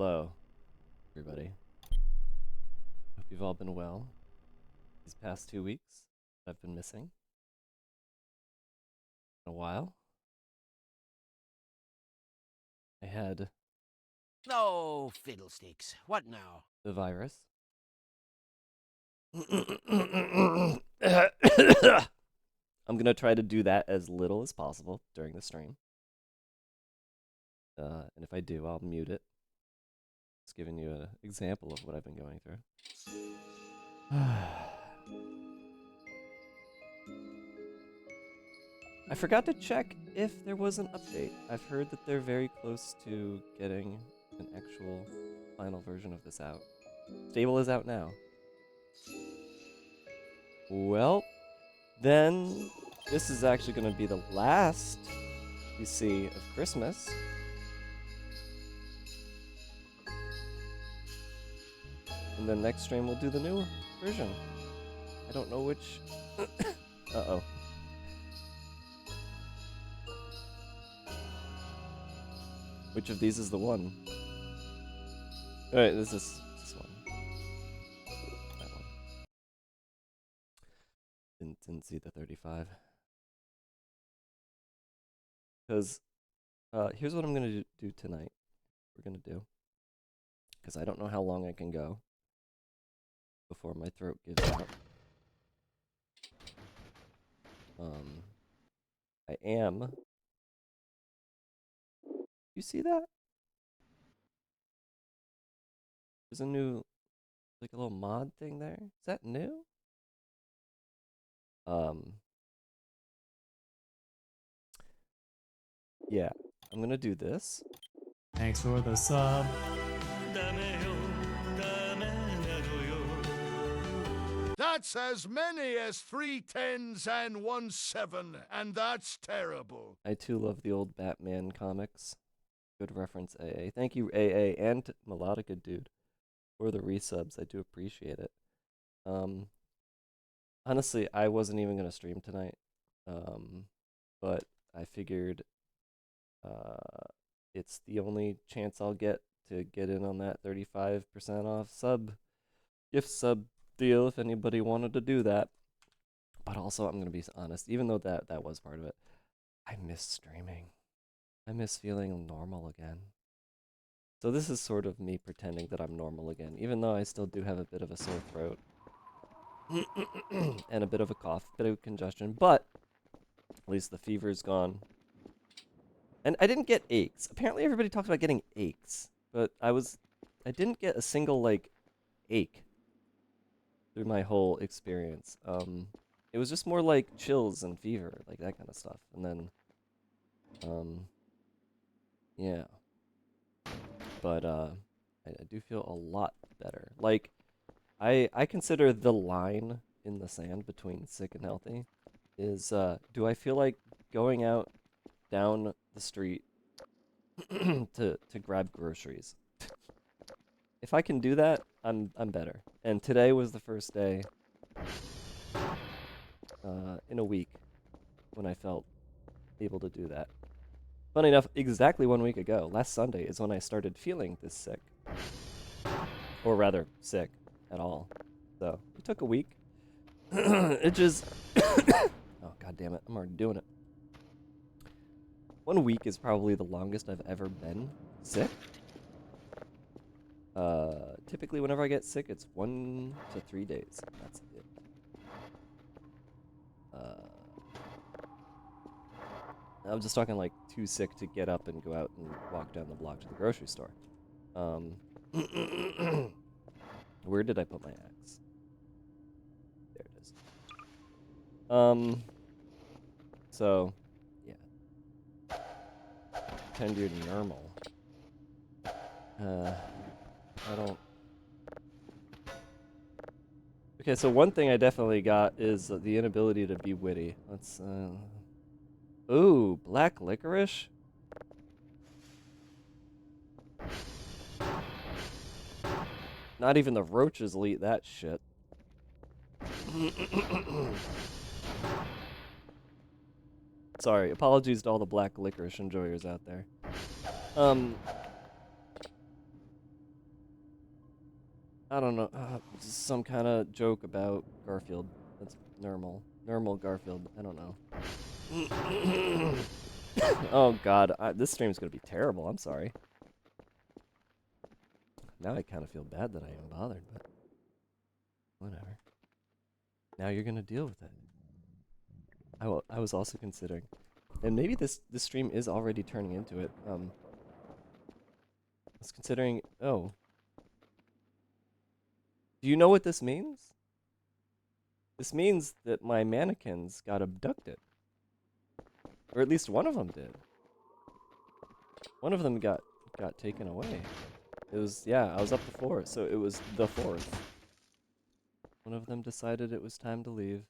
Hello, everybody. Hope you've all been well. These past 2 weeks, I've been missing. In a while. I had Oh, fiddlesticks. What now? the virus. I'm gonna try to do that as little as possible during the stream. And if I do, I'll mute it. Just giving you an example of what I've been going through. I forgot to check if there was an update. I've heard that they're very close to getting an actual final version of this out. Stable is out now. Well, then this is actually going to be the last we see of Christmas. And then next stream we'll do the new version. I don't know which. Uh-oh. Which of these is the one? Alright, this is this one. That one. Didn't see the 35. Because here's what I'm going to do tonight. We're going to do. Because I don't know how long I can go before my throat gives out. I am. You see that? There's a new, like a little mod thing there. Is that new? Yeah, I'm gonna do this. Thanks for the sub. That's as many as 3 10s and 1 7, and that's terrible. I too love the old Batman comics. Good reference, AA. Thank you, AA and Melodica Dude, for the resubs. I do appreciate it. Honestly, I wasn't even gonna stream tonight, but I figured it's the only chance I'll get to get in on that 35% off gift sub deal if anybody wanted to do that. But also, I'm gonna be honest, even though that was part of it, I miss streaming. I miss feeling normal again. So this is sort of me pretending that I'm normal again, even though I still do have a bit of a sore throat and a bit of a cough, bit of congestion, but at least the fever's gone. And I didn't get aches. Apparently everybody talks about getting aches, but I didn't get a single, like, ache through my whole experience. It was just more like chills and fever, like that kind of stuff. And then, yeah. But, I do feel a lot better. Like, I consider the line in the sand between sick and healthy is, do I feel like going out down the street to grab groceries? If I can do that, I'm better. And today was the first day in a week when I felt able to do that. Funny enough, exactly 1 week ago, last Sunday, is when I started feeling this sick. Or rather, sick at all. So, it took a week. It just... oh, god damn it, I'm already doing it. 1 week is probably the longest I've ever been sick. Typically whenever I get sick, it's 1 to 3 days. That's it. I'm just talking like too sick to get up and go out and walk down the block to the grocery store. Where did I put my axe? There it is. So, yeah. Pretend you're normal. I don't... Okay, so one thing I definitely got is the inability to be witty. Let's, ooh, black licorice? Not even the roaches will eat that shit. Sorry, apologies to all the black licorice enjoyers out there. I don't know, some kind of joke about Garfield. That's normal Garfield. I don't know. Oh God, this stream's gonna be terrible. I'm sorry. Now I kind of feel bad that I even bothered, but whatever. Now you're gonna deal with it. I was also considering, and maybe this stream is already turning into it. I was considering. Oh, do you know what this means? This means that my mannequins got abducted, or at least one of them did. One of them got taken away. It was, yeah, I was up the fourth, so it was the fourth. One of them decided it was time to leave.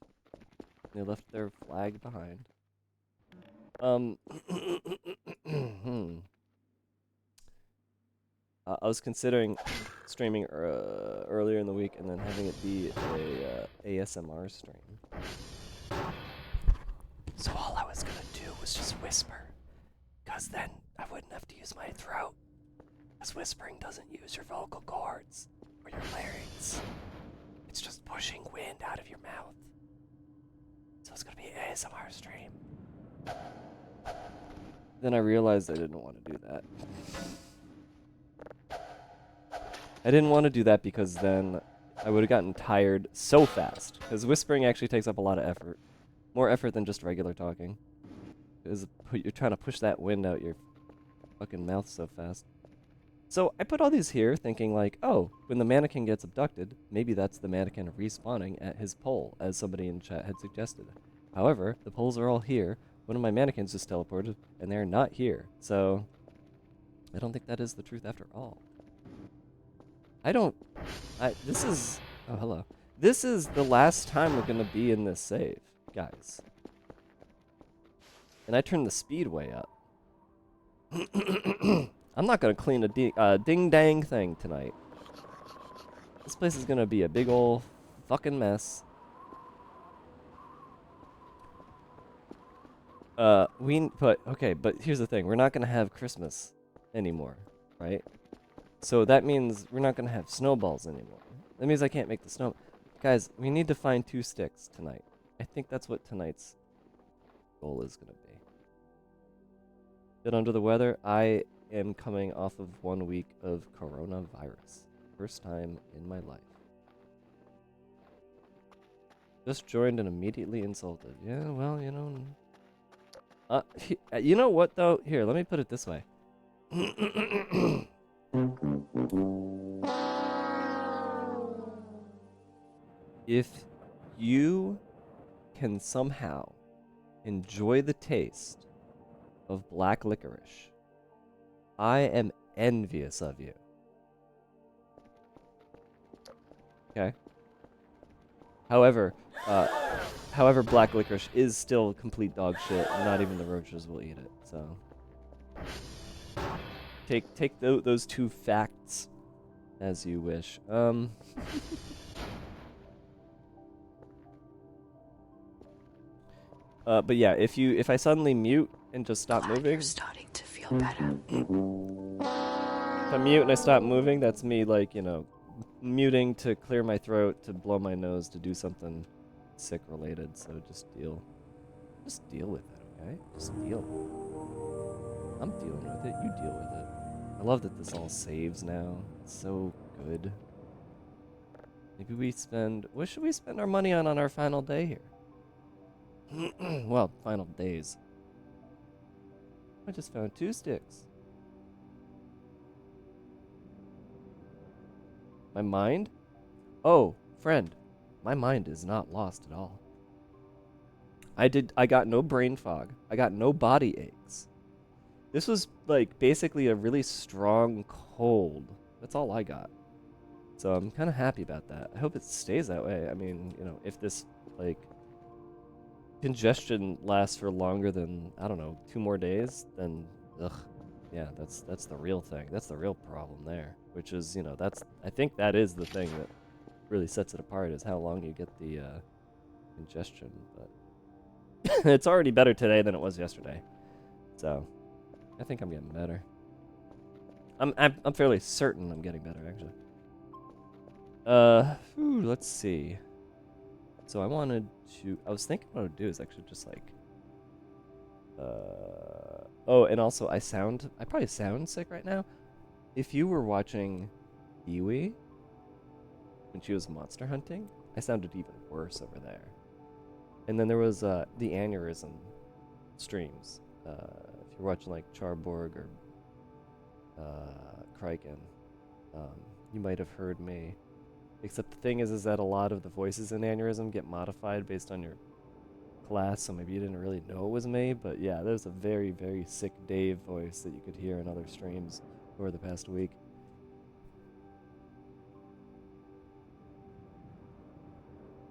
They left their flag behind. I was considering streaming earlier in the week and then having it be a ASMR stream. So all I was gonna do was just whisper, cause then I wouldn't have to use my throat. Cause whispering doesn't use your vocal cords or your larynx. It's just pushing wind out of your mouth. So it's gonna be an ASMR stream. Then I realized I didn't want to do that. I didn't want to do that because then I would have gotten tired so fast. Because whispering actually takes up a lot of effort. More effort than just regular talking. Because you're trying to push that wind out your fucking mouth so fast. So I put all these here thinking like, oh, when the mannequin gets abducted, maybe that's the mannequin respawning at his pole, as somebody in chat had suggested. However, the poles are all here. One of my mannequins just teleported, and they're not here. So I don't think that is the truth after all. This is, oh, hello. This is the last time we're gonna be in this save, guys. And I turned the speed way up. I'm not gonna clean a ding-dang thing tonight. This place is gonna be a big ol' fucking mess. But here's the thing. We're not gonna have Christmas anymore, right? So that means we're not gonna have snowballs anymore. That means I can't make the snow. Guys, we need to find 2 sticks tonight. I think that's what tonight's goal is gonna be. Bit under the weather. I am coming off of 1 week of coronavirus. First time in my life. Just joined and immediately insulted. Yeah, well, you know. You know what though? Here, let me put it this way. If you can somehow enjoy the taste of black licorice, I am envious of you. Okay? However, black licorice is still complete dog shit, and not even the roaches will eat it, so. Take those 2 facts as you wish. But yeah, if I suddenly mute and just stop moving, you're starting to feel better. If I mute and I stop moving, that's me, like, you know, muting to clear my throat, to blow my nose, to do something sick related. So just deal with it, okay? Just deal. I'm dealing with it. You deal with it. I love that this all saves now. It's so good. Maybe we spend. What should we spend our money on our final day here? Well, final days. I just found 2 sticks. My mind? Oh, friend, my mind is not lost at all. I got no brain fog. I got no body aches. This was like basically a really strong cold. That's all I got. So I'm kind of happy about that. I hope it stays that way. I mean, you know, if this like congestion lasts for longer than, I don't know, 2 more days, then ugh. Yeah, that's the real thing. That's the real problem there, which is, you know, I think that is the thing that really sets it apart, is how long you get the congestion. But it's already better today than it was yesterday, so I think I'm getting better. I'm fairly certain I'm getting better, actually. Let's see. So I was thinking what I would do is actually just like, oh, and also I probably sound sick right now. If you were watching Iwi when she was monster hunting, I sounded even worse over there. And then there was the aneurysm streams. If you're watching like Charborg or Kriken, you might have heard me. Except the thing is that a lot of the voices in aneurysm get modified based on your class, so maybe you didn't really know it was me. But yeah, there's a very, very sick Dave voice that you could hear in other streams over the past week.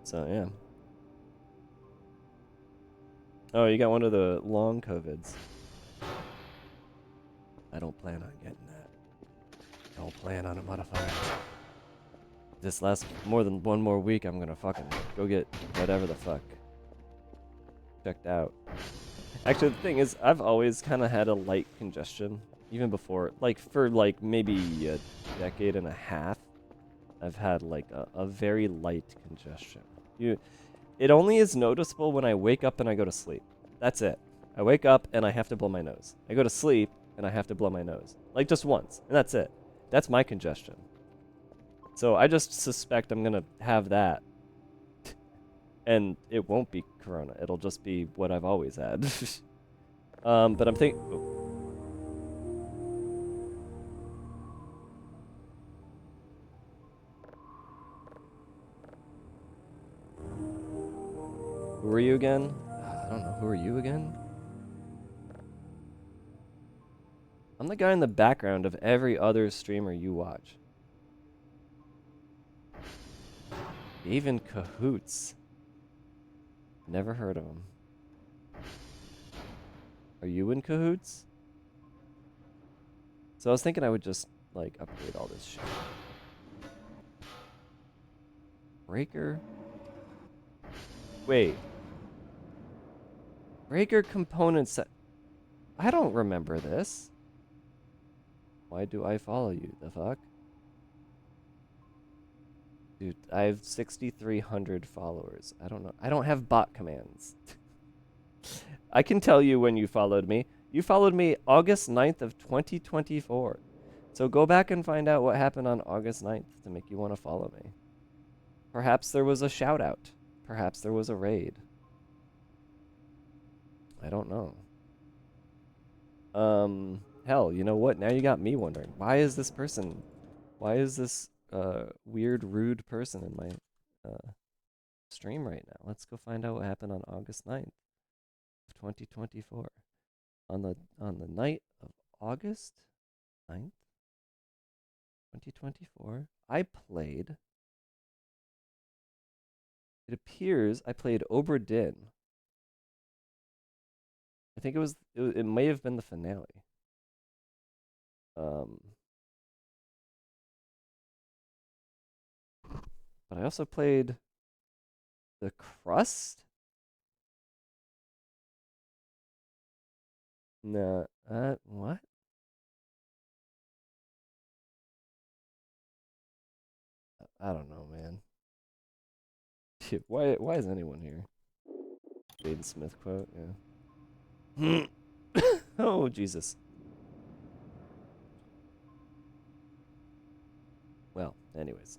So yeah. Oh, you got one of the long COVIDs. I don't plan on getting that. Don't plan on it, motherfucker. This lasts more than one more week, I'm gonna fucking go get whatever the fuck checked out. Actually, the thing is, I've always kind of had a light congestion, even before, like for like maybe a decade and a half. I've had like a very light congestion. It only is noticeable when I wake up and I go to sleep. That's it. I wake up and I have to blow my nose. I go to sleep and I have to blow my nose. Like just once, and that's it. That's my congestion. So I just suspect I'm gonna have that. And it won't be corona. It'll just be what I've always had. But I'm thinking... Oh. Who are you again? I don't know. Who are you again? I'm the guy in the background of every other streamer you watch. Even Cahoots. Never heard of him. Are you in Cahoots? So I was thinking I would just, like, upgrade all this shit. Breaker? Wait. Breaker components... I don't remember this. Why do I follow you? The fuck? Dude, I have 6,300 followers. I don't know. I don't have bot commands. I can tell you when you followed me. You followed me August 9th of 2024. So go back and find out what happened on August 9th to make you want to follow me. Perhaps there was a shout out. Perhaps there was a raid. I don't know. Hell, you know what? Now you got me wondering. Why is this weird, rude person in my stream right now? Let's go find out what happened on August 9th of 2024. On the night of August 9th, 2024, it appears I played Obra Dinn. I think it may have been the finale. But I also played The Crust? Nah, what? I don't know, man. Why is anyone here? Jaden Smith quote, yeah. Oh, Jesus. Well, anyways.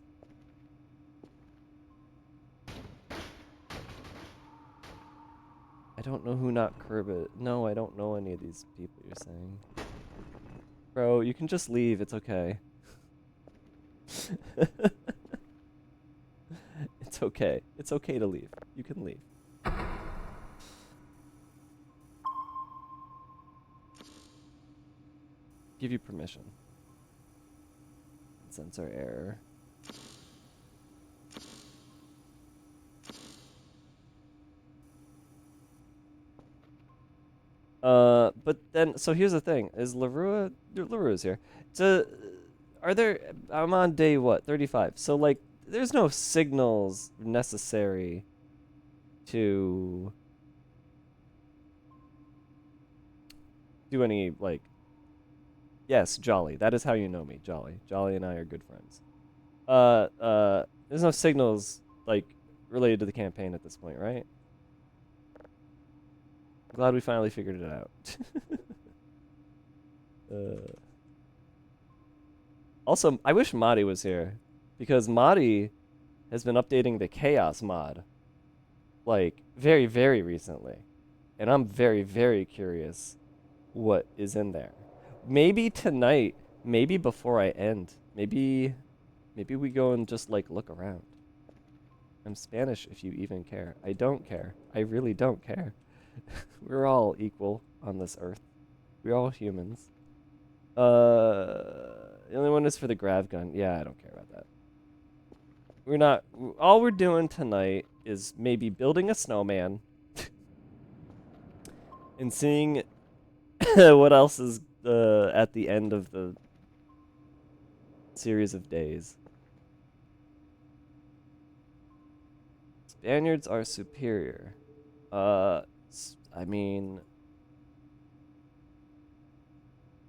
I don't know who not Kerbit. No, I don't know any of these people you're saying. Bro, you can just leave. It's okay. It's okay. It's okay to leave. You can leave. Give you permission. Sensor error. But then, so here's the thing: is Larua's here? So, I'm on day what, 35. So like, there's no signals necessary to do any like. Yes, Jolly. That is how you know me, Jolly. Jolly and I are good friends. There's no signals like related to the campaign at this point, right? I'm glad we finally figured it out. Also, I wish Madi was here because Madi has been updating the Chaos mod like very, very recently, and I'm very, very curious what is in there. Maybe tonight, maybe before I end, maybe we go and just like look around. I'm Spanish if you even care. I don't care. I really don't care. We're all equal on this earth. We're all humans. The only one is for the grav gun. Yeah, I don't care about that. We're not. All we're doing tonight is maybe building a snowman and seeing what else is at the end of the series of days. Spaniards are superior. I mean,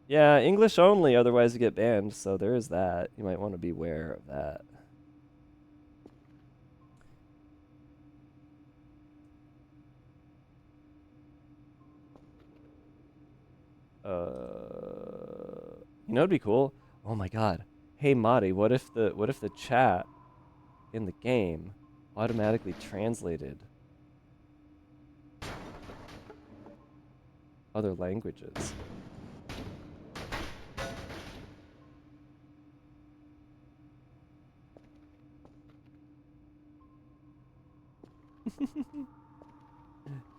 yeah, English only, otherwise you get banned, so there is that. You might want to be aware of that. You know what'd be cool? Oh my god. Hey Madi, what if the chat in the game automatically translated other languages?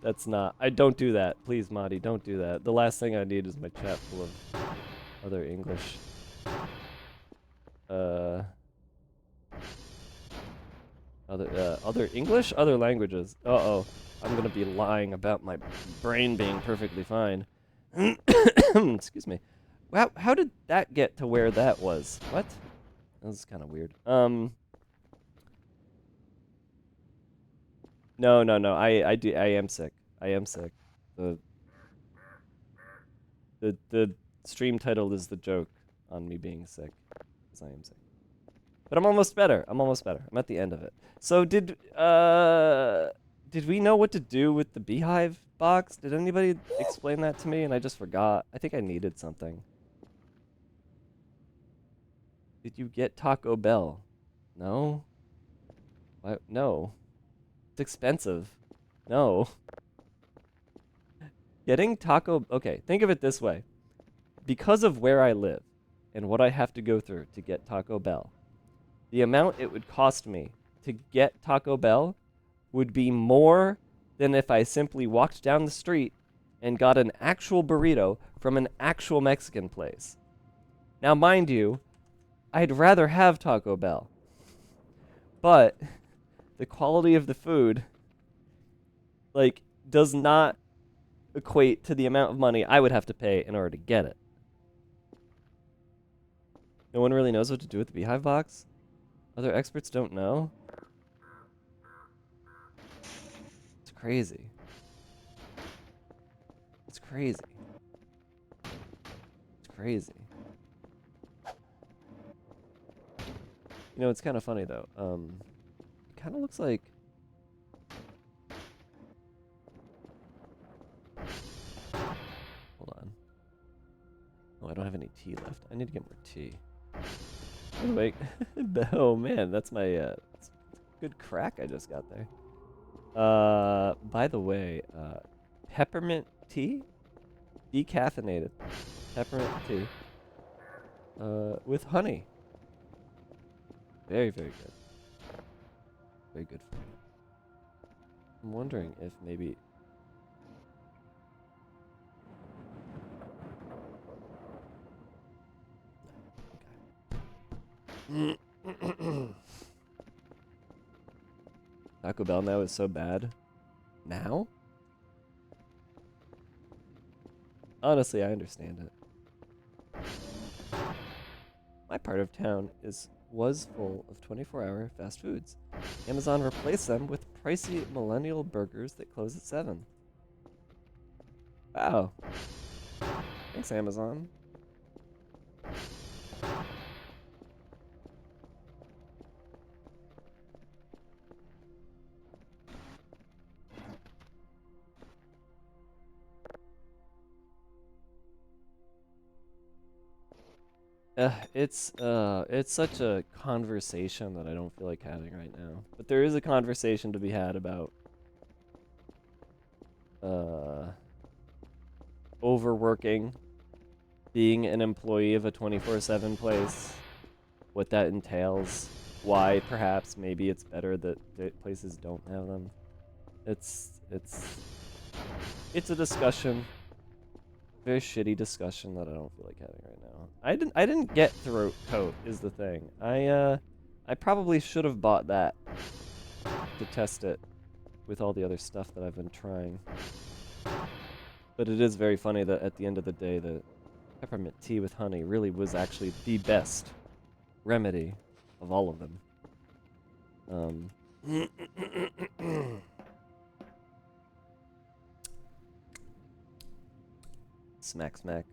That's not. I don't do that. Please, Madi, don't do that. The last thing I need is my chat full of other English. Other English? Other languages. Uh-oh. I'm gonna be lying about my brain being perfectly fine. Excuse me. How did that get to where that was? What? That was kind of weird. No, no, no. I am sick. I am sick. The the stream title is the joke on me being sick, because I am sick. But I'm almost better. I'm almost better. I'm at the end of it. So did we know what to do with the beehive box? Did anybody explain that to me and I just forgot? I think I needed something. Did you get Taco Bell? No? Why? No. It's expensive. No. Getting Taco... Okay, think of it this way. Because of where I live and what I have to go through to get Taco Bell, the amount it would cost me to get Taco Bell would be more than if I simply walked down the street and got an actual burrito from an actual Mexican place. Now, mind you, I'd rather have Taco Bell, but the quality of the food, like, does not equate to the amount of money I would have to pay in order to get it. No one really knows what to do with the Beehive box? Other experts don't know? It's crazy. It's crazy. It's crazy. You know, it's kind of funny, though. It kind of looks like... Hold on. Oh, I don't have any tea left. I need to get more tea. Oh, wait. Oh, man, that's my, good crack I just got there. By the way, peppermint tea? Decaffeinated. Peppermint tea. With honey. Very, very good. Very good for you. I'm wondering if maybe... Okay. Taco Bell now is so bad. Now? Honestly, I understand it. My part of town was full of 24-hour fast foods. Amazon replaced them with pricey millennial burgers that close at 7. Wow. Thanks, Amazon. It's such a conversation that I don't feel like having right now. But there is a conversation to be had about uh overworking, being an employee of a 24/7 place, what that entails, why perhaps maybe it's better that places don't have them. It's a discussion, very shitty discussion that I don't feel like having right now. I didn't get throat coat is the thing. I probably should have bought that to test it with all the other stuff that I've been trying. But it is very funny that at the end of the day, the peppermint tea with honey really was actually the best remedy of all of them. Smack, smack.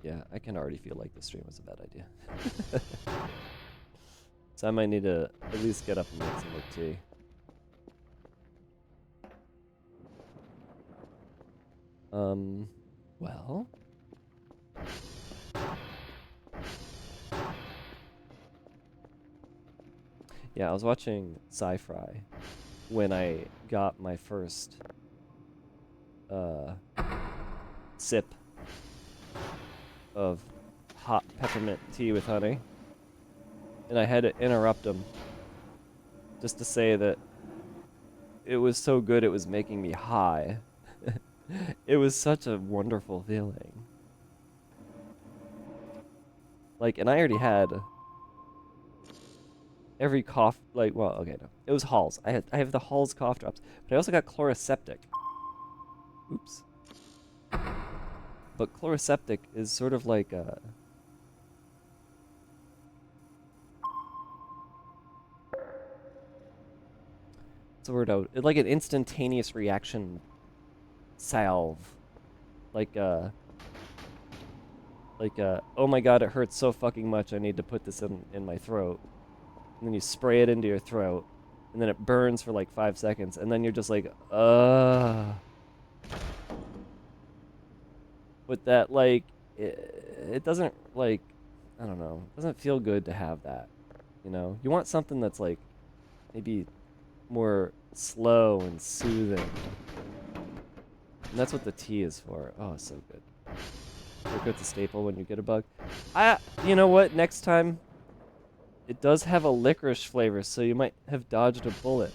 Yeah, I can already feel like the stream was a bad idea. So I might need to at least get up and make some more tea. Well. Yeah, I was watching Sci-Fi when I got my first sip of hot peppermint tea with honey. And I had to interrupt him just to say that it was so good it was making me high. It was such a wonderful feeling. Like, and I already had every cough, like, well, okay, no. It was Halls. I have the Halls cough drops, but I also got Chloroseptic. Oops. But Chloroseptic is sort of like a... What's the word out? It's like an instantaneous reaction salve. Like, oh my god, it hurts so fucking much, I need to put this in my throat. And then you spray it into your throat, and then it burns for like 5 seconds, and then you're just like, But that, like, it doesn't, like, I don't know, it doesn't feel good to have that, you know? You want something that's, like, maybe more slow and soothing. And that's what the tea is for. Oh, so good. It's a staple when you get a bug. You know what, next time, it does have a licorice flavor, so you might have dodged a bullet.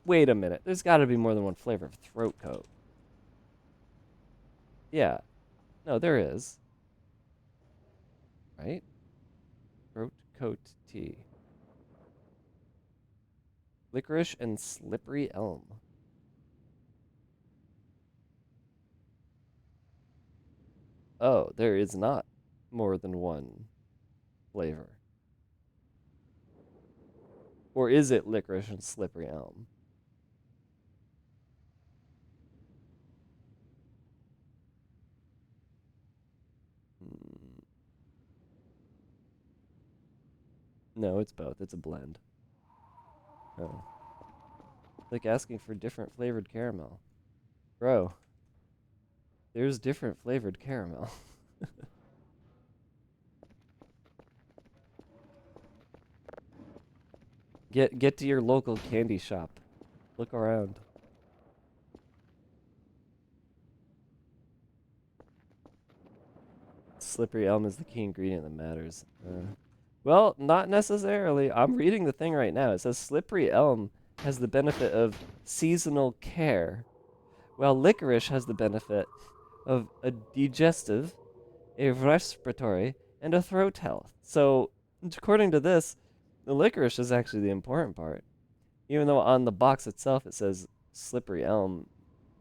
Wait a minute, there's gotta be more than one flavor of throat coat. Yeah. No, there is. Right? Throat coat tea. Licorice and slippery elm. Oh, there is not more than one flavor. Or is it licorice and slippery elm? Hmm. No, it's both. It's a blend. Oh. It's like asking for different flavored caramel. Bro, there's different flavored caramel. Get to your local candy shop. Look around. Slippery elm is the key ingredient that matters. Well, not necessarily. I'm reading the thing right now. It says slippery elm has the benefit of seasonal care, while licorice has the benefit of a digestive, a respiratory, and a throat health. So, according to this, the licorice is actually the important part. Even though on the box itself it says slippery elm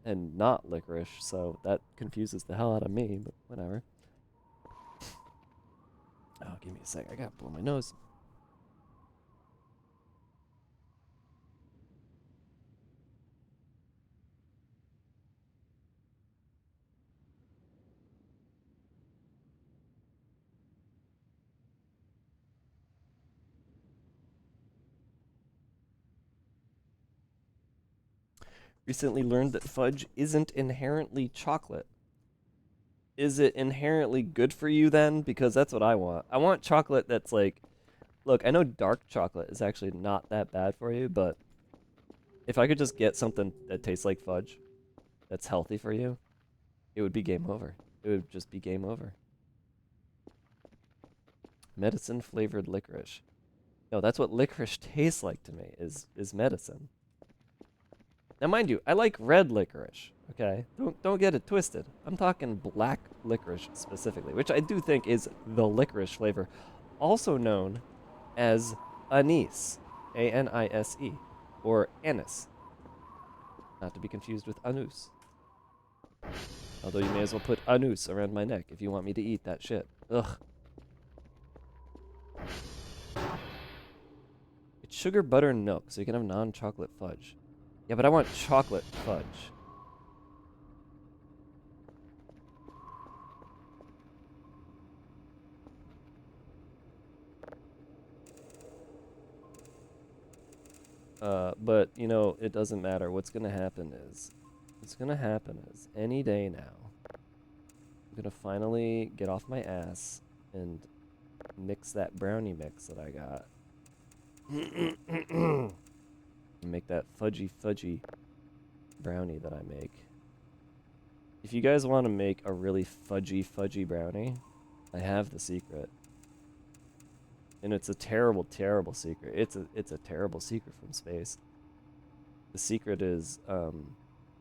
and not licorice, so that confuses the hell out of me, but whatever. Oh, give me a sec. I gotta blow my nose. Recently learned that fudge isn't inherently chocolate. is it inherently good for you then? Because that's what I want. I want chocolate that's like, look, I know dark chocolate is actually not that bad for you, but if I could just get something that tastes like fudge that's healthy for you, it would be game over. It would just be game over. Medicine flavored licorice. No, that's what licorice tastes like to me, is medicine. Now, mind you, I like red licorice, okay? Don't get it twisted. I'm talking black licorice specifically, which I do think is the licorice flavor, also known as anise, A-N-I-S-E, or anise, not to be confused with anus. Although you may as well put anus around my neck if you want me to eat that shit. Ugh. It's sugar, butter, and milk, so you can have non-chocolate fudge. Yeah, but I want chocolate fudge. But, you know, it doesn't matter. What's gonna happen is any day now, I'm gonna finally get off my ass and mix that brownie mix that I got. And make that fudgy brownie that I make. If you guys want to make a really fudgy brownie, I have the secret. And it's a terrible secret. It's a terrible secret from space. The secret is,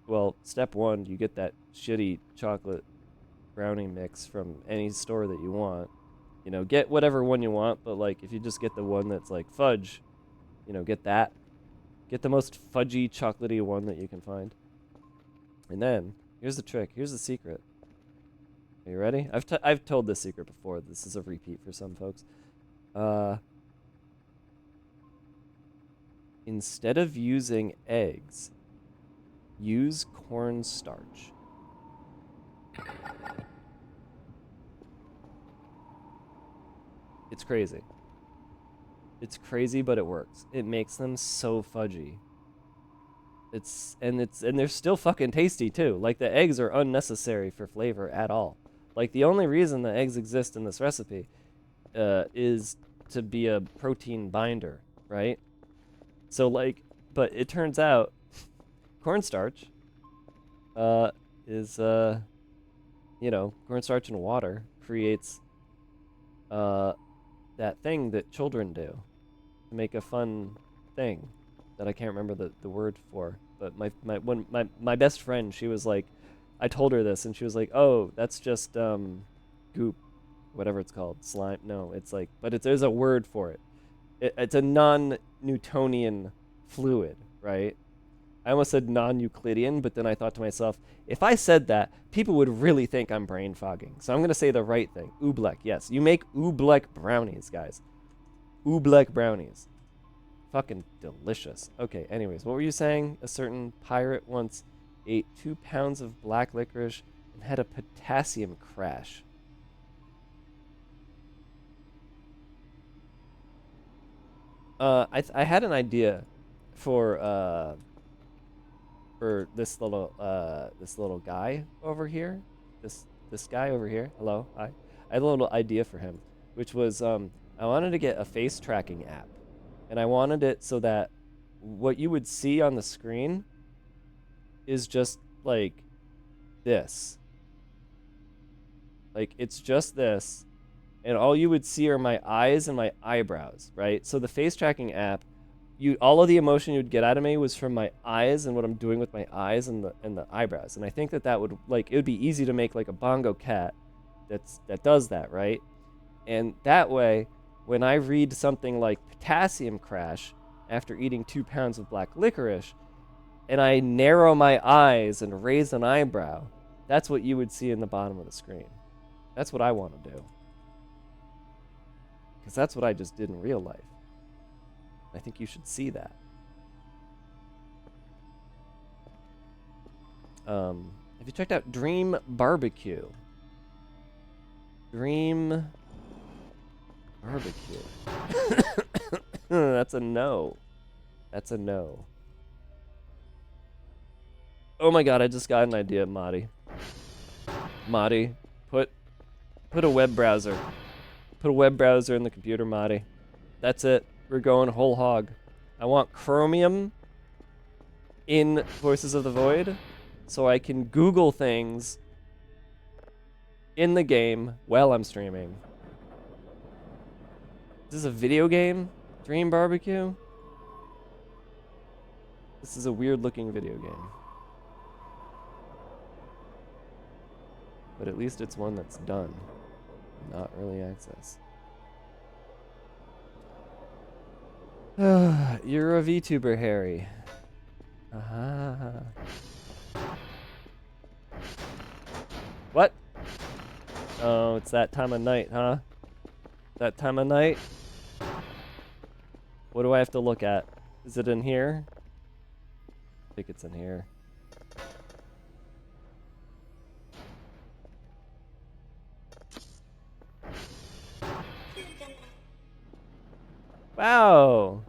well, step one, you get that shitty chocolate brownie mix from any store that you want. You know, get whatever one you want, but like if you just get the one that's like fudge, you know, get that. Get the most fudgy, chocolatey one that you can find. And then, here's the trick. Here's the secret. Are you ready? I've told this secret before. This is a repeat for some folks. Instead of using eggs, use cornstarch. It's crazy. It's crazy, but it works. It makes them so fudgy. And they're still fucking tasty too. Like the eggs are unnecessary for flavor at all. Like the only reason the eggs exist in this recipe is to be a protein binder, right? So like, but it turns out cornstarch is you know, cornstarch and water creates that thing that children do to make a fun thing that I can't remember the word for. But my best friend, she was like, I told her this, and she was like, "Oh, that's just goop, whatever it's called, slime." No, it's like, but there's a word for it. It's a non-Newtonian fluid, right? I almost said non-Euclidean, but then I thought to myself, if I said that, people would really think I'm brain fogging. So I'm gonna say the right thing. Oobleck, yes, you make oobleck brownies, guys. Oobleck brownies. Fucking delicious. Okay, anyways, what were you saying? A certain pirate once ate 2 pounds of black licorice and had a potassium crash. I had an idea for this little guy over here. This guy over here. Hello, hi. I had a little idea for him, which was I wanted to get a face tracking app. And I wanted it so that what you would see on the screen is just like this. Like it's just this. And all you would see are my eyes and my eyebrows, right? So the face tracking app, all of the emotion you would get out of me was from my eyes and what I'm doing with my eyes and the eyebrows. And I think that would, like, it would be easy to make like a bongo cat that does that, right? And that way, when I read something like potassium crash after eating 2 pounds of black licorice, and I narrow my eyes and raise an eyebrow, that's what you would see in the bottom of the screen. That's what I want to do. Because that's what I just did in real life. I think you should see that. Have you checked out Dream Barbecue? Dream Barbecue. That's a no. That's a no. Oh my god, I just got an idea, Marty. Marty, Put a web browser. Put a web browser in the computer, Marty. That's it. We're going whole hog. I want Chromium in Voices of the Void so I can Google things in the game while I'm streaming. Is this a video game? Dream Barbecue? This is a weird looking video game. But at least it's one that's done. Not early access. You're a VTuber, Harry. Aha. What? Oh, it's that time of night, huh? That time of night? What do I have to look at? Is it in here? I think it's in here. Wow.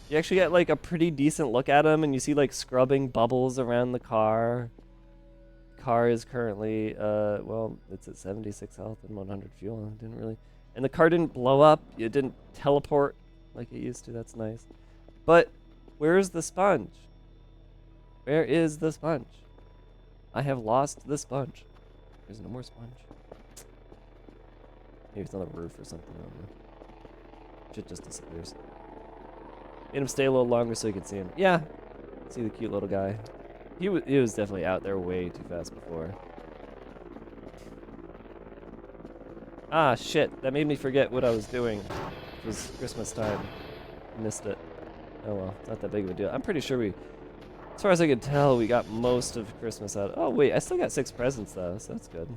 You actually get like a pretty decent look at him, and you see like scrubbing bubbles around the car. Car is currently, well, it's at 76 health and 100 fuel. It didn't really, and the car didn't blow up. It didn't teleport like it used to. That's nice. But where's the sponge? Where is the sponge? I have lost the sponge. There's no more sponge. Maybe it's on the roof or something. I don't know. Shit just disappears. Made him stay a little longer so you can see him. Yeah, see the cute little guy. He was definitely out there way too fast before. Ah, shit. That made me forget what I was doing. It was Christmas time. Missed it. Oh well, it's not that big of a deal. I'm pretty sure we, as far as I can tell, we got most of Christmas out. Oh wait, I still got 6 presents though, so that's good.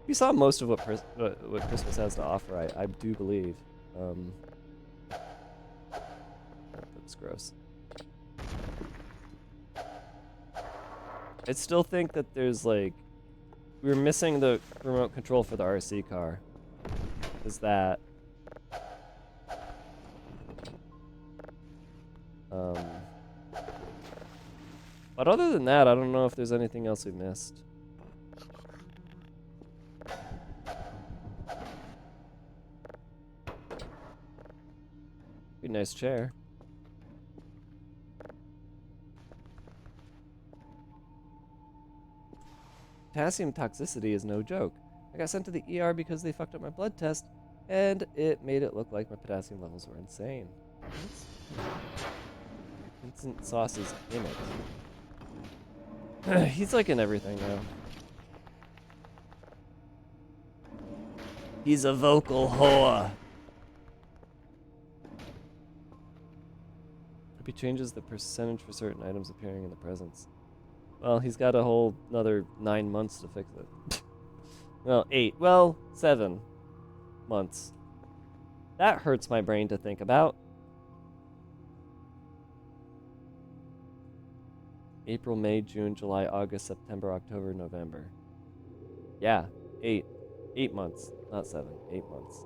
We saw most of what Christmas has to offer, I do believe. That's gross. I still think that there's like, we were missing the remote control for the RC car. Is that but other than that, I don't know if there's anything else we missed. Be a nice chair. Potassium toxicity is no joke. I got sent to the ER because they fucked up my blood test, and it made it look like my potassium levels were insane. Instant sauce is in it. He's like in everything now. He's a vocal whore. Hope he changes the percentage for certain items appearing in the presents. Well, he's got a whole another 9 months to fix it. Well, 8. Well, 7 months. That hurts my brain to think about. April, May, June, July, August, September, October, November. Yeah, 8. 8 months, not 7. 8 months.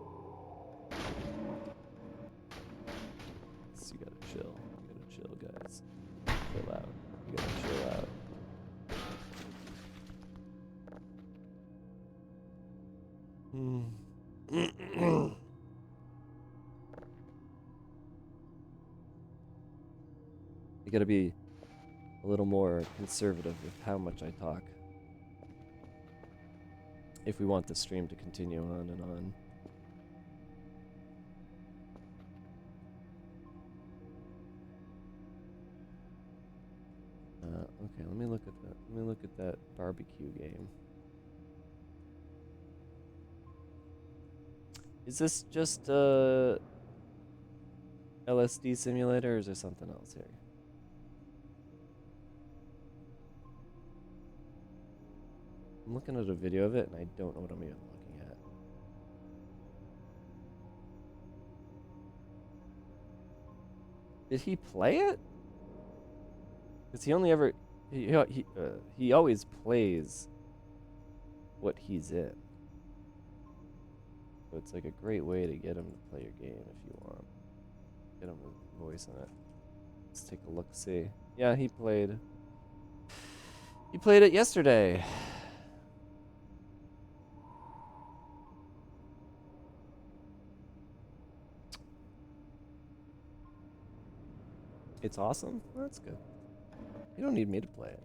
So you gotta chill. You gotta chill, guys. Chill out. You gotta chill out. You gotta be a little more conservative with how much I talk. If we want the stream to continue on and on. Okay, let me look at that. Let me look at that barbecue game. Is this just a LSD simulator, or is there something else here? I'm looking at a video of it, and I don't know what I'm even looking at. Did he play it? Because he only ever he always plays what he's in. So it's like a great way to get him to play your game if you want. Get him a voice in it. Let's take a look, see. Yeah, he played. You played it yesterday. It's awesome. Well, that's good. You don't need me to play it.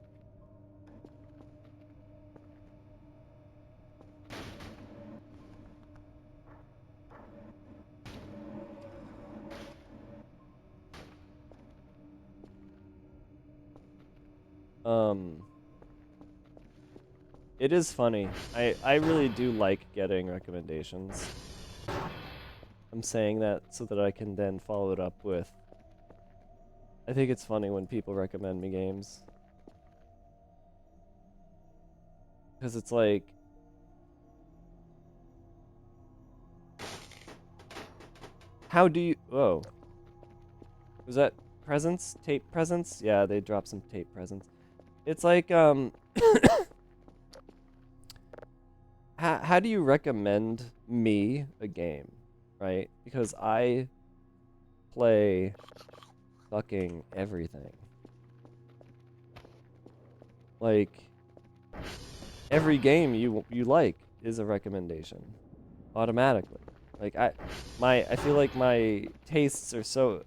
It is funny. I really do like getting recommendations. I'm saying that so that I can then follow it up with. I think it's funny when people recommend me games. Because it's like, how do you... Whoa. Was that presents? Tape presents? Yeah, they dropped some tape presents. It's like, how do you recommend me a game, right? Because I play fucking everything. Like, every game you like is a recommendation automatically. Like I feel like my tastes are so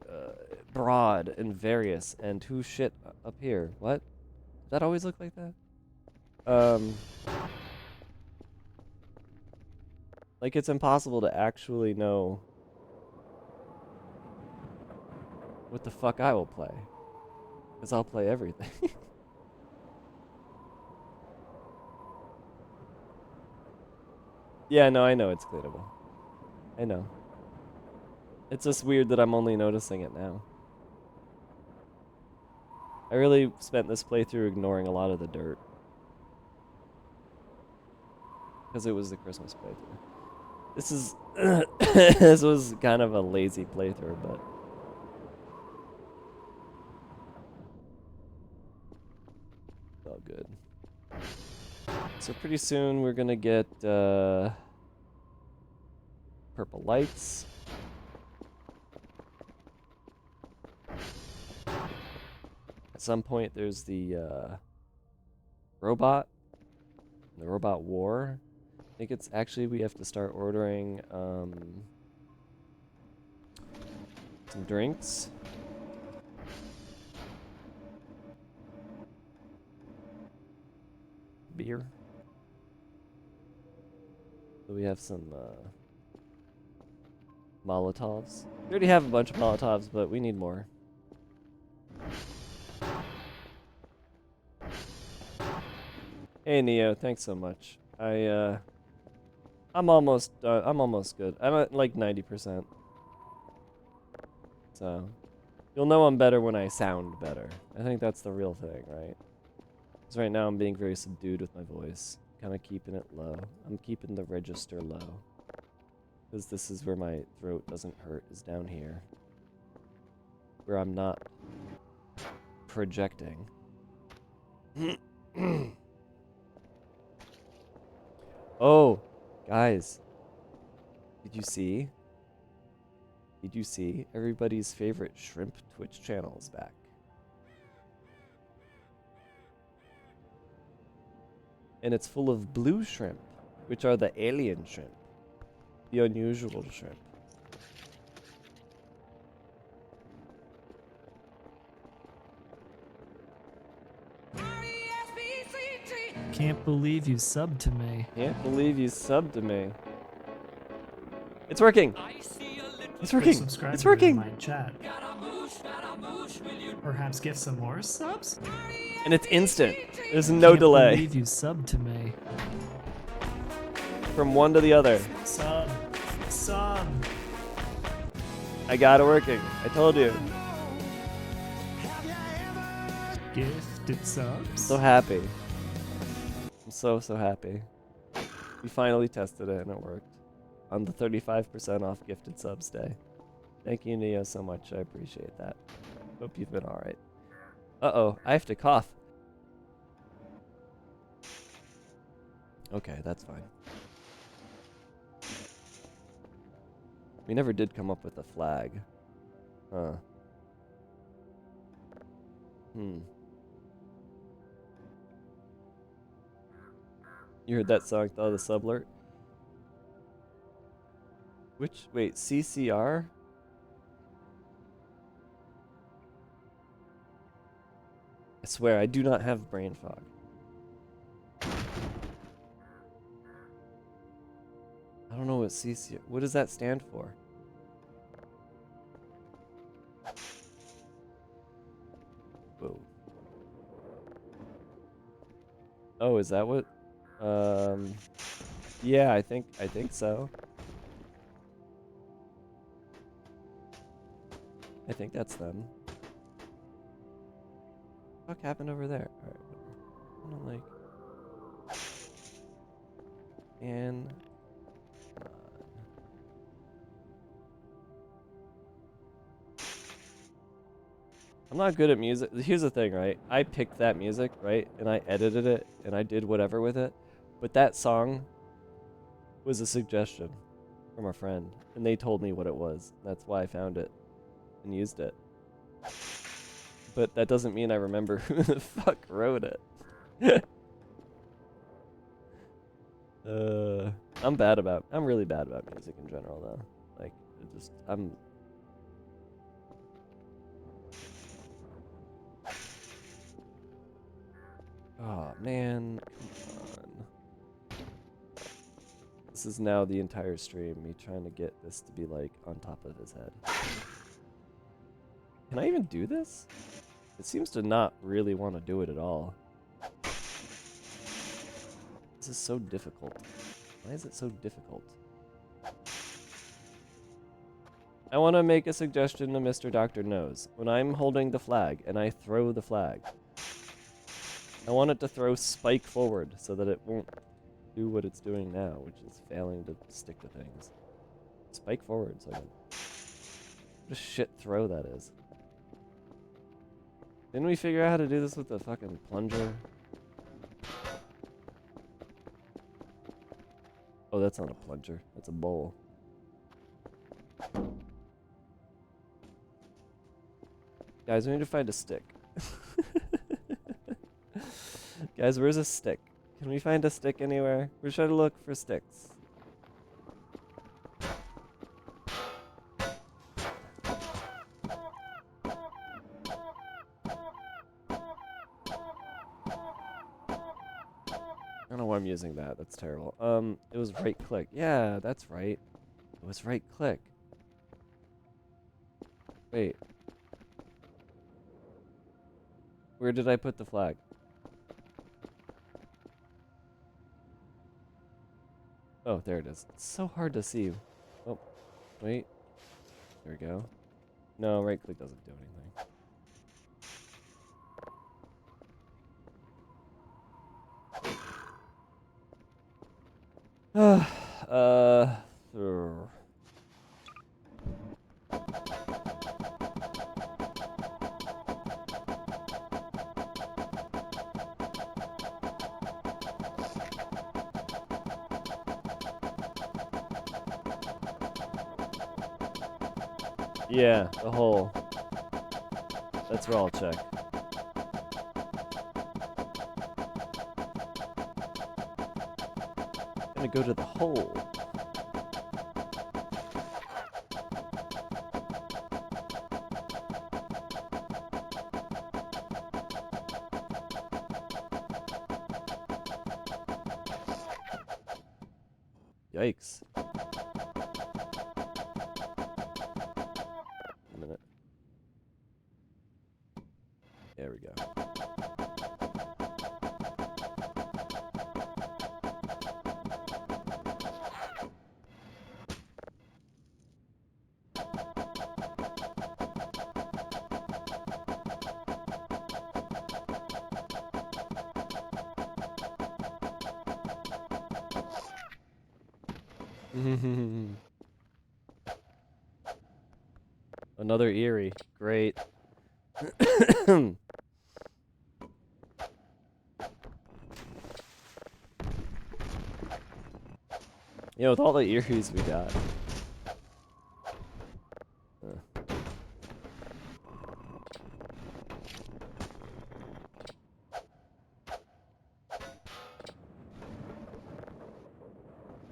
broad and various. And who shit up here? What? Did that always look like that? Like it's impossible to actually know what the fuck I will play, because I'll play everything. Yeah, no, I know it's cleanable. I know. It's just weird that I'm only noticing it now. I really spent this playthrough ignoring a lot of the dirt. Because it was the Christmas playthrough. This is... this was kind of a lazy playthrough, but... it's all good. So pretty soon we're gonna get, purple lights. At some point there's the, robot. The robot war. I think it's actually we have to start ordering some drinks. Beer. So we have some Molotovs. We already have a bunch of Molotovs, but we need more. Hey Neo, thanks so much. I'm almost good. I'm at like 90%. So you'll know I'm better when I sound better. I think that's the real thing, right? Because right now I'm being very subdued with my voice. Kind of keeping it low. I'm keeping the register low. Because this is where my throat doesn't hurt, is down here. Where I'm not projecting. Oh, guys. Did you see? Did you see? Everybody's favorite shrimp Twitch channel is back. And it's full of blue shrimp, which are the alien shrimp. The unusual shrimp. Can't believe you subbed to me. Can't believe you subbed to me. It's working! It's Good working! subscriber It's working! in my chat. Perhaps get some more subs? And it's instant. There's no Can't delay. believe you subbed to me. From one to the other. Sub. Sub. I got it working. I told you. Gifted subs. So happy. I'm so happy. We finally tested it and it worked. On the 35% off gifted subs day. Thank you, Neo, so much. I appreciate that. Hope you've been alright. Uh-oh, I have to cough. Okay, that's fine. We never did come up with a flag. Huh. You heard that song, thought of the sublert? Wait, CCR? I swear, I do not have brain fog. I don't know what CCR... What does that stand for? Whoa. Oh, is that what? Yeah, I think so. I think that's them. What the fuck happened over there? Alright, whatever. And I'm not good at music. Here's the thing, right? I picked that music, right? And I edited it and I did whatever with it. But that song was a suggestion from a friend, and they told me what it was. That's why I found it and used it. But that doesn't mean I remember who the fuck wrote it. I'm really bad about music in general though. Like, oh man, come on. This is now the entire stream, me trying to get this to be like on top of his head. Can I even do this? It seems to not really want to do it at all. This is so difficult. Why is it so difficult? I want to make a suggestion to Mr. Dr. Nose. When I'm holding the flag and I throw the flag, I want it to throw spike forward so that it won't do what it's doing now, which is failing to stick to things. Spike forward so I can... What a shit throw that is. Didn't we figure out how to do this with the fucking plunger? Oh, that's not a plunger. That's a bowl. Guys, we need to find a stick. Guys, where's a stick? Can we find a stick anywhere? We're trying to look for sticks. I don't know why I'm using that. That's terrible. It was right click. Yeah, that's right. It was right click. Wait. Where did I put the flag? Oh, there it is. It's so hard to see. Oh, wait. There we go. No, right click doesn't do anything. Yeah, the hole. That's where I'll check. I'm gonna go to the hole. Yikes. A minute. There we go. Another Eerie. Great. You know, with all the Eries we got.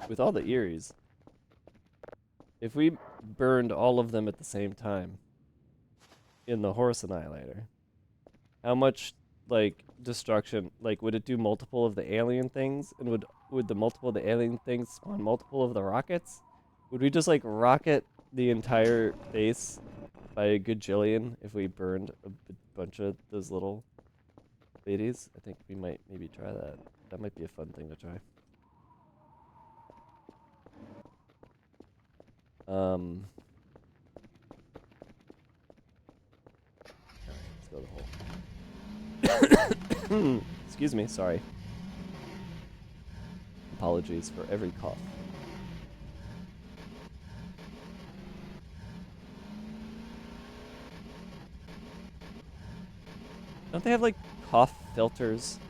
with all the Eries, if we burned all of them at the same time in the Horse Annihilator, how much, like, destruction, like, would it do multiple of the alien things? And would the multiple of the alien things spawn multiple of the rockets? Would we just, like, rocket the entire base by a gajillion if we burned a bunch of those little ladies? I think we might maybe try that. That might be a fun thing to try. Alright, let's go the hole. Excuse me, sorry. Apologies for every cough. Don't they have, like, cough filters?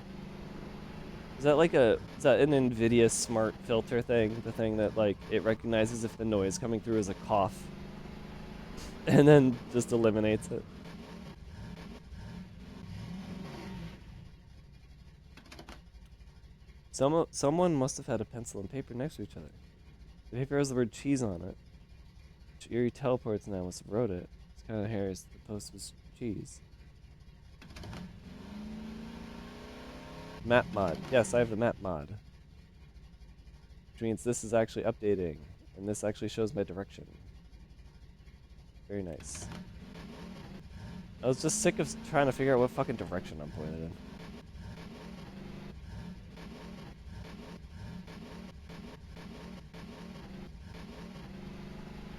Is that an NVIDIA smart filter thing? The thing that, like, it recognizes if the noise coming through is a cough and then just eliminates it? Someone must have had a pencil and paper next to each other. The paper has the word cheese on it. Eerie teleports now must have wrote it. It's kind of hairs. The post was cheese. Map mod. Yes, I have the map mod. Which means this is actually updating. And this actually shows my direction. Very nice. I was just sick of trying to figure out what fucking direction I'm pointed in.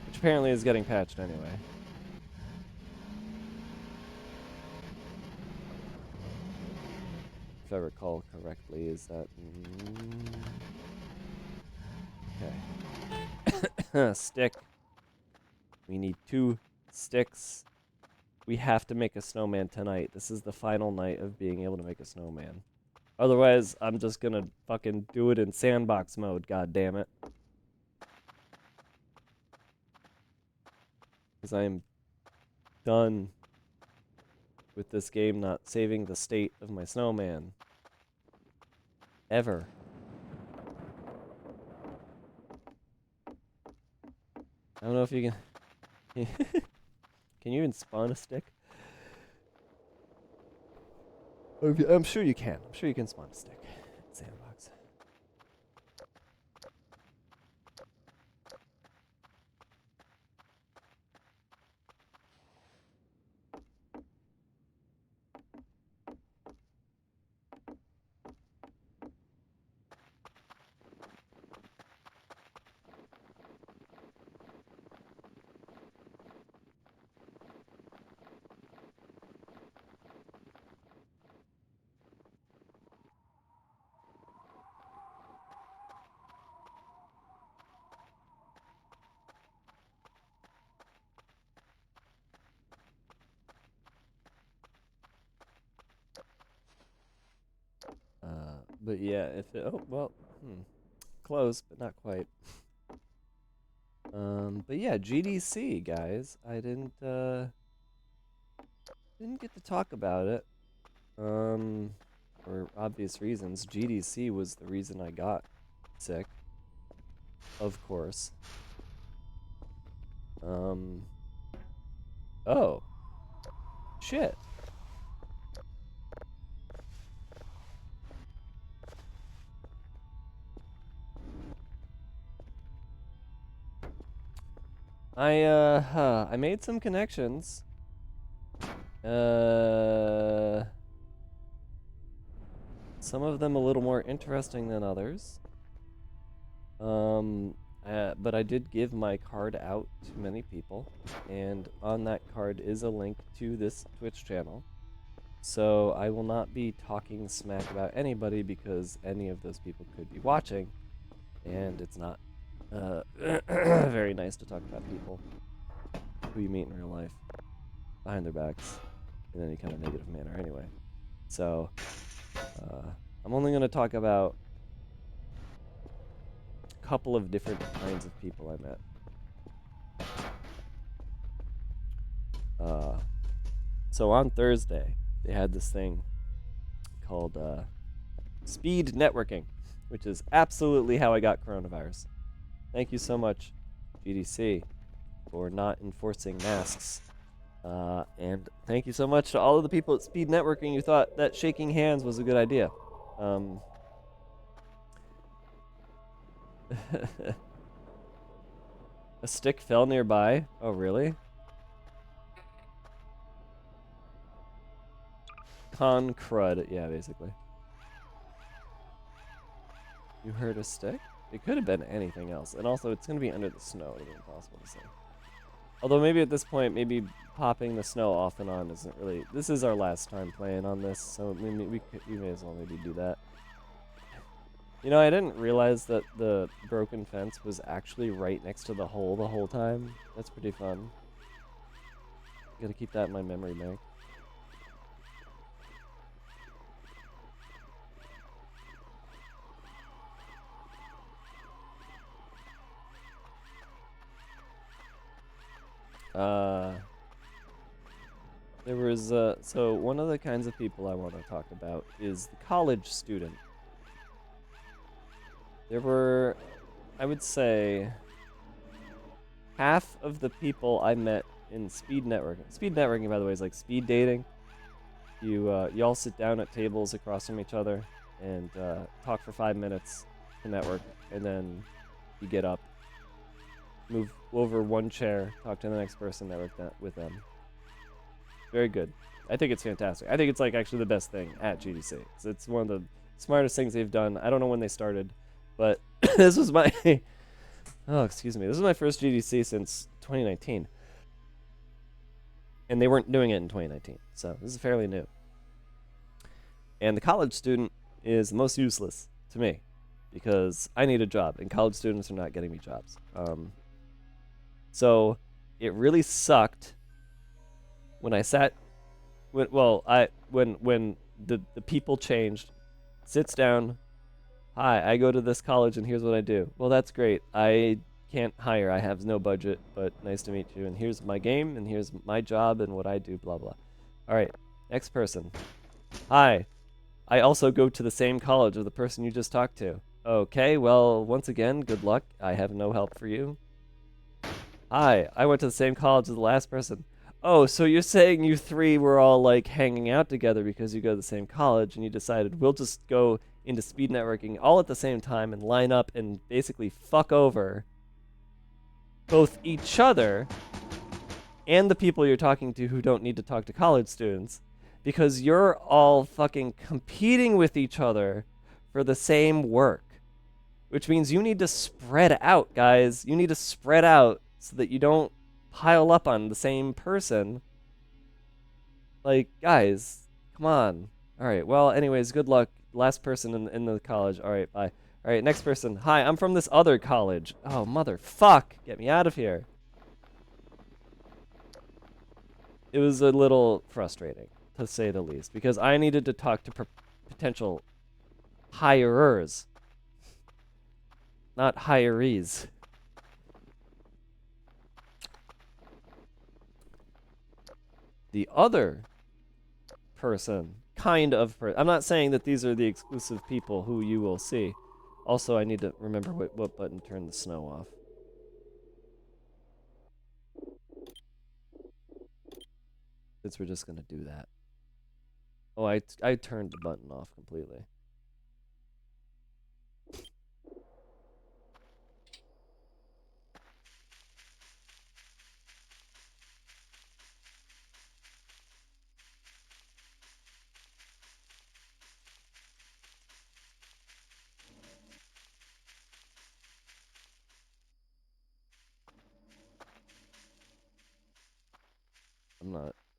Which apparently is getting patched anyway. If I recall correctly, is that... Okay. Stick. We need 2 sticks. We have to make a snowman tonight. This is the final night of being able to make a snowman. Otherwise, I'm just gonna fucking do it in sandbox mode, god damn it. Because I am done with this game not saving the state of my snowman. Ever. I don't know if you can... Can you even spawn a stick? I'm sure you can. I'm sure you can spawn a stick. Sandbox. But yeah, if it, oh well, close, but not quite. But yeah, GDC guys, I didn't get to talk about it. For obvious reasons. GDC was the reason I got sick. Of course. Oh. Shit. I made some connections. Some of them a little more interesting than others. But I did give my card out to many people, and on that card is a link to this Twitch channel. So I will not be talking smack about anybody because any of those people could be watching, and it's not very nice to talk about people who you meet in real life behind their backs in any kind of negative manner anyway. So I'm only going to talk about a couple of different kinds of people I met. So on Thursday, they had this thing called speed networking. which is absolutely how I got coronavirus. Thank you so much, GDC, for not enforcing masks. And thank you so much to all of the people at Speed Networking who thought that shaking hands was a good idea. A stick fell nearby. Oh, really? Con crud. Yeah, basically. You heard a stick? It could have been anything else. And also, it's going to be under the snow. It would be impossible to say. Although maybe at this point, maybe popping the snow off and on isn't really... This is our last time playing on this, so we may as well maybe do that. You know, I didn't realize that the broken fence was actually right next to the hole the whole time. That's pretty fun. Gotta keep that in my memory bank. There was, so one of the kinds of people I want to talk about is the college student. There were, I would say, half of the people I met in speed networking. Speed networking, by the way, is like speed dating. You all sit down at tables across from each other and talk for 5 minutes to network, and then you get up, move over one chair, talk to the next person, network with them. Very good. I think it's fantastic. I think it's like actually the best thing at GDC. It's one of the smartest things they've done. I don't know when they started, but this was my oh, excuse me. This was my first GDC since 2019. And they weren't doing it in 2019. So this is fairly new. And the college student is the most useless to me because I need a job and college students are not getting me jobs. So it really sucked when I sat when the people changed, sits down, hi, I go to this college and here's what I do. Well, that's great. I can't hire. I have no budget, but nice to meet you. And here's my game and here's my job and what I do, blah blah. All right, next person. Hi, I also go to the same college of the person you just talked to. Okay, well, once again, good luck. I have no help for you. Hi, I went to the same college as the last person. Oh, so you're saying you three were all like hanging out together because you go to the same college and you decided we'll just go into speed networking all at the same time and line up and basically fuck over both each other and the people you're talking to who don't need to talk to college students because you're all fucking competing with each other for the same work. Which means you need to spread out, guys. You need to spread out so that you don't pile up on the same person. Like, guys, come on. All right, well, anyways, good luck. Last person in the college. All right, bye. All right, next person. Hi, I'm from this other college. Oh, motherfuck. Get me out of here. It was a little frustrating, to say the least, because I needed to talk to potential hirers, not hirees. The other person, I'm not saying that these are the exclusive people who you will see. Also, I need to remember what button turned the snow off. Since we're just gonna do that. Oh, I turned the button off completely.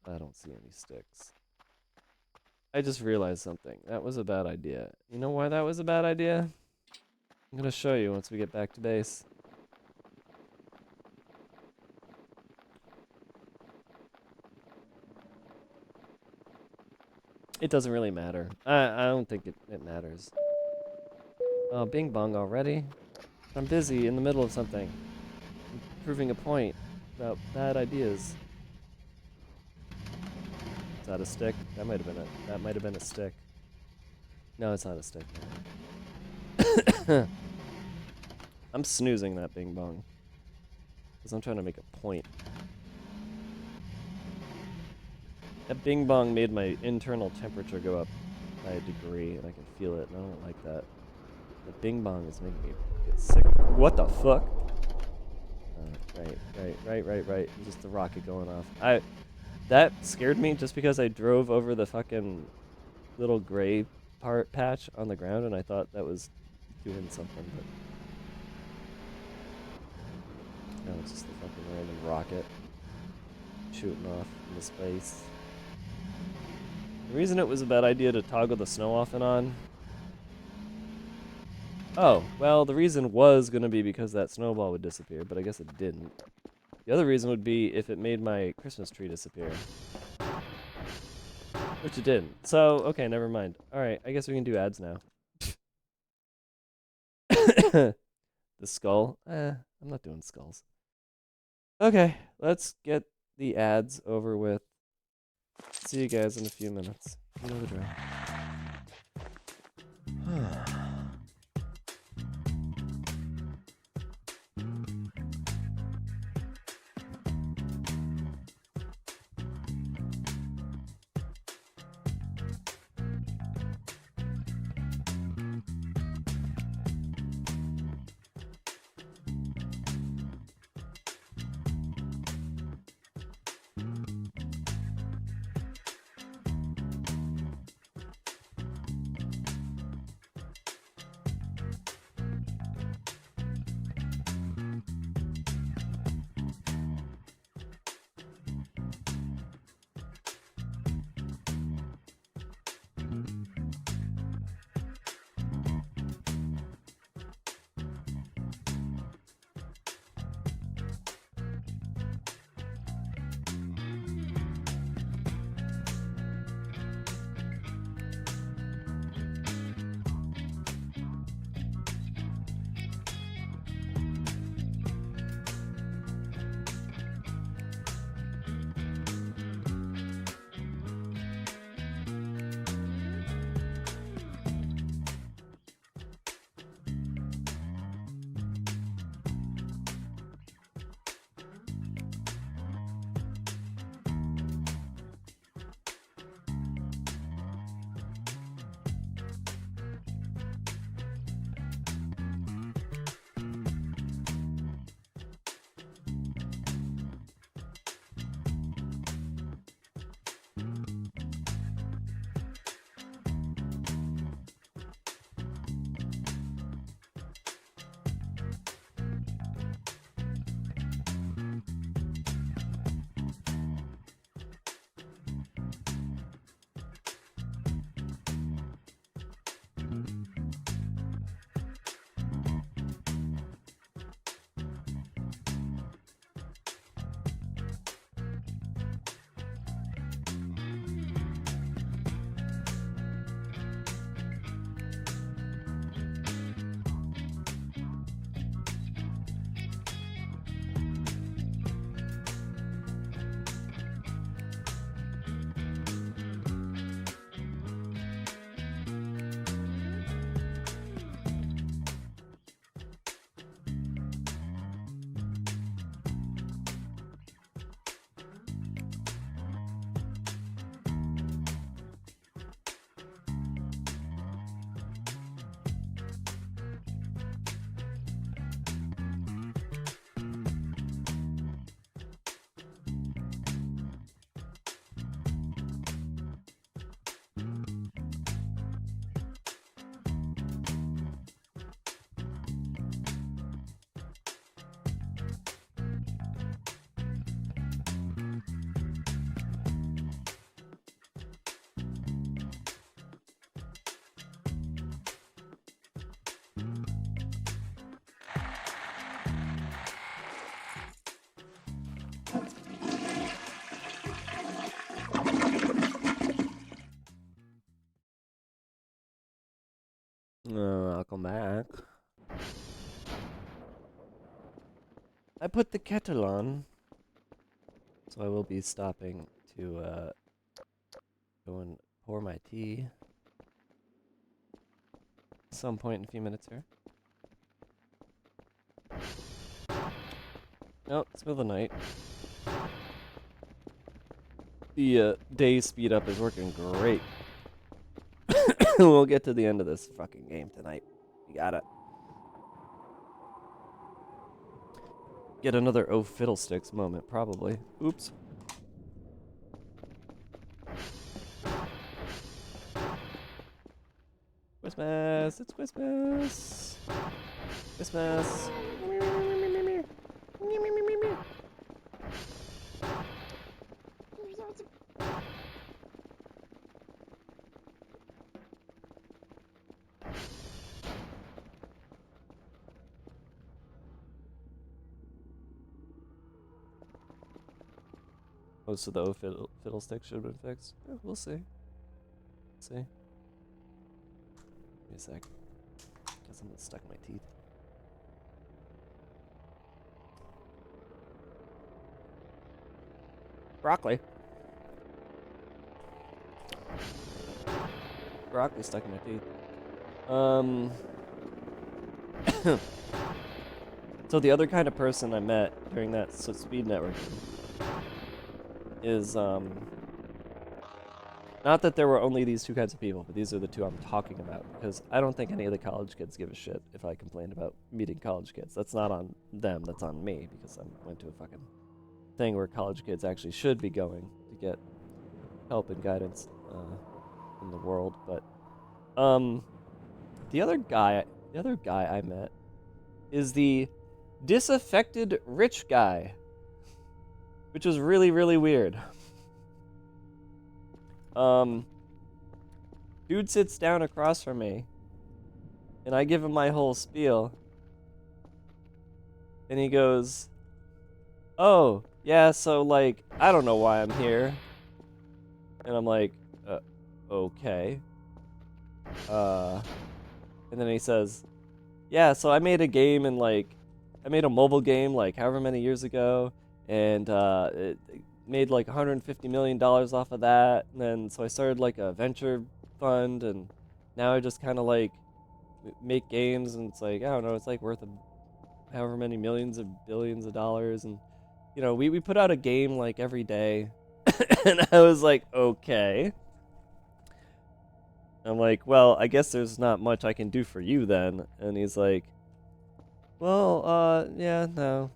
I don't see any sticks. I just realized something. That was a bad idea. You know why that was a bad idea? I'm gonna show you once we get back to base. It doesn't really matter. I don't think it matters. Oh, bing bong already? I'm busy in the middle of something. I'm proving a point about bad ideas. Is that a stick? That might have been a stick. No, it's not a stick. I'm snoozing that bing bong. Because I'm trying to make a point. That bing bong made my internal temperature go up by a degree, and I can feel it, and I don't like that. The bing bong is making me get sick. What the fuck? Right. Just the rocket going off. That scared me just because I drove over the fucking little gray patch on the ground, and I thought that was doing something, but no, it's just the fucking random rocket shooting off into space. The reason it was a bad idea to toggle the snow off and on. Oh, well, the reason was going to be because that snowball would disappear, but I guess it didn't. The other reason would be if it made my Christmas tree disappear. Which it didn't. So, okay, never mind. Alright, I guess we can do ads now. The skull? I'm not doing skulls. Okay, let's get the ads over with. See you guys in a few minutes. You know the drill. Welcome back. I put the kettle on, so I will be stopping to go and pour my tea some point in a few minutes here. No, it's middle of the night. The day speed up is working great. We'll get to the end of this fucking game tonight. We got it. Get another oh fiddlesticks moment, probably. Oops. Christmas! It's Christmas! Christmas! Most of the fiddlesticks should have been fixed. Yeah, we'll see. See. Give me a sec. Got something stuck in my teeth. Broccoli. Broccoli stuck in my teeth. So the other kind of person I met during that speed networking is not that there were only these two kinds of people, but these are the two I'm talking about, because I don't think any of the college kids give a shit if I complain about meeting college kids. That's not on them, that's on me, because I went to a fucking thing where college kids actually should be going to get help and guidance in the world. But the other guy I met is the disaffected rich guy, which was really, really weird. Dude sits down across from me, and I give him my whole spiel, and he goes, "Oh, yeah, so, like, I don't know why I'm here." And I'm like, okay. And then he says, "Yeah, so I made a game and, like, I made a mobile game, like, however many years ago, and, it made, like, $150 million off of that, and then, so I started, like, a venture fund, and now I just kind of, like, make games, and it's like, I don't know, it's, like, worth however many millions of billions of dollars, and, you know, we put out a game, like, every day." And I was like, okay. I'm like, well, I guess there's not much I can do for you then. And he's like, well, yeah, no.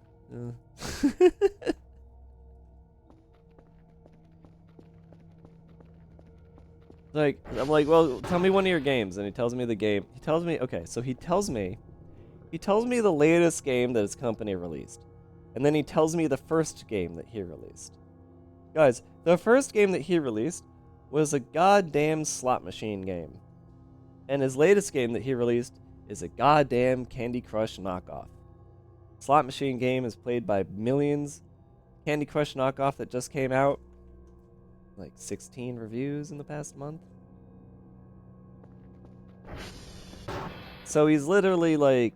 Like, I'm like, well, tell me one of your games. And he tells me the game. He tells me, okay, so he tells me the latest game that his company released. And then he tells me the first game that he released. Guys, the first game that he released was a goddamn slot machine game. And his latest game that he released is a goddamn Candy Crush knockoff. Slot machine game is played by millions. Candy Crush knockoff that just came out, like 16 reviews in the past month. So he's literally like,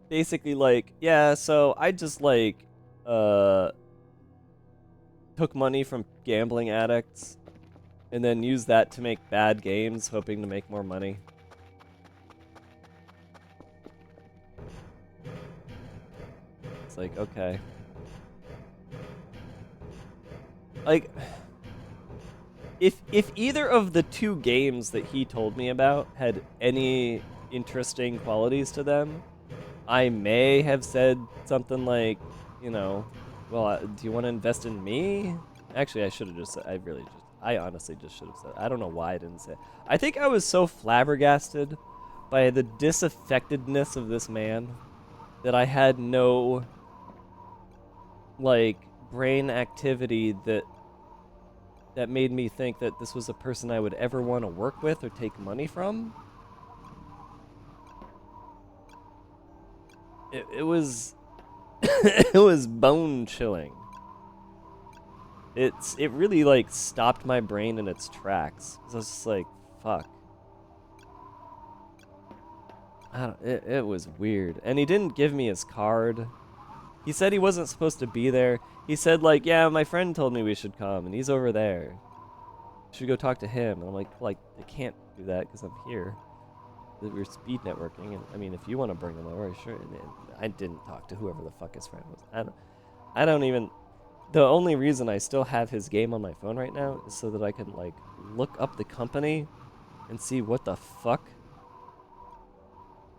basically like, yeah, so I just like, took money from gambling addicts and then used that to make bad games, hoping to make more money. It's like, okay. Like, if either of the two games that he told me about had any interesting qualities to them, I may have said something like, you know, well, do you want to invest in me? Actually, I should have just said, I honestly just should have said, I don't know why I didn't say it. I think I was so flabbergasted by the disaffectedness of this man that I had no, like, brain activity that made me think that this was a person I would ever want to work with or take money from. It was it was bone chilling. It really like stopped my brain in its tracks. I was just like, fuck. It was weird. And he didn't give me his card. He said he wasn't supposed to be there. He said like, yeah, my friend told me we should come and he's over there. Should go talk to him. And I'm like, I can't do that because I'm here. we're speed networking, and I mean, if you want to bring him over, sure. And I didn't talk to whoever the fuck his friend was. I don't even. The only reason I still have his game on my phone right now is so that I can like look up the company and see what the fuck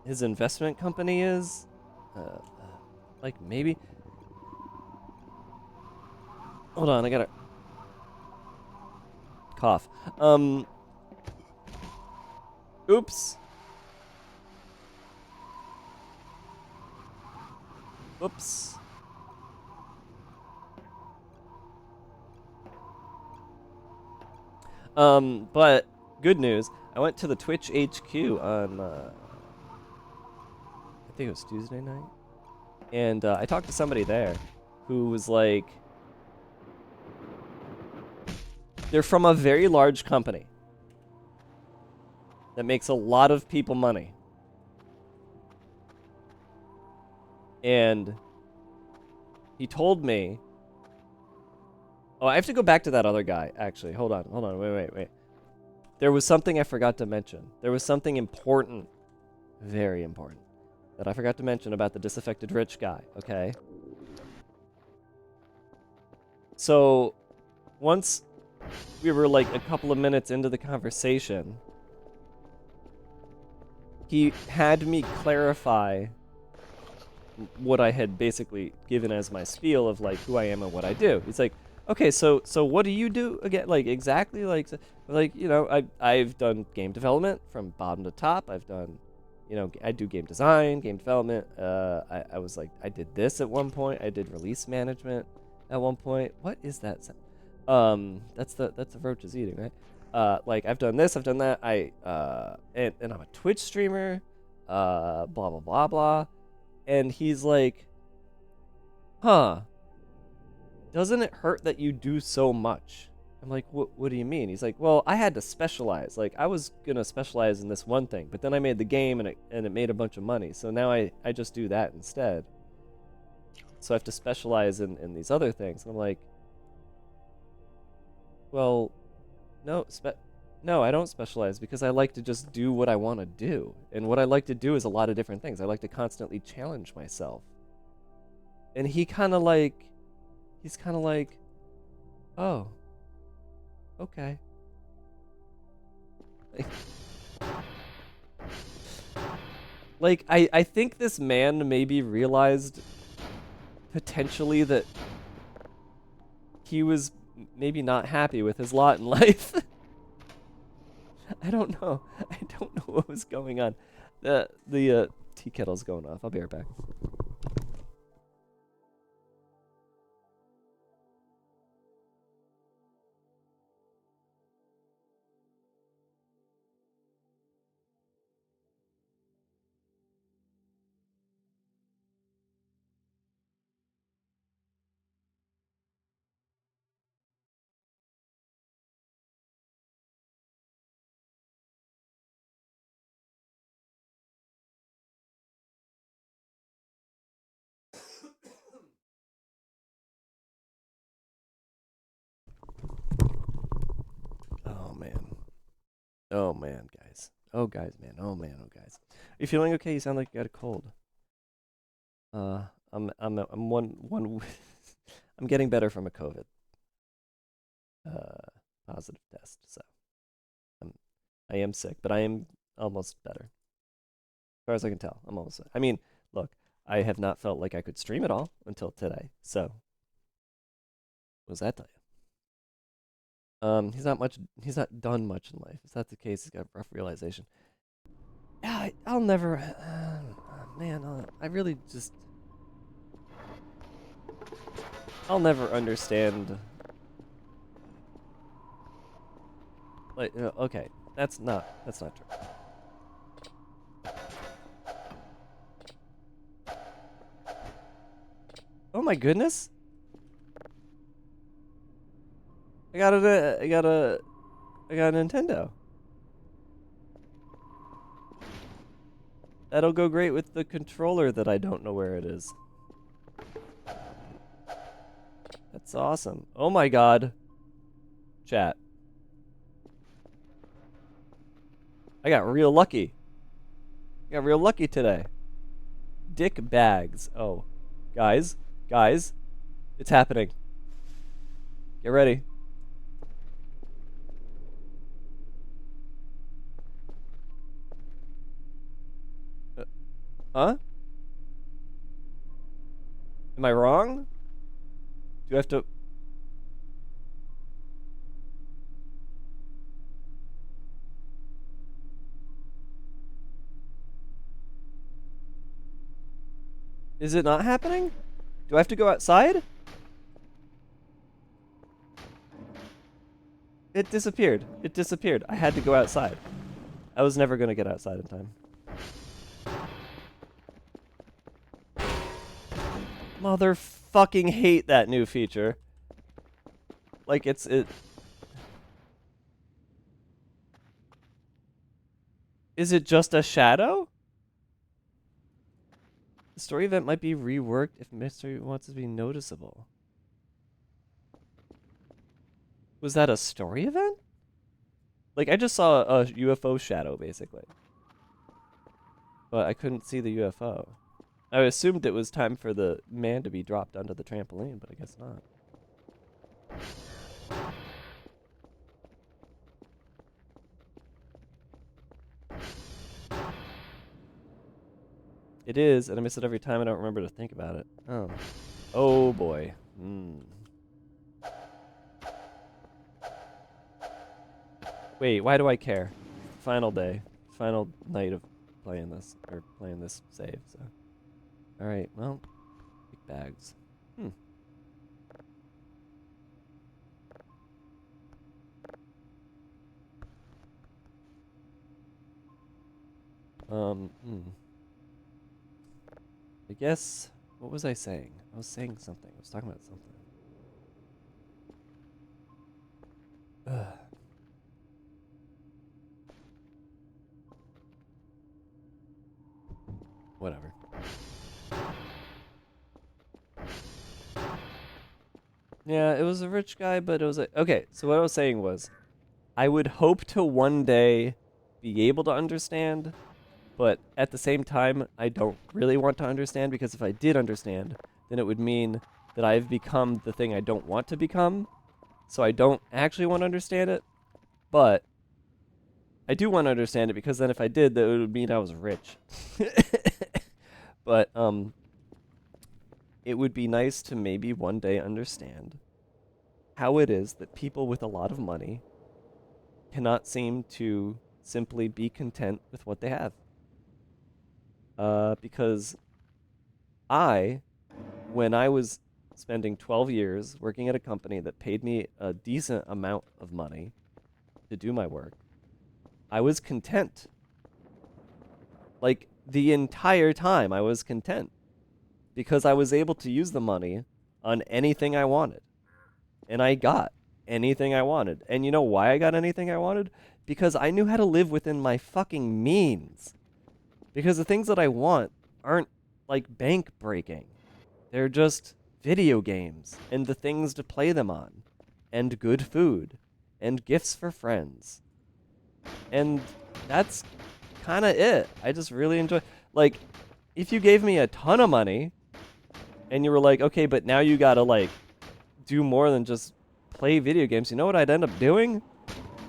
his investment company is. Like maybe. Hold on, I gotta cough. Oops. Oops. But good news. I went to the Twitch HQ on, I think it was Tuesday night, and I talked to somebody there who was like, they're from a very large company that makes a lot of people money. And he told me, oh, I have to go back to that other guy, actually. Hold on, wait. There was something I forgot to mention. There was something important, very important, that I forgot to mention about the disaffected rich guy, okay? So, once we were like a couple of minutes into the conversation, he had me clarify what I had basically given as my spiel of like who I am and what I do. He's like, okay, so what do you do again? Like exactly like you know, I've done game development from bottom to top. I've done, you know, I do game design, game development. I was like, I did this at one point. I did release management at one point. What is that sound? That's the roach is eating, right? Like I've done this, I've done that. And I'm a Twitch streamer. Blah blah blah blah. And he's like, huh, doesn't it hurt that you do so much? I'm like, what do you mean? He's like, well, I had to specialize. Like, I was going to specialize in this one thing, but then I made the game and it made a bunch of money. So now I just do that instead. So I have to specialize in these other things. And I'm like, well, no, I don't specialize because I like to just do what I want to do. And what I like to do is a lot of different things. I like to constantly challenge myself. And he's kind of like, oh, okay. Like, I think this man maybe realized potentially that he was maybe not happy with his lot in life. I don't know. I don't know what was going on. The tea kettle's going off. I'll be right back. Oh man. Oh man, guys. Oh guys, man. Oh man, oh guys. Are you feeling okay? You sound like you got a cold. I'm one I'm getting better from a COVID positive test, so I am sick, but I am almost better. As far as I can tell, I'm almost. I mean, look, I have not felt like I could stream at all until today. So, what does that tell you? He's not done much in life. If that's the case, he's got a rough realization. Yeah, I'll never. Man, I really just. I'll never understand. Like, okay, that's not true. Oh my goodness! I got a Nintendo. That'll go great with the controller that I don't know where it is. That's awesome. Oh my god. Chat. I got real lucky. Got real lucky today. Dick bags. Oh. Guys. Guys. It's happening. Get ready. Huh? Am I wrong? Do I have to... Is it not happening? Do I have to go outside? It disappeared. It disappeared. I had to go outside. I was never going to get outside in time. Motherfucking hate that new feature. Like, it... Is it just a shadow? The story event might be reworked if mystery wants to be noticeable. Was that a story event? Like, I just saw a UFO shadow, basically. But I couldn't see the UFO. I assumed it was time for the man to be dropped onto the trampoline, but I guess not. It is, and I miss it every time. I don't remember to think about it. Oh. Oh, boy. Wait, why do I care? Final day. Final night of playing this, or playing this save, so. Alright, well, big bags. I guess, what was I saying? I was saying something. I was talking about something. Ugh. Whatever. Yeah, it was a rich guy, but it was a... Okay, so what I was saying was, I would hope to one day be able to understand, but at the same time, I don't really want to understand, because if I did understand, then it would mean that I've become the thing I don't want to become, so I don't actually want to understand it, but I do want to understand it, because then if I did, that would mean I was rich. But, it would be nice to maybe one day understand how it is that people with a lot of money cannot seem to simply be content with what they have. Because when I was spending 12 years working at a company that paid me a decent amount of money to do my work, I was content. Like, the entire time I was content. Because I was able to use the money on anything I wanted. And I got anything I wanted. And you know why I got anything I wanted? Because I knew how to live within my fucking means. Because the things that I want aren't, like, bank breaking. They're just video games, and the things to play them on, and good food, and gifts for friends. And that's kind of it. I just really enjoy... Like, if you gave me a ton of money, and you were like, okay, but now you gotta, like, do more than just play video games, you know what I'd end up doing?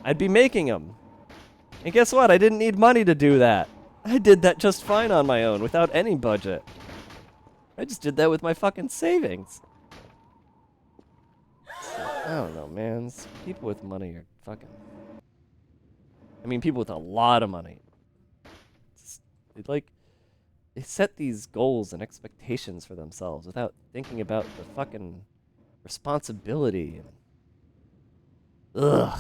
I'd be making them. And guess what? I didn't need money to do that. I did that just fine on my own, without any budget. I just did that with my fucking savings. So, I don't know, man. People with money are fucking... I mean, people with a lot of money. They set these goals and expectations for themselves without thinking about the fucking responsibility. Ugh.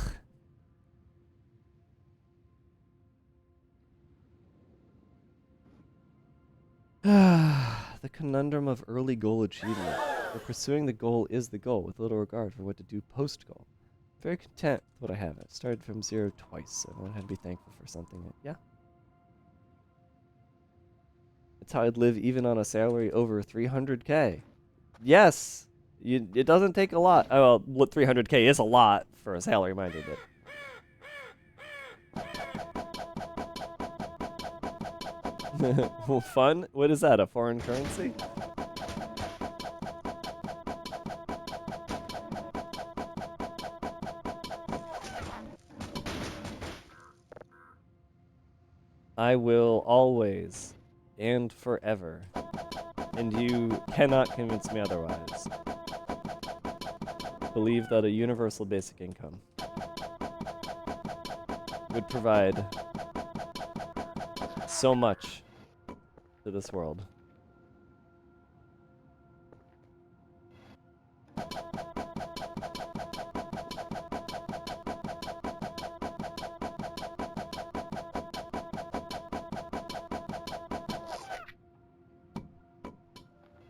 The conundrum of early goal achievement. Where pursuing the goal is the goal, with little regard for what to do post-goal. Very content with what I have. I started from 0 twice, so I had to be thankful for something. Yeah. That's how I'd live even on a salary over 300K. Yes! It doesn't take a lot. Oh, well, 300K is a lot for a salary, mind you, but... Well, fun? What is that, a foreign currency? I will always and forever, and you cannot convince me otherwise, believe that a universal basic income would provide so much to this world.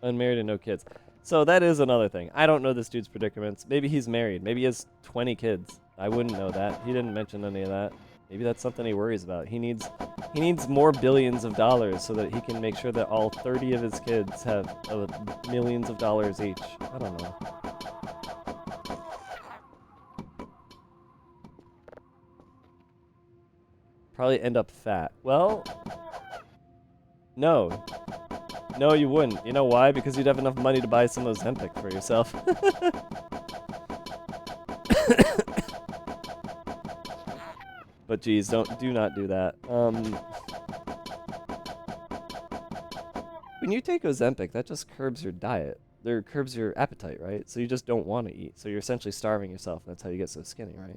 Unmarried and no kids. So that is another thing. I don't know this dude's predicaments. Maybe he's married. Maybe he has 20 kids. I wouldn't know that. He didn't mention any of that. Maybe that's something he worries about. He needs more billions of dollars so that he can make sure that all 30 of his kids have millions of dollars each. I don't know. Probably end up fat. Well, no. No, you wouldn't. You know why? Because you'd have enough money to buy some Ozempic for yourself. But geez, do not do that. When you take Ozempic, that just curbs your diet. There curbs your appetite, right? So you just don't want to eat. So you're essentially starving yourself. That's how you get so skinny, right?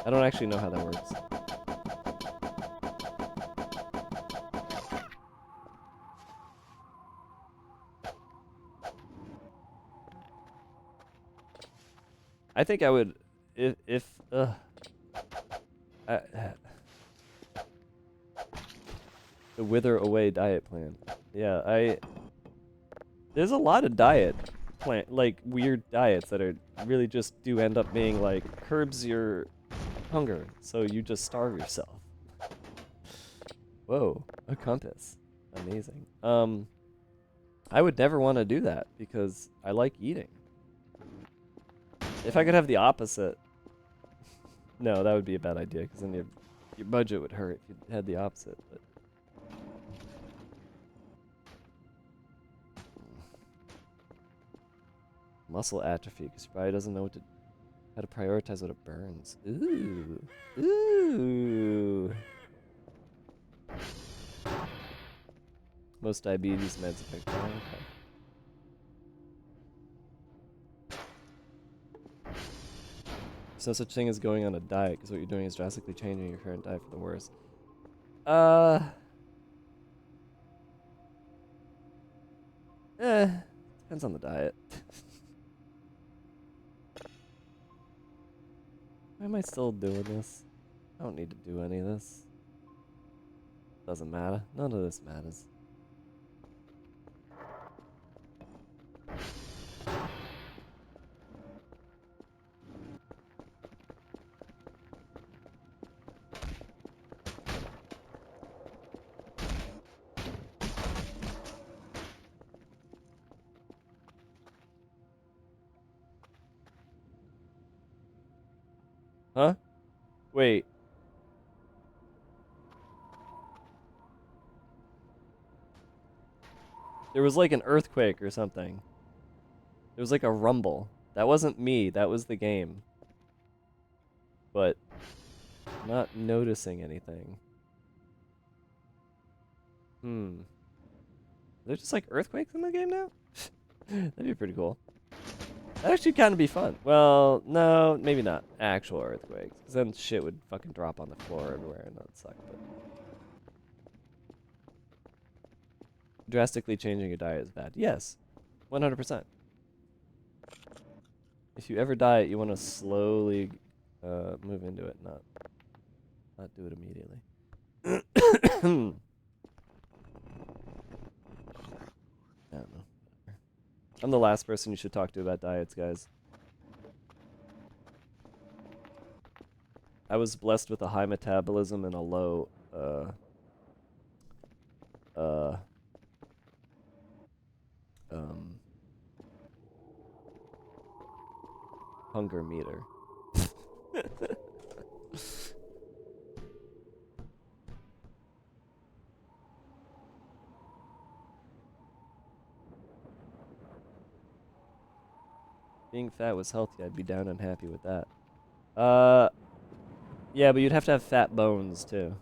I don't actually know how that works. I think I would, if the wither away diet plan. Yeah, there's a lot of diet plan, like weird diets that are really just do end up being like curbs your hunger, so you just starve yourself. Whoa, a compass. Amazing. I would never want to do that because I like eating. If I could have the opposite, no, that would be a bad idea because then your budget would hurt if you had the opposite. But muscle atrophy because your body doesn't know how to prioritize what it burns. Ooh, ooh. Most diabetes meds affect. Oh, okay. There's no such thing as going on a diet because what you're doing is drastically changing your current diet for the worse. Depends on the diet. Why am I still doing this? I don't need to do any of this. Doesn't matter. None of this matters. Huh? Wait. There was like an earthquake or something. There was like a rumble. That wasn't me. That was the game. But I'm not noticing anything. Are there just like earthquakes in the game now? That'd be pretty cool. That'd actually kind of be fun. Well, no, maybe not actual earthquakes. Because then shit would fucking drop on the floor everywhere and that'd suck. But drastically changing your diet is bad. Yes, 100%. If you ever diet, you want to slowly move into it, not do it immediately. I don't know. I'm the last person you should talk to about diets, guys. I was blessed with a high metabolism and a low hunger meter. being fat was healthy, I'd be down and happy with that. Yeah, but you'd have to have fat bones too.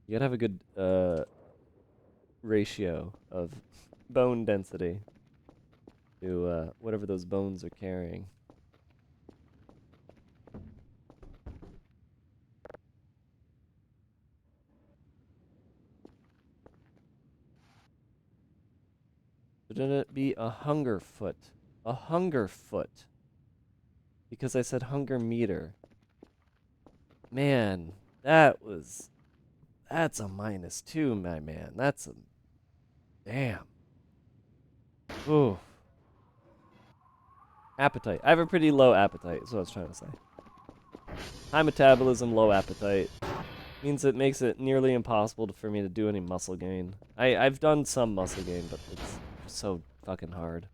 You gotta have a good ratio of bone density to whatever those bones are carrying. Shouldn't it be a hunger foot? A hunger foot. Because I said hunger meter. Man, that's a -2, my man. That's a, damn. Ooh. Appetite. I have a pretty low appetite, is what I was trying to say. High metabolism, low appetite. Means it makes it nearly impossible for me to do any muscle gain. I've done some muscle gain, but it's so fucking hard.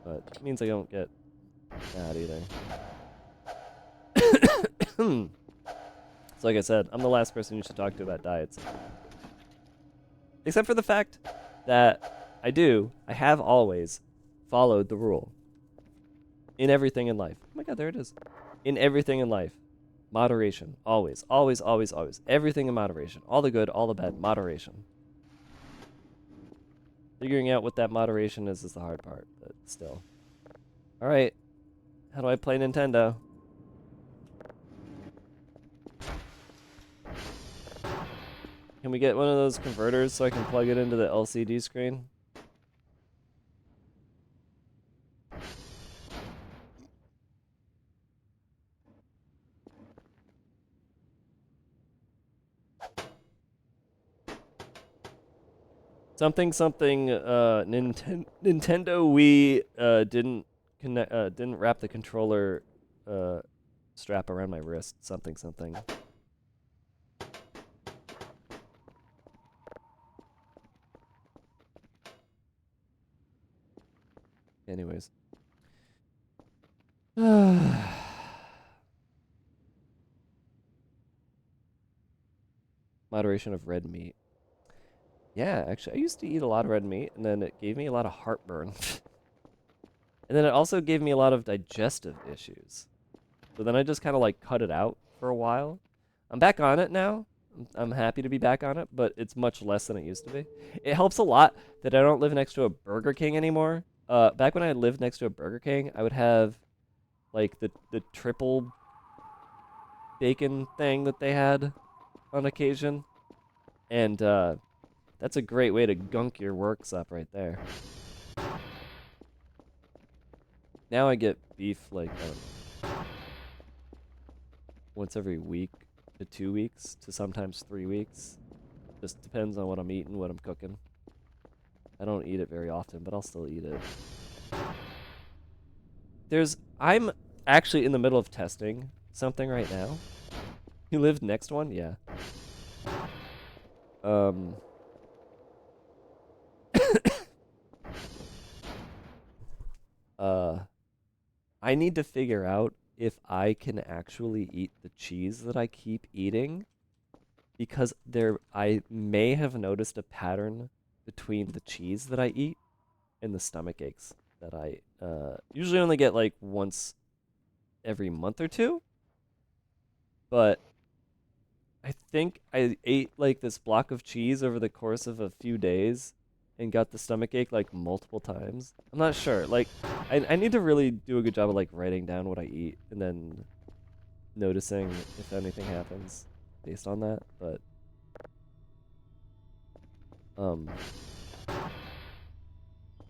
But it means I don't get fat either. So like I said, I'm the last person you should talk to about diets. Except for the fact that I have always followed the rule. In everything in life. Oh my god, there it is. In everything in life. Moderation. Always. Always, always, always. Everything in moderation. All the good, all the bad. Moderation. Figuring out what that moderation is the hard part, but still. Alright. How do I play Nintendo? Can we get one of those converters so I can plug it into the LCD screen? Something Nintendo Wii didn't wrap the controller strap around my wrist. Something. Anyways. Moderation of red meat. Yeah, actually, I used to eat a lot of red meat, and then it gave me a lot of heartburn. And then it also gave me a lot of digestive issues. So then I just kind of like cut it out for a while. I'm back on it now. I'm happy to be back on it, but it's much less than it used to be. It helps a lot that I don't live next to a Burger King anymore. Back when I lived next to a Burger King, I would have like the triple bacon thing that they had on occasion. And that's a great way to gunk your works up right there. Now I get beef like, I don't know, once every week to 2 weeks to sometimes 3 weeks. Just depends on what I'm eating, what I'm cooking. I don't eat it very often, but I'll still eat it. I'm actually in the middle of testing something right now. You lived next one? Yeah. I need to figure out if I can actually eat the cheese that I keep eating, because I may have noticed a pattern between the cheese that I eat and the stomach aches that I usually only get like once every month or two. But I think I ate like this block of cheese over the course of a few days and got the stomach ache like multiple times. I'm not sure. Like, I need to really do a good job of like writing down what I eat and then noticing if anything happens based on that. But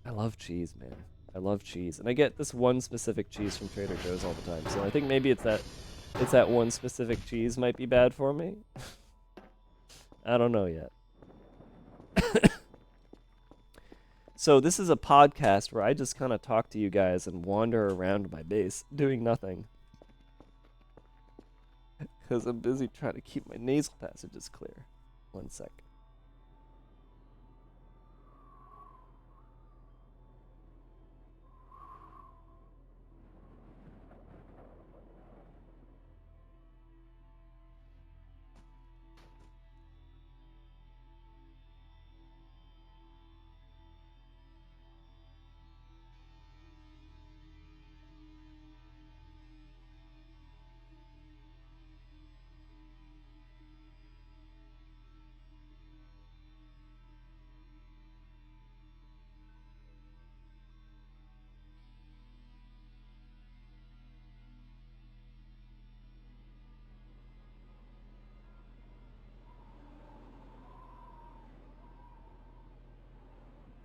I love cheese, man. I love cheese, and I get this one specific cheese from Trader Joe's all the time. So I think maybe it's that one specific cheese might be bad for me. I don't know yet. So this is a podcast where I just kind of talk to you guys and wander around my base doing nothing. Because I'm busy trying to keep my nasal passages clear. 1 sec.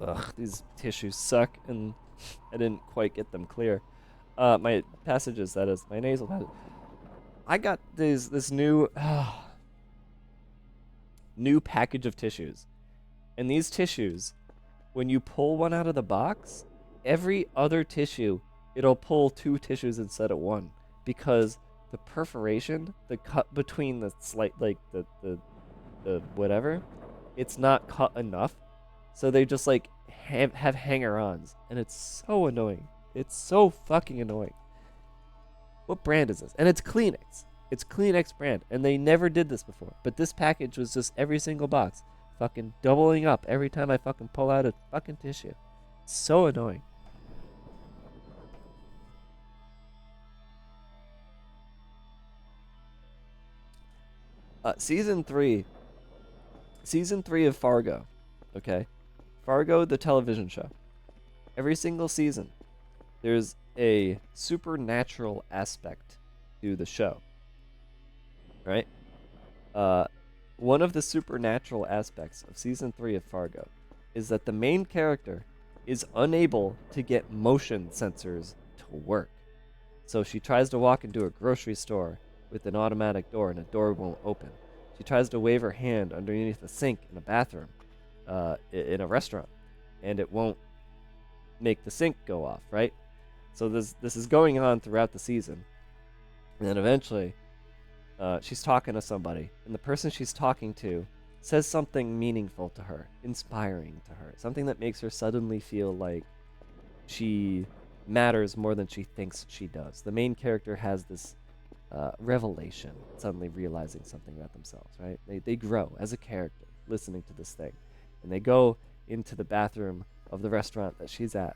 Ugh, these tissues suck, and I didn't quite get them clear. My passages, that is, my nasal passage. I got this new new package of tissues, and these tissues, when you pull one out of the box, every other tissue, it'll pull 2 tissues instead of 1, because the perforation, the cut between the slight, like the whatever, it's not cut enough, so they just like have hanger-ons, and it's so annoying. It's so fucking annoying. What brand is this? And it's Kleenex. It's Kleenex brand, and they never did this before. But this package was just every single box, fucking doubling up every time I fucking pull out a fucking tissue. It's so annoying. Season 3. Season 3 of Fargo. Okay? Fargo, the television show. Every single season, there's a supernatural aspect to the show. Right? One of the supernatural aspects of season 3 of Fargo is that the main character is unable to get motion sensors to work. So she tries to walk into a grocery store with an automatic door, and a door won't open. She tries to wave her hand underneath a sink in a bathroom, in a restaurant, and it won't make the sink go off, right? So this is going on throughout the season. And then eventually, she's talking to somebody, and the person she's talking to says something meaningful to her, inspiring to her, something that makes her suddenly feel like she matters more than she thinks she does. The main character has this revelation, suddenly realizing something about themselves, right? They grow as a character listening to this thing, and they go into the bathroom of the restaurant that she's at,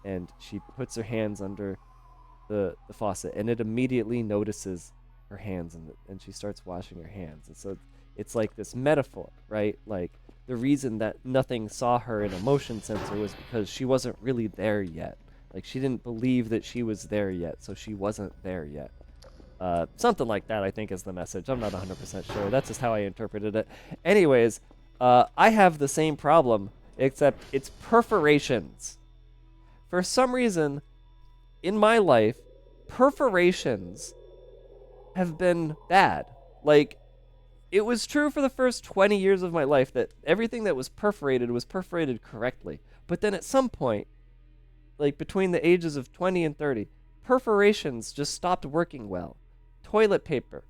and she puts her hands under the faucet, and it immediately notices her hands, and she starts washing her hands. And so it's like this metaphor, right? Like the reason that nothing saw her in a motion sensor was because she wasn't really there yet. Like she didn't believe that she was there yet, so she wasn't there yet. Something like that, I think, is the message. I'm not 100% sure. That's just how I interpreted it. Anyways, I have the same problem, except it's perforations. For some reason, in my life, perforations have been bad. Like, it was true for the first 20 years of my life that everything that was perforated correctly. But then at some point, like between the ages of 20 and 30, perforations just stopped working well. Toilet paper,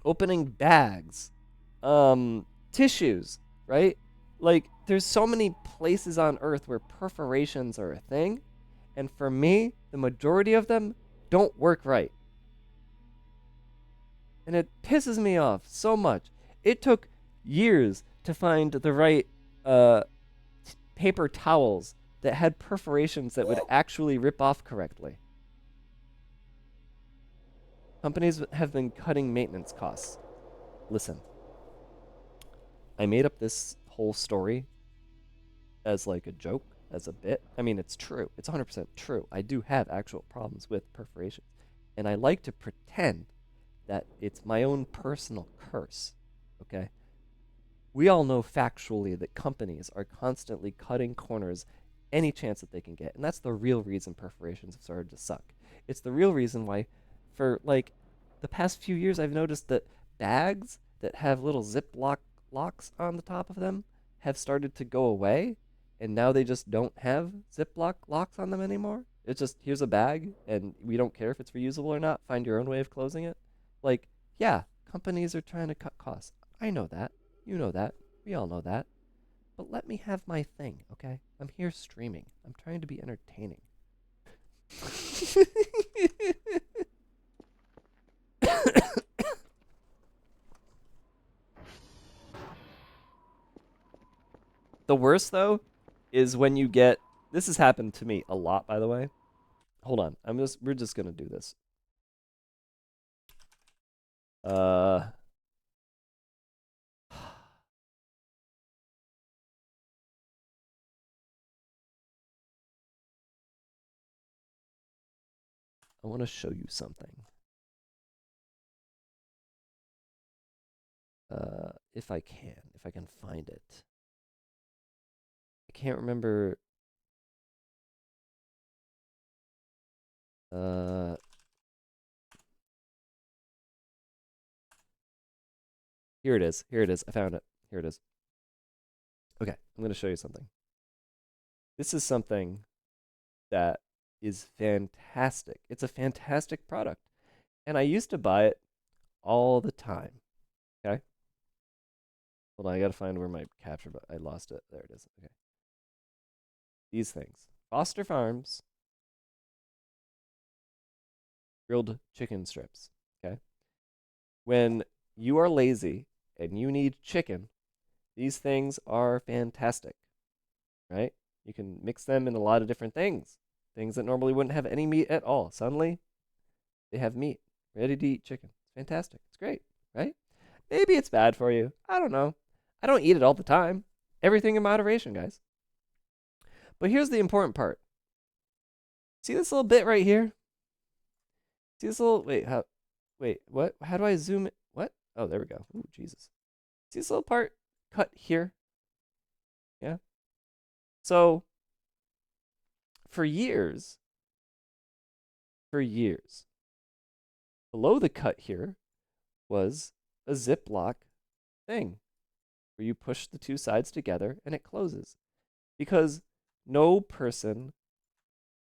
opening bags, tissues, right? Like, there's so many places on Earth where perforations are a thing, and for me, the majority of them don't work right. And it pisses me off so much. It took years to find the right paper towels that had perforations that would actually rip off correctly. Companies have been cutting maintenance costs. Listen, I made up this whole story as like a joke, as a bit. I mean, it's true. It's 100% true. I do have actual problems with perforations. And I like to pretend that it's my own personal curse, okay? We all know factually that companies are constantly cutting corners any chance that they can get. And that's the real reason perforations have started to suck. It's the real reason why, for like the past few years, I've noticed that bags that have little Ziploc locks on the top of them have started to go away. And now they just don't have Ziploc locks on them anymore. It's just, here's a bag, and we don't care if it's reusable or not. Find your own way of closing it. Like, yeah, companies are trying to cut costs. I know that. You know that. We all know that. But let me have my thing, okay? I'm here streaming. I'm trying to be entertaining. The worst, though, is when you get... This has happened to me a lot, by the way. Hold on. We're just going to do this. I want to show you something. If I can find it. I can't remember. Here it is. Here it is. I found it. Here it is. Okay, I'm going to show you something. This is something that is fantastic. It's a fantastic product. And I used to buy it all the time. Okay? Hold on, I got to find where my capture button. I lost it. There it is. Okay. These things. Foster Farms grilled chicken strips. Okay? When you are lazy and you need chicken, these things are fantastic. Right? You can mix them in a lot of different things. Things that normally wouldn't have any meat at all. Suddenly, they have meat. Ready to eat chicken. It's fantastic. It's great, right? Maybe it's bad for you. I don't know. I don't eat it all the time. Everything in moderation, guys. But here's the important part. See this little bit right here? See this little, wait, what? How do I zoom it? What? Oh, there we go. Ooh, Jesus. See this little part cut here? Yeah. So, for years, below the cut here was a Ziploc thing where you push the two sides together and it closes. Because no person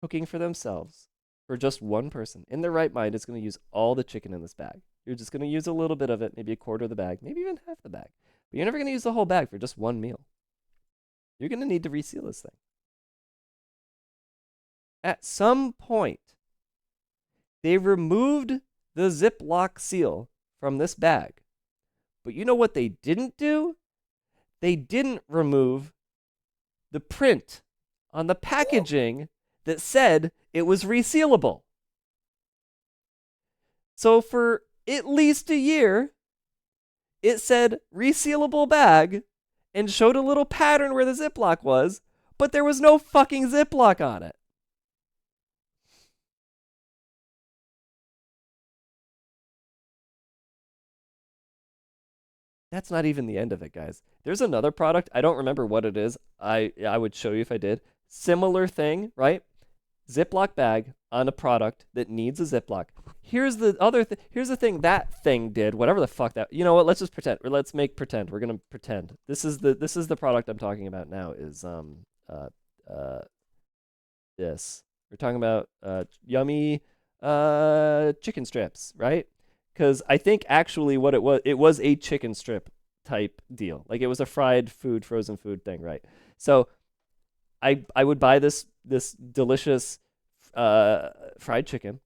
cooking for themselves, for just one person, in their right mind is going to use all the chicken in this bag. You're just going to use a little bit of it, maybe a quarter of the bag, maybe even half the bag. But you're never going to use the whole bag for just one meal. You're going to need to reseal this thing. At some point, they removed the Ziploc seal from this bag. But you know what they didn't do? They didn't remove the print on the packaging that said it was resealable. So for at least a year, it said resealable bag and showed a little pattern where the Ziploc was, but there was no fucking Ziploc on it. That's not even the end of it, guys. There's another product. I don't remember what it is. I would show you if I did. Similar thing, right? Ziploc bag on a product that needs a Ziploc. Here's the other thing. Here's the thing that thing did. Whatever the fuck that. You know what? Let's just pretend. Or let's make pretend. We're gonna pretend. This is the product I'm talking about now. Is this. We're talking about yummy chicken strips, right? Because I think actually what it was a chicken strip type deal. Like it was a fried food, frozen food thing, right? So I would buy this delicious fried chicken,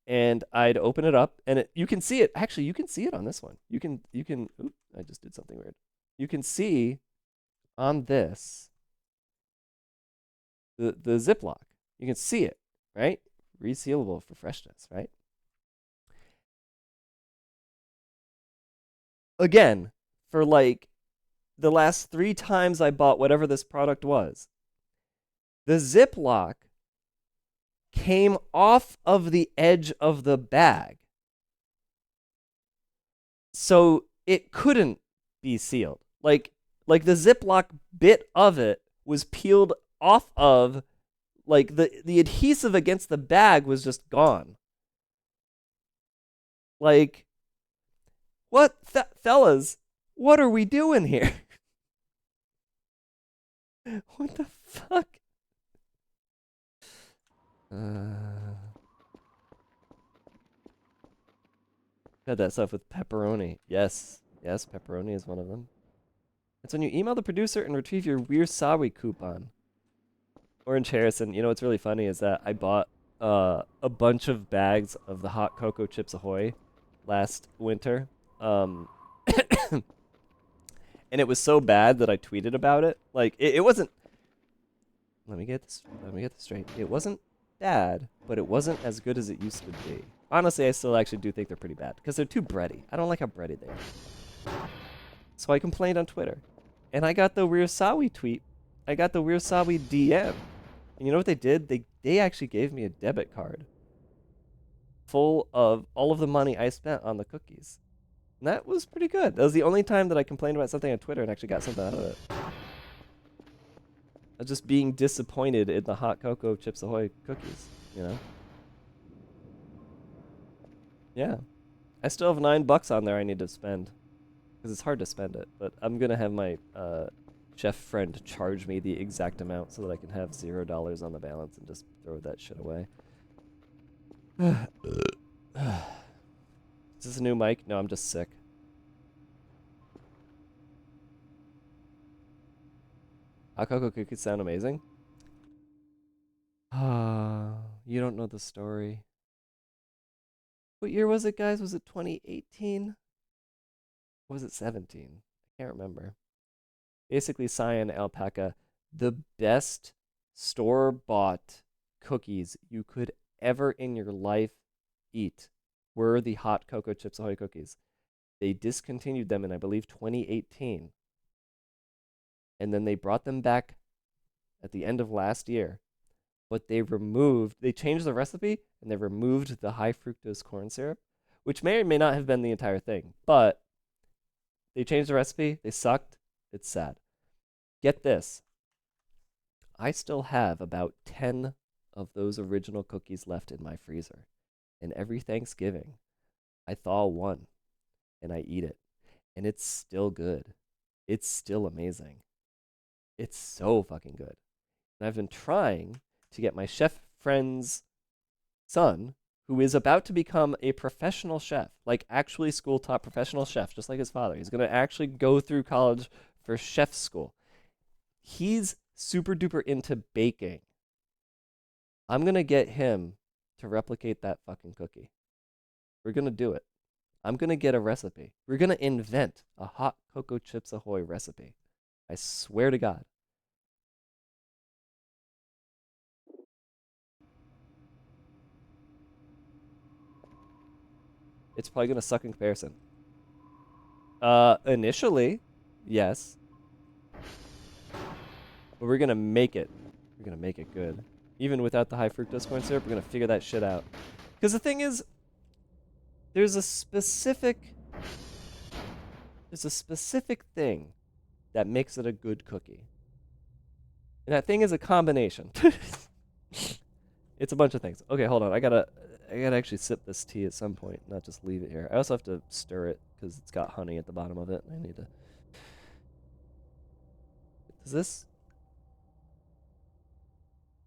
and I'd open it up, and you can see it. Actually, you can see it on this one. You can. Oops, I just did something weird. You can see on this the Ziploc. You can see it, right? Resealable for freshness, right? Again, for like the last 3 times I bought whatever this product was, the Ziploc came off of the edge of the bag. So it couldn't be sealed. Like the Ziploc bit of it was peeled off of, like the adhesive against the bag was just gone. Like, what, fellas, what are we doing here? What the fuck? Had that stuff with pepperoni. Yes, pepperoni is one of them. It's when you email the producer and retrieve your Weird Sawi coupon. Orange Harrison, you know what's really funny is that I bought a bunch of bags of the hot cocoa chips Ahoy last winter. And it was so bad that I tweeted about it. Like it wasn't. Let me get this straight. It wasn't bad, but it wasn't as good as it used to be. Honestly, I still actually do think they're pretty bad because they're too bready. I don't like how bready they are. So I complained on Twitter, and I got the Weirsawi tweet. I got the Weirsawi DM. And you know what they did? They actually gave me a debit card full of all of the money I spent on the cookies. And that was pretty good. That was the only time that I complained about something on Twitter and actually got something out of it. of just being disappointed in the hot cocoa Chips Ahoy cookies, you know? Yeah. I still have $9 on there I need to spend. Because it's hard to spend it. But I'm going to have my chef friend charge me the exact amount so that I can have $0 on the balance and just throw that shit away. Is this a new mic? No, I'm just sick. Hot cocoa cookies sound amazing. You don't know the story. What year was it, guys? Was it 2018? Or was it 17? I can't remember. Basically, Cyan Alpaca, the best store-bought cookies you could ever in your life eat were the hot cocoa Chips Ahoy cookies. They discontinued them in, I believe, 2018. And then they brought them back at the end of last year. But they changed the recipe, and they removed the high fructose corn syrup, which may or may not have been the entire thing. But they changed the recipe. They sucked. It's sad. Get this. I still have about 10 of those original cookies left in my freezer. And every Thanksgiving, I thaw one and I eat it. And it's still good. It's still amazing. It's so fucking good. And I've been trying to get my chef friend's son, who is about to become a professional chef, like actually school taught professional chef, just like his father. He's going to actually go through college for chef school. He's super duper into baking. I'm going to get him to replicate that fucking cookie. We're going to do it. I'm going to get a recipe. We're going to invent a hot cocoa Chips Ahoy recipe. I swear to God. It's probably going to suck in comparison. Initially, yes. But we're going to make it. We're going to make it good. Even without the high fructose corn syrup, we're going to figure that shit out. Because the thing is, there's a specific thing that makes it a good cookie. And that thing is a combination. It's a bunch of things. Okay, hold on. I gotta actually sip this tea at some point, not just leave it here. I also have to stir it because it's got honey at the bottom of it. I need to. Is this?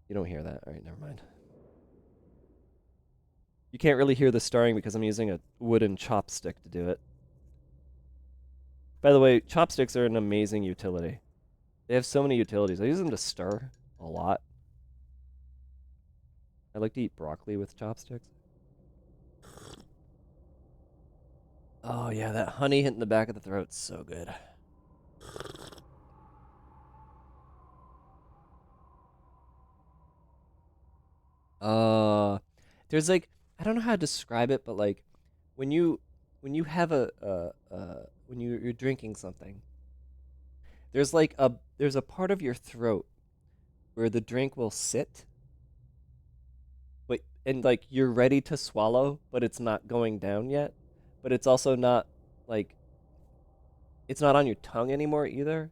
You don't hear that. All right, never mind. You can't really hear the stirring because I'm using a wooden chopstick to do it. By the way, chopsticks are an amazing utility. They have so many utilities. I use them to stir a lot. I like to eat broccoli with chopsticks. Oh yeah, that honey hitting the back of the throat's so good. Uh, there's like, I don't know how to describe it, but like when you have when you're drinking something, there's a part of your throat where the drink will sit, but and like you're ready to swallow, but it's not going down yet, but it's also not like it's not on your tongue anymore either.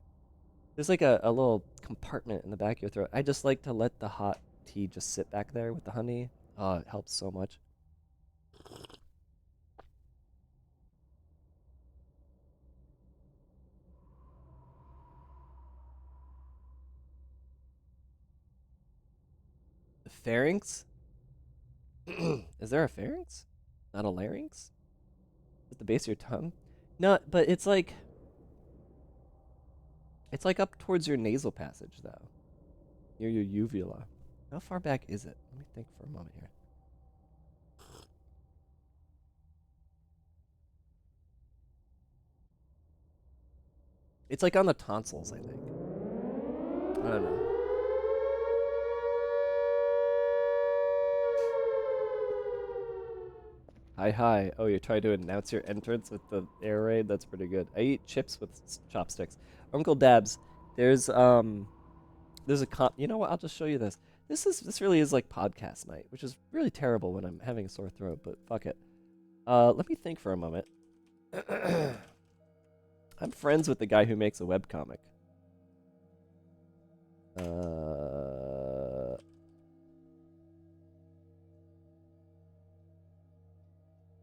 There's like a little compartment in the back of your throat. I just like to let the hot tea just sit back there with the honey. Oh, it helps so much. The pharynx? Is there a pharynx? Not a larynx? At the base of your tongue? No, but it's like up towards your nasal passage though. Near your uvula. How far back is it? Let me think for a moment here. It's like on the tonsils, I think. I don't know. Hi, hi. Oh, you're trying to announce your entrance with the air raid? That's pretty good. I eat chips with chopsticks. Uncle Dabs, there's you know what? I'll just show you this. This really is like podcast night, which is really terrible when I'm having a sore throat, but fuck it. Let me think for a moment. I'm friends with the guy who makes a webcomic.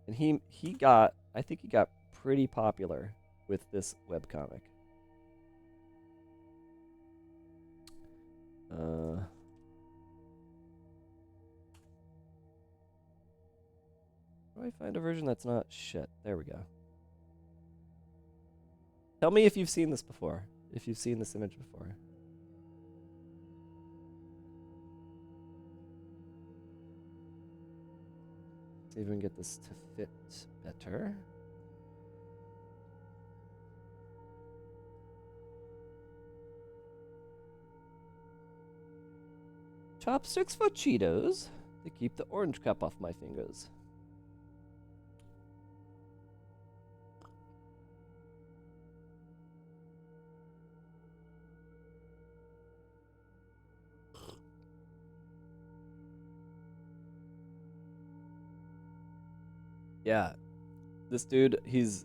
And he got, I think he got pretty popular with this webcomic. How do I find a version that's not shit? There we go. Tell me if you've seen this before. If you've seen this image before. See if we can get this to fit better. Chopsticks for Cheetos to keep the orange cap off my fingers. Yeah, this dude, he's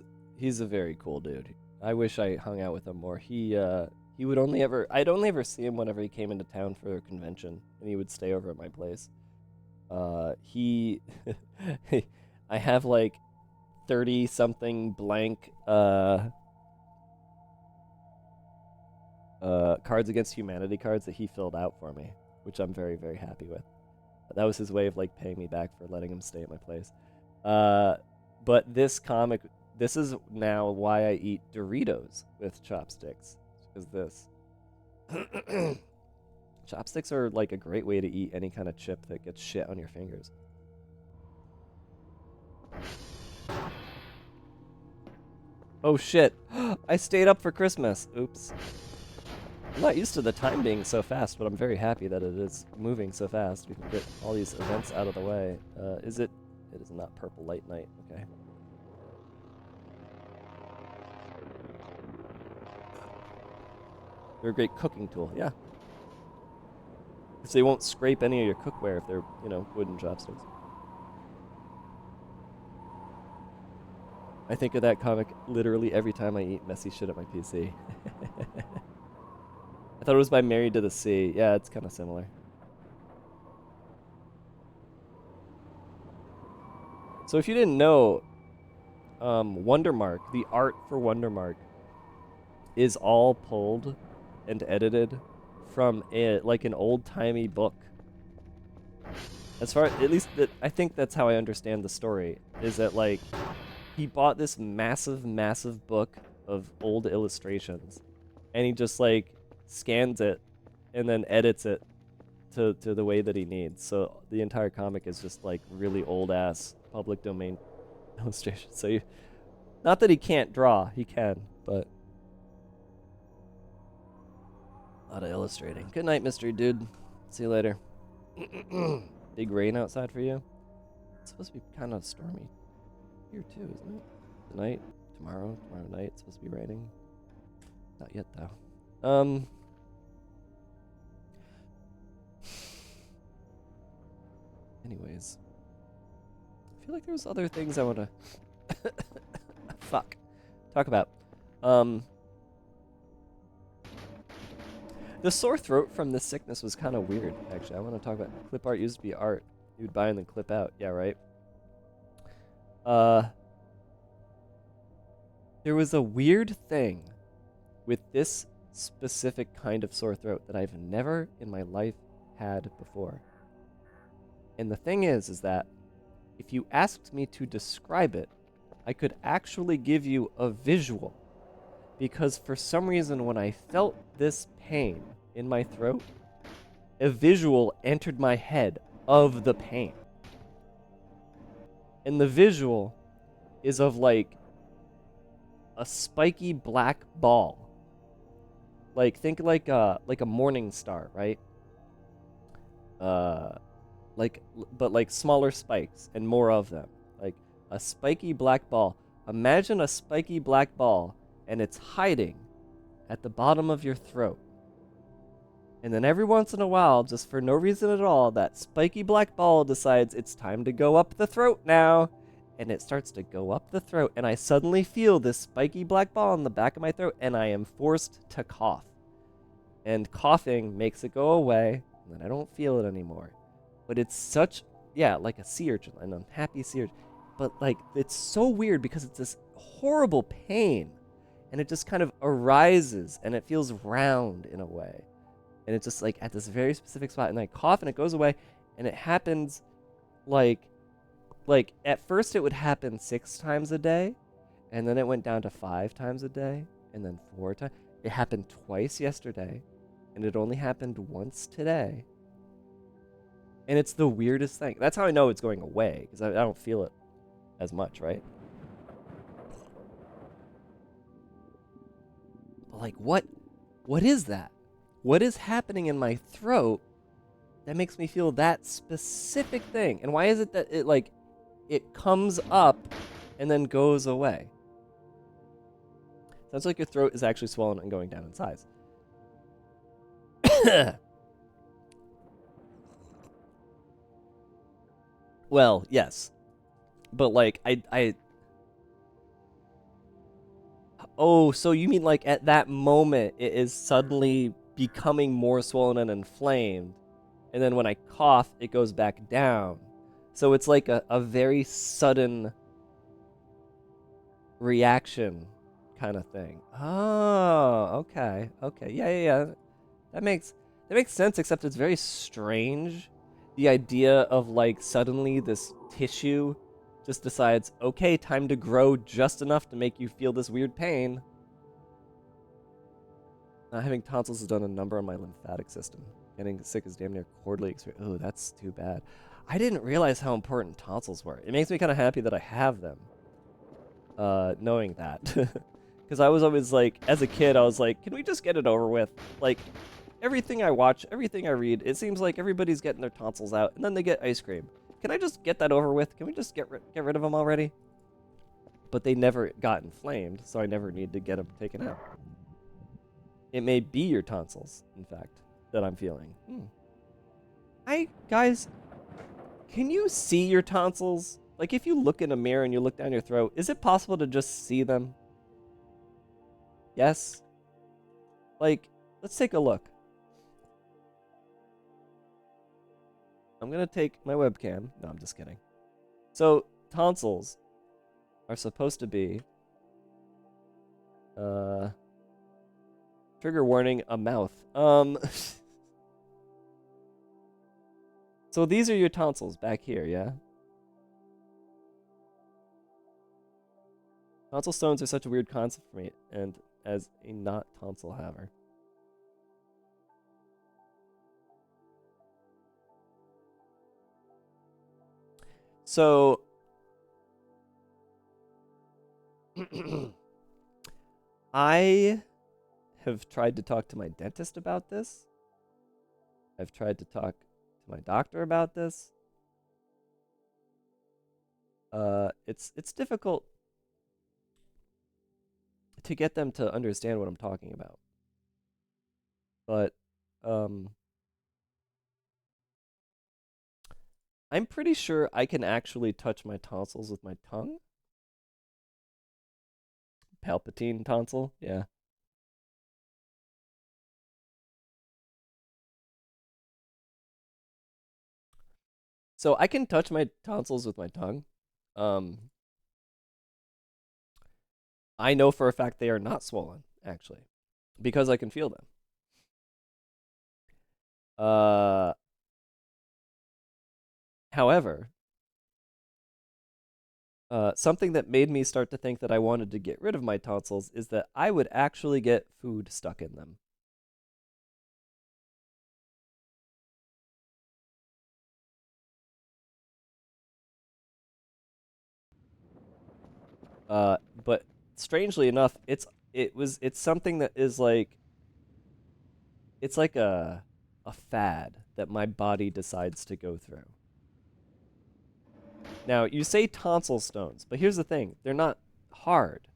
a very cool dude. I wish I hung out with him more. He would only ever, I'd only ever see him whenever he came into town for a convention, and he would stay over at my place. I have like 30 something blank Cards Against Humanity cards that he filled out for me, which I'm very, very happy with. That was his way of like paying me back for letting him stay at my place. But this comic, this is now why I eat Doritos with chopsticks. Is this. Chopsticks are like a great way to eat any kind of chip that gets shit on your fingers. Oh shit, I stayed up for Christmas. Oops. I'm not used to the time being so fast, but I'm very happy that it is moving so fast. We can get all these events out of the way. Is it? It is not purple light night. Okay. They're a great cooking tool. Yeah. Because they won't scrape any of your cookware if they're, you know, wooden chopsticks. I think of that comic literally every time I eat messy shit at my PC. I thought it was by Married to the Sea. Yeah, it's kind of similar. So if you didn't know, Wondermark, the art for Wondermark, is all pulled and edited from like an old-timey book. As far, at least, I think that's how I understand the story, is that, like, he bought this massive, massive book of old illustrations, and he just, like, scans it and then edits it to the way that he needs. So the entire comic is just, like, really old-ass public domain illustrations. So you, not that he can't draw, he can, but a lot of illustrating. Good night, mystery dude. See you later. Big rain outside for you? It's supposed to be kind of stormy here too, isn't it? Tonight, tomorrow night, it's supposed to be raining. Not yet though. Anyways, I feel like there was other things I want to talk about. The sore throat from this sickness was kind of weird, actually. I want to talk about clip art used to be art. You'd buy and then clip out. Yeah, right? There was a weird thing with this specific kind of sore throat that I've never in my life had before. And the thing is that if you asked me to describe it, I could actually give you a visual. Because for some reason, when I felt this pain in my throat, a visual entered my head of the pain. And the visual is of, like, a spiky black ball. Like, think like a morning star, right? But like smaller spikes and more of them. Like a spiky black ball. Imagine a spiky black ball and it's hiding at the bottom of your throat. And then every once in a while, just for no reason at all, that spiky black ball decides it's time to go up the throat now. And it starts to go up the throat, and I suddenly feel this spiky black ball in the back of my throat, and I am forced to cough. and coughing makes it go away, and then I don't feel it anymore. But it's such, yeah, like a sea urchin, an unhappy sea urchin. But like, it's so weird because it's this horrible pain, and it just kind of arises, and it feels round in a way, and it's just like at this very specific spot, and I cough, and it goes away, and it happens like at first it would happen 6 times a day, and then it went down to 5 times a day, and then 4 times. It happened twice yesterday, and it only happened once today. And it's the weirdest thing. That's how I know it's going away, because I don't feel it as much, right? But like, what is that? What is happening in my throat that makes me feel that specific thing? And why is it that it comes up and then goes away? Sounds like your throat is actually swollen and going down in size. Well, yes. But like oh, so you mean like at that moment it is suddenly becoming more swollen and inflamed, and then when I cough it goes back down. So it's like a very sudden reaction kind of thing. Oh, okay. Okay. Yeah. That makes sense, except it's very strange. The idea of like suddenly this tissue just decides, okay, time to grow just enough to make you feel this weird pain. Not having tonsils has done a number on my lymphatic system. Getting sick is damn near quarterly experience. Oh, that's too bad. I didn't realize how important tonsils were. It makes me kind of happy that I have them. Knowing that. Because I was always like, as a kid, I was like, can we just get it over with? Like, everything I watch, everything I read, it seems like everybody's getting their tonsils out, and then they get ice cream. Can I just get that over with? Can we just get rid of them already? But they never got inflamed, so I never need to get them taken out. It may be your tonsils, in fact, that I'm feeling. Guys, can you see your tonsils? Like, if you look in a mirror and you look down your throat, is it possible to just see them? Yes? Like, let's take a look. I'm gonna take my webcam. No, I'm just kidding. So, tonsils are supposed to be... trigger warning, a mouth. So these are your tonsils back here, yeah? Tonsil stones are such a weird concept for me, and as a not tonsil haver. So, I have tried to talk to my dentist about this. I've tried to talk to my doctor about this. It's difficult to get them to understand what I'm talking about. But, I'm pretty sure I can actually touch my tonsils with my tongue. Palpatine tonsil, yeah. So I can touch my tonsils with my tongue. I know for a fact they are not swollen, actually, because I can feel them. However, something that made me start to think that I wanted to get rid of my tonsils is that I would actually get food stuck in them. But strangely enough, it's something that is like, it's like a fad that my body decides to go through. Now, you say tonsil stones, but here's the thing. They're not hard.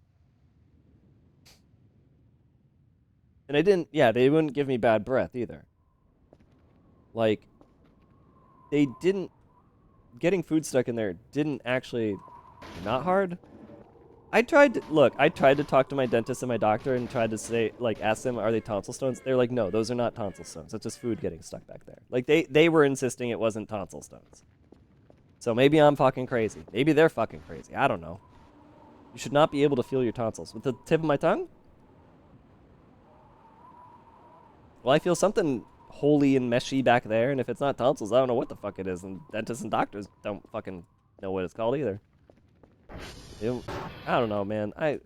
And they wouldn't give me bad breath either. Like, getting food stuck in there didn't actually, not hard. I tried to talk to my dentist and my doctor and tried to say, like, ask them, are they tonsil stones? They're like, no, those are not tonsil stones. That's just food getting stuck back there. Like, they were insisting it wasn't tonsil stones. So maybe I'm fucking crazy. Maybe they're fucking crazy. I don't know. You should not be able to feel your tonsils. With the tip of my tongue? Well, I feel something holy and meshy back there, and if it's not tonsils, I don't know what the fuck it is, and dentists and doctors don't fucking know what it's called either. I don't know, man. I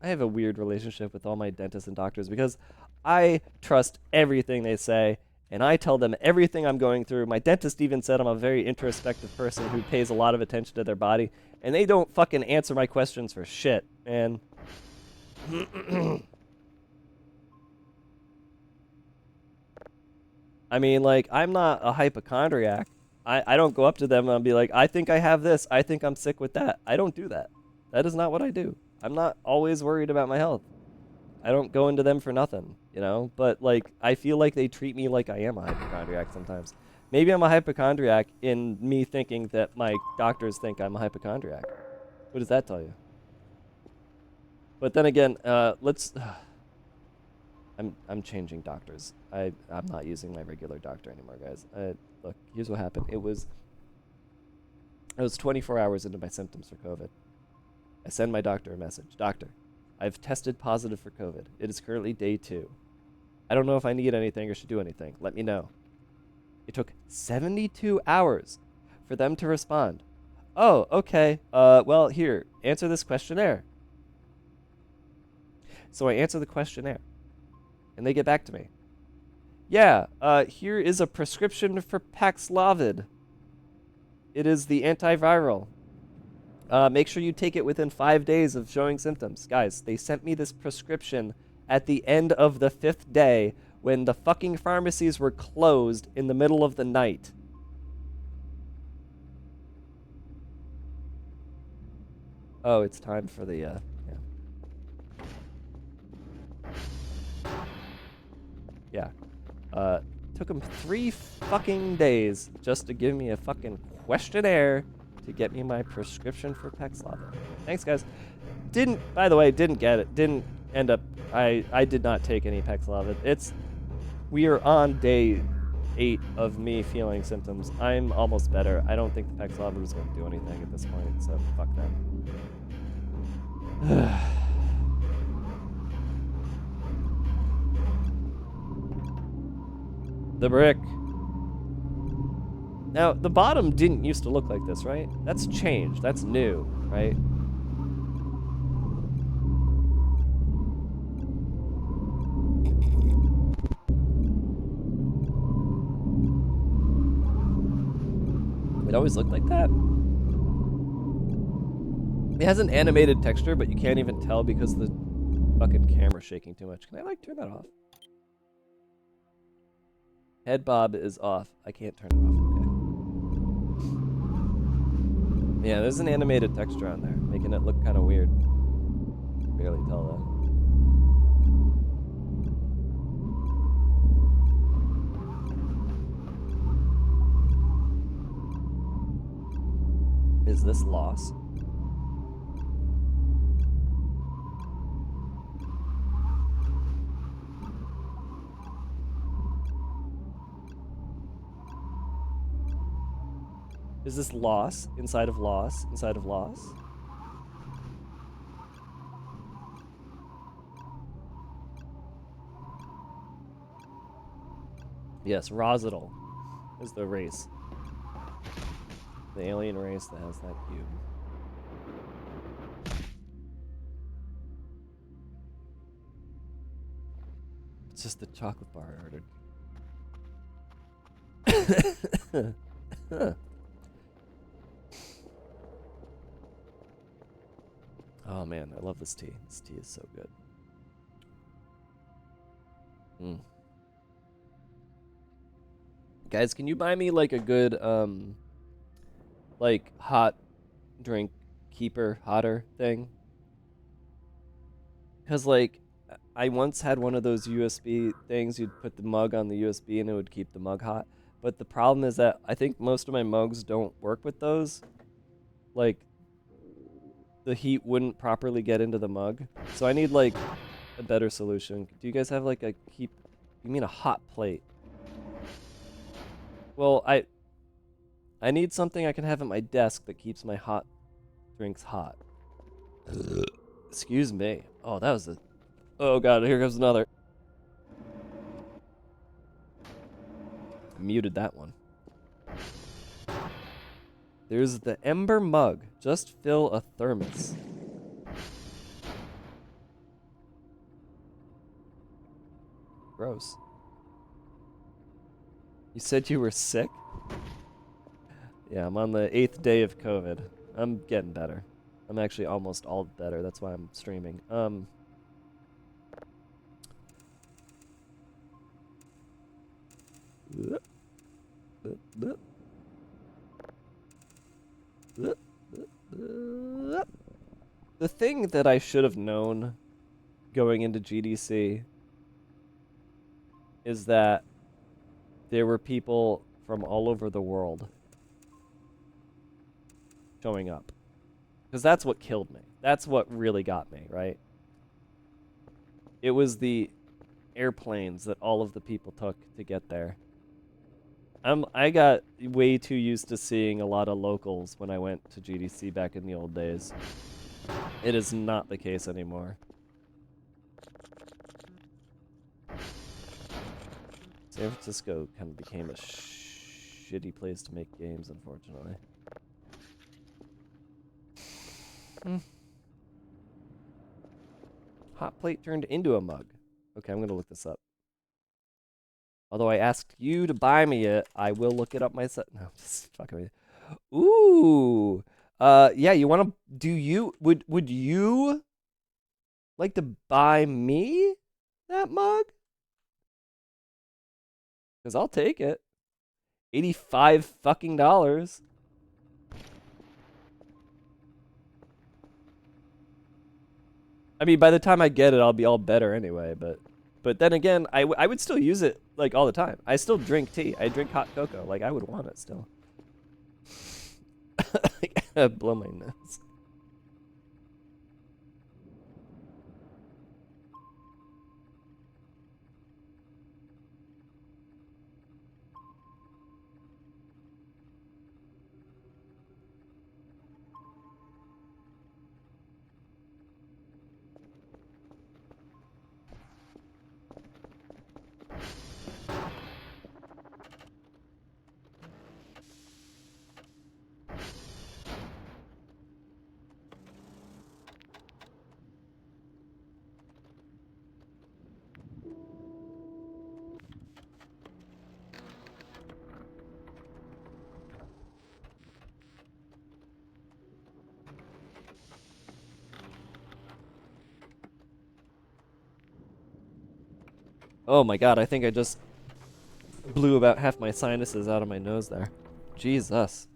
have a weird relationship with all my dentists and doctors because I trust everything they say, and I tell them everything I'm going through. My dentist even said I'm a very introspective person who pays a lot of attention to their body, and they don't fucking answer my questions for shit, man. I mean, like, I'm not a hypochondriac. I don't go up to them and be like, I think I have this. I think I'm sick with that. I don't do that. That is not what I do. I'm not always worried about my health. I don't go into them for nothing, you know? But, like, I feel like they treat me like I am a hypochondriac sometimes. Maybe I'm a hypochondriac in me thinking that my doctors think I'm a hypochondriac. What does that tell you? But then again, let's... I'm changing doctors. I'm not using my regular doctor anymore, guys. Look, here's what happened. I was 24 hours into my symptoms for COVID. I send my doctor a message. Doctor, I've tested positive for COVID. It is currently day 2. I don't know if I need anything or should do anything. Let me know. It took 72 hours for them to respond. Oh, okay. Well, here, answer this questionnaire. So I answer the questionnaire, and they get back to me. Yeah, here is a prescription for Paxlovid. It is the antiviral. Make sure you take it within 5 days of showing symptoms. Guys, they sent me this prescription at the end of the 5th day when the fucking pharmacies were closed in the middle of the night. Oh, it's time for the, yeah. Yeah. Took them 3 fucking days just to give me a fucking questionnaire to get me my prescription for Paxlovid. Thanks, guys. By the way, didn't get it. Didn't end up, I did not take any Paxlovid. We are on day 8 of me feeling symptoms. I'm almost better. I don't think the Paxlovid is going to do anything at this point, so fuck them. The brick. Now, the bottom didn't used to look like this, right? That's changed. That's new, right? It always looked like that. It has an animated texture, but you can't even tell because the fucking camera's shaking too much. Can I, like, turn that off? Head bob is off. I can't turn it off. Okay. Yeah, there's an animated texture on there, making it look kind of weird. Barely tell that. Is this loss? Is this loss inside of loss inside of loss? Yes, Rositol is the race. The alien race that has that cube. It's just the chocolate bar I ordered. Oh man, I love this tea. This tea is so good. Guys, can you buy me like a good like hot drink keeper hotter thing? Cause like I once had one of those USB things. You'd put the mug on the USB and it would keep the mug hot. But the problem is that I think most of my mugs don't work with those. Like the heat wouldn't properly get into the mug. So I need like a better solution. Do you guys have like a keep? You mean a hot plate? Well, I need something I can have at my desk that keeps my hot drinks hot. Excuse me. Oh, that was a. Oh god, here comes another. I muted that one. There's the Ember mug. Just fill a thermos. Gross. You said you were sick? Yeah, I'm on the 8th day of COVID. I'm getting better. I'm actually almost all better. That's why I'm streaming. The thing that I should have known going into GDC is that there were people from all over the world showing up. Because that's what killed me. That's what really got me, right? It was the airplanes that all of the people took to get there. I got way too used to seeing a lot of locals when I went to GDC back in the old days. It is not the case anymore. San Francisco kind of became a shitty place to make games, unfortunately. Hot plate turned into a mug. Okay, I'm gonna look this up. Although I asked you to buy me it, I will look it up myself. No, just fucking with you. Ooh. Yeah, you wanna would you like to buy me that mug? Because I'll take it. $85 fucking dollars. I mean, by the time I get it, I'll be all better anyway, but then again, I would still use it, like, all the time. I still drink tea. I drink hot cocoa. Like, I would want it still. I gotta blow my nose. Oh my god, I think I just blew about half my sinuses out of my nose there. Jesus.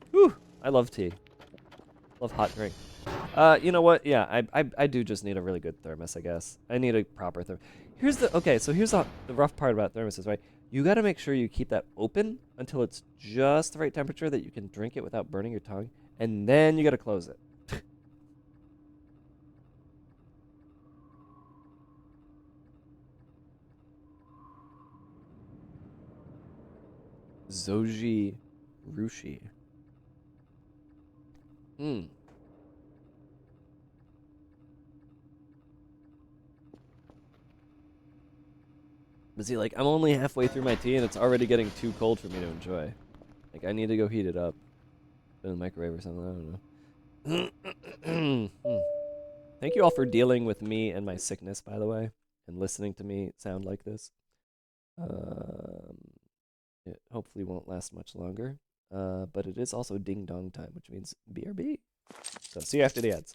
Whew, I love tea. Love hot drink. You know what? Yeah, I do just need a really good thermos, I guess. I need a proper thermos. Here's the rough part about thermoses, right? You gotta make sure you keep that open until it's just the right temperature that you can drink it without burning your tongue, and then you gotta close it. Zoji Rushi. But see, like, I'm only halfway through my tea and it's already getting too cold for me to enjoy. Like, I need to go heat it up. Put it in the microwave or something, I don't know. Thank you all for dealing with me and my sickness, by the way, and listening to me sound like this. It hopefully won't last much longer. But it is also ding dong time, which means BRB. So see you after the ads.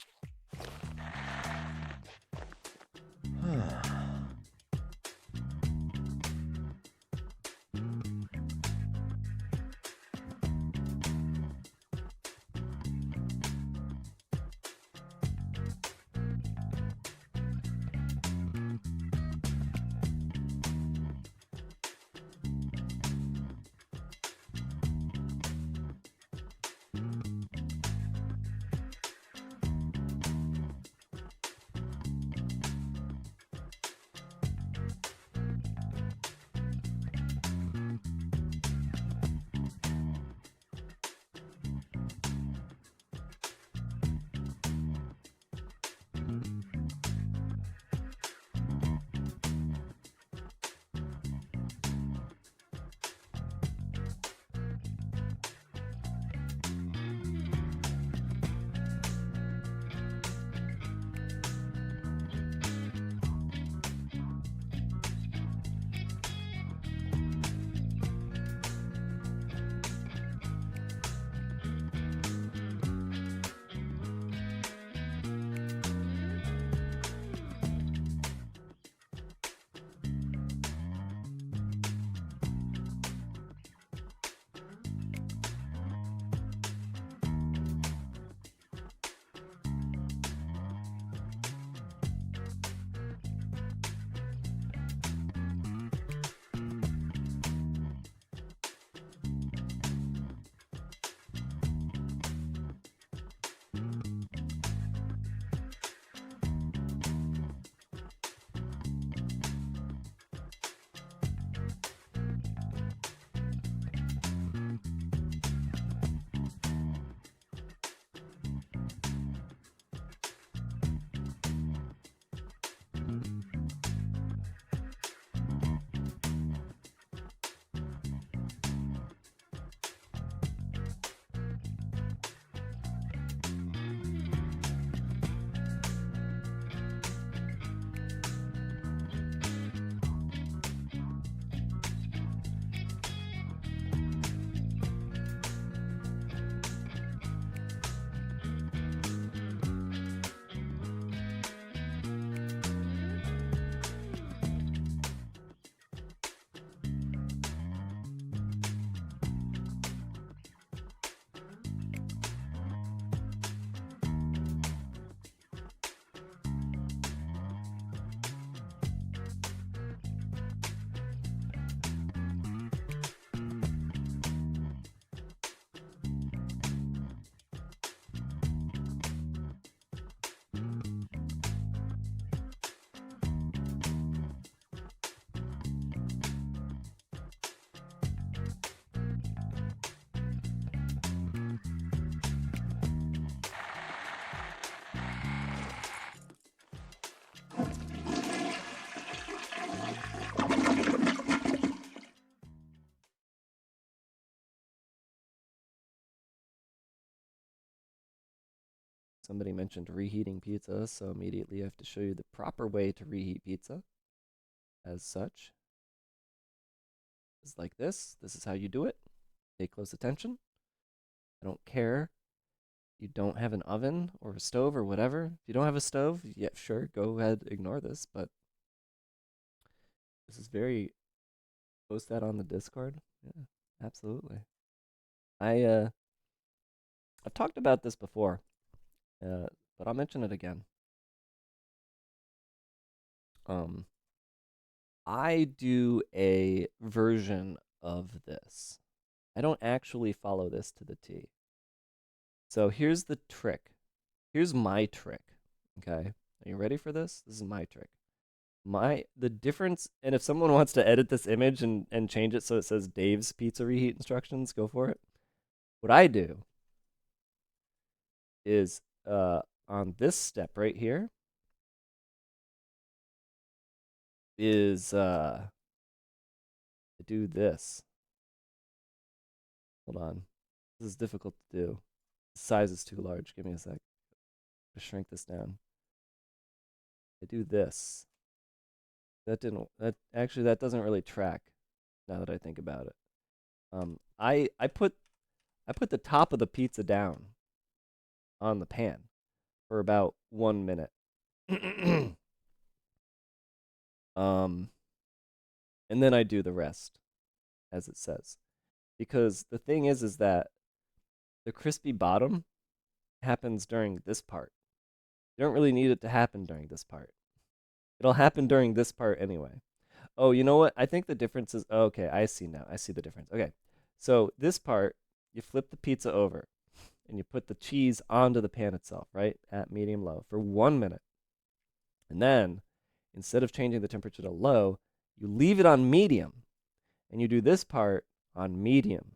Somebody mentioned reheating pizza, so immediately I have to show you the proper way to reheat pizza. As such, it's like this. This is how you do it. Pay close attention. I don't care. You don't have an oven or a stove or whatever. If you don't have a stove, yeah, sure, go ahead, ignore this. But this is very. Post that on the Discord. Yeah, absolutely. I've talked about this before, but I'll mention it again. Um, I do a version of this. I don't actually follow this to the T. So here's the trick. Here's my trick. Okay. Are you ready for this? This is my trick. The difference, and if someone wants to edit this image and change it so it says Dave's pizza reheat instructions, go for it. What I do is on this step right here is I do this. Hold on. This is difficult to do. The size is too large. Give me a sec. Just shrink this down. I do this. That doesn't really track now that I think about it. I put the top of the pizza down on the pan for about 1 minute. And then I do the rest as it says. Because the thing is that the crispy bottom happens during this part. You don't really need it to happen during this part. It'll happen during this part anyway. Oh, you know what? I think the difference is, oh, okay, I see now. I see the difference. Okay. So this part, you flip the pizza over and you put the cheese onto the pan itself, right? At medium low for 1 minute. And then instead of changing the temperature to low, you leave it on medium and you do this part on medium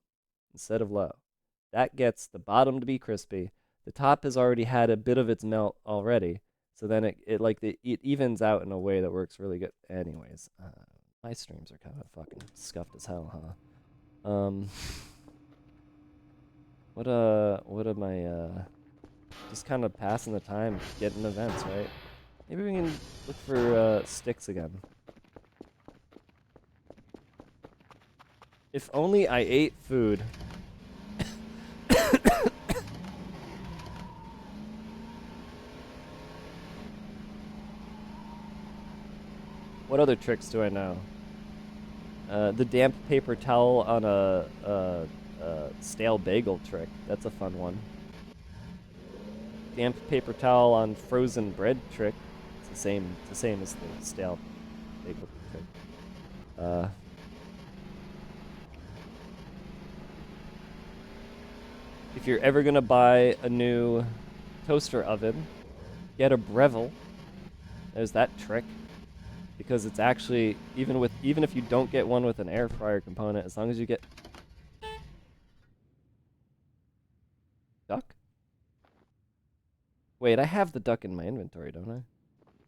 instead of low. That gets the bottom to be crispy. The top has already had a bit of its melt already. So then it evens out in a way that works really good. Anyways, my streams are kind of fucking scuffed as hell, huh? What am I just kind of passing the time, getting events, right? Maybe we can look for sticks again. If only I ate food. What other tricks do I know? The damp paper towel on a stale bagel trick. That's a fun one. Damp paper towel on frozen bread trick. It's the same as the stale bagel trick. If you're ever gonna buy a new toaster oven, get a Breville. There's that trick. Because it's actually even if you don't get one with an air fryer component, as long as you get duck. Wait, I have the duck in my inventory, don't I?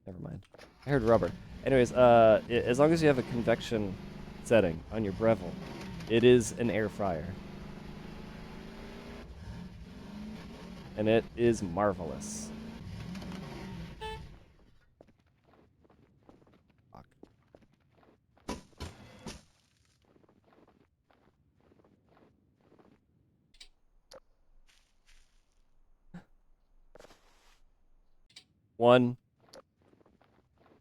Never mind. I heard rubber. Anyways, as long as you have a convection setting on your Breville, it is an air fryer, and it is marvelous. One.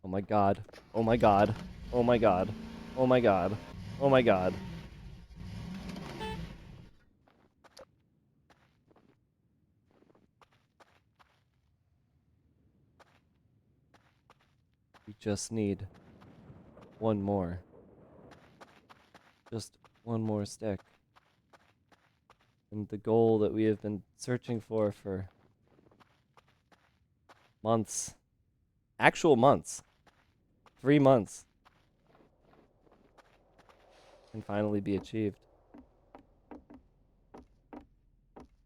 Oh my god. Oh my god. Oh my god. Oh my god. Oh my god. We just need one more. Just one more stick. And the goal that we have been searching for months. Actual months. 3 months. Can finally be achieved.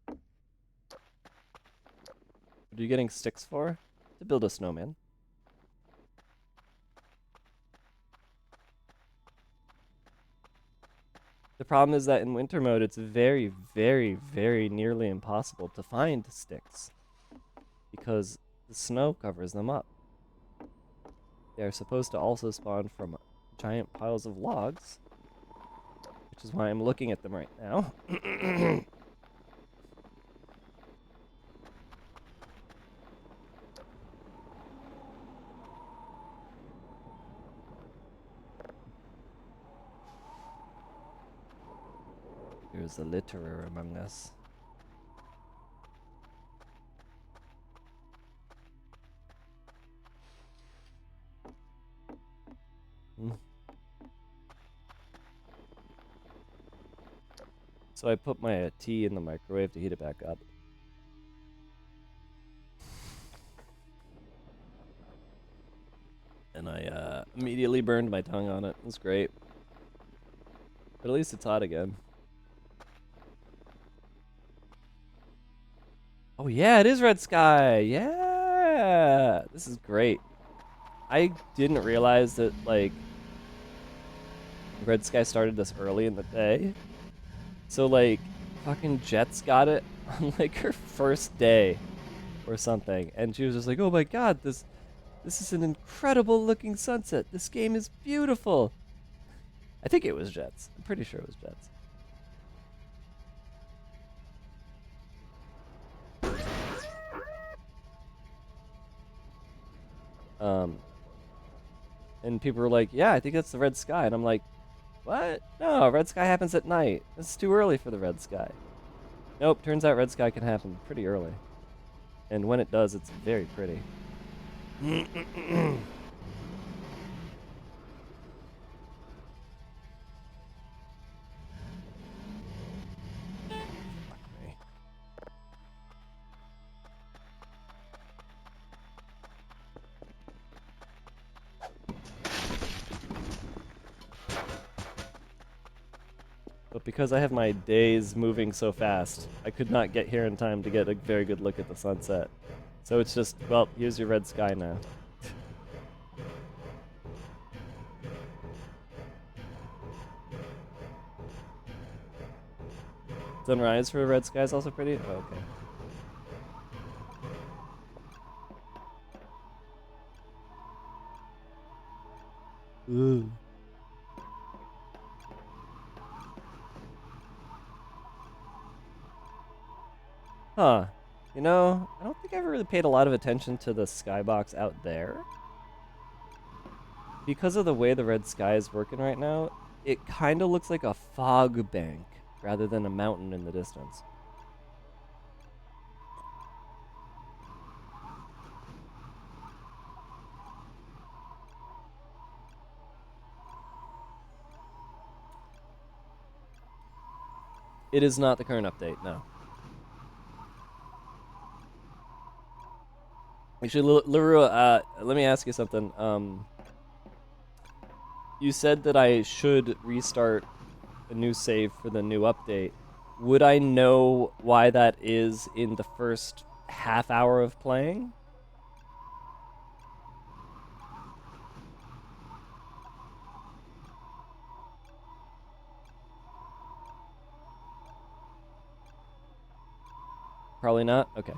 What are you getting sticks for? To build a snowman. The problem is that in winter mode, it's very, very, very nearly impossible to find sticks. because the snow covers them up. They are supposed to also spawn from giant piles of logs, which is why I'm looking at them right now. There's a litterer among us. Hmm. So I put my tea in the microwave to heat it back up. And I immediately burned my tongue on it. It was great. But at least it's hot again. Oh yeah, it is red sky. Yeah, this is great. I didn't realize that like red sky started this early in the day. So like fucking Jets got it on like her first day or something, and she was just like, "Oh my god, this is an incredible looking sunset. This game is beautiful." I think it was Jets. I'm pretty sure it was Jets. And people were like, "Yeah, I think that's the red sky," and I'm like, "What? No, red sky happens at night. It's too early for the red sky." Nope, turns out red sky can happen pretty early. And when it does, it's very pretty. Fuck me. But because I have my days moving so fast, I could not get here in time to get a very good look at the sunset. So it's just, well, here's your red sky now. Sunrise for a red sky is also pretty? Oh, okay. Ooh. Huh. You know, I don't think I ever really paid a lot of attention to the skybox out there. Because of the way the red sky is working right now, it kind of looks like a fog bank rather than a mountain in the distance. It is not the current update, no. Actually, Larua, let me ask you something. You said that I should restart a new save for the new update. Would I know why that is in the first half hour of playing? Probably not? Okay.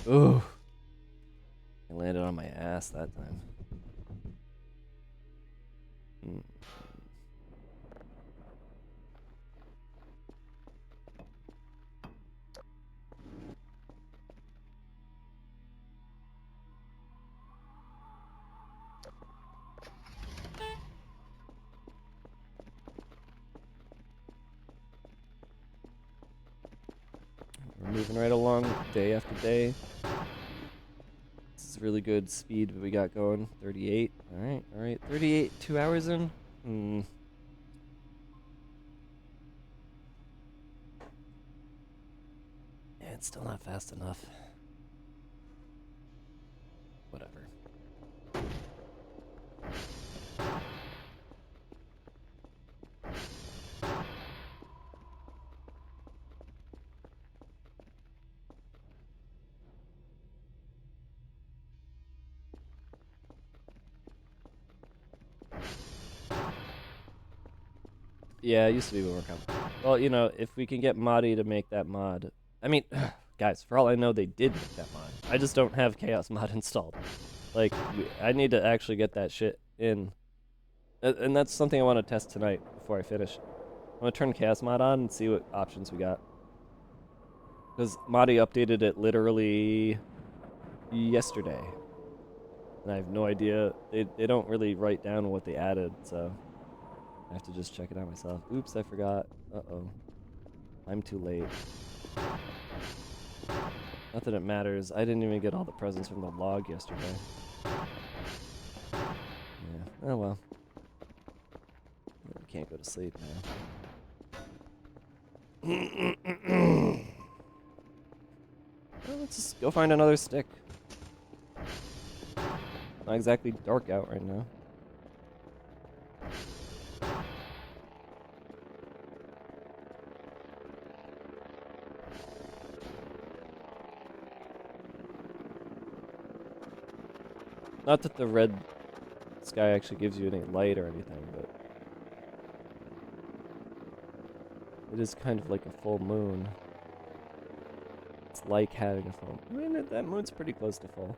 Ooh. I landed on my ass that time. Mm. We're moving right along day after day. This is really good speed we got going. 38. Alright, alright. 38, 2 hours in? Hmm. Yeah, it's still not fast enough. Whatever. Yeah, it used to be more complicated. Well, you know, if we can get Madi to make that mod. I mean, guys, for all I know, they did make that mod. I just don't have Chaos mod installed. Like, I need to actually get that shit in. And that's something I want to test tonight before I finish. I'm going to turn Chaos mod on and see what options we got. Because Madi updated it literally yesterday. And I have no idea. They don't really write down what they added, so I have to just check it out myself. Oops, I forgot. Uh-oh. I'm too late. Not that it matters. I didn't even get all the presents from the log yesterday. Yeah. Oh well. I can't go to sleep now. Well, let's just go find another stick. Not exactly dark out right now. Not that the red sky actually gives you any light or anything, but it is kind of like a full moon. It's like having a full. I mean, that moon's pretty close to full.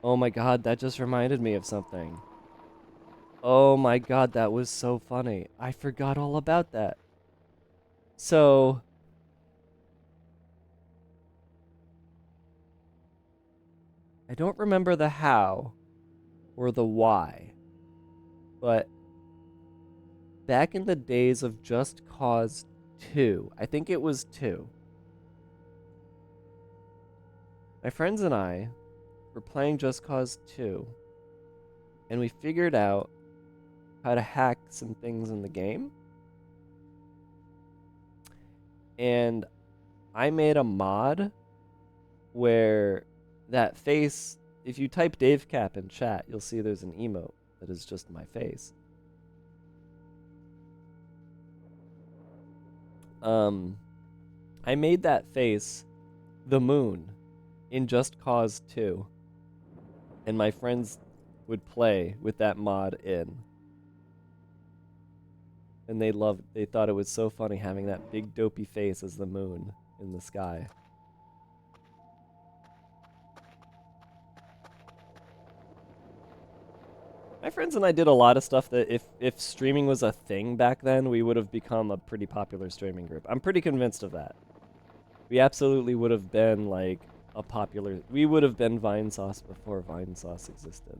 Oh my god, that just reminded me of something. Oh my god, that was so funny. I forgot all about that. So, I don't remember the how or the why, but back in the days of Just Cause 2, I think it was 2, my friends and I were playing Just Cause 2, and we figured out how to hack some things in the game. And I made a mod where that face, if you type Dave Cap in chat, you'll see there's an emote that is just my face. I made that face the moon in Just Cause 2. And my friends would play with that mod in. And they thought it was so funny having that big dopey face as the moon in the sky. My friends and I did a lot of stuff that if streaming was a thing back then, we would have become a pretty popular streaming group. I'm pretty convinced of that. We absolutely would have been like a popular. We would have been Vinesauce before Vinesauce existed.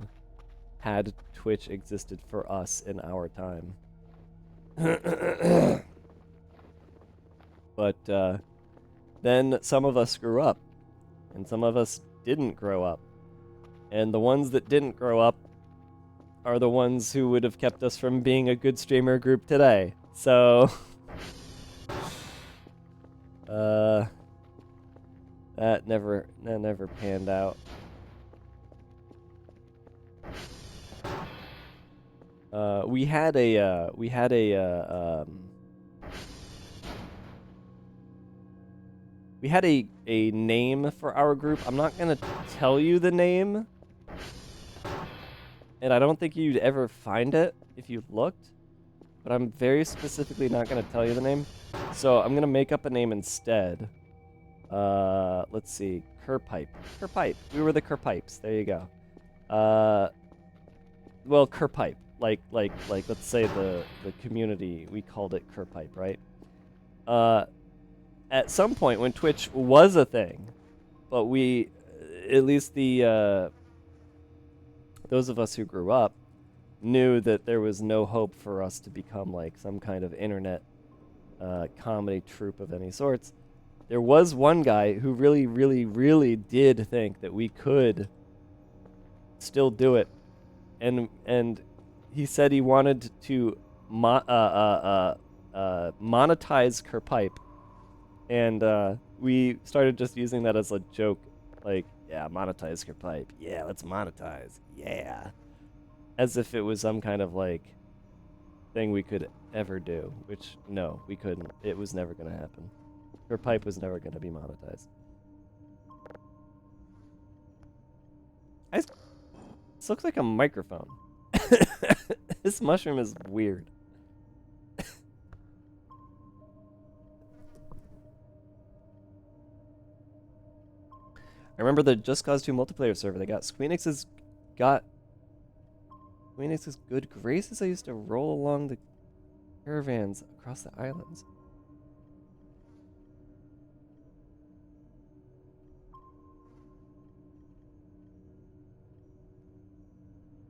Had Twitch existed for us in our time. But then some of us grew up, and some of us didn't grow up. And the ones that didn't grow up are the ones who would have kept us from being a good streamer group today. So, that never panned out. We had a name for our group. I'm not gonna tell you the name, and I don't think you'd ever find it if you looked, but I'm very specifically not gonna tell you the name. So I'm gonna make up a name instead. Let's see, Kerpipe. Kerpipe. We were the Kerpipes. There you go. Well, Kerpipe. Like let's say the community, we called it Kerpipe, right? At some point when Twitch was a thing, but we, at least the those of us who grew up, knew that there was no hope for us to become like some kind of internet comedy troupe of any sorts. There was one guy who really did think that we could still do it, and he said he wanted to monetize Kerpipe, and we started just using that as a joke, like, yeah, monetize Kerpipe, yeah, let's monetize, yeah, as if it was some kind of like thing we could ever do, which no, we couldn't. It was never gonna happen. Kerpipe was never gonna be monetized. This looks like a microphone. This mushroom is weird. I remember the Just Cause 2 multiplayer server. They got Squeenix's good graces. I used to roll along the caravans across the islands.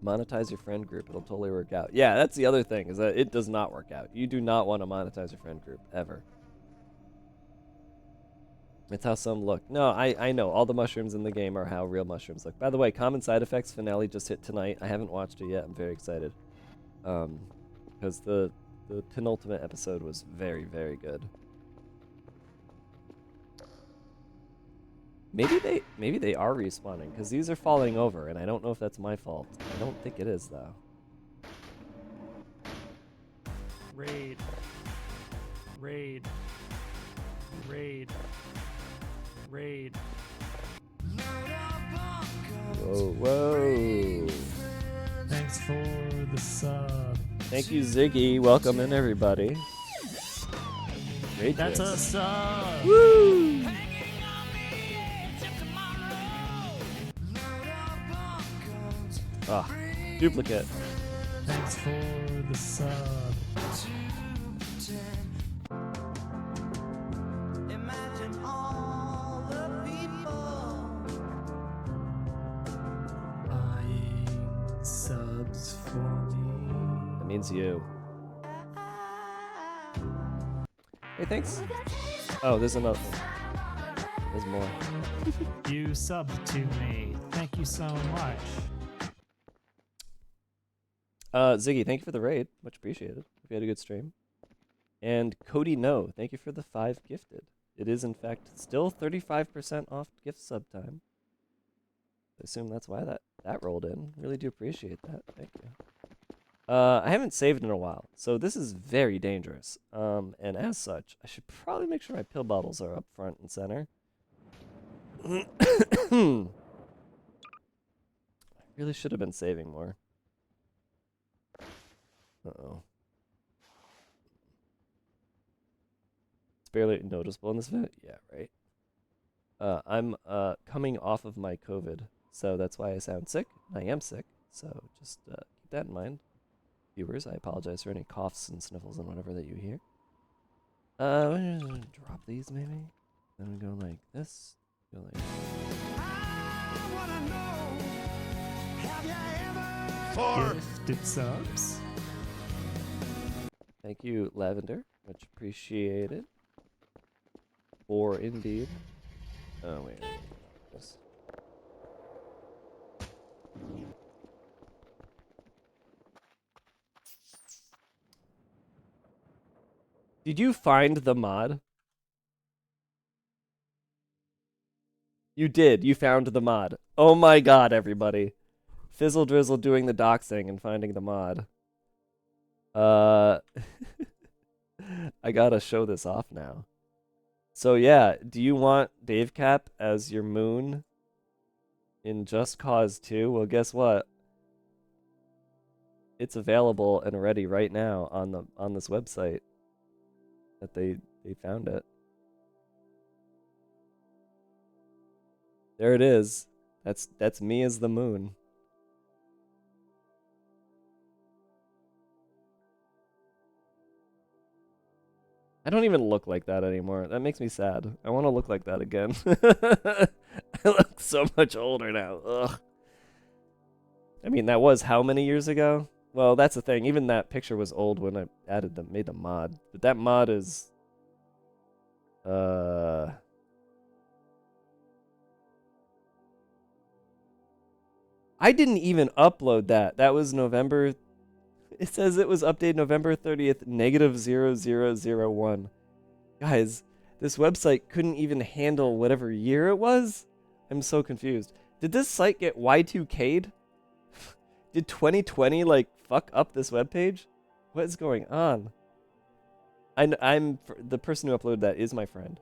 Monetize your friend group. It'll totally work out. Yeah, that's the other thing, is that it does not work out. You do not want to monetize your friend group, ever. It's how some look. No, I know. All the mushrooms in the game are how real mushrooms look. By the way, Common Side Effects finale just hit tonight. I haven't watched it yet. I'm very excited. Because the penultimate episode was very, very good. Maybe they are respawning, because these are falling over, and I don't know if that's my fault. I don't think it is, though. Raid. Raid. Raid. Raid. Whoa, whoa. Thanks for the sub. Thank you, Ziggy. Welcome in, everybody. Great. That's a sub. Woo! Ah, duplicate. Thanks for the sub. Buying subs for me. That means you. Hey, thanks. Oh, there's another one. There's more. You subbed to me. Thank you so much. Ziggy, thank you for the raid. Much appreciated. Hope you had a good stream. And Cody No, thank you for the 5 gifted. It is, in fact, still 35% off gift sub time. I assume that's why that rolled in. Really do appreciate that. Thank you. I haven't saved in a while, so this is very dangerous. And as such, I should probably make sure my pill bottles are up front and center. I really should have been saving more. Uh-oh. It's barely noticeable in this video? Yeah, right. I'm coming off of my COVID, so that's why I sound sick. I am sick, so just keep that in mind. Viewers, I apologize for any coughs and sniffles and whatever that you hear. I'm gonna drop these maybe. Then we go like this. Go like Gifted subs. Thank you, Lavender. Much appreciated. 4 indeed. Oh, wait. This. Did you find the mod? You did. You found the mod. Oh my god, everybody. Fizzle Drizzle doing the doxing and finding the mod. I gotta show this off now. So yeah, do you want Dave Cap as your moon in Just Cause 2? Well, guess what? It's available and ready right now on this website that they found it. There it is. That's me as the moon. I don't even look like that anymore. That makes me sad. I want to look like that again. I look so much older now. Ugh. I mean, that was how many years ago? Well, that's the thing. Even that picture was old when I made the mod. But that mod is... I didn't even upload that. That was November... It says it was updated November 30th, -0001. Guys, this website couldn't even handle whatever year it was? I'm so confused. Did this site get Y2K'd? Did 2020, like, fuck up this webpage? What is going on? I'm the person who uploaded that is my friend.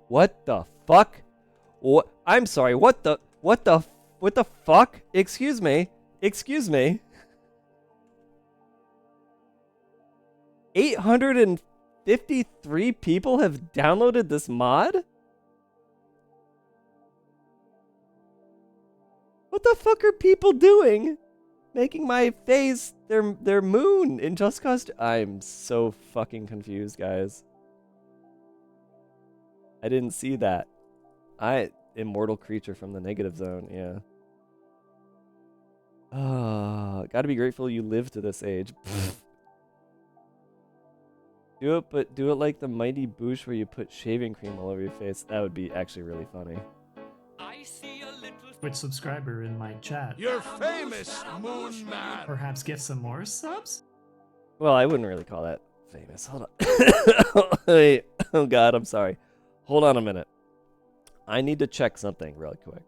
What the fuck? What? I'm sorry, what the fuck? Excuse me? Excuse me? 853 people have downloaded this mod? What the fuck are people doing? Making my face their moon in Just Cause. I'm so fucking confused, guys. I didn't see that. Immortal creature from the negative zone, yeah. Gotta be grateful you lived to this age. Do it, but do it like the Mighty Boosh where you put shaving cream all over your face. That would be actually really funny. I see a little Twitch subscriber in my chat. You're famous, Moon Man. Perhaps get some more subs? Well, I wouldn't really call that famous. Hold on. Wait. Oh god, I'm sorry. Hold on a minute. I need to check something real quick.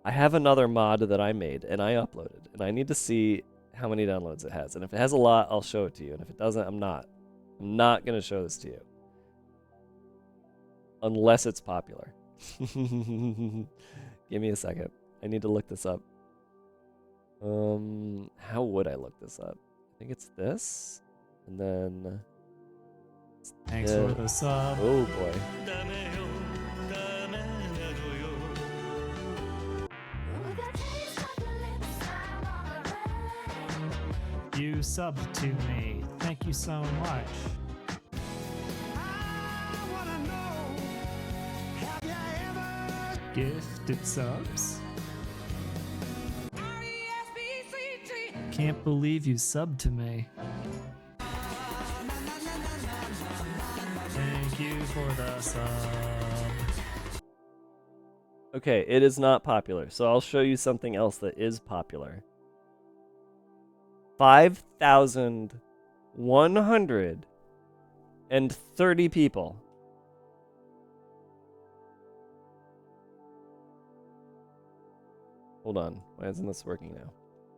I have another mod that I made and I uploaded, and I need to see how many downloads it has. And if it has a lot, I'll show it to you. And if it doesn't, I'm not. I'm not gonna show this to you. Unless it's popular. Give me a second. I need to look this up. How would I look this up? I think it's this. And then... Thanks for the sub. Oh boy. You subbed to me. Thank you so much. Gifted subs? Can't believe you subbed to me. Thank you for the sub. Okay, it is not popular, so I'll show you something else that is popular. 5,130 people. Hold on, why isn't this working now?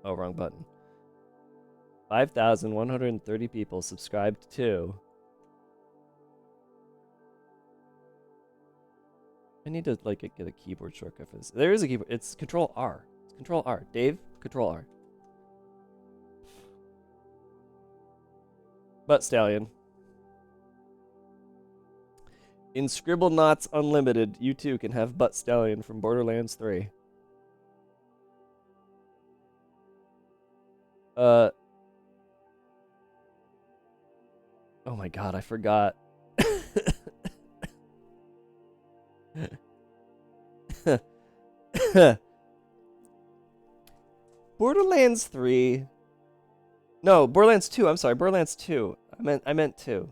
Oh, wrong button. 5,130 people subscribed to... I need to like get a keyboard shortcut for this. There is a keyboard. It's Control R. It's Control R. Dave, Control R. Butt Stallion. In Scribblenauts Unlimited, you too can have Butt Stallion from Borderlands 3. Oh my god, I forgot. Borderlands 3. No, Borderlands 2. I'm sorry, Borderlands 2. I meant 2.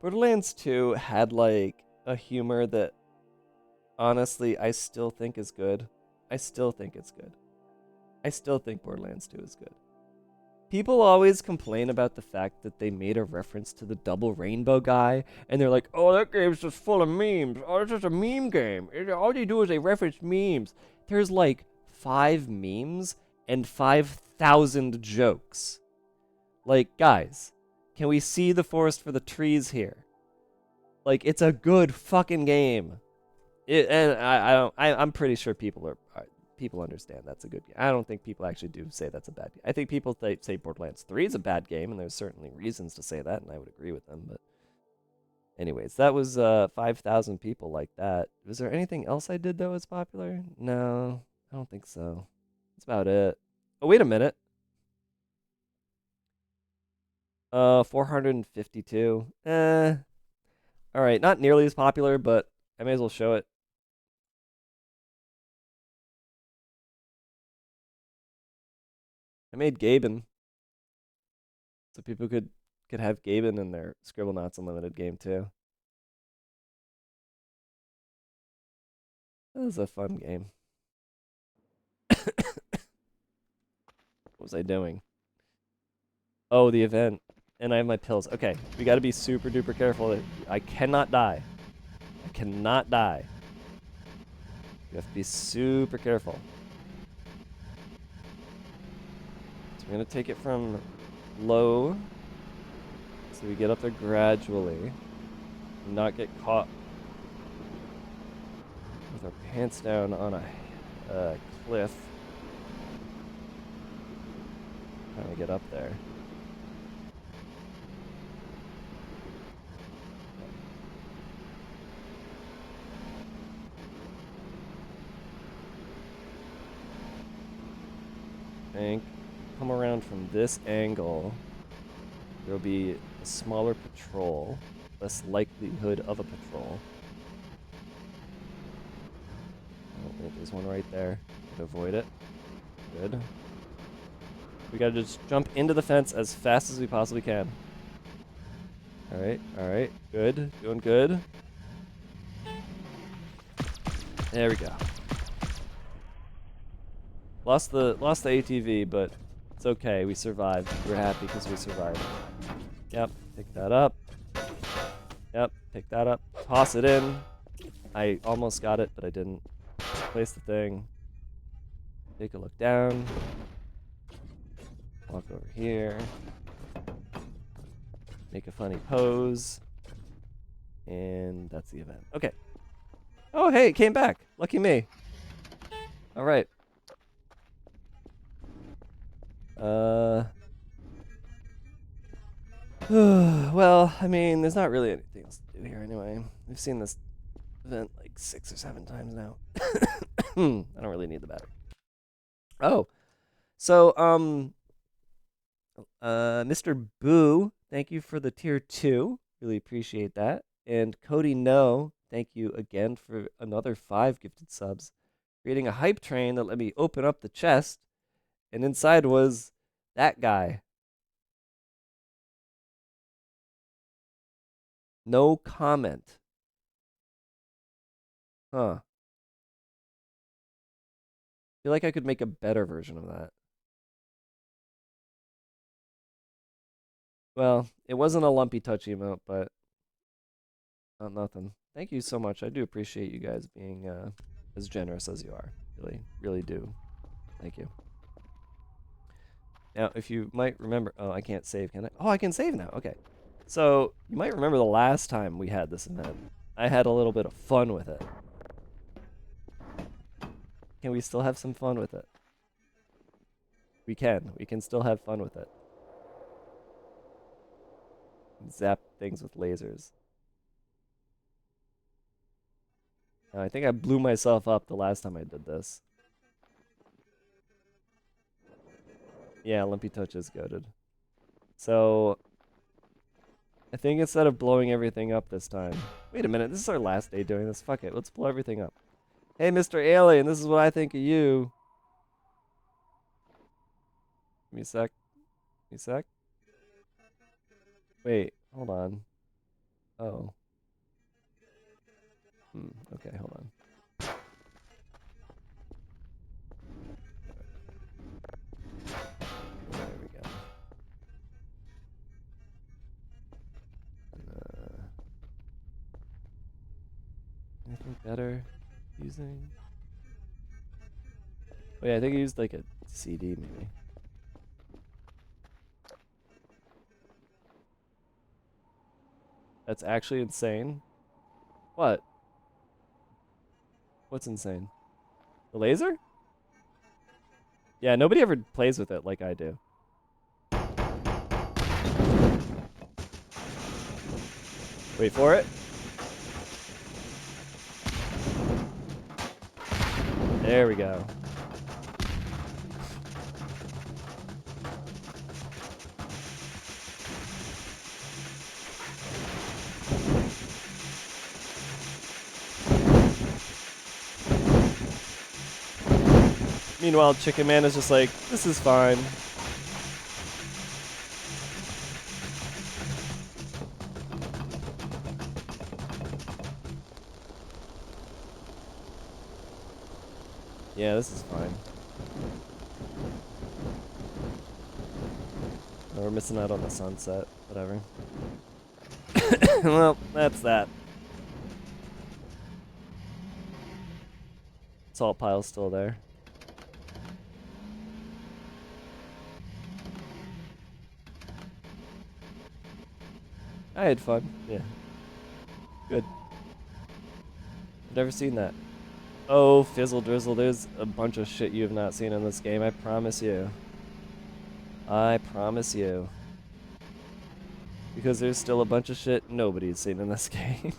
Borderlands 2 had like a humor that honestly I still think is good. I still think it's good. I still think Borderlands 2 is good. People always complain about the fact that they made a reference to the double rainbow guy, and they're like, oh, that game's just full of memes. Oh, it's just a meme game. All they do is they reference memes. There's like 5 memes and 5,000 jokes. Like, guys, can we see the forest for the trees here? Like, it's a good fucking game. I'm pretty sure people understand that's a good game. I don't think people actually do say that's a bad game. I think people say Borderlands 3 is a bad game, and there's certainly reasons to say that, and I would agree with them. But anyways, that was 5,000 people like that. Was there anything else I did that was popular? No, I don't think so. That's about it. Oh, wait a minute. 452. All right, not nearly as popular, but I may as well show it. I made Gaben, so people could have Gaben in their Scribblenauts Unlimited game too. That was a fun game. What was I doing? Oh, the event. And I have my pills. Okay, we gotta be super duper careful. I cannot die. I cannot die. You have to be super careful. So we're gonna take it from low. So we get up there gradually. And not get caught with our pants down on a cliff. Trying to get up there. think come around from this angle, there'll be a smaller patrol, less likelihood of a patrol. Oh, wait, there's one right there. Could avoid it. Good. We gotta just jump into the fence as fast as we possibly can. Alright, good. Doing good. There we go. Lost the ATV, but it's okay. We survived. We're happy because we survived. Yep, pick that up. Yep, pick that up. Toss it in. I almost got it, but I didn't. Place the thing. Take a look down. Walk over here. Make a funny pose. And that's the event. Okay. Oh, hey, it came back. Lucky me. All right. Well, I mean, there's not really anything else to do here anyway. We've seen this event like 6 or 7 times now. I don't really need the battery. Oh. So, Mr. Boo, thank you for the tier 2. Really appreciate that. And Cody No, thank you again for another 5 gifted subs. Creating a hype train that let me open up the chest, and inside was that guy. No comment. Huh. Feel like I could make a better version of that. Well, it wasn't a lumpy touch emote, but not nothing. Thank you so much. I do appreciate you guys being as generous as you are. Really, really do. Thank you. Now, if you might remember, oh, I can't save, can I? Oh, I can save now. Okay. So, you might remember the last time we had this event. I had a little bit of fun with it. Can we still have some fun with it? We can. We can still have fun with it. Zap things with lasers. Now, I think I blew myself up the last time I did this. Yeah, Limpy Touch is goated. So, I think instead of blowing everything up this time... Wait a minute, this is our last day doing this. Fuck it, let's blow everything up. Hey, Mr. Alien, this is what I think of you. Give me a sec. Give me a sec. Wait, hold on. Oh. Okay, hold on. There we go. Anything better using? Oh yeah, I think I used like a CD maybe. That's actually insane. What? What's insane? The laser? Yeah, nobody ever plays with it like I do. Wait for it. There we go. Meanwhile, Chicken Man is just like, this is fine. Yeah, this is fine. Oh, we're missing out on the sunset. Whatever. Well, that's that. Salt pile's still there. I had fun. Yeah. Good. I've never seen that. Oh, Fizzle Drizzle, there's a bunch of shit you have not seen in this game, I promise you. I promise you. Because there's still a bunch of shit nobody's seen in this game.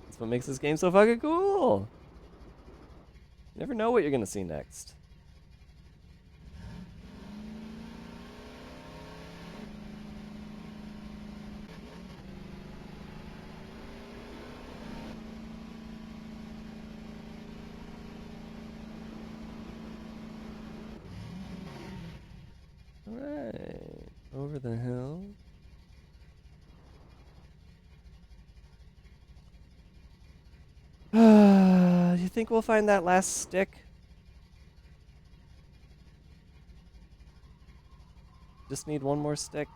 That's what makes this game so fucking cool. You never know what you're gonna see next. Alright. Over the hill. You think we'll find that last stick? Just need one more stick.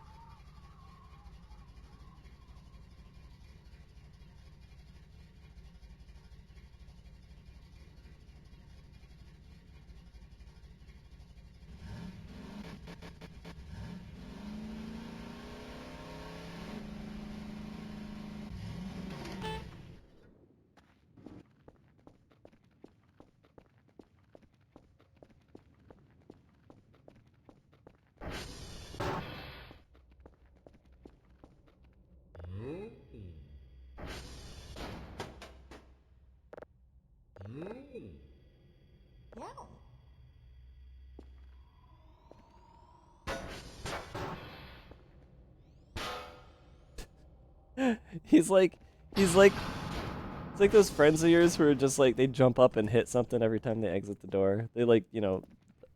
he's like, he's like, it's like those friends of yours who are just like, they jump up and hit something every time they exit the door. They like, you know,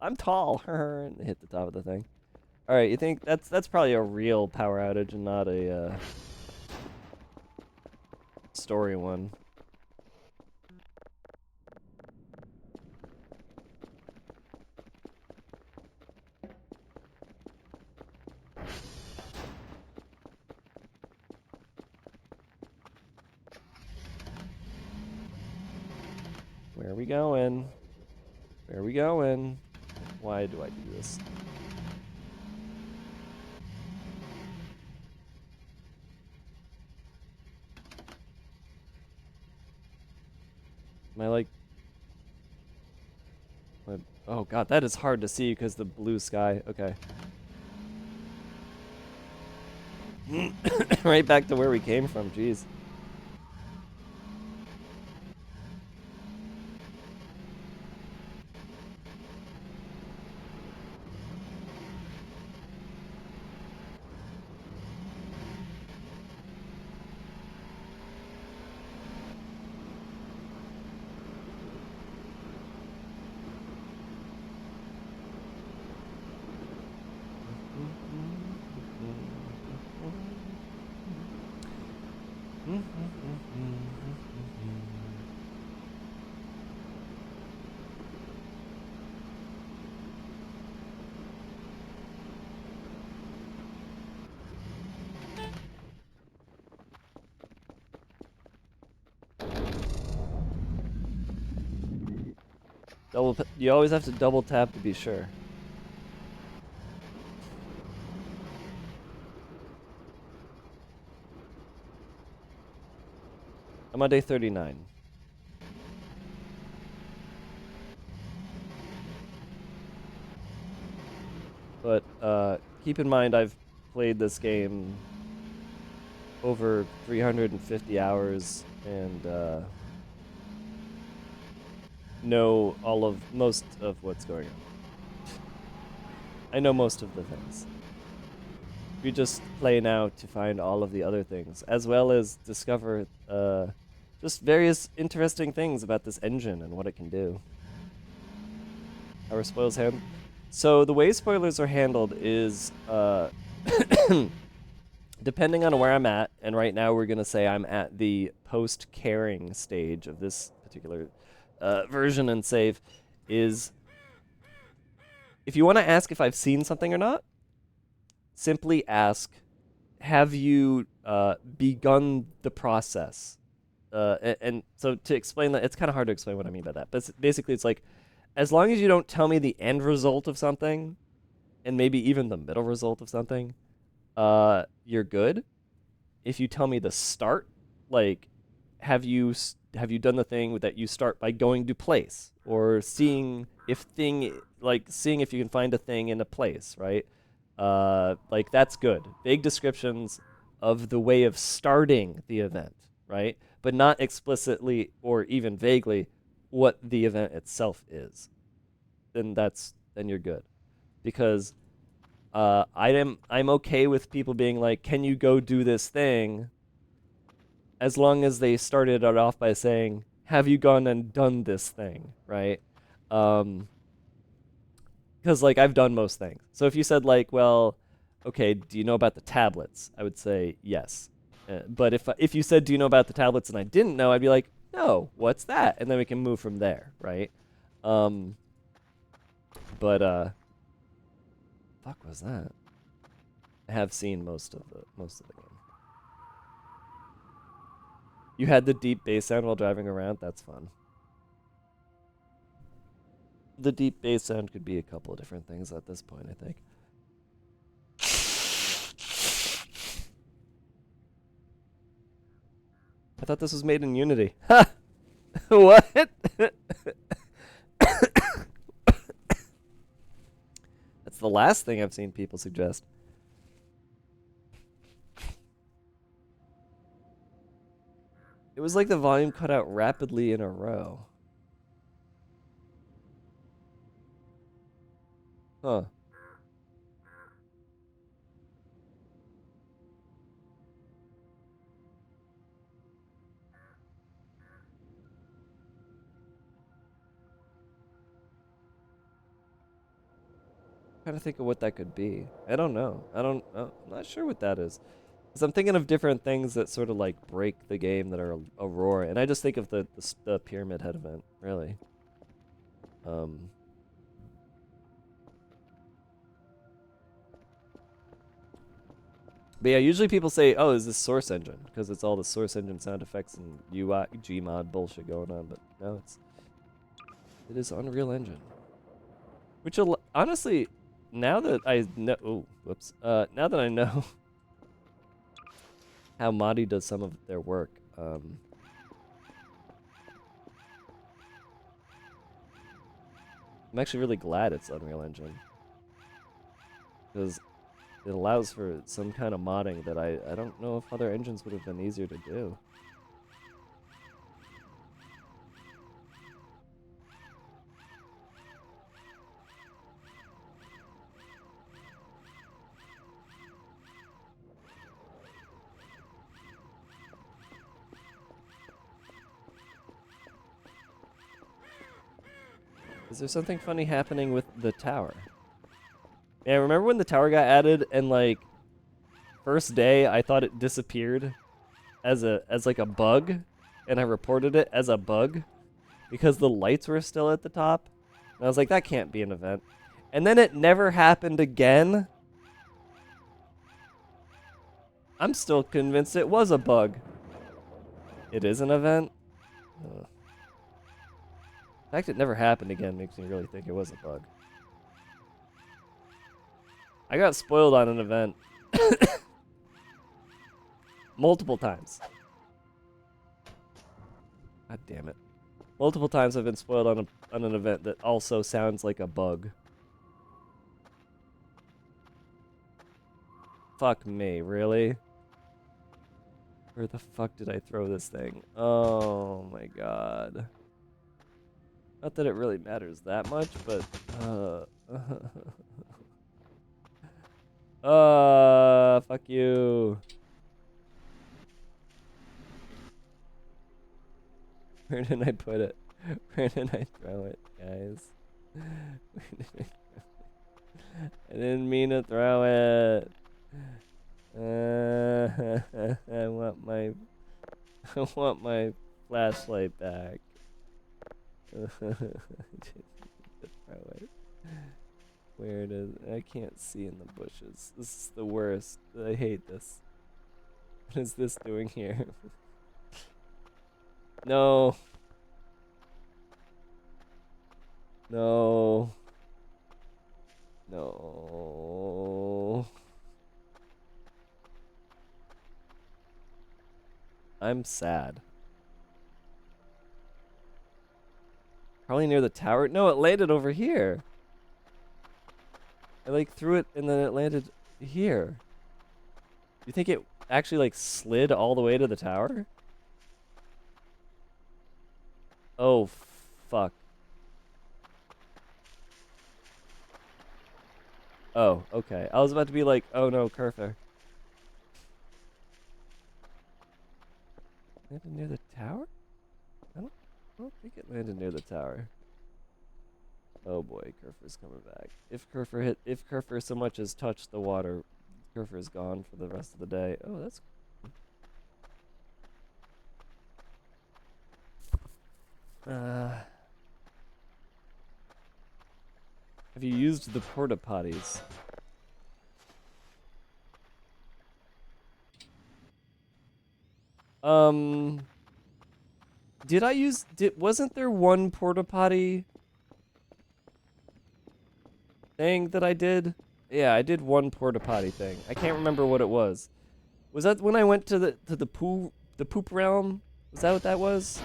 I'm tall, and they hit the top of the thing. All right, you think that's probably a real power outage and not a story one. Where are we going? Where are we going? Why do I do this? Am I like... Oh god, that is hard to see because the blue sky. Okay. Right back to where we came from, jeez. You always have to double tap to be sure. I'm on day 39. But keep in mind I've played this game over 350 hours and know most of what's going on. I know most of the things. We just play now to find all of the other things, as well as discover just various interesting things about this engine and what it can do. How are spoils handled? So the way spoilers are handled is depending on where I'm at, and right now we're gonna say I'm at the post-caring stage of this particular version and save, is if you want to ask if I've seen something or not, simply ask, have you begun the process? And so to explain that, it's kind of hard to explain what I mean by that. But basically, it's like, as long as you don't tell me the end result of something, and maybe even the middle result of something, you're good. If you tell me the start, like, have you done the thing that you start by going to place or seeing if you can find a thing in a place, right? Like, that's good. Vague descriptions of the way of starting the event, right? But not explicitly or even vaguely what the event itself is, then you're good. Because I'm okay with people being like, can you go do this thing? As long as they started it off by saying, have you gone and done this thing, right? Because like I've done most things. So if you said like, well, okay, do you know about the tablets? I would say yes. But if you said, do you know about the tablets, and I didn't know, I'd be like, no, what's that? And then we can move from there, right? But fuck was that? I have seen most of the game. You had the deep bass sound while driving around. That's fun. The deep bass sound could be a couple of different things at this point, I think. I thought this was made in Unity. Ha! What? That's the last thing I've seen people suggest. It was like the volume cut out rapidly in a row. Huh. Trying to think of what that could be. I don't know. I'm not sure what that is. Because I'm thinking of different things that sort of like break the game that are a roar, and I just think of the Pyramid Head event, really. But yeah, usually people say, oh, is this Source Engine? Because it's all the Source Engine sound effects and UI, Gmod bullshit going on, but no, it is Unreal Engine. Which, honestly, now that I know, oh, whoops, now that I know how Modi does some of their work, I'm actually really glad it's Unreal Engine. Because it allows for some kind of modding that I don't know if other engines would have been easier to do. Is there something funny happening with the tower? Yeah, remember when the tower got added and like first day I thought it disappeared as like a bug, and I reported it as a bug because the lights were still at the top. And I was like, that can't be an event. And then it never happened again. I'm still convinced it was a bug. It is an event? The fact it never happened again makes me really think it was a bug. I got spoiled on an event multiple times. God damn it. Multiple times I've been spoiled on an event that also sounds like a bug. Fuck me, really? Where the fuck did I throw this thing? Oh my god. Not that it really matters that much, but fuck you. Where did I put it? Where did I throw it, guys? I didn't mean to throw it. I want my flashlight back. Where does I can't see in the bushes. This is the worst. I hate this. What is this doing here? No. No. No. I'm sad. Probably near the tower. No, it landed over here. I like threw it and then it landed here. You think it actually like slid all the way to the tower? Oh, fuck? Oh, okay. I was about to be like, oh no, Kerfer. Landed near the tower? I don't think it landed near the tower. Oh boy, Kerfer's coming back. If Kerfer so much as touched the water, Kerfer's gone for the rest of the day. Oh, that's. Have you used the porta potties? Did I use? Wasn't there one porta potty thing that I did? Yeah, I did one porta potty thing. I can't remember what it was. Was that when I went to the poop realm? Was that what that was?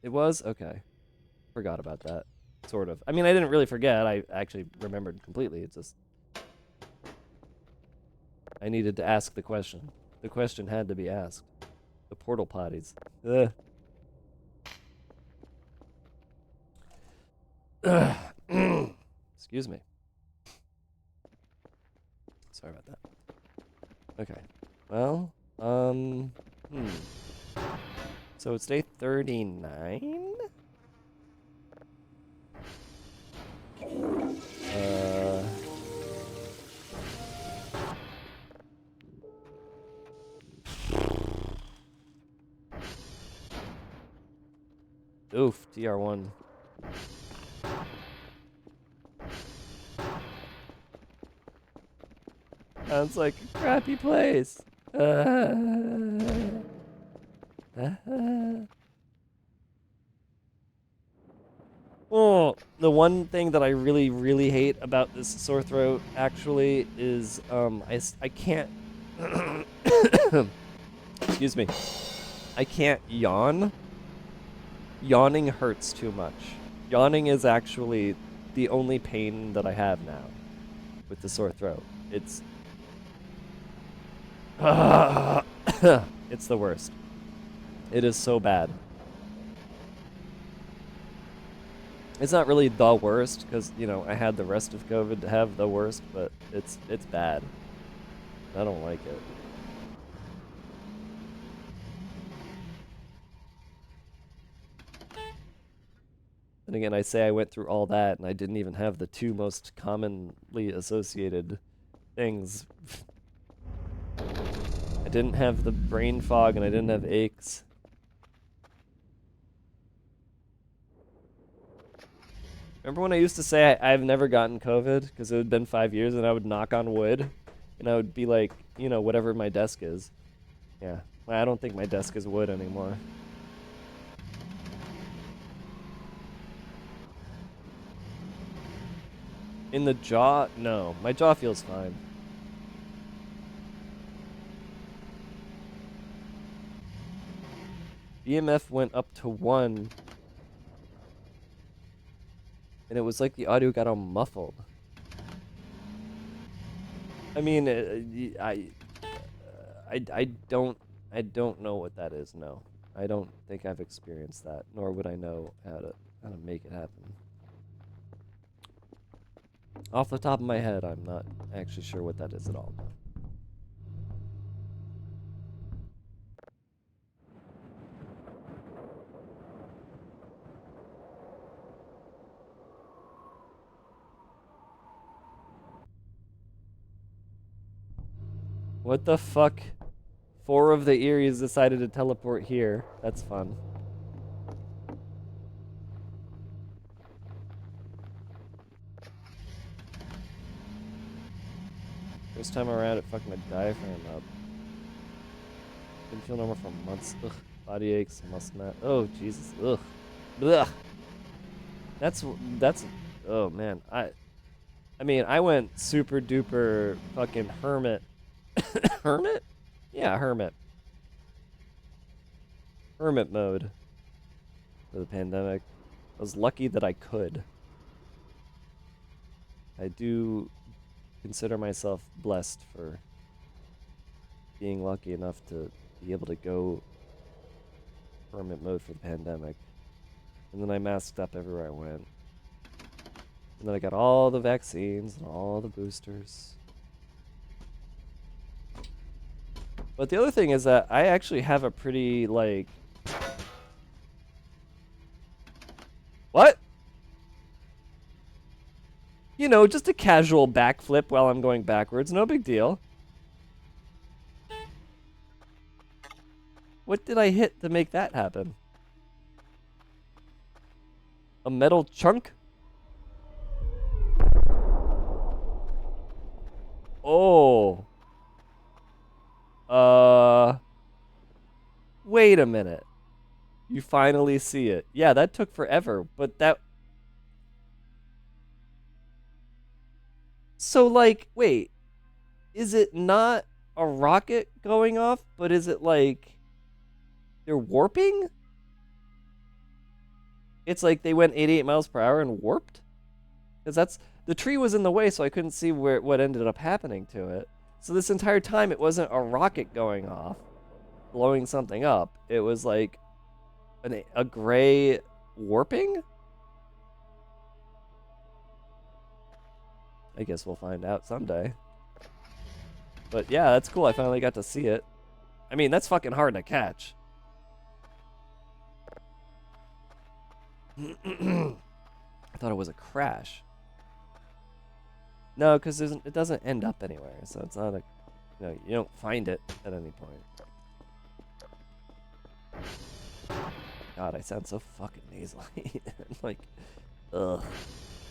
It was? Okay. Forgot about that. Sort of. I mean, I didn't really forget. I actually remembered completely. It's just I needed to ask the question. The question had to be asked. The portal potties. Ugh. Excuse me. Sorry about that. Okay. Well, So it's day 39? Oof, TR1. Sounds like a crappy place. Oh, the one thing that I really, really hate about this sore throat actually is I can't. Excuse me. I can't yawn. Yawning hurts too much. Yawning is actually the only pain that I have now with the sore throat. It's it's the worst. It is so bad. It's not really the worst because, you know, I had the rest of COVID to have the worst, but it's bad. I don't like it. And again, I say I went through all that and I didn't even have the two most commonly associated things. I didn't have the brain fog and I didn't have aches. Remember when I used to say I've never gotten COVID because it had been 5 years and I would knock on wood and I would be like, you know, whatever my desk is. Yeah, I don't think my desk is wood anymore. In the jaw? No, my jaw feels fine. EMF went up to 1 and it was like the audio got all muffled. I mean, I don't know what that is. No, I don't think I've experienced that, nor would I know how to make it happen. Off the top of my head, I'm not actually sure what that is at all. What the fuck? 4 of the Eries decided to teleport here. That's fun. First time around, it fucked my diaphragm up. Didn't feel normal for months. Ugh. Body aches, muscle. Oh Jesus. Ugh. Ugh. That's. Oh man. I mean, I went super duper fucking hermit. Hermit? Yeah, hermit. Hermit mode for the pandemic. I was lucky that I could. I do consider myself blessed for being lucky enough to be able to go hermit mode for the pandemic. And then I masked up everywhere I went. And then I got all the vaccines and all the boosters. But the other thing is that I actually have a pretty, like... What? You know, just a casual backflip while I'm going backwards. No big deal. What did I hit to make that happen? A metal chunk? Oh. Wait a minute. You finally see it. Yeah, that took forever, but that... So, like, wait. Is it not a rocket going off, but is it like... They're warping? It's like they went 88 miles per hour and warped? Because that's... The tree was in the way, so I couldn't see what ended up happening to it. So this entire time, it wasn't a rocket going off, blowing something up. It was like a gray warping? I guess we'll find out someday. But yeah, that's cool. I finally got to see it. I mean, that's fucking hard to catch. I thought it was a crash. No, because it doesn't end up anywhere, so it's not a... You know, you don't find it at any point. God, I sound so fucking nasally. Like, ugh.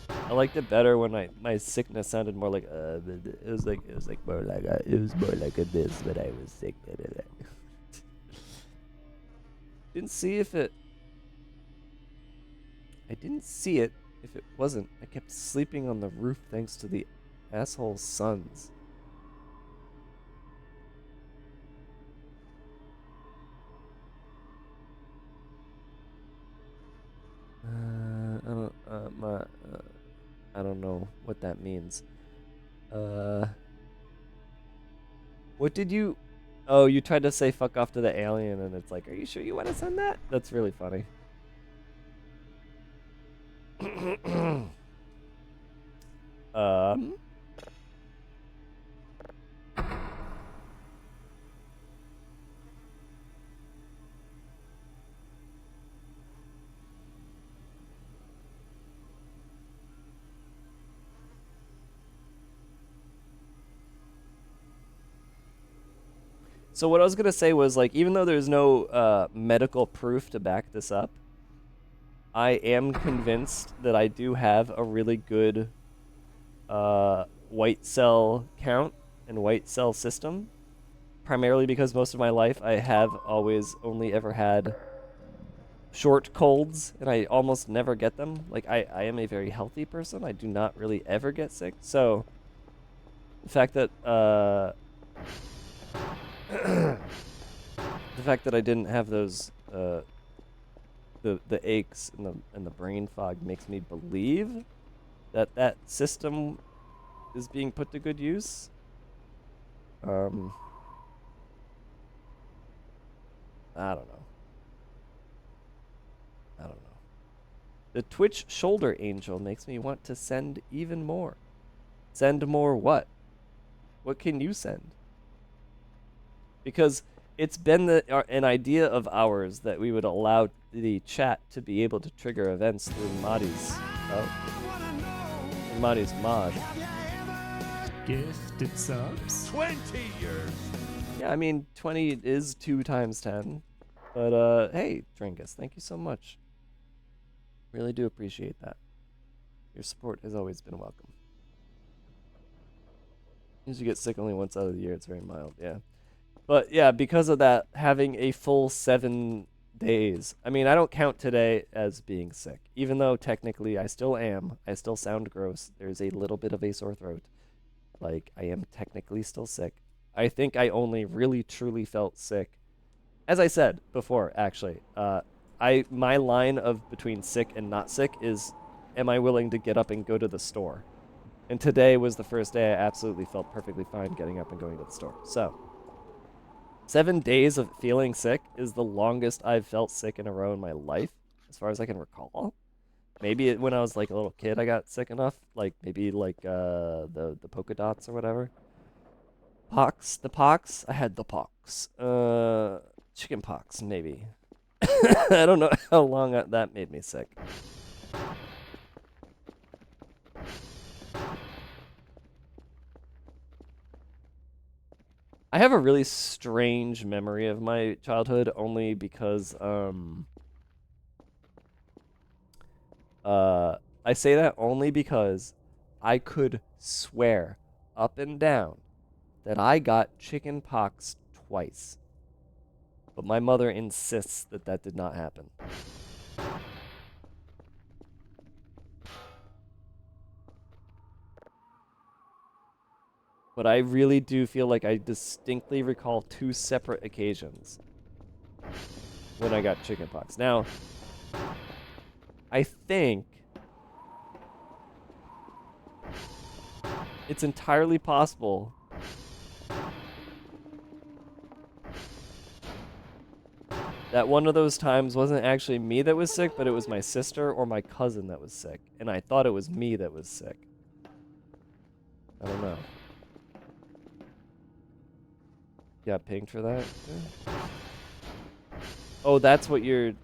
I liked it better when my sickness sounded more like it was more like a this, but I was sick. Didn't see if it. I didn't see it if it wasn't. I kept sleeping on the roof thanks to the asshole suns. I don't know what that means. What did you... Oh, you tried to say fuck off to the alien, and it's like, are you sure you want to send that? That's really funny. um... So what I was gonna say was, like, even though there's no medical proof to back this up, I am convinced that I do have a really good white cell count and white cell system, primarily because most of my life I have always only ever had short colds, and I almost never get them. Like, I am a very healthy person. I do not really ever get sick. So the fact that the fact that I didn't have those the aches and the brain fog makes me believe that that system is being put to good use. I don't know. I don't know. The Twitch shoulder angel makes me want to send even more. Send more what? What can you send? Because it's been an idea of ours that we would allow the chat to be able to trigger events through Mahdi's mod. Gifted subs. 20 years. Yeah, I mean, 20 is 2 times 10. But, hey, Drinkus, thank you so much. Really do appreciate that. Your support has always been welcome. As you get sick only once out of the year, it's very mild, yeah. But, yeah, because of that, having a full 7 days. I mean, I don't count today as being sick. Even though, technically, I still am. I still sound gross. There's a little bit of a sore throat. Like, I am technically still sick. I think I only really, truly felt sick. As I said before, actually, my line of between sick and not sick is, am I willing to get up and go to the store? And today was the first day I absolutely felt perfectly fine getting up and going to the store. So, 7 days of feeling sick is the longest I've felt sick in a row in my life, as far as I can recall. Maybe when I was like a little kid, I got sick enough, like maybe like the polka dots or whatever. Pox, the pox. I had the pox. Chicken pox, maybe. I don't know how long that made me sick. I have a really strange memory of my childhood only because I say that only because I could swear up and down that I got chicken pox twice. But my mother insists that that did not happen. But I really do feel like I distinctly recall 2 separate occasions when I got chickenpox. Now, I think it's entirely possible that one of those times wasn't actually me that was sick, but it was my sister or my cousin that was sick. And I thought it was me that was sick. I don't know. Got pinged for that? Yeah. Oh, that's what you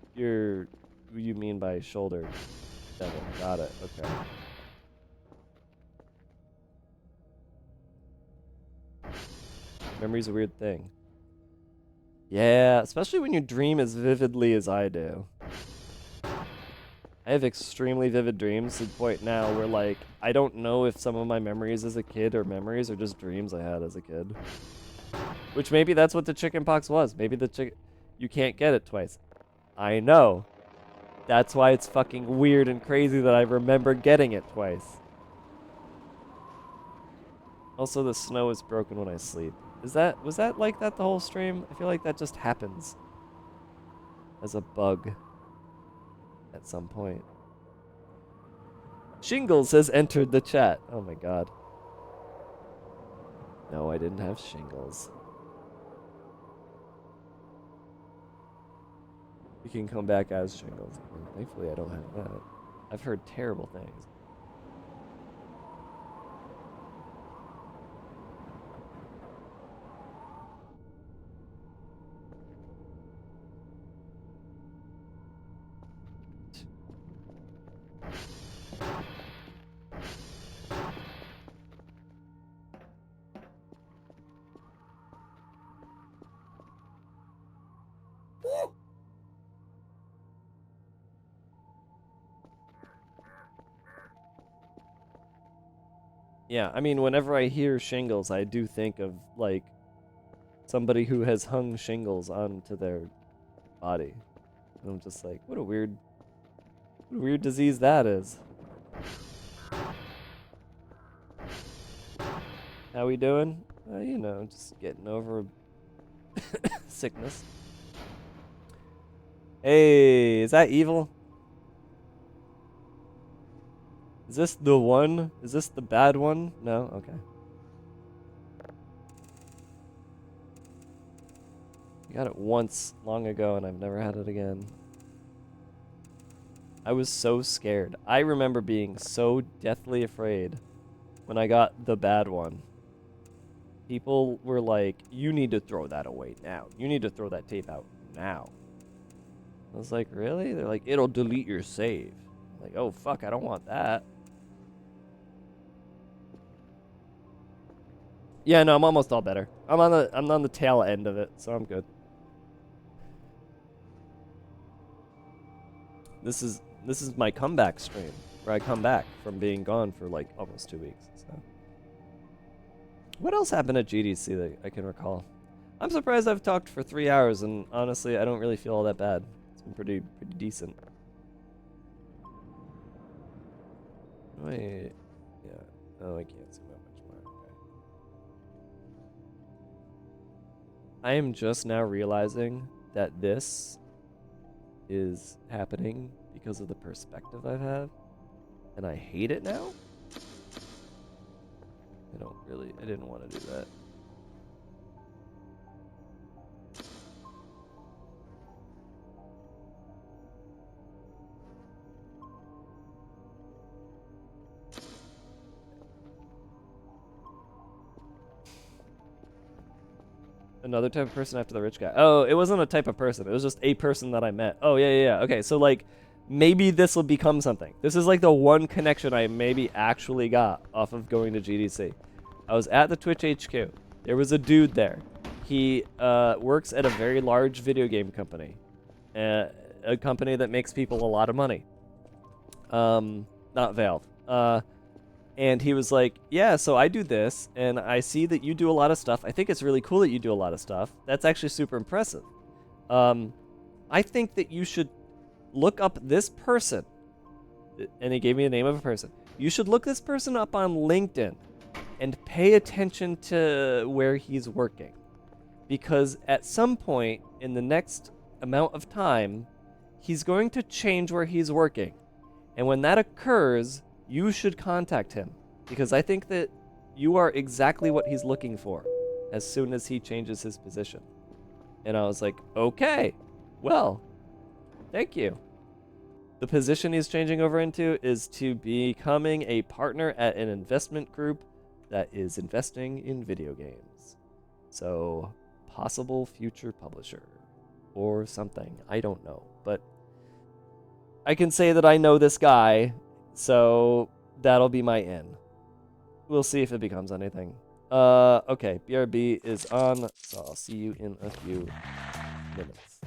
mean by shoulder devil. Got it. Okay. Memory's a weird thing. Yeah, especially when you dream as vividly as I do. I have extremely vivid dreams to the point now where, like, I don't know if some of my memories as a kid are memories or just dreams I had as a kid. Which maybe that's what the chickenpox was. Maybe you can't get it twice. I know. That's why it's fucking weird and crazy that I remember getting it twice. Also, the snow is broken when I sleep. Was that like that the whole stream? I feel like that just happens as a bug at some point. Shingles has entered the chat. Oh my god. No, I didn't have shingles. You can come back as shingles. Well, thankfully, I don't have that. I've heard terrible things. Yeah, I mean, whenever I hear shingles, I do think of, like, somebody who has hung shingles onto their body. And I'm just like, what a weird disease that is. How we doing? You know, just getting over sickness. Hey, is that evil? Is this the one? Is this the bad one? No? Okay. I got it once long ago and I've never had it again. I was so scared. I remember being so deathly afraid when I got the bad one. People were like, you need to throw that away now. You need to throw that tape out now. I was like, really? They're like, it'll delete your save. I'm like, oh fuck, I don't want that. Yeah, no, I'm almost all better. I'm on the tail end of it, so I'm good. This is my comeback stream where I come back from being gone for like almost 2 weeks. So, what else happened at GDC that I can recall? I'm surprised I've talked for 3 hours, and honestly, I don't really feel all that bad. It's been pretty decent. Wait, yeah. Oh, I can't see that much more. Okay. I am just now realizing that this is happening because of the perspective I've had, and I hate it now. I didn't want to do that. Another type of person after the rich guy. Oh, it wasn't a type of person. It was just a person that I met. Oh, yeah. Okay, so like maybe this will become something. This is like the one connection I maybe actually got off of going to GDC. I was at the Twitch HQ. There was a dude there. He works at a very large video game company. A company that makes people a lot of money. Not Valve. And he was like, yeah, so I do this, and I see that you do a lot of stuff. I think it's really cool that you do a lot of stuff. That's actually super impressive. I think that you should look up this person. And he gave me the name of a person. You should look this person up on LinkedIn and pay attention to where he's working. Because at some point in the next amount of time, he's going to change where he's working. And when that occurs, you should contact him, because I think that you are exactly what he's looking for as soon as he changes his position. And I was like, okay, well, thank you. The position he's changing over into is to becoming a partner at an investment group that is investing in video games. So, possible future publisher or something. I don't know, but I can say that I know this guy. So that'll be my in. We'll see if it becomes anything. Okay, BRB is on, so I'll see you in a few minutes.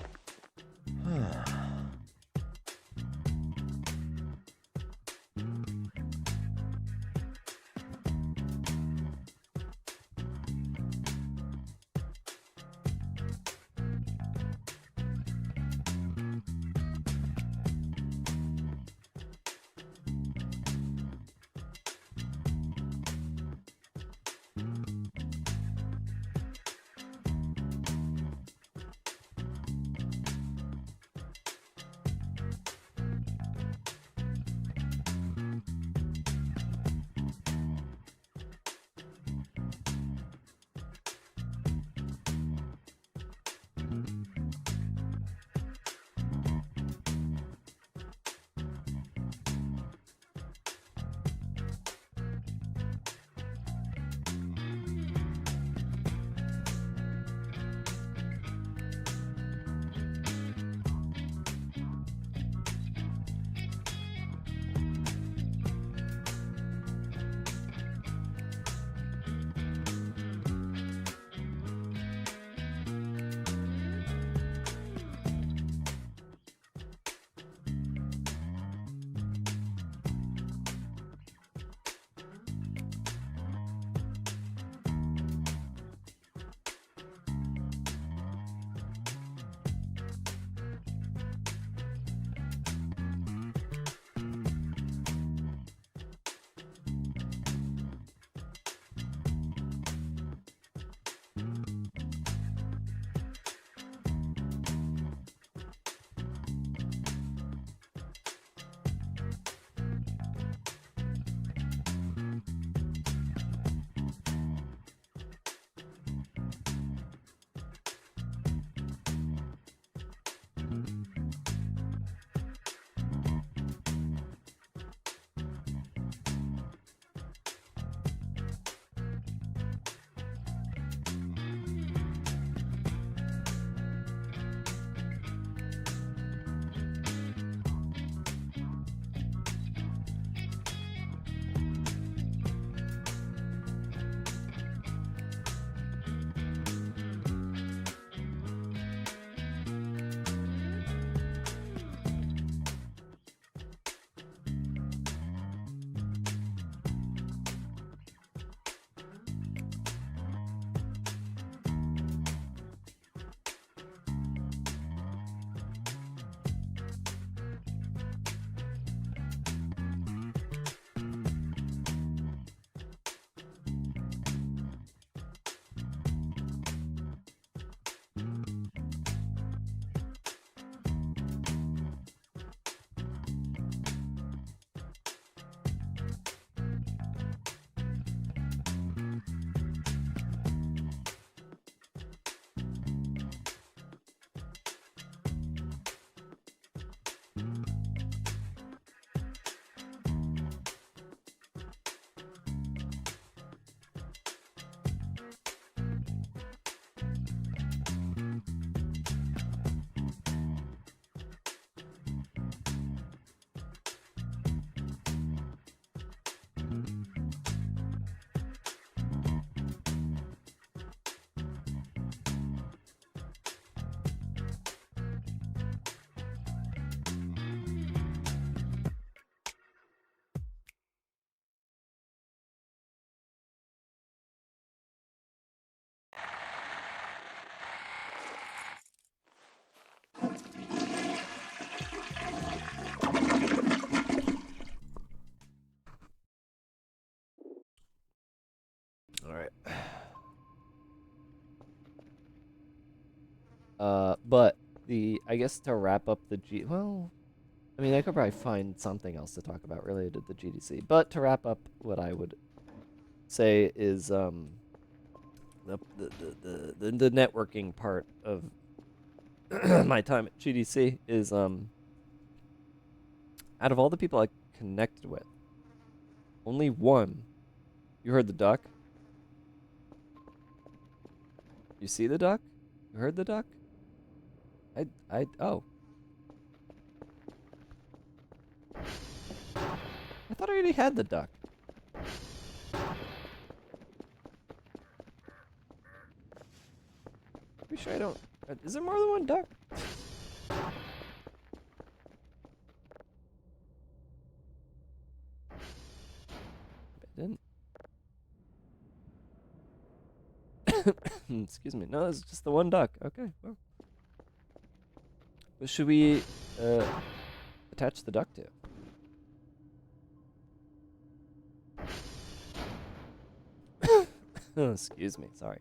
right. But I guess to wrap up well, I mean, I could probably find something else to talk about related to the GDC. But to wrap up, what I would say is the networking part of my time at GDC is out of all the people I connected with, only one. You heard the duck? You see the duck? You heard the duck? Oh. I thought I already had the duck. Pretty sure I don't. Is there more than one duck? I didn't. Excuse me. No, it's just the one duck. Okay. Well. What should we attach the duck to? Excuse me. Sorry.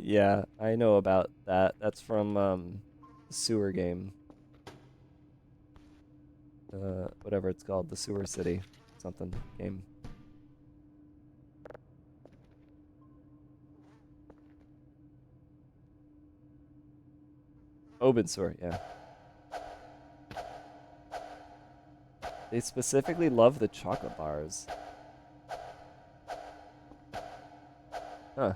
Yeah, I know about that. That's from the sewer game. Whatever it's called, the sewer city something game. Open sewer, yeah. They specifically love the chocolate bars. Huh.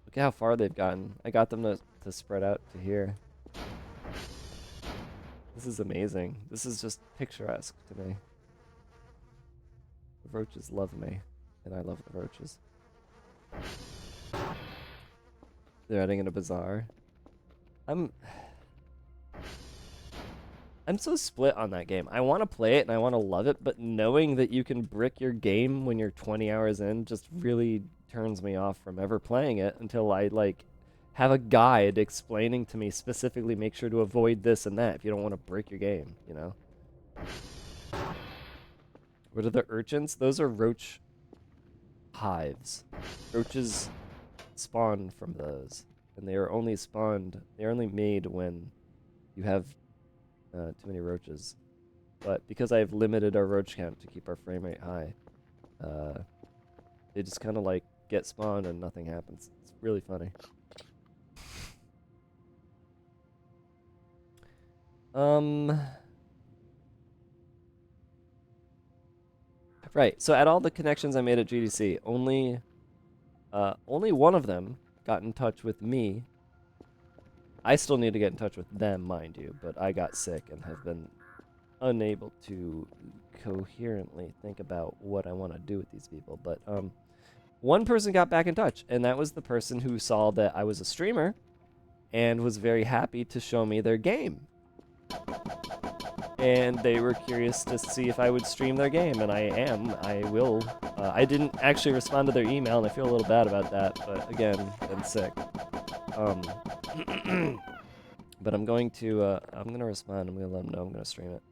Look at how far they've gotten. I got them to spread out to here. This is amazing. This is just picturesque to me. The roaches love me, and I love the roaches. They're adding in a bazaar. I'm so split on that game. I want to play it and I want to love it, but knowing that you can brick your game when you're 20 hours in just really turns me off from ever playing it until I like have a guide explaining to me specifically make sure to avoid this and that if you don't want to break your game, you know? What are the urchins? Those are roach hives. Roaches spawn from those, and they are only made when you have too many roaches. But because I've limited our roach count to keep our frame rate high, they just kind of like get spawned and nothing happens. It's really funny. Right. So at all the connections I made at GDC, only one of them got in touch with me. I still need to get in touch with them, mind you, but I got sick and have been unable to coherently think about what I want to do with these people. But one person got back in touch, and that was the person who saw that I was a streamer and was very happy to show me their game. And they were curious to see if I would stream their game, and I am. I will. I didn't actually respond to their email, and I feel a little bad about that, but again, been sick. But I'm going to respond. I'm going to let them know I'm going to stream it.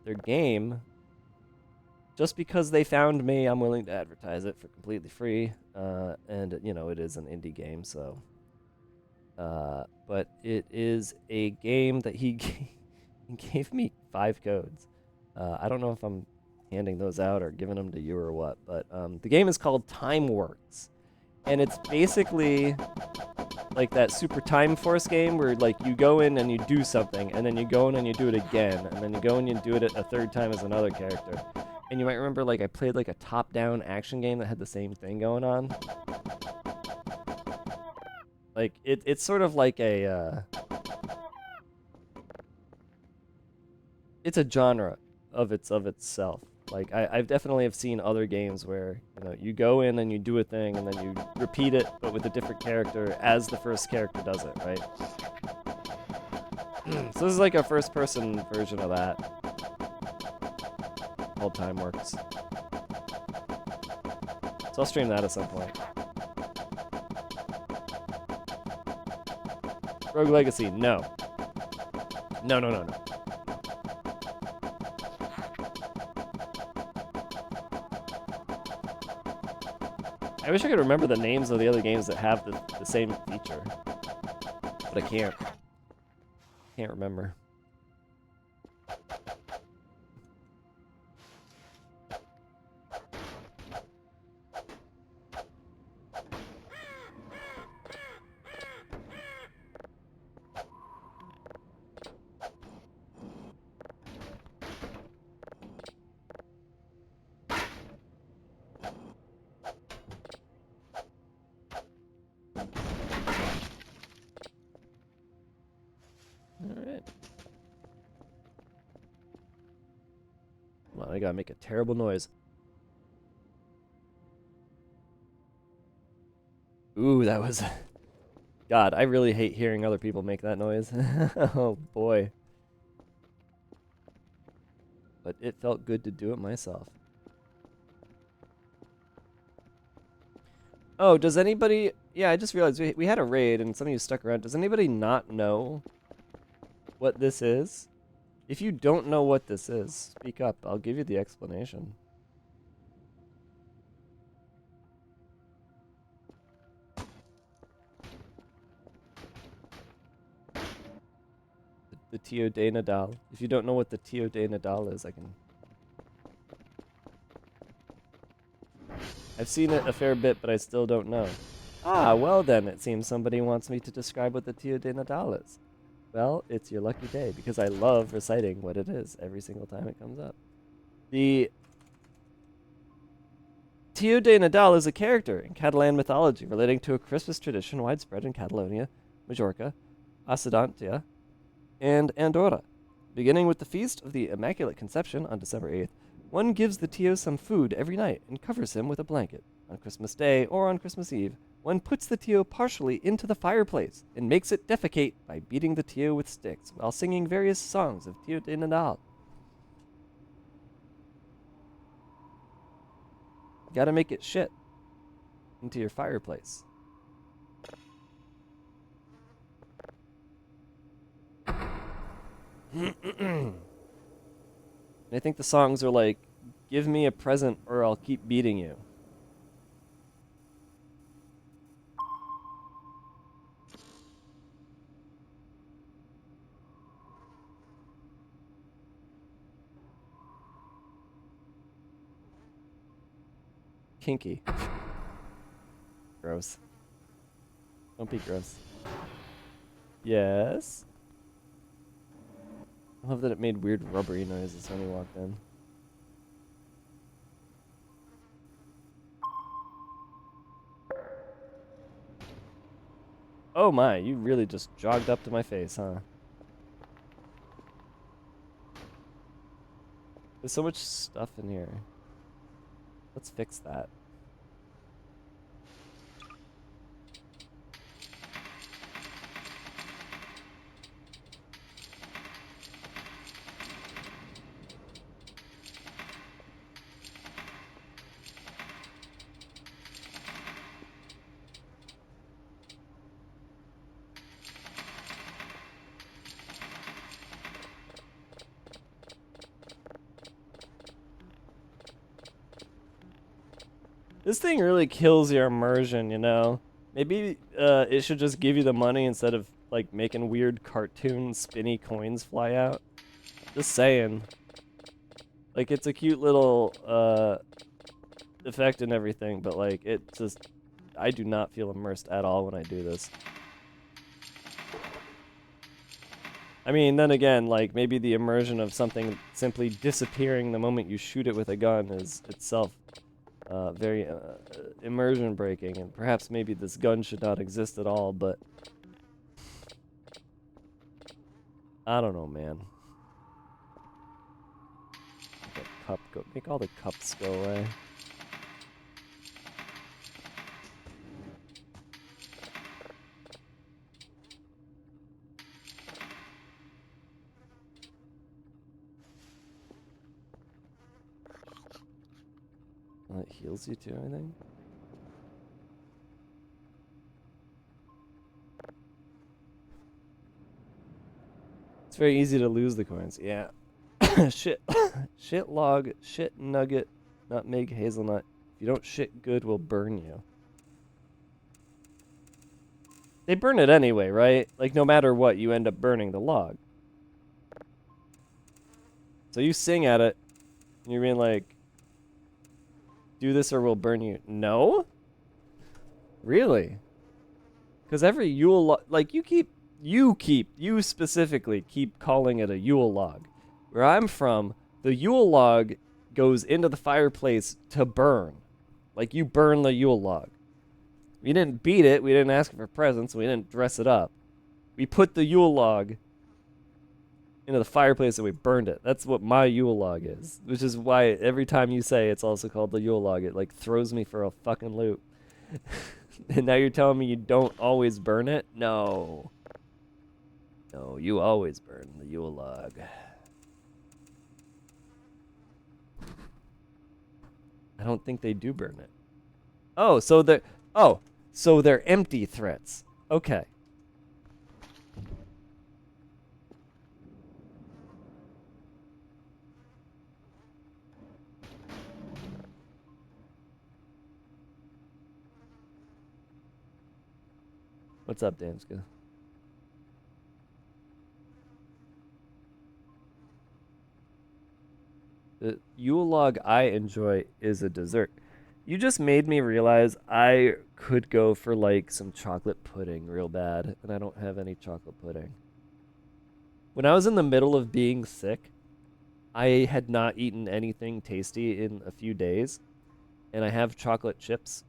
Their game, just because they found me, I'm willing to advertise it for completely free. And, you know, it is an indie game, so. But it is a game that he gave me 5 codes. I don't know if I'm handing those out or giving them to you or what, but the game is called Time Works. And it's basically like that Super Time Force game where like you go in and you do something, and then you go in and you do it again, and then you go in and you do it a third time as another character. And you might remember like I played like a top-down action game that had the same thing going on. Like it's sort of like a it's a genre of itself. Like I've definitely have seen other games where, you know, you go in and you do a thing and then you repeat it but with a different character as the first character does it, right? So this is like a first person version of that. Called Time Works. So I'll stream that at some point. Rogue Legacy, no. No, no, no, no. I wish I could remember the names of the other games that have the same feature. But I can't. Can't remember. Alright. Well, I gotta make a terrible noise. Ooh, that was... God, I really hate hearing other people make that noise. Oh, boy. But it felt good to do it myself. Oh, does anybody... Yeah, I just realized we had a raid and some of you stuck around. Does anybody not know what this is? If you don't know what this is, speak up. I'll give you the explanation. The Tio de Nadal. If you don't know what the Tio de Nadal is, I can... I've seen it a fair bit, but I still don't know. Ah, well then, it seems somebody wants me to describe what the Tio de Nadal is. Well, it's your lucky day, because I love reciting what it is every single time it comes up. The Tio de Nadal is a character in Catalan mythology relating to a Christmas tradition widespread in Catalonia, Majorca, Occidentia, and Andorra. Beginning with the Feast of the Immaculate Conception on December 8th, one gives the Tio some food every night and covers him with a blanket. On Christmas Day or on Christmas Eve, one puts the Tio partially into the fireplace and makes it defecate by beating the Tio with sticks while singing various songs of Tio de Nadal. Gotta make it shit into your fireplace. I think the songs are like, give me a present or I'll keep beating you. Kinky. Gross. Don't be gross. Yes? I love that it made weird rubbery noises when he walked in. Oh my, you really just jogged up to my face, huh? There's so much stuff in here. Let's fix that. This thing really kills your immersion, you know? Maybe it should just give you the money instead of like making weird cartoon spinny coins fly out. Just saying. Like, it's a cute little effect and everything, but like it just, I do not feel immersed at all when I do this. I mean, then again, like maybe the immersion of something simply disappearing the moment you shoot it with a gun is itself very immersion breaking, and perhaps maybe this gun should not exist at all, but I don't know, man. Make a cup go, make all the cups go away. Well, it heals you too, I think. It's very easy to lose the coins. Yeah. Shit. Shit log, shit nugget, nutmeg, hazelnut. If you don't shit good, we'll burn you. They burn it anyway, right? Like, no matter what, you end up burning the log. So you sing at it, and you're being like, do this or we'll burn you. No? Really? Because every Yule log, like, you specifically keep calling it a Yule log. Where I'm from, the Yule log goes into the fireplace to burn. Like, you burn the Yule log. We didn't beat it, we didn't ask for presents, we didn't dress it up. We put the Yule log into the fireplace and we burned it. That's what my Yule log is. Which is why every time you say it's also called the Yule log, it like throws me for a fucking loop. And now you're telling me you don't always burn it? No. No, you always burn the Yule log. I don't think they do burn it. Oh, so they're empty threats. Okay. What's up, Damska? The Yule log I enjoy is a dessert. You just made me realize I could go for like some chocolate pudding real bad, and I don't have any chocolate pudding. When I was in the middle of being sick, I had not eaten anything tasty in a few days, and I have chocolate chips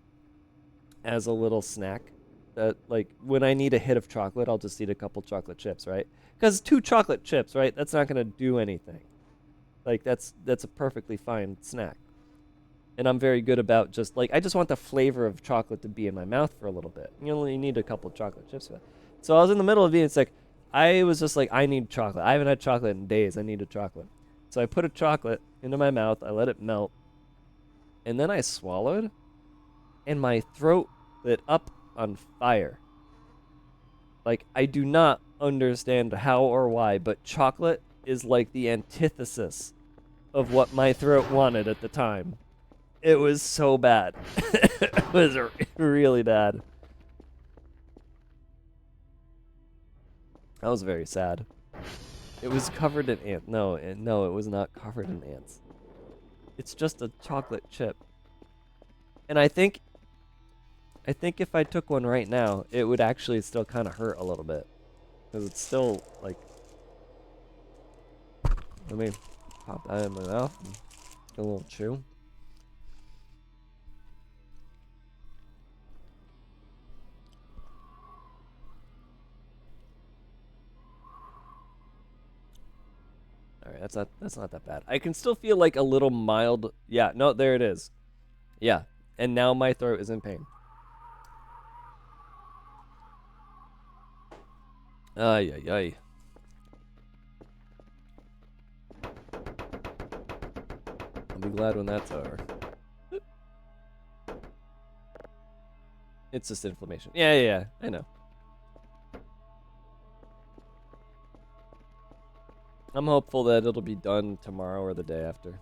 as a little snack. That, like, when I need a hit of chocolate, I'll just eat a couple chocolate chips, right? Because 2 chocolate chips, right? That's not gonna do anything. Like, that's a perfectly fine snack. And I'm very good about just, like, I just want the flavor of chocolate to be in my mouth for a little bit. You only need a couple chocolate chips for that. So I was in the middle of being sick. I was just like, I need chocolate. I haven't had chocolate in days. I need a chocolate. So I put a chocolate into my mouth. I let it melt. And then I swallowed. And my throat lit up on fire. Like, I do not understand how or why, but chocolate is like the antithesis of what my throat wanted at the time. It was so bad. It was really bad. I was very sad. It was covered in ants. No, it was not covered in ants. It's just a chocolate chip. And I think if I took one right now, it would actually still kind of hurt a little bit. Because it's still, like... Let me pop that in my mouth and get a little chew. Alright, that's not that bad. I can still feel like a little mild... Yeah, no, there it is. Yeah, and now my throat is in pain. Ay, ay, ay. I'll be glad when that's over. It's just inflammation. Yeah, I know. I'm hopeful that it'll be done tomorrow or the day after.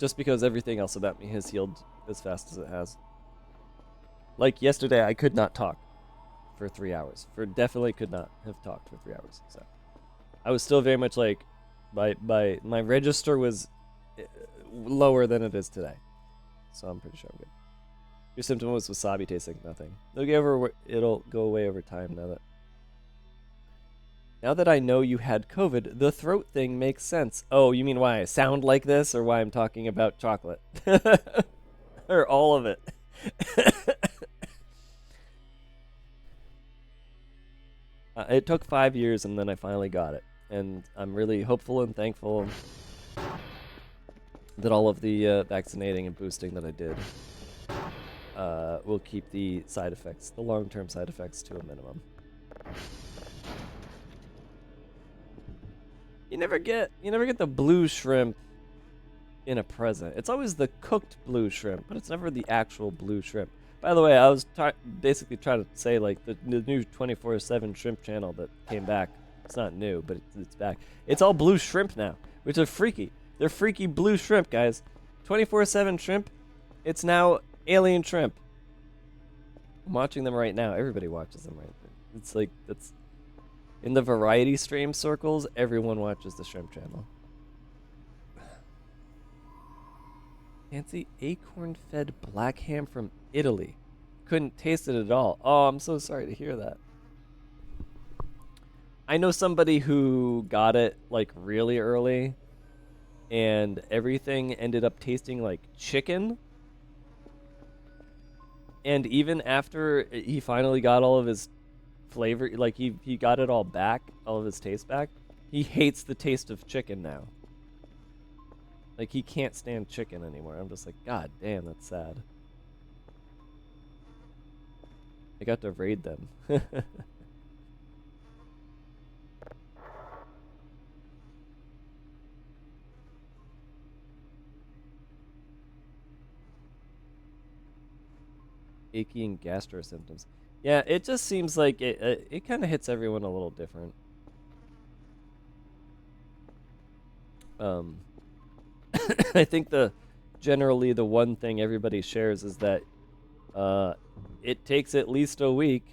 Just because everything else about me has healed as fast as it has. Like yesterday, I could not talk for 3 hours. Definitely could not have talked for 3 hours. So I was still very much like, my register was lower than it is today. So I'm pretty sure I'm good. Your symptom was wasabi tasting nothing. It'll go away over time Now that I know you had COVID, the throat thing makes sense. Oh, you mean why I sound like this, or why I'm talking about chocolate? Or all of it. It took 5 years, and then I finally got it. And I'm really hopeful and thankful that all of the vaccinating and boosting that I did will keep the side effects, the long-term side effects, to a minimum. You never get the blue shrimp in a present. It's always the cooked blue shrimp, but it's never the actual blue shrimp. By the way, I was basically trying to say like the new 24/7 shrimp channel that came back. It's not new, but it's back. It's all blue shrimp now, which are freaky. They're freaky blue shrimp, guys. 24/7 shrimp. It's now alien shrimp. I'm watching them right now. Everybody watches them right now. It's like that's in the variety stream circles. Everyone watches the shrimp channel. Fancy acorn-fed black ham from Italy. Couldn't taste it at all. Oh, I'm so sorry to hear that. I know somebody who got it like really early, and everything ended up tasting like chicken. And even after he finally got all of his flavor, like he got it all back, all of his taste back, he hates the taste of chicken now. Like, he can't stand chicken anymore. I'm just like, God damn, that's sad. I got to raid them. Achy and gastro symptoms. Yeah, it just seems like it kind of hits everyone a little different. I think generally the one thing everybody shares is that it takes at least a week.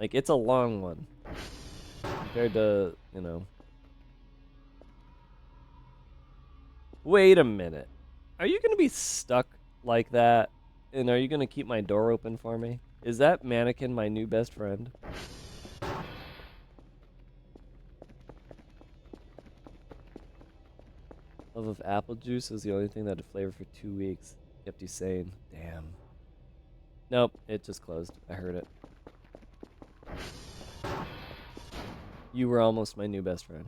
Like, it's a long one compared to, you know. Wait a minute. Are you going to be stuck like that? And are you going to keep my door open for me? Is that mannequin my new best friend? Love of apple juice is the only thing that had flavor for 2 weeks. Kept you sane. Damn. Nope, it just closed. I heard it. You were almost my new best friend.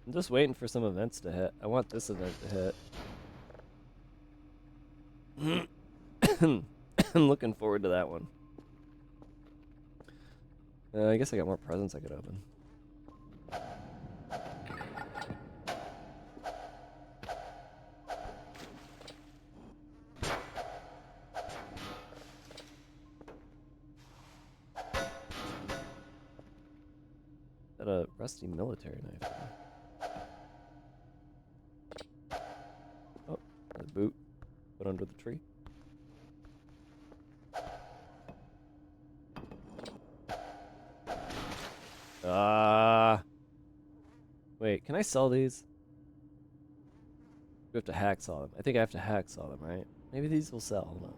I'm just waiting for some events to hit. I want this event to hit. I'm looking forward to that one. I guess I got more presents I could open. Got a rusty military knife. Oh, the boot. Put under the tree. Wait, can I sell these? We have to hacksaw them. I think I have to hacksaw them, right? Maybe these will sell. Hold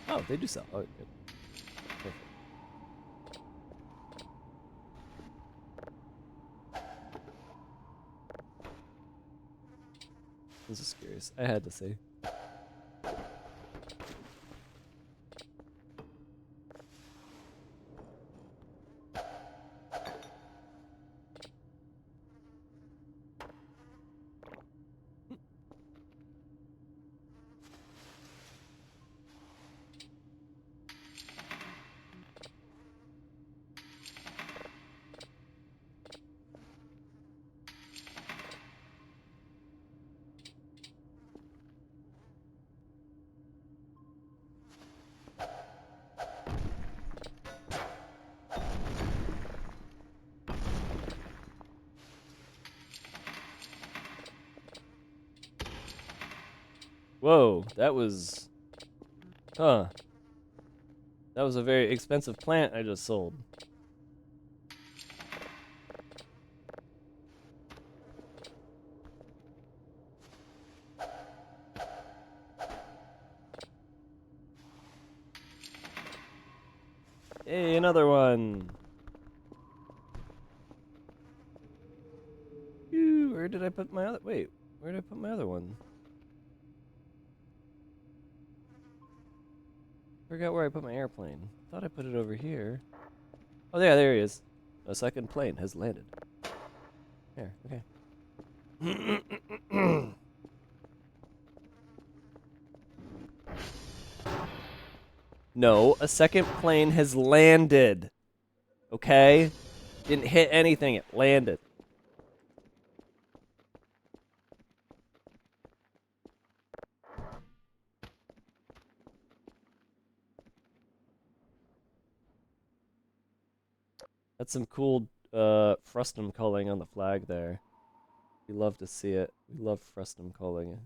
on. Oh, they do sell. Oh, good. Perfect. This is curious. I had to see. Whoa, that was... Huh. That was a very expensive plant I just sold. Hey, another one! Ew, where did I put my other... Wait, where did I put my other one? Forgot where I put my airplane. Thought I put it over here. Oh, yeah, there he is. A second plane has landed. Here, okay. No, a second plane has landed. Okay? Didn't hit anything, it landed. That's some cool frustum culling on the flag there. We love to see it. We love frustum culling.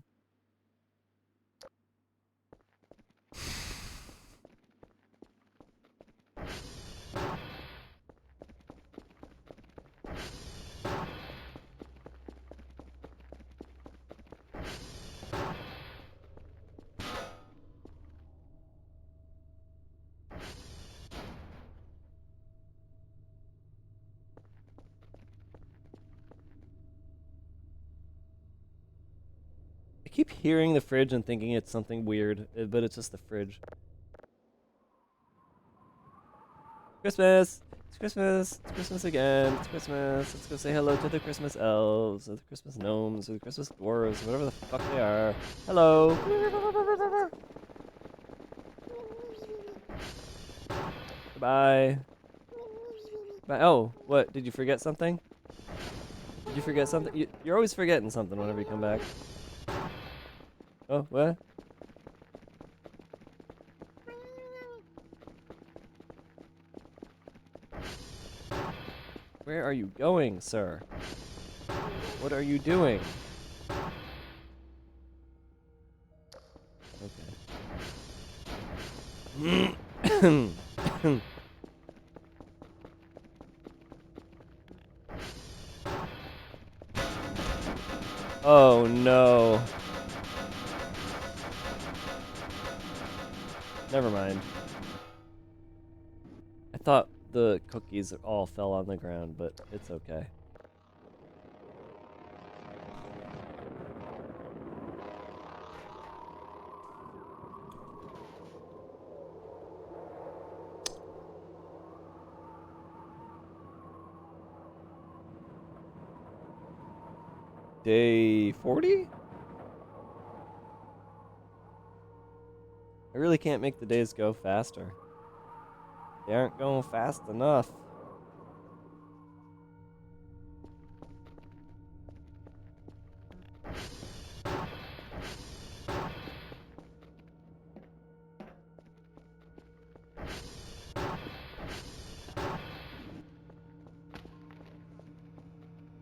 I keep hearing the fridge and thinking it's something weird, but it's just the fridge. Christmas! It's Christmas! It's Christmas again! It's Christmas! Let's go say hello to the Christmas elves, or the Christmas gnomes, or the Christmas dwarves, whatever the fuck they are. Hello! Goodbye. Bye. Oh, what? Did you forget something? Did you forget something? You're always forgetting something whenever you come back. Oh, what? Where are you going, sir? What are you doing? Okay. Oh no. Never mind. I thought the cookies all fell on the ground, but it's okay. Day 40? I really can't make the days go faster. They aren't going fast enough.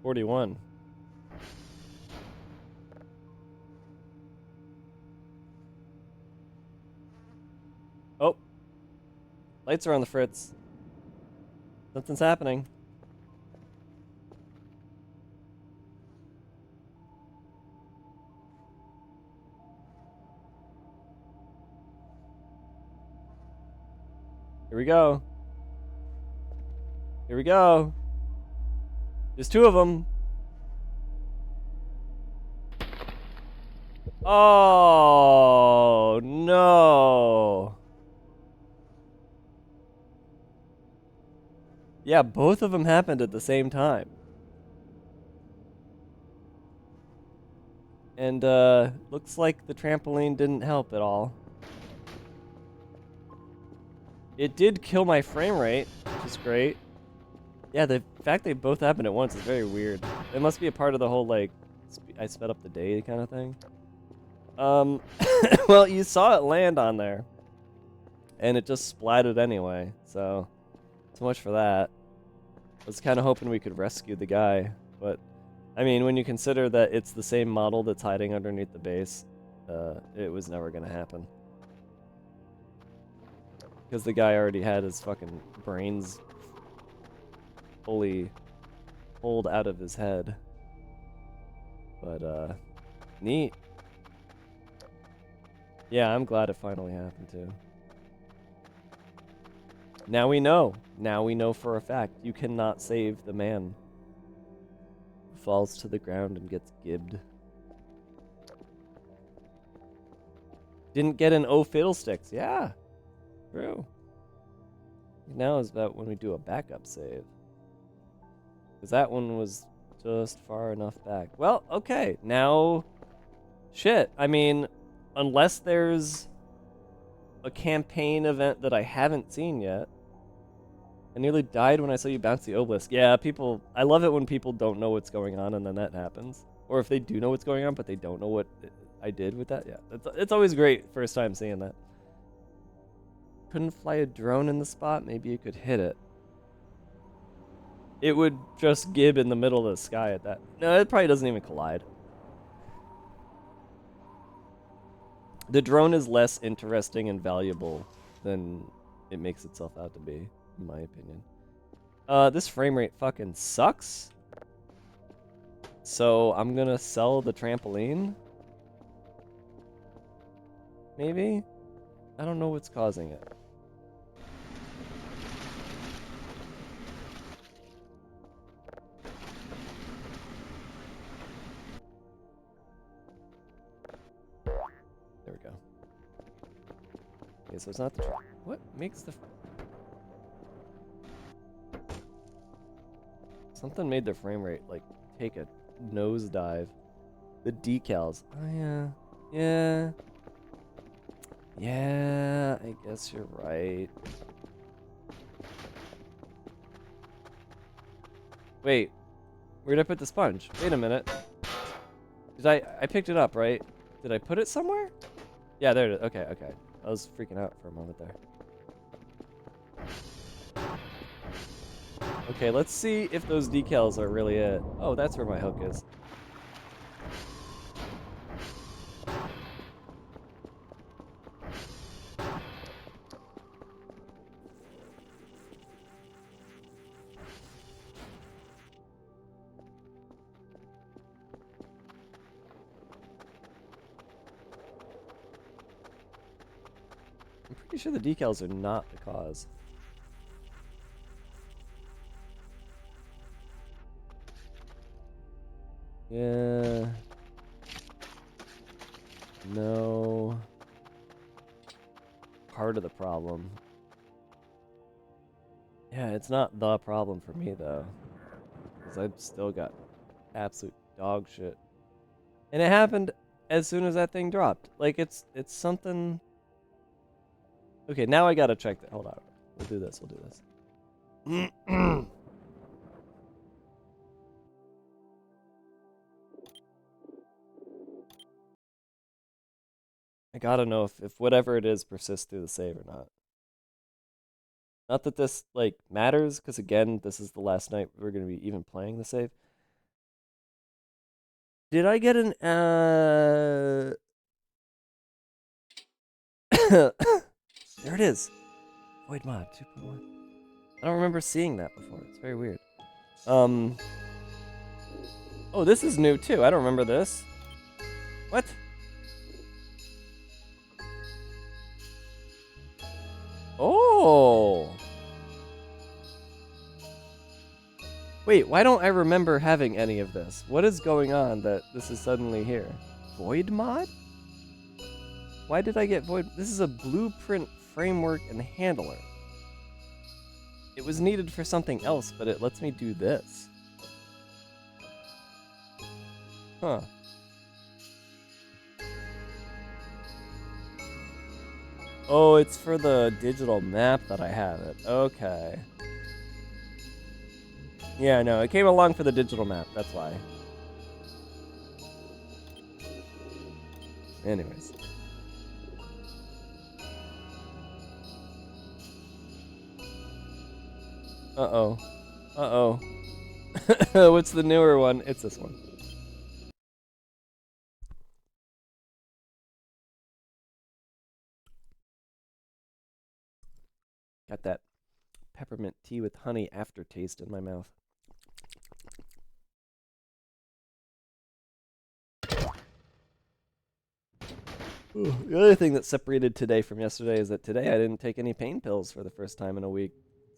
$41. Oh. Lights are on the fritz. Something's happening. Here we go. Here we go. There's two of them. Oh, no. Yeah, both of them happened at the same time. And, looks like the trampoline didn't help at all. It did kill my frame rate, which is great. Yeah, the fact they both happened at once is very weird. It must be a part of the whole, like, I sped up the day kind of thing. Well, you saw it land on there. And it just splatted anyway, so much for that. I was kind of hoping we could rescue the guy, but I mean, when you consider that it's the same model that's hiding underneath the base, it was never gonna happen. Because the guy already had his fucking brains fully pulled out of his head. But, neat. Yeah, I'm glad it finally happened too. Now we know. Now we know for a fact you cannot save the man who falls to the ground and gets gibbed. Didn't get an O fiddlesticks. Yeah. True. Now is about when we do a backup save. Because that one was just far enough back. Well, okay. Now, shit. I mean, unless there's a campaign event that I haven't seen yet. I nearly died when I saw you bounce the obelisk. Yeah, people... I love it when people don't know what's going on and then that happens. Or if they do know what's going on, but they don't know what I did with that. Yeah, it's always great first time seeing that. Couldn't fly a drone in the spot? Maybe you could hit it. it would just gib in the middle of the sky at that. No, it probably doesn't even collide. The drone is less interesting and valuable than it makes itself out to be, in my opinion. This frame rate fucking sucks. So I'm gonna sell the trampoline. Maybe? I don't know what's causing it. There we go. Okay, so it's not the what makes the something made the frame rate like take a nosedive. The decals. Oh yeah. Yeah. Yeah, I guess you're right. Wait, where'd I put the sponge? Wait a minute. Did I picked it up, right? Did I put it somewhere? Yeah, there it is. Okay, okay. I was freaking out for a moment there. Okay, let's see if those decals are really it. Oh, that's where my hook is. I'm pretty sure the decals are not the cause. Yeah. No. Part of the problem. Yeah, it's not the problem for me, though. Because I've still got absolute dog shit. And it happened as soon as that thing dropped. Like, it's something... Okay, now I gotta check that. Hold on. We'll do this, we'll do this. I gotta know if whatever it is persists through the save or not. Not that this, like, matters, because again, this is the last night we're gonna be even playing the save. Did I get an, there it is. Void mod 2.1. I don't remember seeing that before. It's very weird. Oh, this is new too. I don't remember this. What? Oh. Wait, why don't I remember having any of this? What is going on that this is suddenly here? Void mod? Why did I get void? This is a blueprint framework and handler. It was needed for something else, but it lets me do this. Huh. Oh, it's for the digital map that I have it. Okay. Yeah, no, it came along for the digital map. That's why. Anyways. Uh-oh. Uh-oh. What's the newer one? It's this one. Got that peppermint tea with honey aftertaste in my mouth. Ooh, the other thing that separated today from yesterday is that today I didn't take any pain pills for the first time in a week.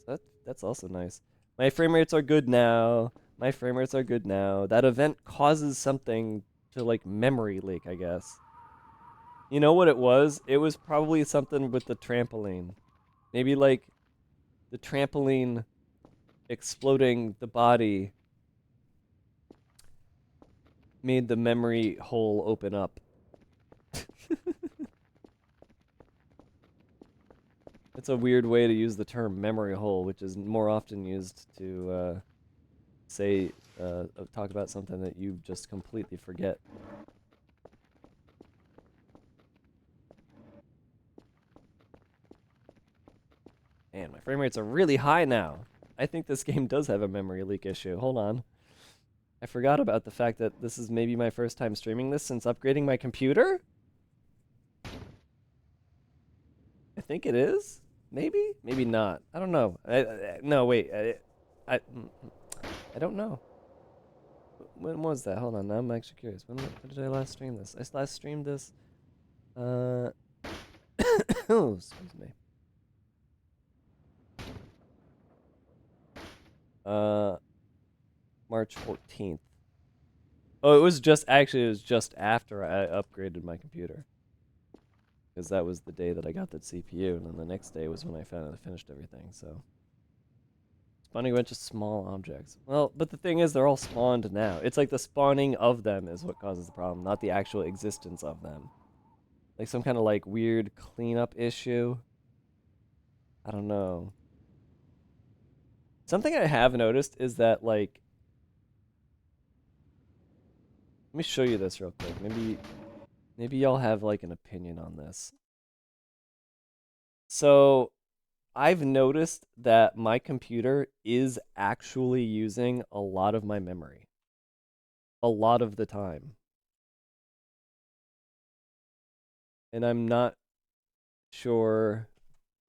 So that's also nice. My frame rates are good now. My frame rates are good now. That event causes something to, like, memory leak, I guess. You know what it was? It was probably something with the trampoline. Maybe, like, the trampoline exploding the body made the memory hole open up. It's a weird way to use the term memory hole, which is more often used to say, talk about something that you just completely forget. Man, my frame rates are really high now. I think this game does have a memory leak issue. Hold on. I forgot about the fact that this is maybe my first time streaming this since upgrading my computer? I think it is? Maybe? Maybe not. I don't know. No, wait. I don't know. When was that? Hold on. Now I'm actually curious. When did I last stream this? I last streamed this. Oh, excuse me. March 14th. Oh, it was just after I upgraded my computer. Because that was the day that I got that CPU, and then the next day was when I finally finished everything, so. Spawning a bunch of small objects. Well, but the thing is, they're all spawned now. It's like the spawning of them is what causes the problem, not the actual existence of them. Like some kind of like weird cleanup issue. I don't know. Something I have noticed is that like, let me show you this real quick. Maybe y'all have like an opinion on this. So I've noticed that my computer is actually using a lot of my memory. A lot of the time. And I'm not sure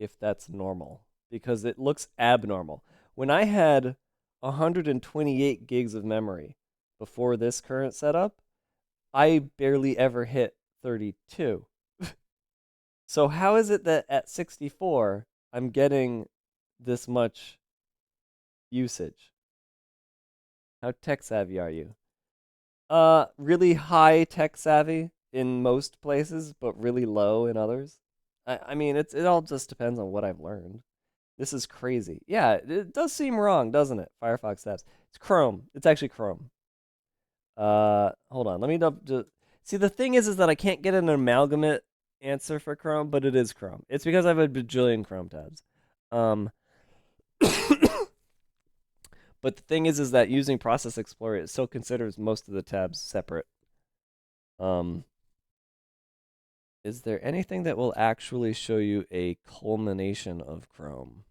if that's normal because it looks abnormal. When I had 128 gigs of memory before this current setup, I barely ever hit 32. So how is it that at 64 I'm getting this much usage? How tech savvy are you? Really high tech savvy in most places, but really low in others. I mean, it all just depends on what I've learned. This is crazy. Yeah, it does seem wrong, doesn't it? Firefox tabs. It's Chrome. It's actually Chrome. Hold on. Let me see. The thing is that I can't get an amalgamate answer for Chrome, but it is Chrome. It's because I have a bajillion Chrome tabs. But the thing is that using Process Explorer, it still considers most of the tabs separate. Is there anything that will actually show you a culmination of Chrome?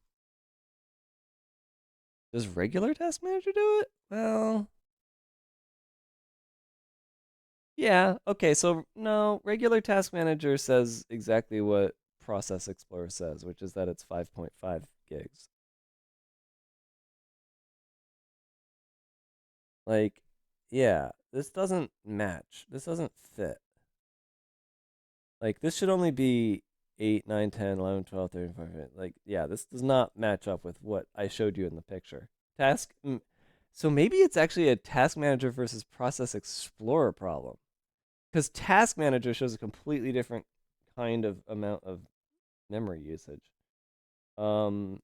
Does regular Task Manager do it? Well, yeah. Okay, so no, regular Task Manager says exactly what Process Explorer says, which is that it's 5.5 gigs. Like, yeah, this doesn't match. This doesn't fit. Like, this should only be 8, 9, 10, 11, 12, 13, 14. Like, yeah, this does not match up with what I showed you in the picture. So maybe it's actually a Task Manager versus Process Explorer problem. Because Task Manager shows a completely different kind of amount of memory usage. Okay,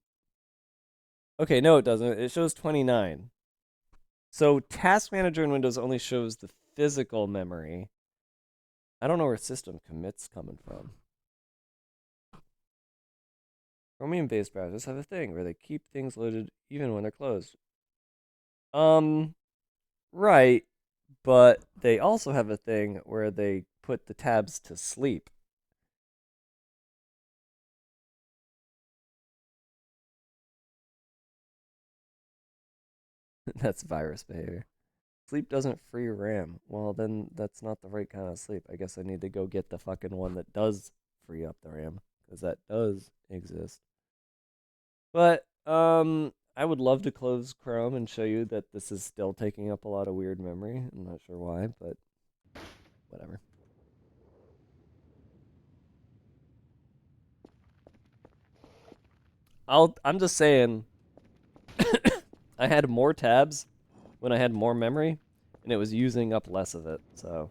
no, it doesn't. It shows 29. So Task Manager in Windows only shows the physical memory. I don't know where system commits coming from. Chromium-based browsers have a thing where they keep things loaded even when they're closed. Right, but they also have a thing where they put the tabs to sleep. That's virus behavior. Sleep doesn't free RAM. Well, then that's not the right kind of sleep. I guess I need to go get the fucking one that does free up the RAM, because that does exist. But, I would love to close Chrome and show you that this is still taking up a lot of weird memory. I'm not sure why, but whatever. I'm just saying, I had more tabs when I had more memory, and it was using up less of it. So,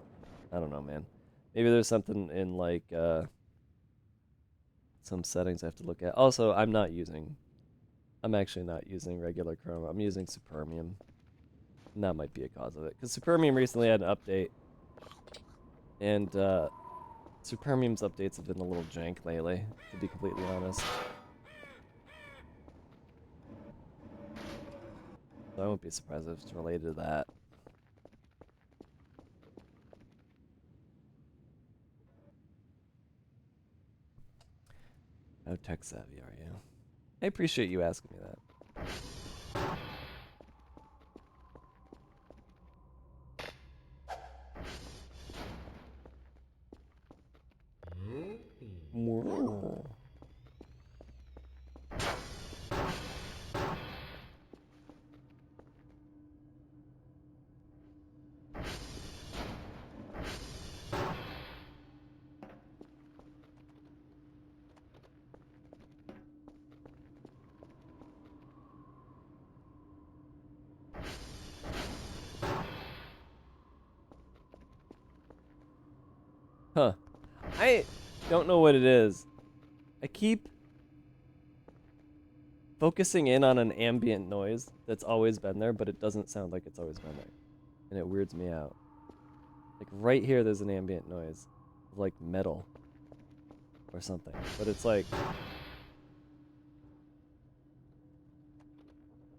I don't know, man. Maybe there's something in like some settings I have to look at. Also, I'm actually not using regular Chrome. I'm using Supermium. And that might be a cause of it. Because Supermium recently had an update. And Supermium's updates have been a little jank lately, to be completely honest. So I won't be surprised if it's related to that. How tech savvy are you? I appreciate you asking me that. Huh. I don't know what it is. I keep focusing in on an ambient noise that's always been there, but it doesn't sound like it's always been there. And it weirds me out. Like right here, there's an ambient noise of like metal or something. But it's like, I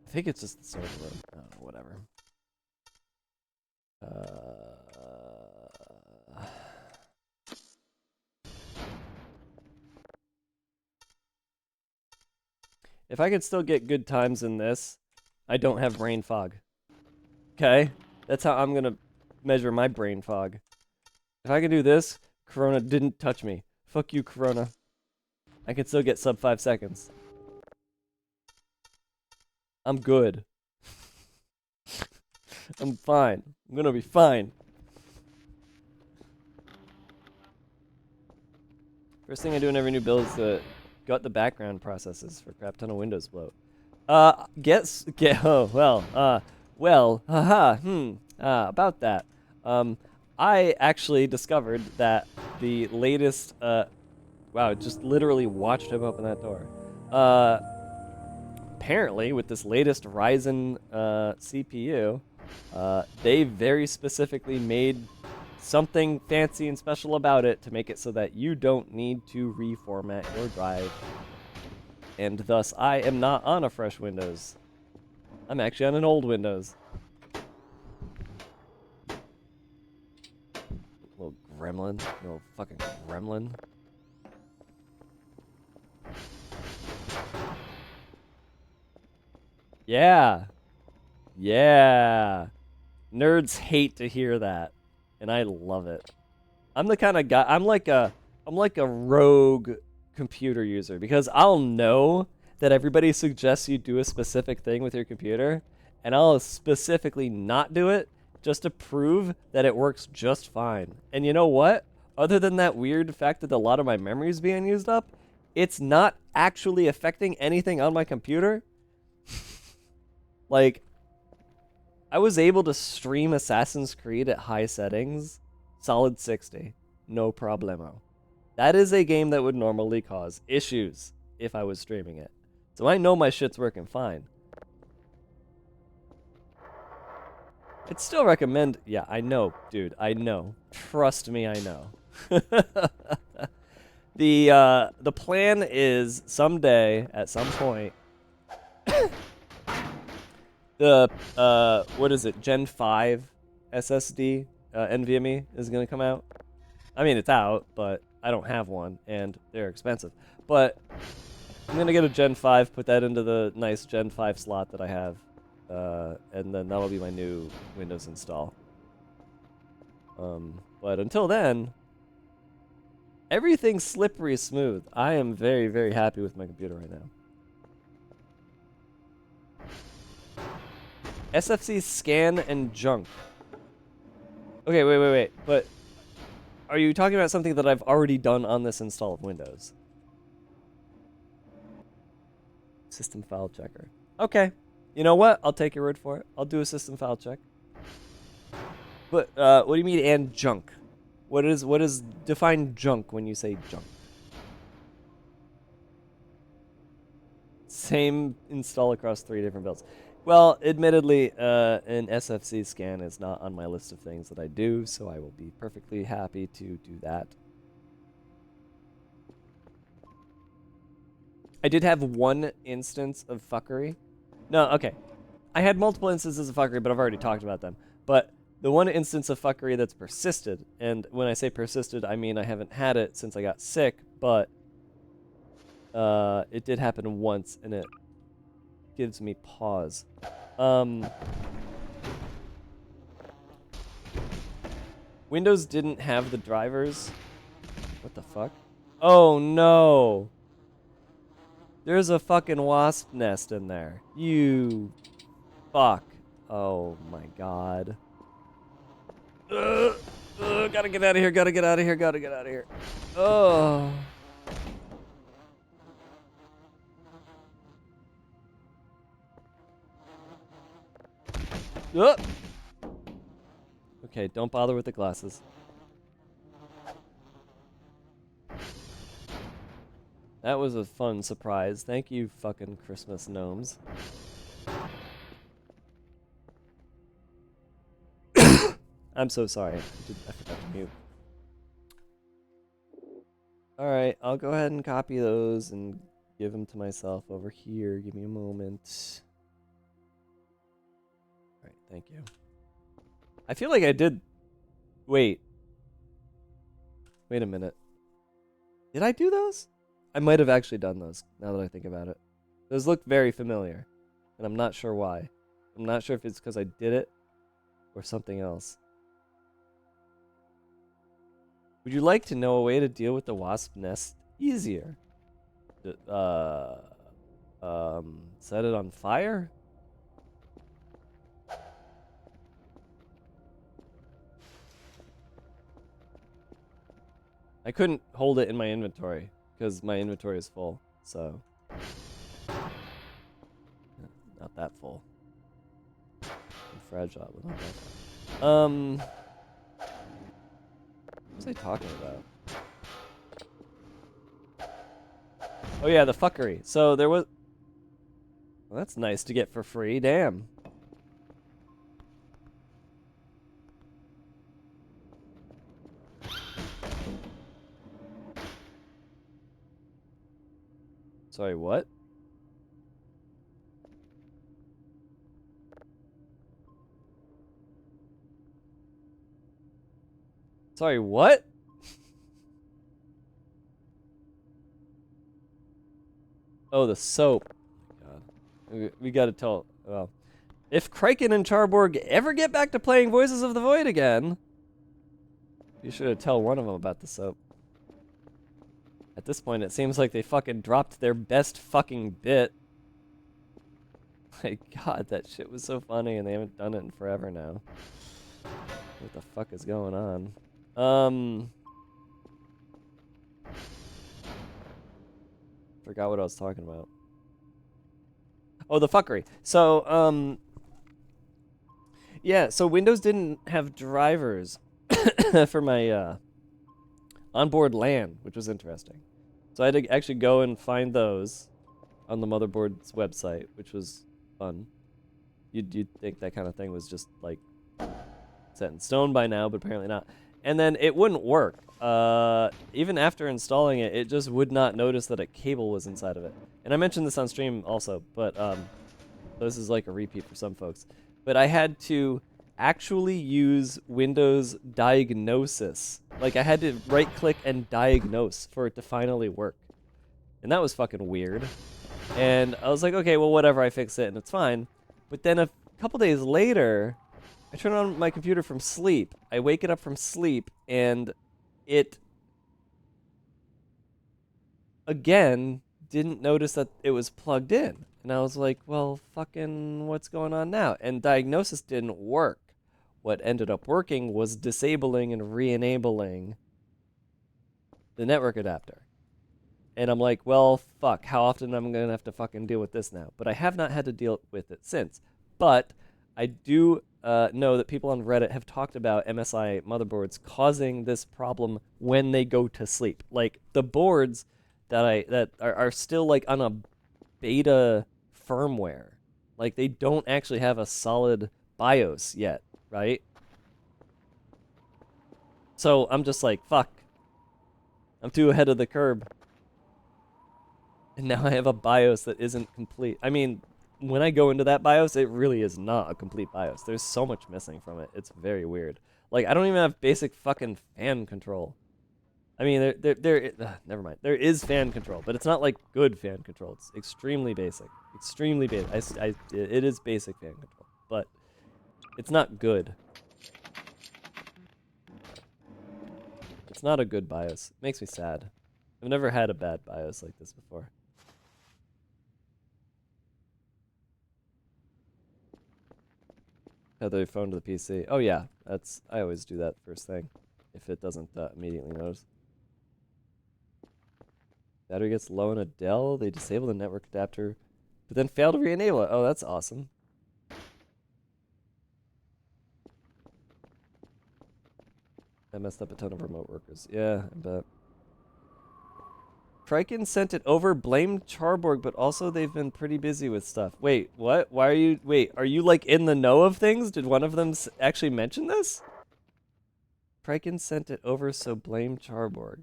think it's just the server room. I don't know, whatever. If I could still get good times in this, I don't have brain fog. Okay? That's how I'm gonna measure my brain fog. If I can do this, Corona didn't touch me. Fuck you, Corona. I can still get sub 5 seconds. I'm good. I'm fine. I'm gonna be fine. First thing I do in every new build is to gut the background processes for crap ton of Windows bloat. About that. I actually discovered that the latest, wow, just literally watched him open that door. Apparently, with this latest Ryzen CPU, they very specifically made something fancy and special about it to make it so that you don't need to reformat your drive. And thus, I am not on a fresh Windows. I'm actually on an old Windows. Little gremlin. Little fucking gremlin. Yeah. Yeah. Nerds hate to hear that. And I love it. I'm the kind of guy, I'm like a rogue computer user because I'll know that everybody suggests you do a specific thing with your computer, and I'll specifically not do it just to prove that it works just fine. And you know what? Other than that weird fact that a lot of my memory is being used up, it's not actually affecting anything on my computer. Like, I was able to stream Assassin's Creed at high settings, solid 60, no problemo. That is a game that would normally cause issues if I was streaming it. So I know my shit's working fine. I'd still recommend, yeah, I know, dude, I know. Trust me, I know. The plan is someday, at some point, the what is it, Gen 5 SSD NVMe is gonna come out. I mean, it's out, but I don't have one, and they're expensive. But I'm gonna get a Gen 5, put that into the nice Gen 5 slot that I have, and then that'll be my new Windows install. But until then, everything's slippery smooth. I am very, very happy with my computer right now. SFC scan and junk. Okay, wait. But are you talking about something that I've already done on this install of Windows? System file checker. Okay. You know what? I'll take your word for it. I'll do a system file check. But what do you mean and junk? What is define junk when you say junk? Same install across 3 different builds. Well, admittedly, an SFC scan is not on my list of things that I do, so I will be perfectly happy to do that. I did have one instance of fuckery. No, okay. I had multiple instances of fuckery, but I've already talked about them. But the one instance of fuckery that's persisted, and when I say persisted, I mean I haven't had it since I got sick, but it did happen once, and it gives me pause. Windows didn't have the drivers. What the fuck? Oh no! There's a fucking wasp nest in there. You fuck. Oh my god. Gotta get out of here, gotta get out of here, gotta get out of here. Oh. Okay, don't bother with the glasses. That was a fun surprise. Thank you, fucking Christmas gnomes. I'm so sorry. I forgot to mute. Alright, I'll go ahead and copy those and give them to myself over here. Give me a moment. Alright, thank you. I feel like I did... Wait. Wait a minute. Did I do those? I might have actually done those, now that I think about it. Those look very familiar, and I'm not sure why. I'm not sure if it's because I did it or something else. Would you like to know a way to deal with the wasp nest easier? Set it on fire? I couldn't hold it in my inventory because my inventory is full, so not that full. I'm fragile, but not that full. What was I talking about? Oh yeah, the fuckery. So there was... Well, that's nice to get for free, damn. Sorry, what? Sorry, what? Oh, the soap. God. We gotta tell... Well, if Kraken and Charborg ever get back to playing Voices of the Void again, you should tell one of them about the soap. At this point, it seems like they fucking dropped their best fucking bit. My god, that shit was so funny, and they haven't done it in forever now. What the fuck is going on? Forgot what I was talking about. Oh, the fuckery. So, yeah, so Windows didn't have drivers for my onboard LAN, which was interesting. So I had to actually go and find those on the motherboard's website, which was fun. You'd think that kind of thing was just like set in stone by now, but apparently not. And then it wouldn't work. Even after installing it, it just would not notice that a cable was inside of it. And I mentioned this on stream also, but this is like a repeat for some folks. But I had to actually use Windows Diagnosis. Like, I had to right-click and diagnose for it to finally work. And that was fucking weird. And I was like, okay, well, whatever, I fix it, and it's fine. But then a couple days later, I turn on my computer from sleep. I wake it up from sleep, and it, again, didn't notice that it was plugged in. And I was like, well, fucking, what's going on now? And diagnosis didn't work. What ended up working was disabling and re-enabling the network adapter. And I'm like, well, fuck, how often am I going to have to fucking deal with this now? But I have not had to deal with it since. But I do know that people on Reddit have talked about MSI motherboards causing this problem when they go to sleep. Like, the boards that are still, like, on a beta firmware. Like, they don't actually have a solid BIOS yet, right? So I'm just like, fuck. I'm too ahead of the curve. And now I have a BIOS that isn't complete. I mean, when I go into that BIOS, it really is not a complete BIOS. There's so much missing from it. It's very weird. Like, I don't even have basic fucking fan control. I mean, never mind. There is fan control, but it's not like good fan control. It's extremely basic. Extremely basic. It is basic fan control, but it's not good. It's not a good BIOS. It makes me sad. I've never had a bad BIOS like this before. Tether your phone to the PC. Oh yeah, I always do that first thing, if it doesn't immediately notice. Battery gets low in a Dell. They disable the network adapter, but then fail to re-enable it. Oh, that's awesome. That messed up a ton of remote workers. Yeah, I bet. Kriken sent it over, blamed Charborg, but also they've been pretty busy with stuff. Wait, what? Why are you... Wait, are you, like, in the know of things? Did one of them actually mention this? Kriken sent it over, so blame Charborg.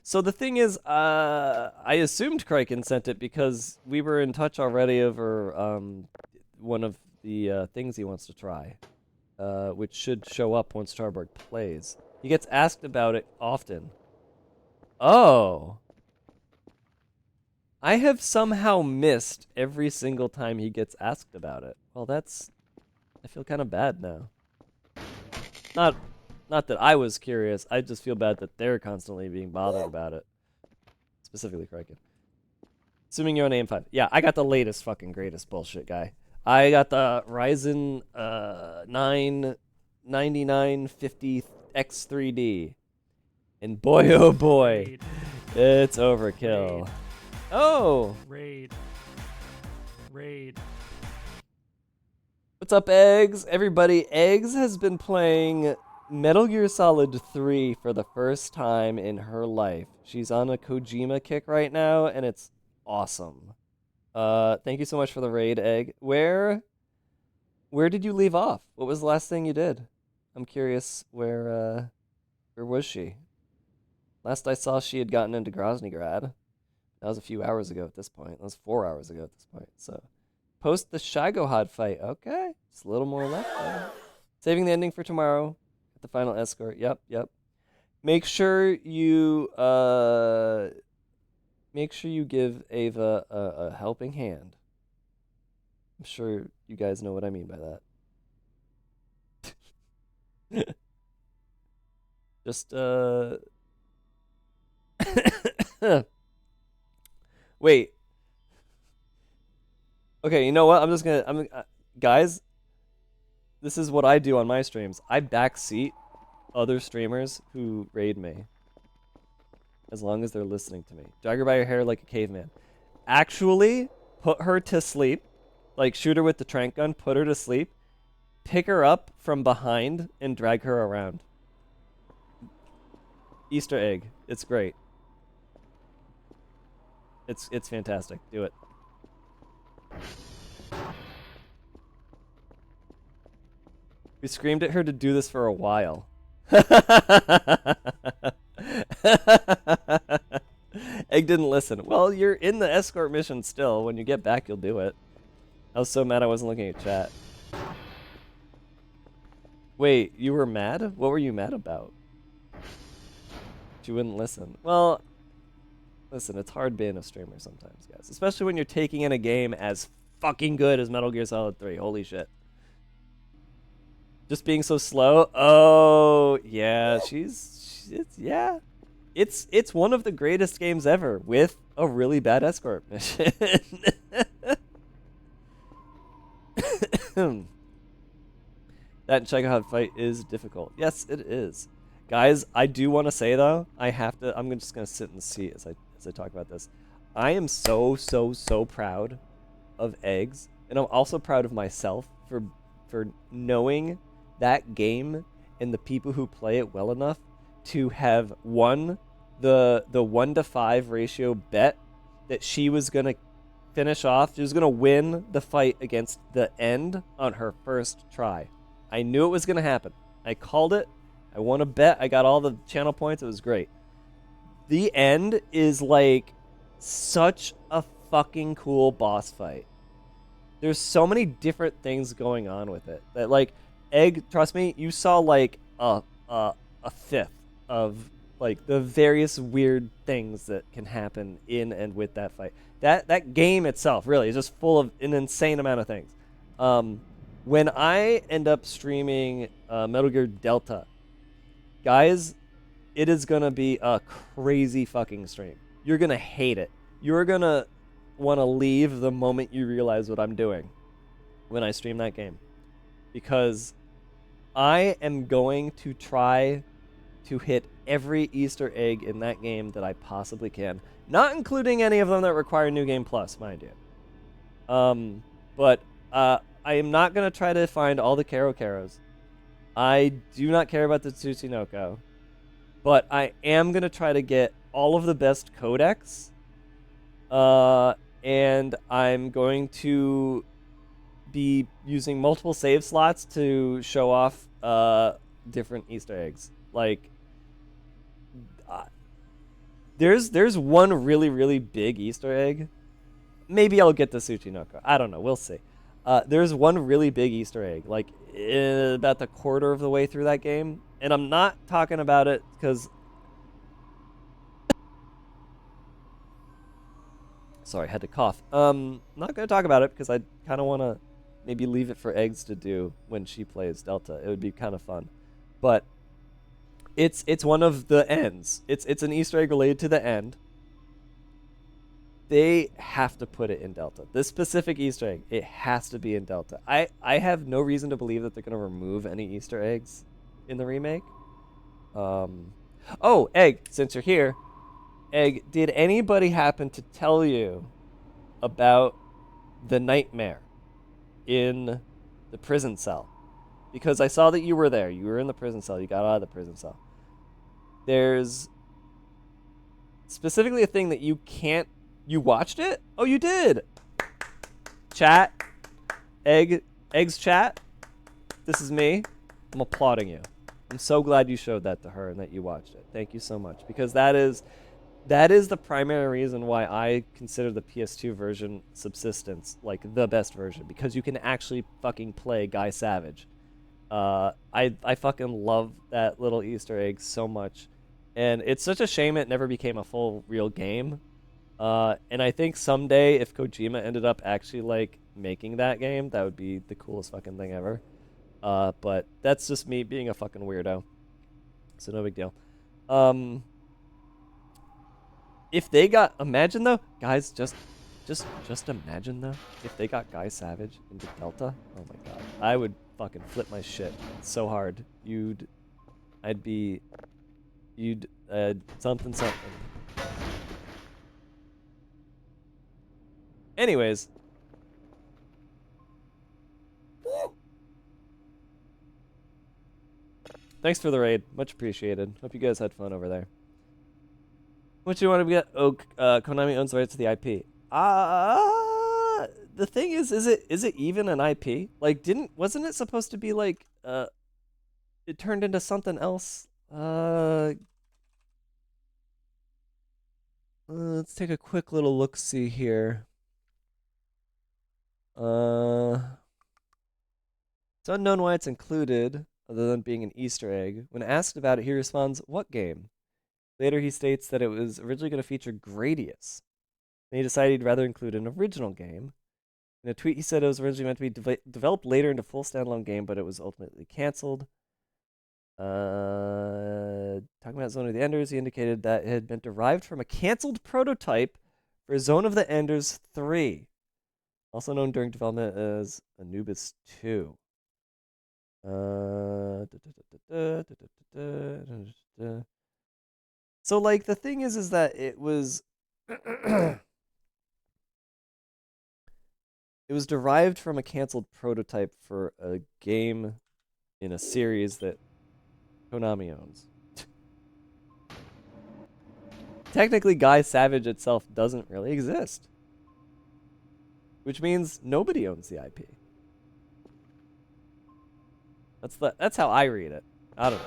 So the thing is, I assumed Kriken sent it because we were in touch already over one of the things he wants to try, which should show up once Charborg plays. He gets asked about it often. Oh. I have somehow missed every single time he gets asked about it. Well, that's... I feel kind of bad now. Not that I was curious, I just feel bad that they're constantly being bothered about it. Specifically Kraken. Assuming you're on AM5. Yeah, I got the latest fucking greatest bullshit, guy. I got the Ryzen 9 9950X3D. And boy, oh boy, Raid. it's overkill. Raid. Oh! Raid. What's up, Eggs? Everybody, Eggs has been playing Metal Gear Solid 3 for the first time in her life. She's on a Kojima kick right now, and it's awesome. Thank you so much for the raid, Egg. Where did you leave off? What was the last thing you did? I'm curious, where was she? Last I saw, she had gotten into Groznygrad. That was a few hours ago at this point. That was 4 hours ago at this point, so... Post the Shagohod fight. Okay. Just a little more left there. Saving the ending for tomorrow. At the final escort. Yep. Make sure you give Ava a helping hand. I'm sure you guys know what I mean by that. Just wait. Okay, you know what? Guys, this is what I do on my streams. I backseat other streamers who raid me. As long as they're listening to me. Drag her by her hair like a caveman. Actually, put her to sleep. Like, shoot her with the tranq gun, put her to sleep. Pick her up from behind and drag her around. Easter egg. It's great. It's fantastic. Do it. We screamed at her to do this for a while. Egg didn't listen. Well, you're in the escort mission still. When you get back, you'll do it. I was so mad I wasn't looking at chat. Wait, you were mad? What were you mad about? She wouldn't listen. Well, listen, it's hard being a streamer sometimes, guys. Especially when you're taking in a game as fucking good as Metal Gear Solid 3. Holy shit. Just being so slow? Oh, yeah, yeah. It's one of the greatest games ever with a really bad escort mission. That Shagohod fight is difficult. Yes, it is. Guys, I do want to say though, I'm just gonna sit in the seat as I talk about this. I am so proud of Eggs, and I'm also proud of myself for knowing that game and the people who play it well enough to have won the 1-to-5 ratio bet that she was gonna finish off. She was gonna win the fight against the End on her first try. I knew it was gonna happen. I called it. I won a bet. I got all the channel points. It was great. The End is like such a fucking cool boss fight. There's so many different things going on with it that, like, Egg, trust me, you saw like a fifth of like the various weird things that can happen in and with that fight. That game itself really is just full of an insane amount of things. When I end up streaming Metal Gear Delta, guys, it is gonna be a crazy fucking stream. You're gonna hate it. You're gonna want to leave the moment you realize what I'm doing when I stream that game, because I am going to try to hit every Easter egg in that game that I possibly can, not including any of them that require New Game Plus, mind you. But I am not gonna try to find all the Caros. I do not care about the Tsuchinoko, but I am gonna try to get all of the best codex. And I'm going to be using multiple save slots to show off different Easter eggs. Like, there's one really big Easter egg. Maybe I'll get the Tsuchinoko. I don't know. We'll see. There's one really big Easter egg, like about the quarter of the way through that game, and I'm not talking about it because. Sorry, I had to cough. Not gonna talk about it because I kind of want to maybe leave it for Eggs to do when she plays Delta. It would be kind of fun, but it's one of the ends. It's an Easter egg related to the end. They have to put it in Delta. This specific Easter egg, it has to be in Delta. I have no reason to believe that they're gonna remove any Easter eggs in the remake. Oh, Egg, since you're here, Egg, did anybody happen to tell you about the nightmare in the prison cell? Because I saw that you were there. You were in the prison cell. You got out of the prison cell. There's specifically a thing that you can't. You watched it? Oh, you did. Chat, Egg's chat. This is me. I'm applauding you. I'm so glad you showed that to her and that you watched it. Thank you so much, because that is the primary reason why I consider the PS2 version Subsistence like the best version, because you can actually fucking play Guy Savage. I fucking love that little Easter egg so much, and it's such a shame it never became a full real game. And I think someday if Kojima ended up actually like making that game, that would be the coolest fucking thing ever. But that's just me being a fucking weirdo, so no big deal. If they got, imagine though, guys, just imagine though, if they got Guy Savage into Delta. Oh my god, I would fucking flip my shit so hard. I'd be, something. Anyways. Thanks for the raid. Much appreciated. Hope you guys had fun over there. What you want to get? Oh, Konami owns the rights to the IP. The thing is it even an IP? Like, wasn't it supposed to be like, it turned into something else? Let's take a quick little look-see here. It's unknown why it's included, other than being an Easter egg. When asked about it, he responds, "What game?" Later, he states that it was originally going to feature Gradius. Then he decided he'd rather include an original game. In a tweet, he said it was originally meant to be developed later into a full standalone game, but it was ultimately canceled. Talking about Zone of the Enders, he indicated that it had been derived from a canceled prototype for Zone of the Enders 3, also known during development as Anubis 2. So, like, the thing is that it was it was derived from a canceled prototype for a game in a series that Konami owns. Technically, Guy Savage itself doesn't really exist, which means nobody owns the IP. That's how I read it. I don't know.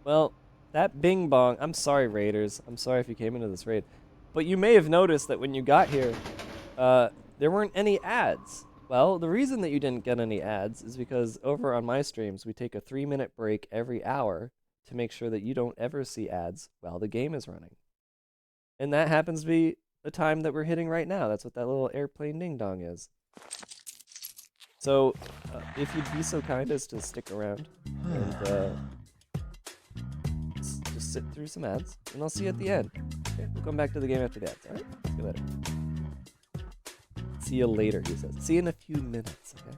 Well, that Bing Bong. I'm sorry, Raiders. I'm sorry if you came into this raid, but you may have noticed that when you got here, there weren't any ads. Well, the reason that you didn't get any ads is because over on my streams, we take a 3-minute break every hour to make sure that you don't ever see ads while the game is running. And that happens to be the time that we're hitting right now. That's what that little airplane ding dong is. So, if you'd be so kind as to stick around and just sit through some ads, and I'll see you at the end. Okay, we'll come back to the game after the ads. All right? See you later. See you later, he says. See you in a few minutes, okay?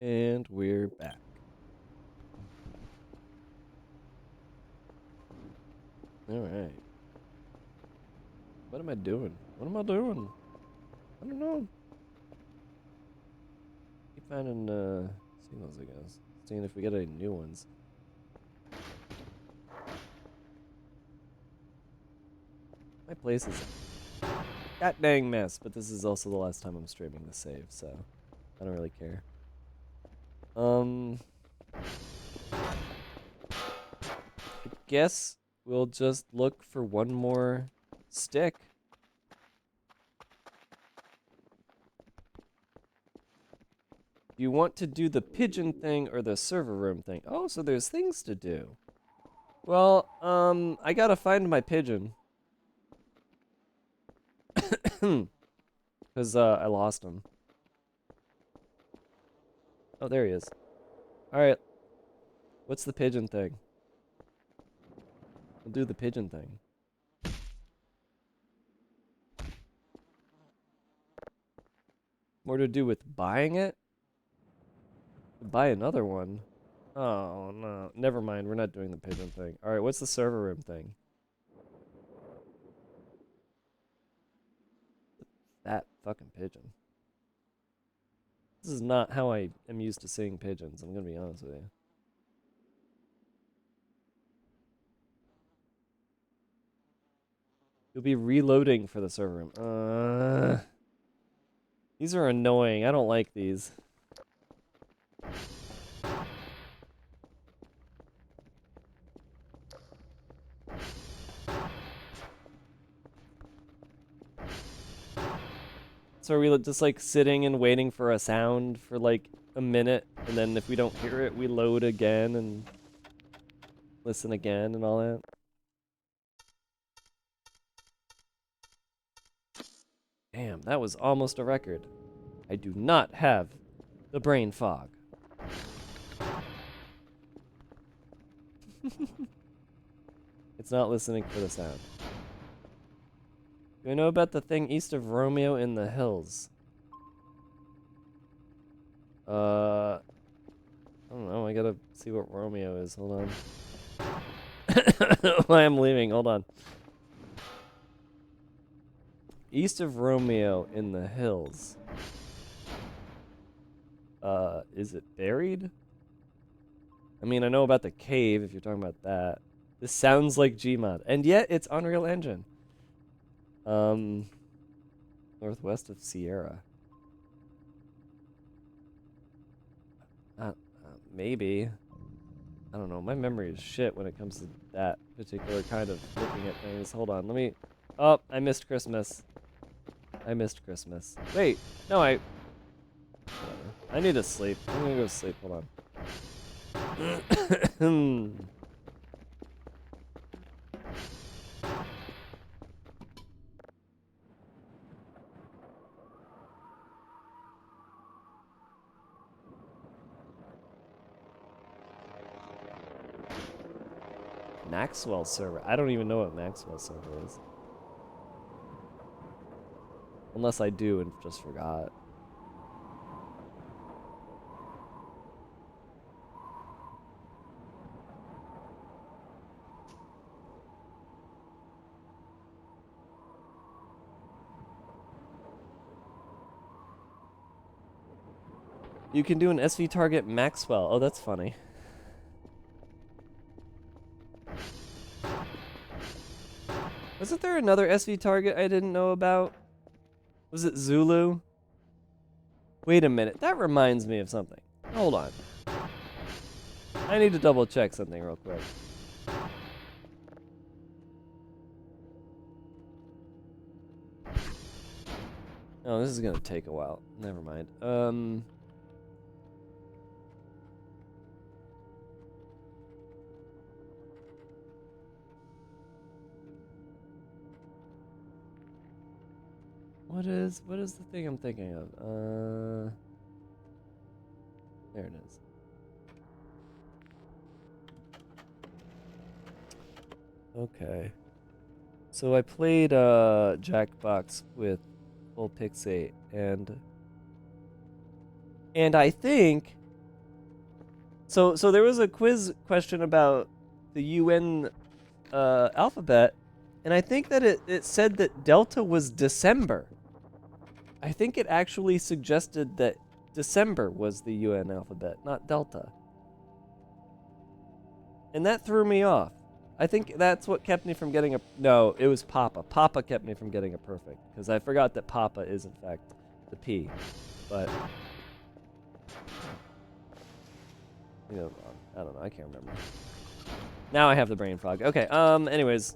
And we're back. Alright. What am I doing? What am I doing? I don't know. Keep finding signals, I guess. Seeing if we get any new ones. My place is a god dang mess, but this is also the last time I'm streaming the save, so I don't really care. I guess we'll just look for one more stick. Do you want to do the pigeon thing or the server room thing? Oh, so there's things to do. Well, I gotta find my pigeon. Because, I lost him. Oh, there he is. Alright. What's the pigeon thing? We'll do the pigeon thing. More to do with buying it? Buy another one? Oh, no. Never mind. We're not doing the pigeon thing. Alright, what's the server room thing? That fucking pigeon. This is not how I am used to seeing pigeons. I'm gonna be honest with you. You'll be reloading for the server room. These are annoying. I don't like these. So are we just like sitting and waiting for a sound for like a minute, and then if we don't hear it, we load again and listen again and all that? Damn, that was almost a record. I do not have the brain fog. It's not listening for the sound. Do I know about the thing east of Romeo in the hills? I don't know. I gotta see what Romeo is. Hold on. Why I'm leaving. Hold on. East of Romeo in the hills. Is it buried? I mean, I know about the cave if you're talking about that. This sounds like Gmod, and yet it's Unreal Engine. Northwest of Sierra. Maybe. I don't know. My memory is shit when it comes to that particular kind of looking at things. Hold on. Let me. Oh, I missed Christmas. I missed Christmas. Wait. No, I. Whatever. I need to sleep. I'm gonna go sleep. Hold on. Maxwell server. I don't even know what Maxwell server is. Unless I do and just forgot. You can do an SV target Maxwell. Oh, that's funny. Wasn't there another SV target I didn't know about? Was it Zulu? Wait a minute. That reminds me of something. Hold on. I need to double check something real quick. Oh, this is gonna take a while. Never mind. What is the thing I'm thinking of? There it is. Okay. So I played Jackbox with Full Pixie and I think so there was a quiz question about the UN alphabet, and I think that it said that Delta was December. I think it actually suggested that December was the UN alphabet, not Delta. And that threw me off. I think that's what kept me from getting a... No, it was Papa. Papa kept me from getting a perfect, because I forgot that Papa is, in fact, the P. But... you know, I don't know. I can't remember. Now I have the brain fog. Okay, anyways...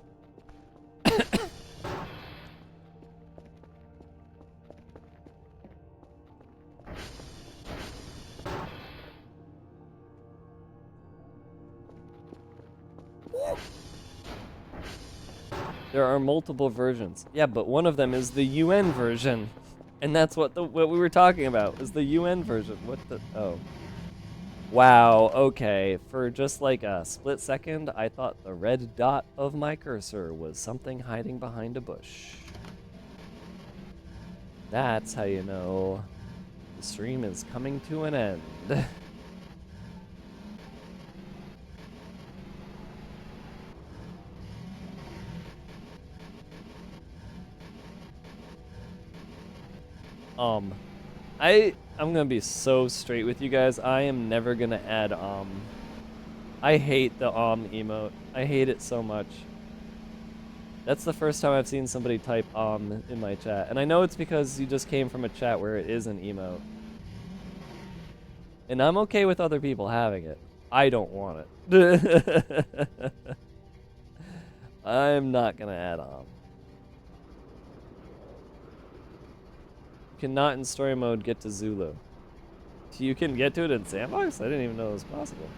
There are multiple versions. Yeah, but one of them is the UN version. And that's what we were talking about, is the UN version. What the oh. Wow, okay. For just like a split second, I thought the red dot of my cursor was something hiding behind a bush. That's how you know the stream is coming to an end. I'm gonna be so straight with you guys. I am never gonna add I hate the emote. I hate it so much. That's the first time I've seen somebody type in my chat. And I know it's because you just came from a chat where it is an emote. And I'm okay with other people having it. I don't want it. I'm not gonna add You cannot in story mode get to Zulu. You can get to it in sandbox? I didn't even know it was possible.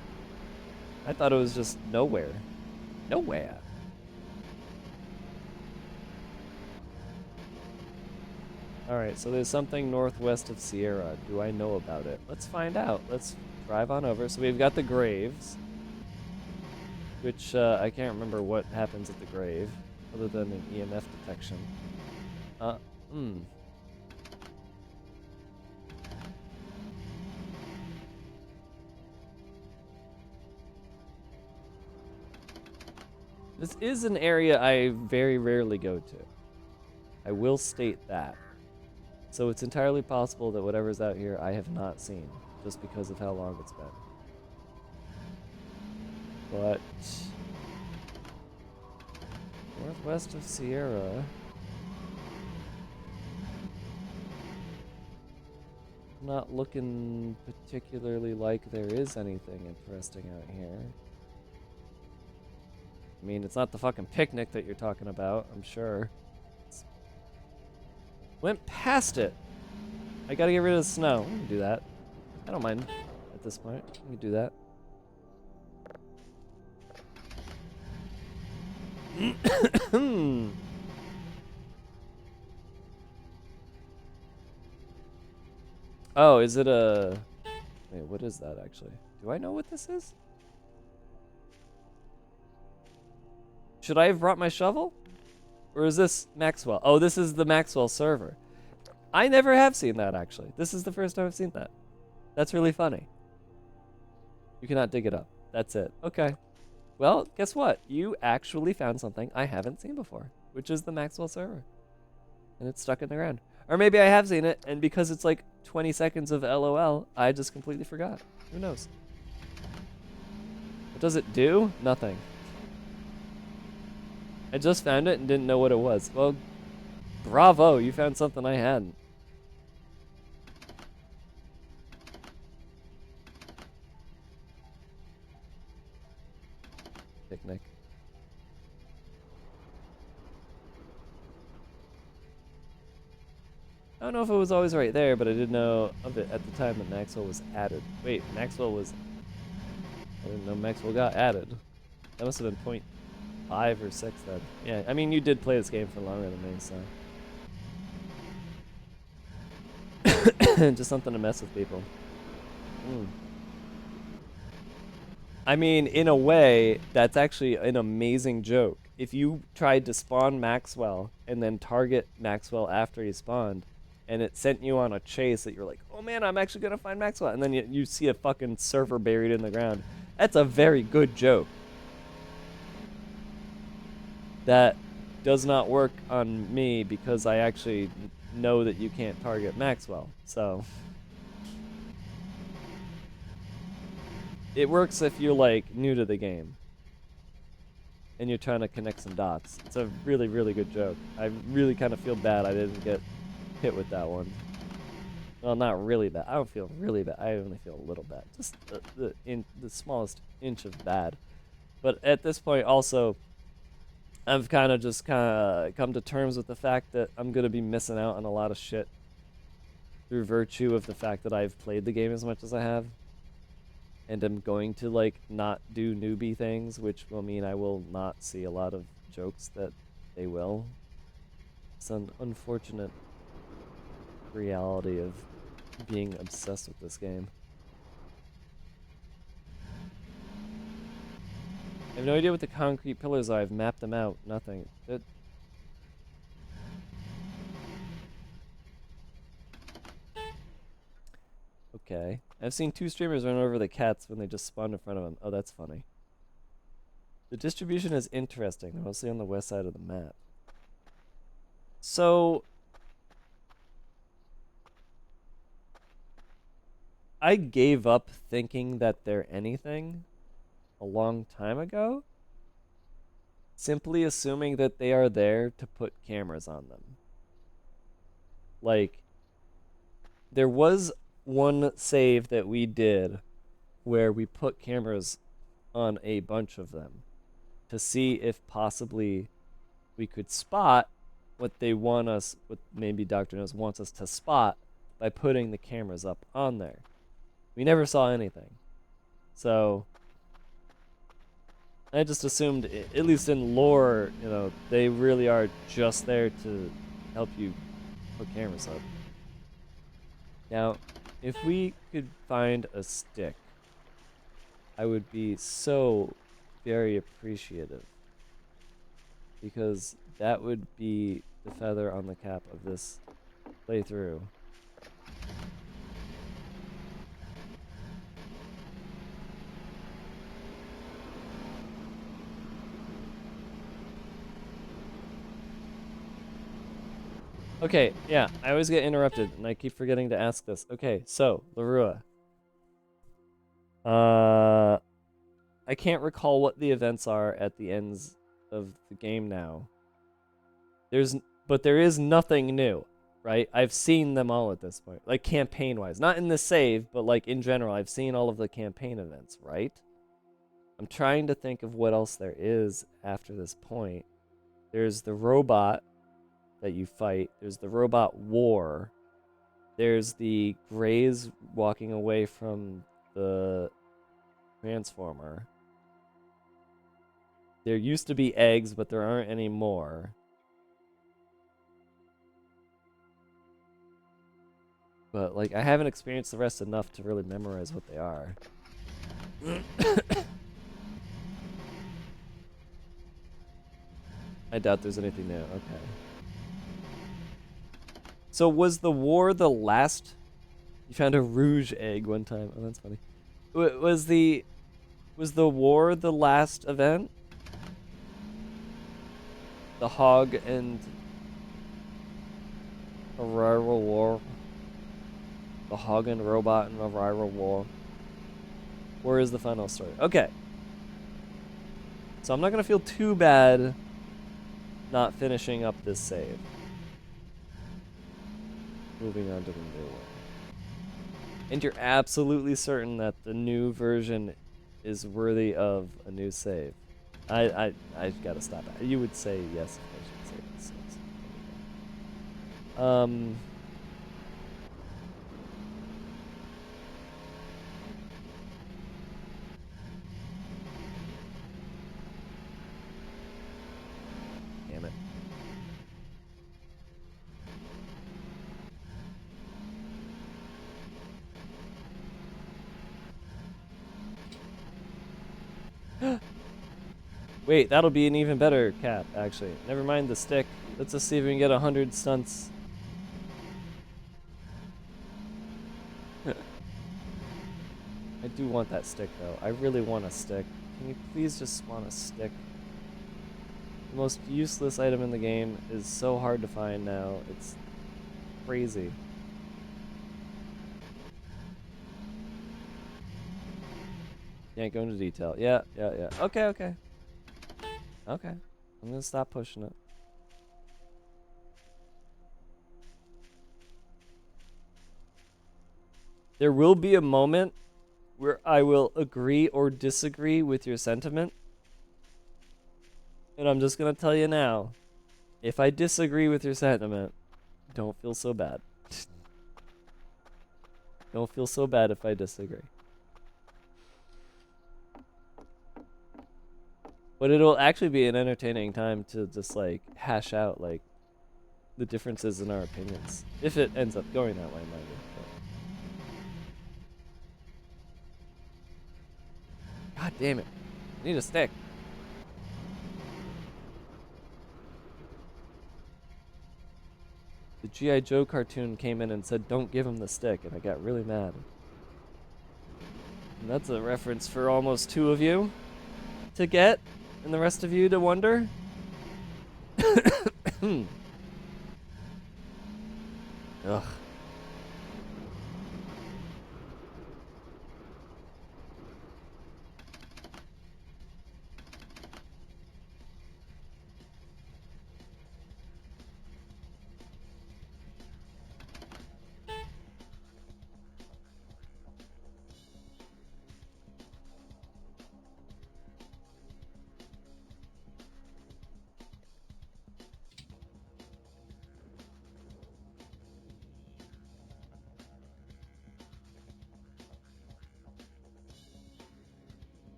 I thought it was just nowhere. Nowhere. Alright, so there's something northwest of Sierra. Do I know about it? Let's find out. Let's drive on over. So we've got the graves, which I can't remember what happens at the grave, other than an EMF detection. This is an area I very rarely go to. I will state that. So it's entirely possible that whatever's out here I have not seen, just because of how long it's been. But northwest of Sierra, not looking particularly like there is anything interesting out here. I mean, it's not the fucking picnic that you're talking about, I'm sure. Went past it. I gotta get rid of the snow. We can do that. I don't mind at this point. We can do that. Oh, is it a... Wait, what is that actually? Do I know what this is? Should I have brought my shovel? Or is this Maxwell? Oh, this is the Maxwell server. I never have seen that, actually. This is the first time I've seen that. That's really funny. You cannot dig it up. That's it. Okay. Well, guess what? You actually found something I haven't seen before, which is the Maxwell server. And it's stuck in the ground. Or maybe I have seen it, and because it's like 20 seconds of LOL, I just completely forgot. Who knows? What does it do? Nothing. I just found it and didn't know what it was. Well, bravo, you found something I hadn't. Picnic. I don't know if it was always right there, but I did know of it at the time that Maxwell was added. Wait, Maxwell was... I didn't know Maxwell got added. That must have been point 5 or 6 then. Yeah, I mean, you did play this game for longer than me, so. Just something to mess with people. I mean, in a way, that's actually an amazing joke. If you tried to spawn Maxwell and then target Maxwell after he spawned, and it sent you on a chase that you're like, oh man, I'm actually gonna find Maxwell, and then you see a fucking server buried in the ground. That's a very good joke. That does not work on me because I actually know that you can't target Maxwell, so. It works if you're like new to the game and you're trying to connect some dots. It's a really, really good joke. I really kind of feel bad I didn't get hit with that one. Well, not really bad. I don't feel really bad. I only feel a little bad. Just the smallest inch of bad. But at this point also, I've kind of come to terms with the fact that I'm going to be missing out on a lot of shit through virtue of the fact that I've played the game as much as I have. And I'm going to, like, not do newbie things, which will mean I will not see a lot of jokes that they will. It's an unfortunate reality of being obsessed with this game. I have no idea what the concrete pillars are. I've mapped them out. Nothing. Okay. I've seen 2 streamers run over the cats when they just spawned in front of them. Oh, that's funny. The distribution is interesting. They're mostly on the west side of the map. So, I gave up thinking that they're anything a long time ago, simply assuming that they are there to put cameras on them. Like, there was one save that we did where we put cameras on a bunch of them to see if possibly we could spot what they want us, what maybe Dr. Knows wants us to spot by putting the cameras up on there. We never saw anything. So I just assumed, at least in lore, you know, they really are just there to help you put cameras up. Now, if we could find a stick, I would be so very appreciative, because that would be the feather on the cap of this playthrough. Okay, yeah, I always get interrupted, and I keep forgetting to ask this. Okay, so, Larua. I can't recall what the events are at the ends of the game now. But there is nothing new, right? I've seen them all at this point, like campaign-wise. Not in the save, but like in general, I've seen all of the campaign events, right? I'm trying to think of what else there is after this point. There's the robot that you fight. There's the robot war. There's the Greys walking away from the Transformer. There used to be eggs, but there aren't any more. But, like, I haven't experienced the rest enough to really memorize what they are. I doubt there's anything new. Okay. So was the war the last? You found a rouge egg one time. Oh, that's funny. Was the war the last event? The hog and Aurora war. The hog and robot and Aurora war. Where is the final story? Okay. So I'm not gonna feel too bad not finishing up this save. Moving on to the new one. And you're absolutely certain that the new version is worthy of a new save. I gotta stop it. You would say yes if I should say this. Damn it. Wait, that'll be an even better cap, actually. Never mind the stick. Let's just see if we can get 100 stunts. I do want that stick, though. I really want a stick. Can you please just spawn a stick? The most useless item in the game is so hard to find now. It's crazy. Can't go into detail. Yeah. Okay. Okay. I'm gonna stop pushing it. There will be a moment where I will agree or disagree with your sentiment. And I'm just gonna tell you now, if I disagree with your sentiment, don't feel so bad. Don't feel so bad if I disagree. But it'll actually be an entertaining time to just like hash out like the differences in our opinions. If it ends up going that way, mind you. But... God damn it. I need a stick. The G.I. Joe cartoon came in and said, don't give him the stick, and I got really mad. And that's a reference for almost 2 of you to get, and the rest of you to wonder. Ugh.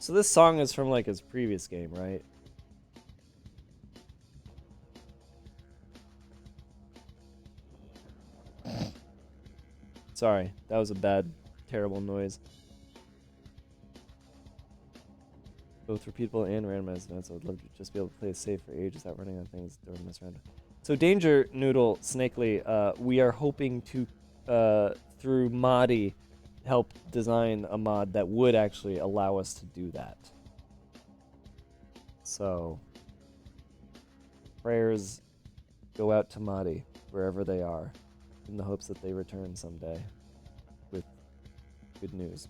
So this song is from like his previous game, right? Sorry, that was a bad, terrible noise. Both repeatable and randomized events. I would love to just be able to play safe for ages without running on things during this round. So Danger Noodle Snakely, we are hoping to, through Modi, help design a mod that would actually allow us to do that. So, prayers go out to Madi, wherever they are, in the hopes that they return someday with good news.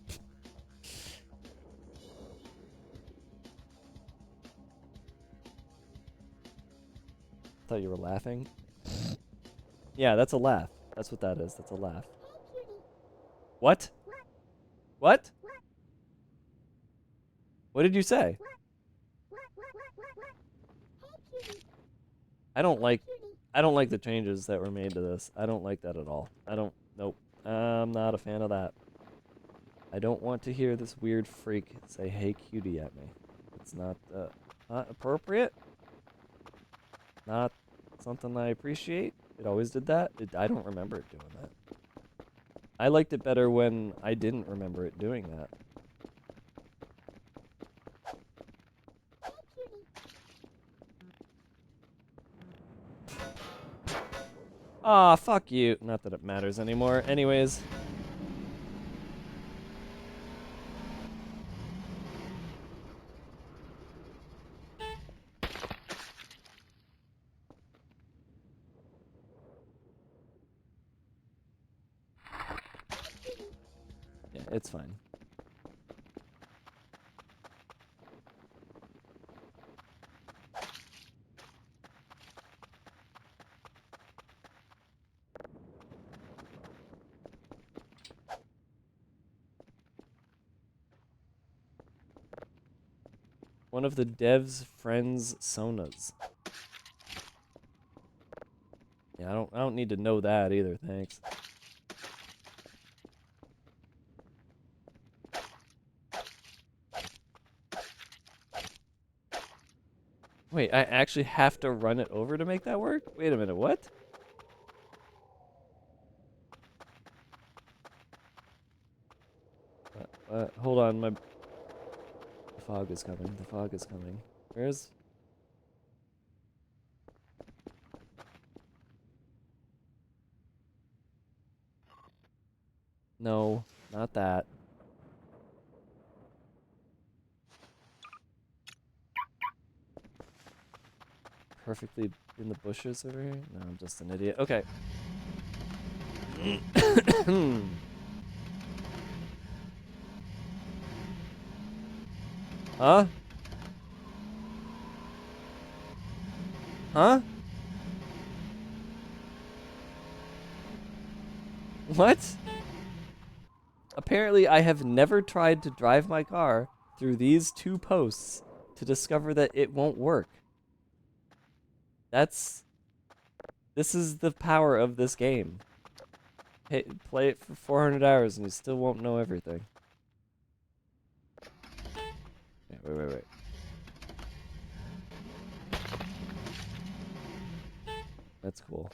Thought you were laughing. Yeah, that's a laugh. That's what that is. That's a laugh. What? What? What did you say? I don't like the changes that were made to this. I don't like that at all. Nope. I'm not a fan of that. I don't want to hear this weird freak say hey cutie at me. It's not appropriate. Not something I appreciate. It always did that. I don't remember it doing that. I liked it better when I didn't remember it doing that. Aw, fuck you. Not that it matters anymore. Anyways. Yeah, it's fine. One of the dev's friends' sonas. Yeah, I don't need to know that either, thanks. Wait, I actually have to run it over to make that work? Wait a minute, what? Hold on, the fog is coming, the fog is coming. Where's... No, not that. Perfectly in the bushes over here? No, I'm just an idiot. Okay. Huh? Huh? What? Apparently, I have never tried to drive my car through these 2 posts to discover that it won't work. This is the power of this game. Hey, play it for 400 hours and you still won't know everything. Wait. That's cool.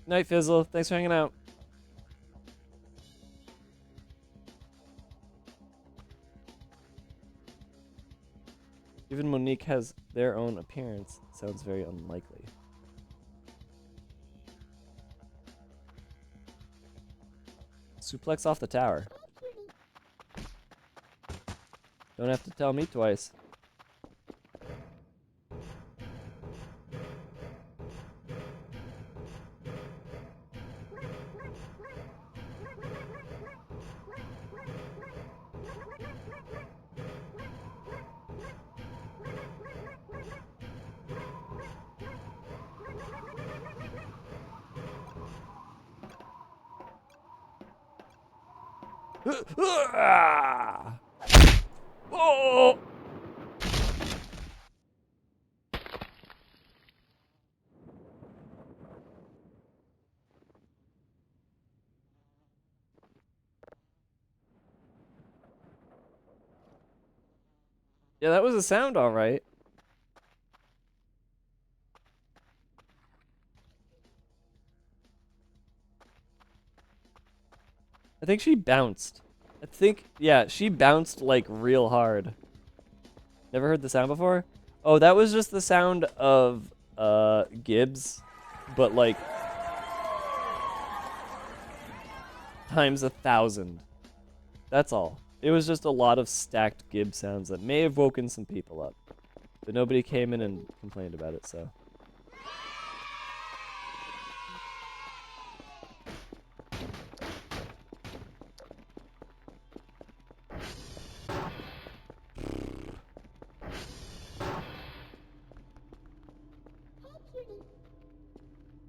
Night Fizzle, thanks for hanging out. Even Monique has their own appearance. Sounds very unlikely. Suplex off the tower. Don't have to tell me twice. Oh! Yeah, that was a sound, all right. I think she bounced. Yeah, she bounced like real hard. Never heard the sound before? Oh, that was just the sound of Gibbs, but like times 1,000. That's all. It was just a lot of stacked Gibbs sounds that may have woken some people up, but nobody came in and complained about it, so.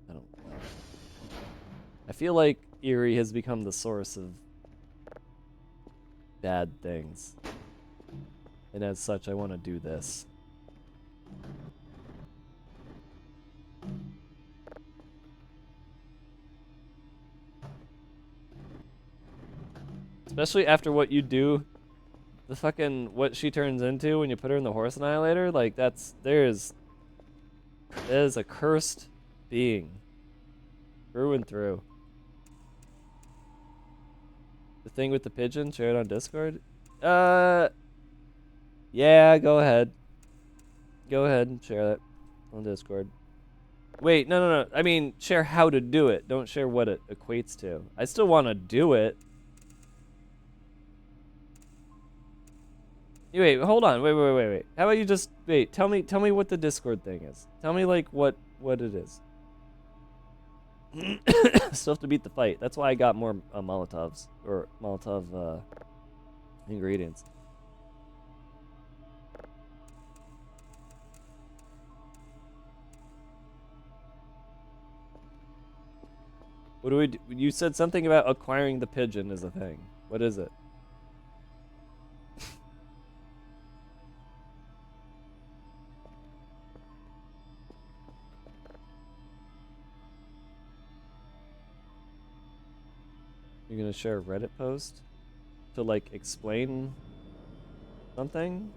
I don't know. I feel like Erie has become the source of bad things. And as such, I want to do this. Especially after what you do, the fucking, what she turns into when you put her in the horse annihilator, like that is a cursed being. Through and through. The thing with the pigeon, share it on Discord? Yeah, go ahead. Go ahead and share that on Discord. Wait, no. I mean, share how to do it. Don't share what it equates to. I still want to do it. Wait, hold on. Wait. How about you just wait? Tell me what the Discord thing is. Tell me like what it is. Still have to beat the fight. That's why I got more Molotovs or Molotov ingredients. What do we do? You said something about acquiring the pigeon is a thing. What is it? You're gonna share a Reddit post to like explain something?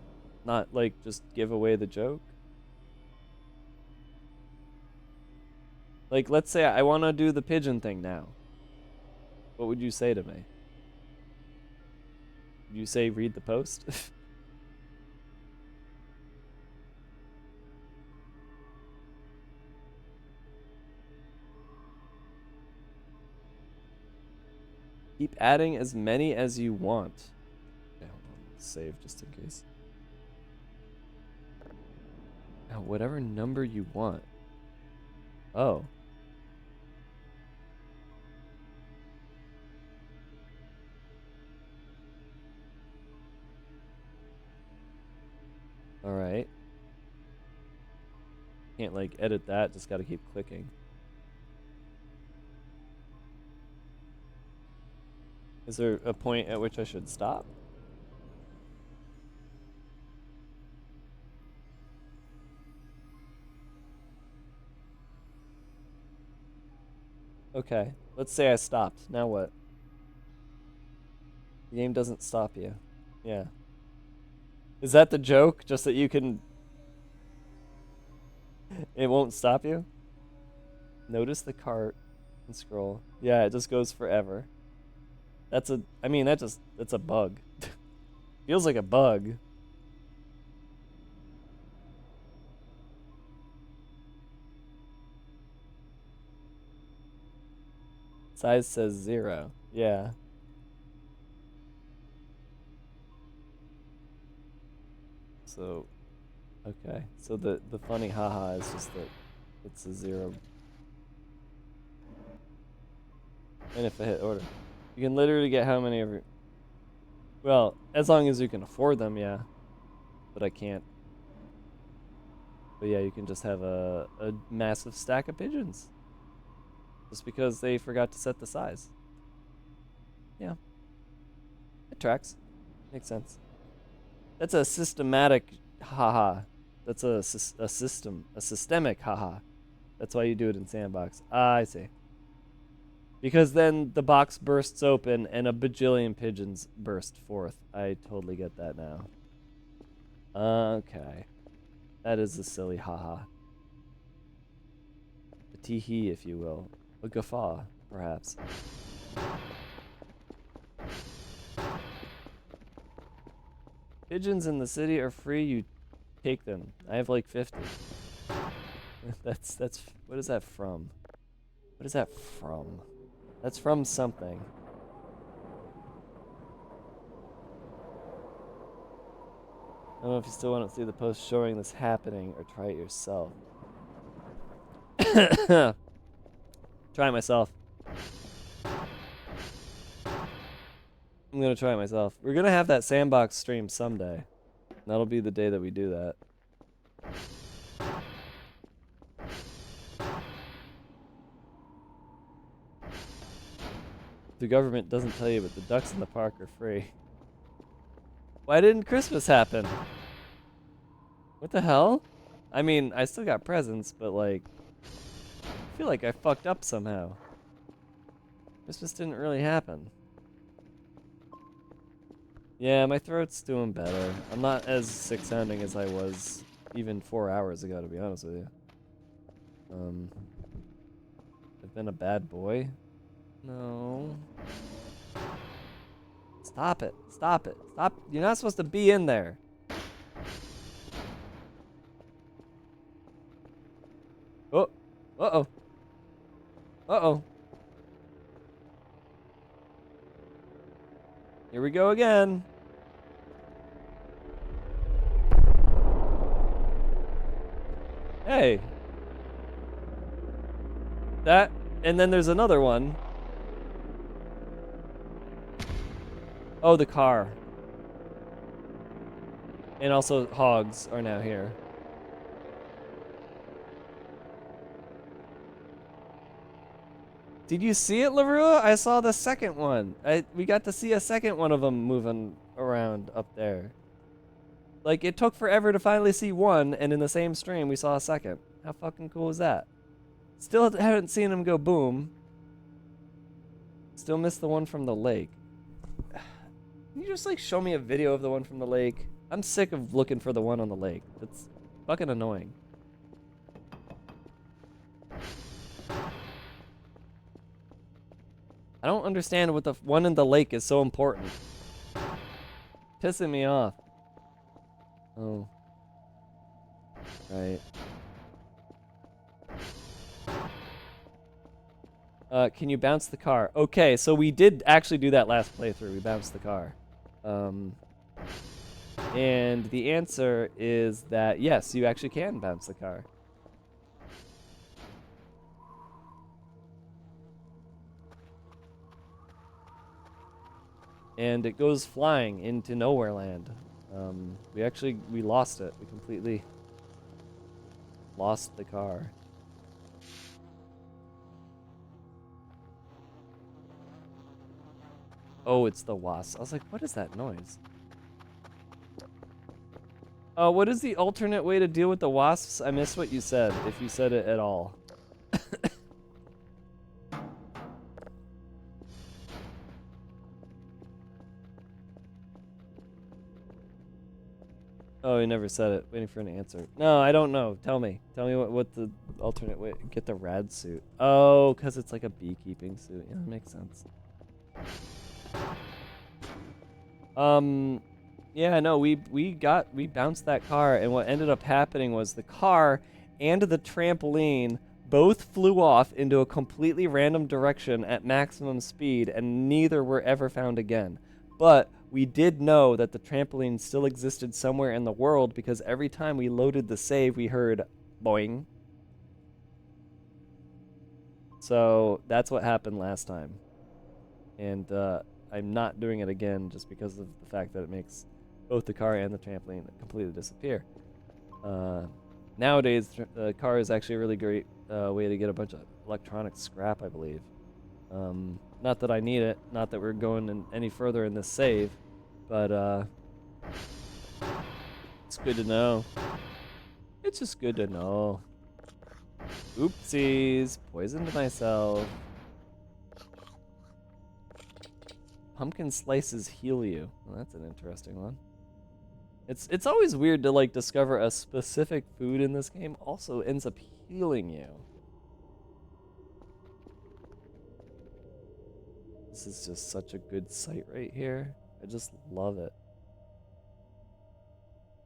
Not like just give away the joke? Like, let's say I want to do the pigeon thing now. What would you say to me? Would you say read the post? Keep adding as many as you want. Okay, hold on. Save just in case. Now, whatever number you want. Oh. Alright. Can't like edit that, just gotta keep clicking. Is there a point at which I should stop? Okay. Let's say I stopped. Now what? The game doesn't stop you. Yeah. Is that the joke? Just that you can... It won't stop you? Notice the cart and scroll. Yeah, it just goes forever. That's a... I mean, that's a bug. Feels like a bug. Size says 0. Yeah. So, okay. So the funny haha is just that it's a 0. And if I hit order, you can literally get how many of your... Well, as long as you can afford them, yeah. But I can't. But yeah, you can just have a massive stack of pigeons. Just because they forgot to set the size. Yeah. It tracks. Makes sense. That's a systematic haha. That's a systemic haha. That's why you do it in sandbox. Ah, I see. Because then the box bursts open and a bajillion pigeons burst forth. I totally get that now. Okay. That is a silly haha. A tee-hee, if you will. A guffaw, perhaps. Pigeons in the city are free, you take them. I have like 50. That's what is that from? What is that from? That's from something. I don't know if you still want to see the post showing this happening or try it yourself. Try it myself. I'm gonna try it myself. We're gonna have that sandbox stream someday. That'll be the day that we do that. The government doesn't tell you, but the ducks in the park are free. Why didn't Christmas happen? What the hell? I mean, I still got presents, but like, I feel like I fucked up somehow. Christmas didn't really happen. Yeah, my throat's doing better. I'm not as sick sounding as I was even 4 hours ago, to be honest with you. I've been a bad boy? No. Stop it. Stop it. Stop. You're not supposed to be in there. Oh. Uh-oh. Uh-oh. Here we go again. Hey. That, and then there's another one. Oh, the car. And also hogs are now here. Did you see it, Larua? I saw the second one. We got to see a second one of them moving around up there. Like, it took forever to finally see one, and in the same stream, we saw a second. How fucking cool is that? Still haven't seen him go boom. Still missed the one from the lake. Can you just, like, show me a video of the one from the lake? I'm sick of looking for the one on the lake. It's fucking annoying. I don't understand what the one in the lake is so important. Pissing me off. Oh. Right. Can you bounce the car? Okay, so we did actually do that last playthrough. We bounced the car. And the answer is that yes, you actually can bounce the car. And it goes flying into nowhere land. We lost it. We completely lost the car. Oh, it's the wasp. I was like, what is that noise? What is the alternate way to deal with the wasps? I missed what you said, if you said it at all. Oh, he never said it. Waiting for an answer. No, I don't know. Tell me. Tell me what the alternate way. Get the rad suit. Oh, because it's like a beekeeping suit. Yeah, that makes sense. Yeah, no, we bounced that car, and what ended up happening was the car and the trampoline both flew off into a completely random direction at maximum speed, and neither were ever found again. But we did know that the trampoline still existed somewhere in the world because every time we loaded the save, we heard boing. So that's what happened last time. And I'm not doing it again just because of the fact that it makes both the car and the trampoline completely disappear. Nowadays, the car is actually a really great way to get a bunch of electronic scrap, I believe. Not that I need it, not that we're going any further in this save, but it's good to know. It's just good to know. Oopsies, poisoned myself. Pumpkin slices heal you. Well, that's an interesting one. It's always weird to like discover a specific food in this game also ends up healing you. This is just such a good sight right here. I just love it.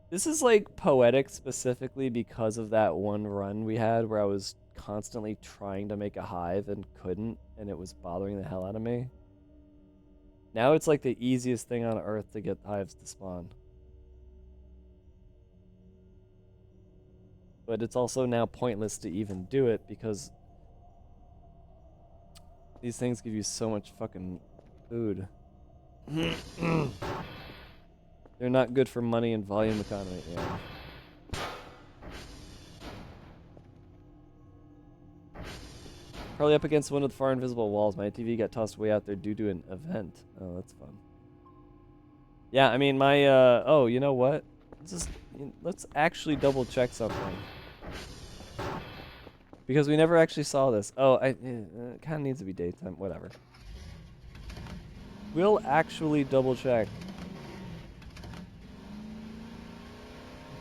This is like poetic specifically because of that one run we had where I was constantly trying to make a hive and couldn't, and it was bothering the hell out of me. Now it's like the easiest thing on earth to get hives to spawn. But it's also now pointless to even do it because these things give you so much fucking food. They're not good for money and volume economy, yeah. Probably up against one of the far invisible walls. My TV got tossed way out there due to an event. Oh, that's fun. Yeah, I mean, my, oh, you know what? Let's actually double check something. Because we never actually saw this. Oh, it kind of needs to be daytime. Whatever. We'll actually double check.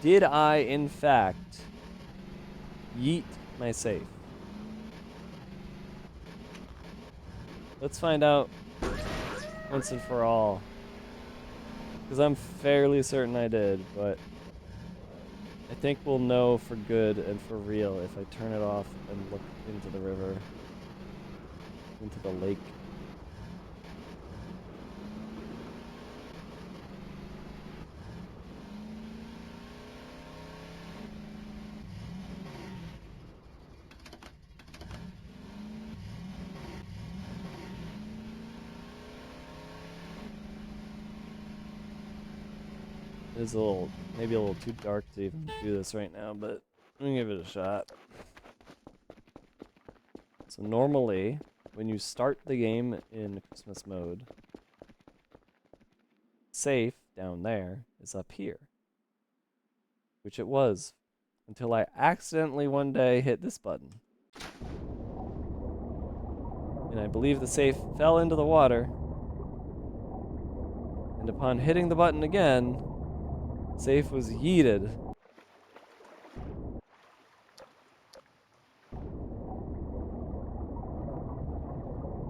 Did I, in fact, yeet my safe? Let's find out once and for all. Because I'm fairly certain I did, but I think we'll know for good and for real if I turn it off and look into the river, into the lake. It's maybe a little too dark to even do this right now, but I'm gonna give it a shot. So normally, when you start the game in Christmas mode, safe down there is up here. Which it was, until I accidentally one day hit this button. And I believe the safe fell into the water. And upon hitting the button again, safe was yeeted.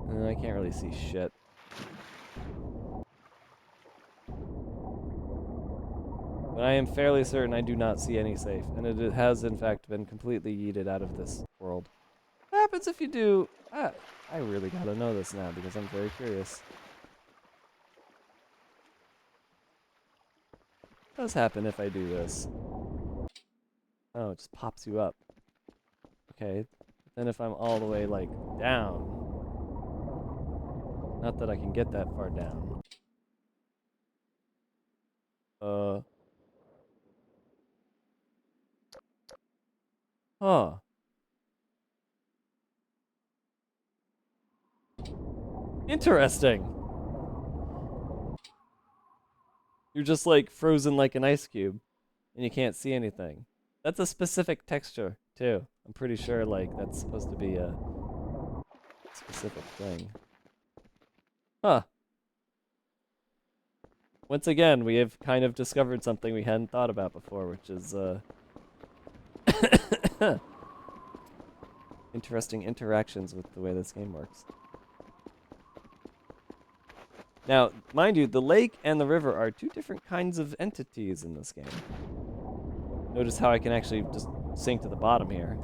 And I can't really see shit. But I am fairly certain I do not see any safe, and it has in fact been completely yeeted out of this world. What happens if you do... I really gotta know this now because I'm very curious. What does happen if I do this? Oh, it just pops you up. Okay, then if I'm all the way, like, down... Not that I can get that far down. Huh. Interesting. You're just, like, frozen like an ice cube. And you can't see anything. That's a specific texture, too. I'm pretty sure, like, that's supposed to be a specific thing. Huh. Once again, we have kind of discovered something we hadn't thought about before, which is interesting interactions with the way this game works. Now, mind you, the lake and the river are two different kinds of entities in this game. Notice how I can actually just sink to the bottom here.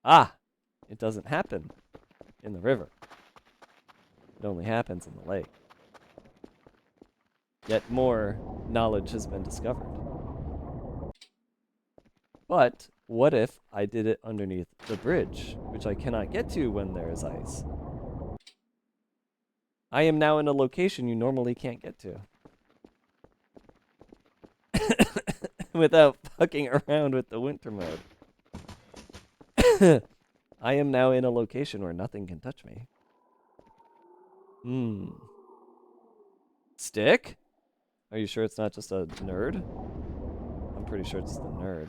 Ah! It doesn't happen in the river. It only happens in the lake. Yet more knowledge has been discovered. But what if I did it underneath the bridge, which I cannot get to when there is ice? I am now in a location you normally can't get to. Without fucking around with the winter mode. I am now in a location where nothing can touch me. Stick? Are you sure it's not just a nerd? I'm pretty sure it's the nerd.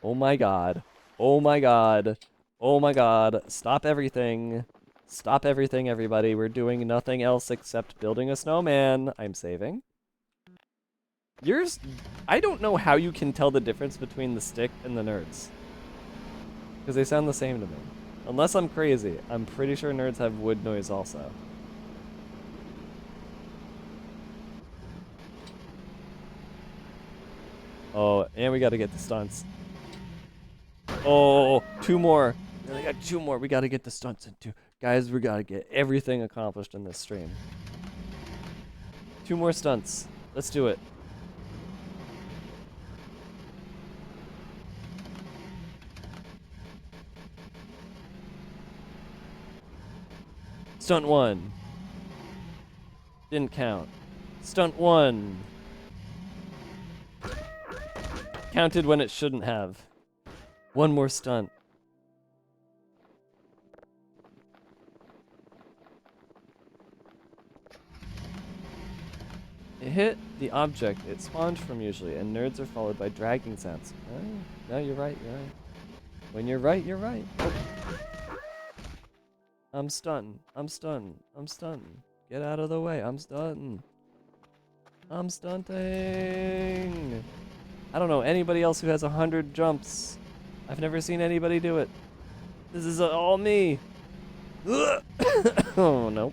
Oh my god. Oh my god. Oh my god. Stop everything. Stop everything, everybody. We're doing nothing else except building a snowman. I'm saving. Yours... I don't know how you can tell the difference between the stick and the nerds. Because they sound the same to me. Unless I'm crazy. I'm pretty sure nerds have wood noise also. Oh, and we gotta get the stunts. Oh, two more. We only got two more. We gotta get the stunts in too. Guys, we gotta get everything accomplished in this stream. Two more stunts. Let's do it. Stunt one. Didn't count. Stunt one. Counted when it shouldn't have. One more stunt. It hit the object it spawned from usually, and nerds are followed by dragging sounds. No, you're right, you're right. When you're right, you're right. Oh. I'm stunting. I'm stunting. I'm stunting. Get out of the way. I'm stunting. I'm stunting. I don't know anybody else who has 100 jumps. I've never seen anybody do it. This is all me. Oh, no.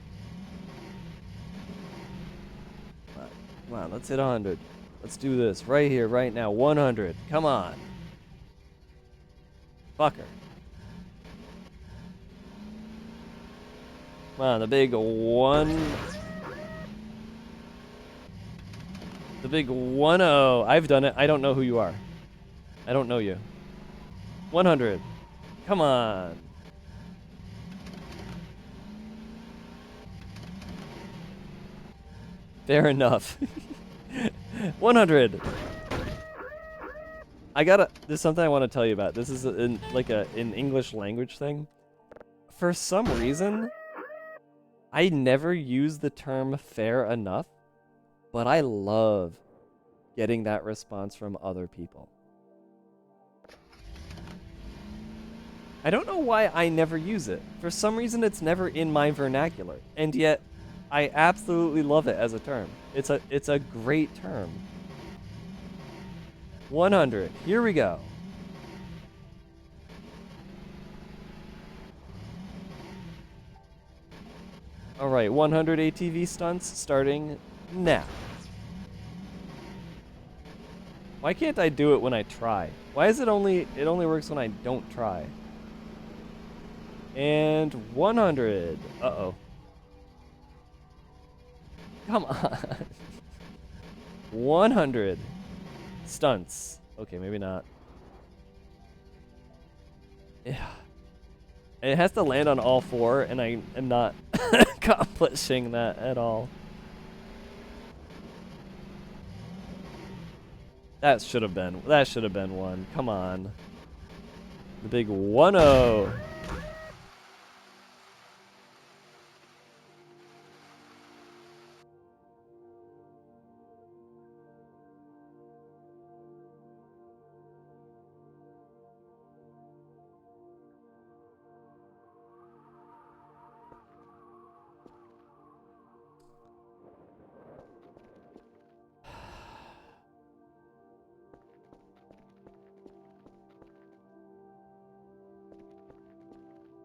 Come on, let's hit 100. Let's do this right here, right now. 100. Come on. Fucker. Come on, the big one. The big 1-0. I've done it. I don't know who you are. I don't know you. 100. Come on. Fair enough. 100. There's something I want to tell you about. This is an English language thing. For some reason, I never use the term fair enough, but I love getting that response from other people. I don't know why I never use it. For some reason, it's never in my vernacular, and yet I absolutely love it as a term. It's a great term. 100. Here we go. All right, 100 ATV stunts starting now. Why can't I do it when I try? Why is it only works when I don't try? And 100. Uh-oh. Come on. 100 stunts. Okay, maybe not. Yeah. It has to land on all four, and I am not accomplishing that at all. That should have been one. Come on. The big 1-0.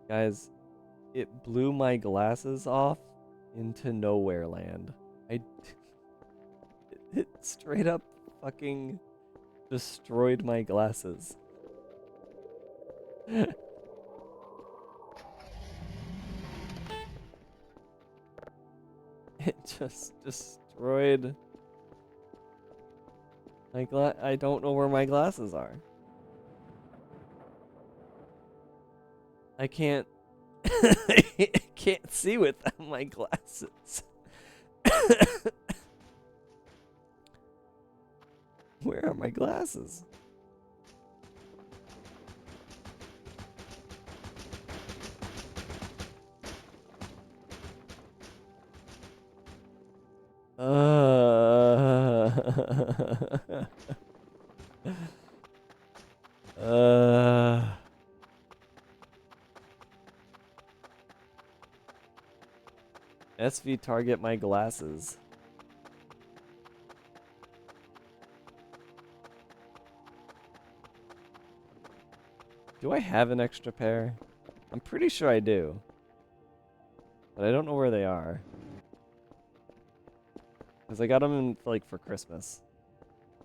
Guys, it blew my glasses off into nowhere land. It straight up fucking destroyed my glasses. It just destroyed my I don't know where my glasses are. I can't I can't see without my glasses. Where are my glasses? Uh, uh, SV target my glasses. Do I have an extra pair? I'm pretty sure I do. But I don't know where they are. Because I got them in, like, for Christmas.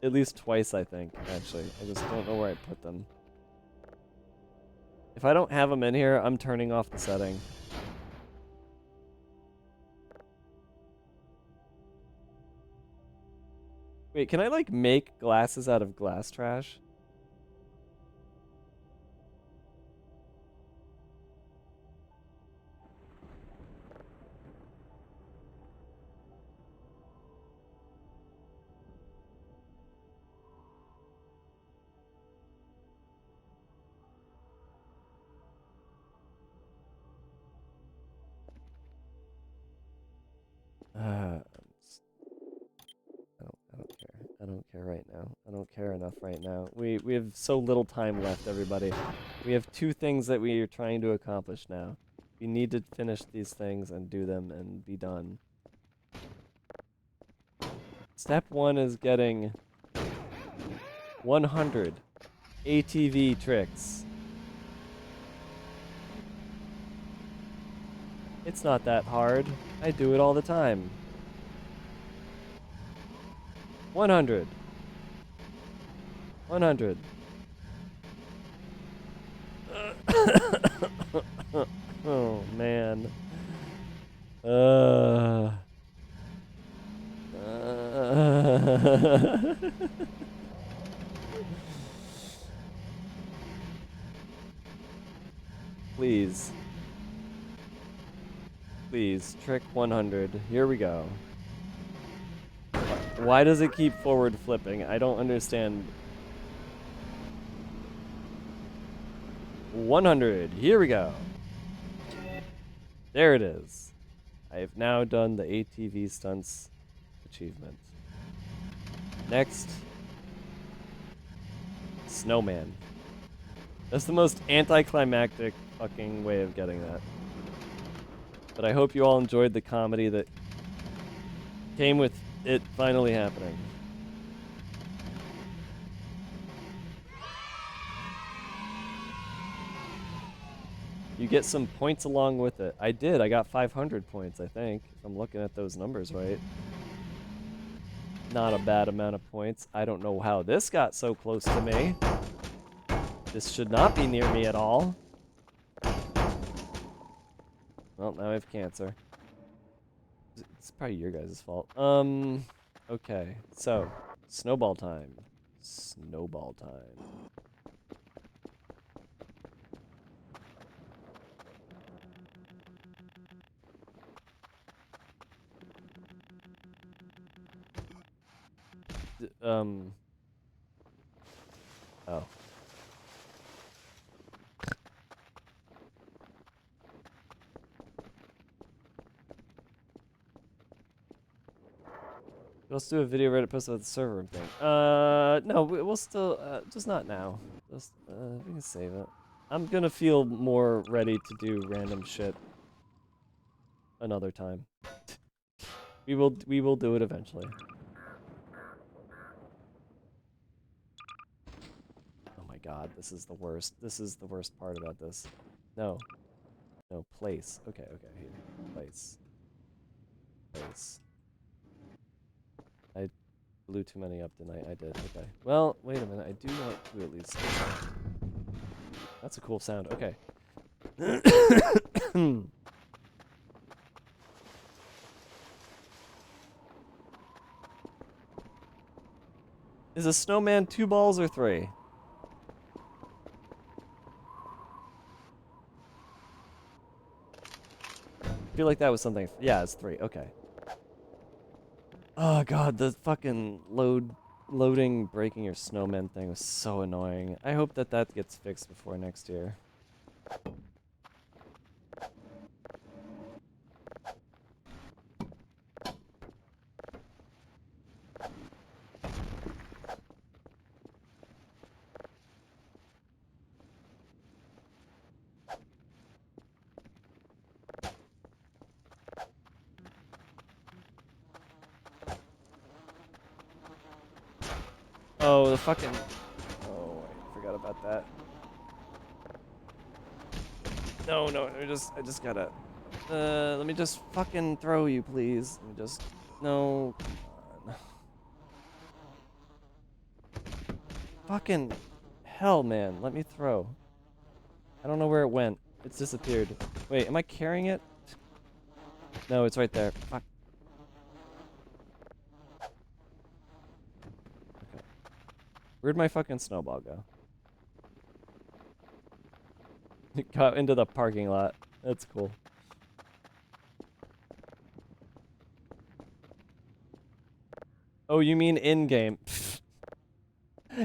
At least twice, I think, actually. I just don't know where I put them. If I don't have them in here, I'm turning off the setting. Wait, can I, like, make glasses out of glass trash? I don't care. I don't care right now. I don't care enough right now. We have so little time left, everybody. We have 2 things that we are trying to accomplish now. We need to finish these things and do them and be done. Step 1 is getting 100 ATV tricks. It's not that hard. I do it all the time. 100. 100. Oh, man. Please. Please, trick 100. Here we go. Why does it keep forward flipping? I don't understand. 100. Here we go. There it is. I have now done the ATV stunts achievement. Next, snowman. That's the most anticlimactic fucking way of getting that. But I hope you all enjoyed the comedy that came with it finally happening. You get some points along with it. I did. I got 500 points, I think, if I'm looking at those numbers right. Not a bad amount of points. I don't know how this got so close to me. This should not be near me at all. Well, now I have cancer. It's probably your guys' fault. Okay. So, snowball time. Snowball time. Oh. Let's do a video Reddit post about the server room thing. No, we'll still, just not now. Just, we can save it. I'm gonna feel more ready to do random shit another time. We will do it eventually. Oh my god, this is the worst. This is the worst part about this. No. No, place. Okay, okay, here. Place. Place. I blew too many up, didn't I? I did, okay. Well, wait a minute, I do want to at least... That's a cool sound, okay. Is a snowman 2 balls or 3? I feel like that was something. Yeah, it's 3. Okay. Oh god, the fucking loading breaking your snowman thing was so annoying. I hope that that gets fixed before next year. Oh, the fucking... Oh, I forgot about that. No, no, I just gotta... let me just fucking throw you, please. Let me just... No, come on. Fucking hell, man. Let me throw. I don't know where it went. It's disappeared. Wait, am I carrying it? No, it's right there. Fuck. Okay. Where'd my fucking snowball go? It got into the parking lot. That's cool. Oh, you mean in-game?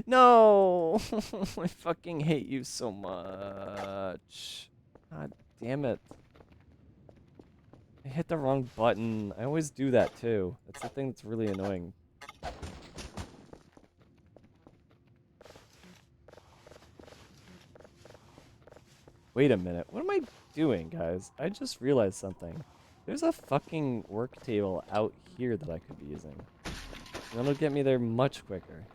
No! I fucking hate you so much. God damn it. I hit the wrong button. I always do that too. That's the thing that's really annoying. Wait a minute. What am I doing, guys? I just realized something. There's a fucking work table out here that I could be using. That'll get me there much quicker.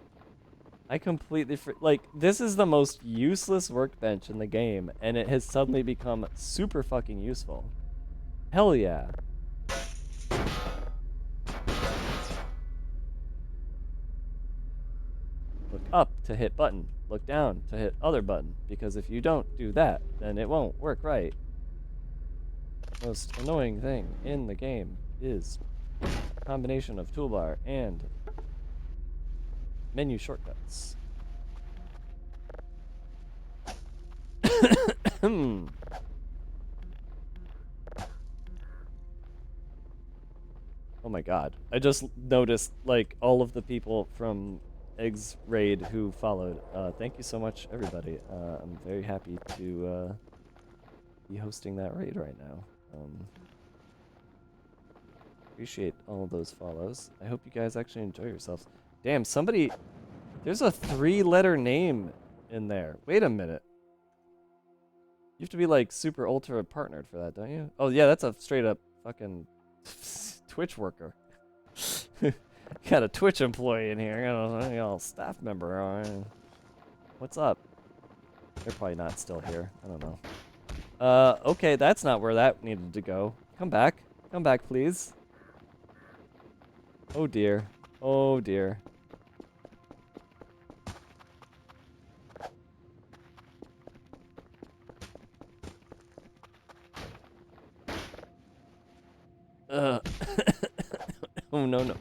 I completely like, this is the most useless workbench in the game, and it has suddenly become super fucking useful. Hell yeah. Look up to hit button. Look down to hit other button. Because if you don't do that, then it won't work right. Most annoying thing in the game is a combination of toolbar and menu shortcuts. Oh my god. I just noticed, like, all of the people from Egg's raid who followed. Thank you so much, everybody. I'm very happy to be hosting that raid right now. Appreciate all of those follows. I hope you guys actually enjoy yourselves. Damn, somebody... There's a 3-letter name in there. Wait a minute. You have to be, like, super ultra partnered for that, don't you? Oh, yeah, that's a straight-up fucking Twitch worker. Got a Twitch employee in here. Got a staff member. What's up? They're probably not still here. I don't know. Okay, that's not where that needed to go. Come back. Come back, please. Oh, dear. Oh, dear. Oh, no, no.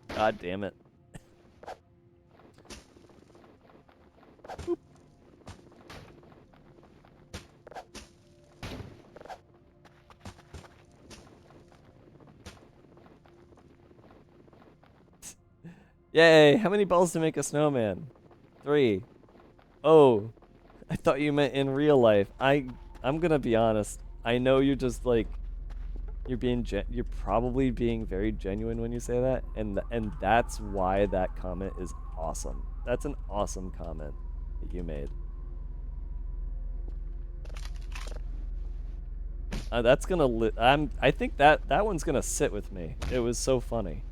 God damn it. Boop. Yay! How many balls to make a snowman? 3. Oh, I thought you meant in real life. I'm gonna be honest. I know you're just like, you're probably being very genuine when you say that, and that's why that comment is awesome. That's an awesome comment that you made. That's gonna I think that one's gonna sit with me. It was so funny.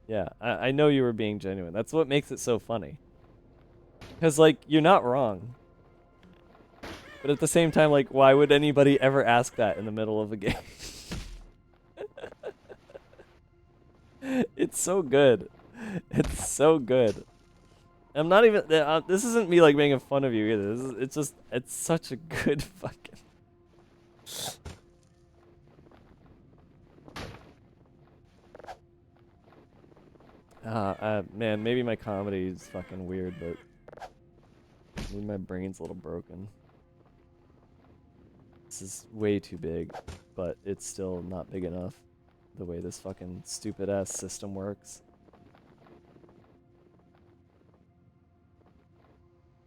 Yeah, I know you were being genuine. That's what makes it so funny. Because, like, you're not wrong. But at the same time, like, why would anybody ever ask that in the middle of a game? It's so good. It's so good. I'm not even. This isn't me like making fun of you either. It's just. It's such a good fucking. Man, maybe my comedy is fucking weird, but maybe my brain's a little broken. This is way too big, but it's still not big enough. The way this fucking stupid ass system works.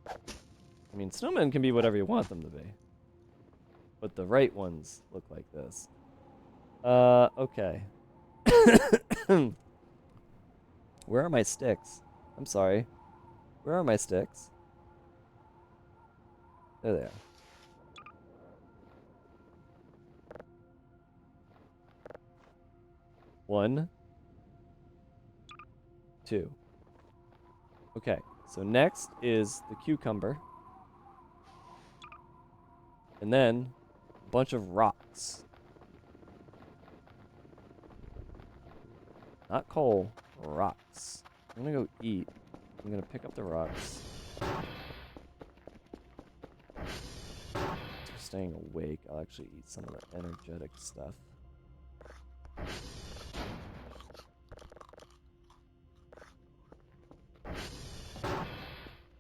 I mean, snowmen can be whatever you want them to be. But the right ones look like this. Okay. Where are my sticks? I'm sorry. Where are my sticks? There they are. One. Two. Okay, so next is the cucumber. And then a bunch of rocks. Not coal, rocks. I'm gonna go eat. I'm gonna pick up the rocks. For staying awake, I'll actually eat some of the energetic stuff.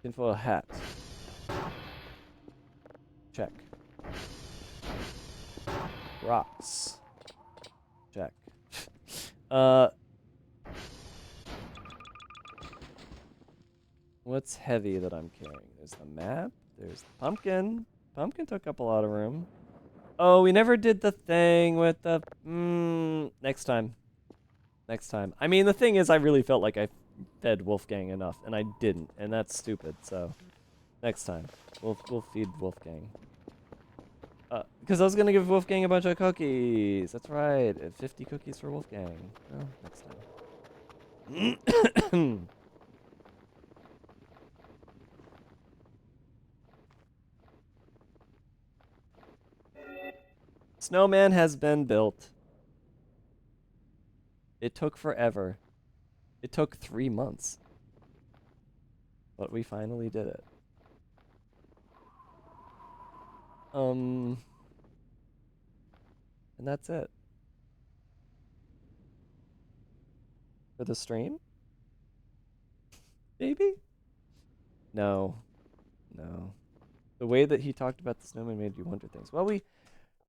Tinfoil hat. Check. Rocks. Check. What's heavy that I'm carrying? There's the map. There's the pumpkin. Pumpkin took up a lot of room. Oh, we never did the thing with the... next time. Next time. I mean, the thing is, I really felt like I fed Wolfgang enough, and I didn't, and that's stupid, so... Next time. We'll feed Wolfgang. Because I was gonna give Wolfgang a bunch of cookies. That's right. 50 cookies for Wolfgang. Well, next time. Snowman has been built. It took forever. It took 3 months. But we finally did it. And that's it. For the stream? Maybe? No. No. The way that he talked about the snowman made you wonder things. Well, we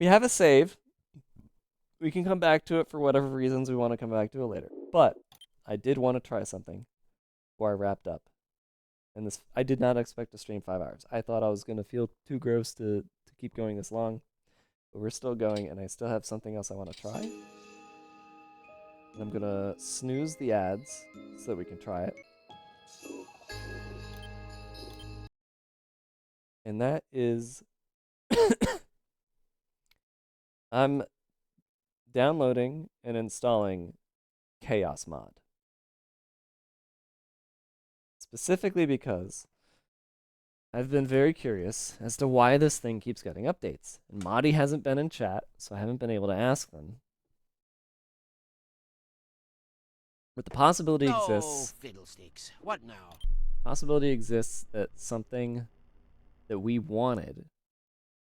have a save. We can come back to it for whatever reasons we want to come back to it later. But I did want to try something before I wrapped up. And this, I did not expect to stream 5 hours. I thought I was going to feel too gross to keep going this long. But we're still going, and I still have something else I want to try. And I'm going to snooze the ads so that we can try it. And that is... I'm downloading and installing Chaos Mod. Specifically because I've been very curious as to why this thing keeps getting updates. And Madi hasn't been in chat, so I haven't been able to ask them. But the possibility exists... Fiddlesticks. What now? Possibility exists that something that we wanted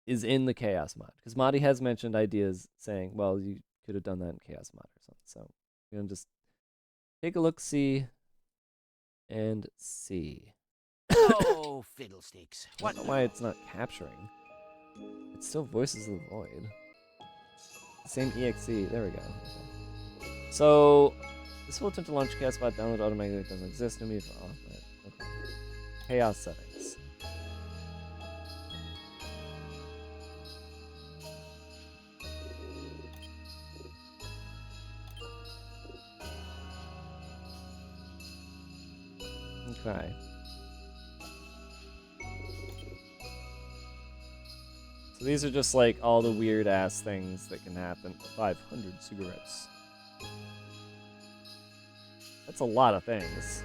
is in the Chaos Mod. Because Madi has mentioned ideas saying, well, you could have done that in Chaos Mod or something. So I'm going to just take a look-see and see. Oh, fiddlesticks. I don't know why it's not capturing. It's still Voices of the Void. Same EXE. There we go. Okay. So, this will attempt to launch Chaos Bot. Download automatically. It doesn't exist. No need for off. Right. Okay. Chaos settings. Okay. So these are just like all the weird ass things that can happen. 500 cigarettes. That's a lot of things.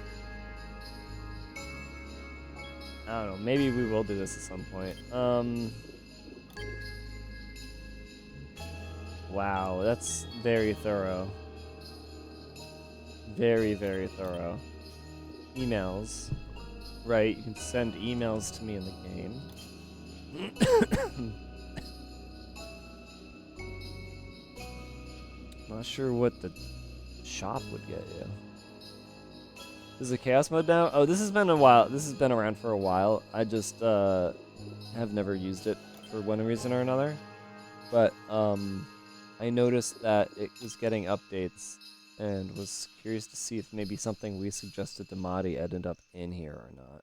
I don't know. Maybe we will do this at some point. Wow, that's very thorough. Very, very thorough. Emails. Right, you can send emails to me in the game. Not sure what the shop would get you. Is the chaos mode now? Oh, this has been a while. This has been around for a while. I just have never used it for one reason or another. But I noticed that it was getting updates and was curious to see if maybe something we suggested to Madi ended up in here or not.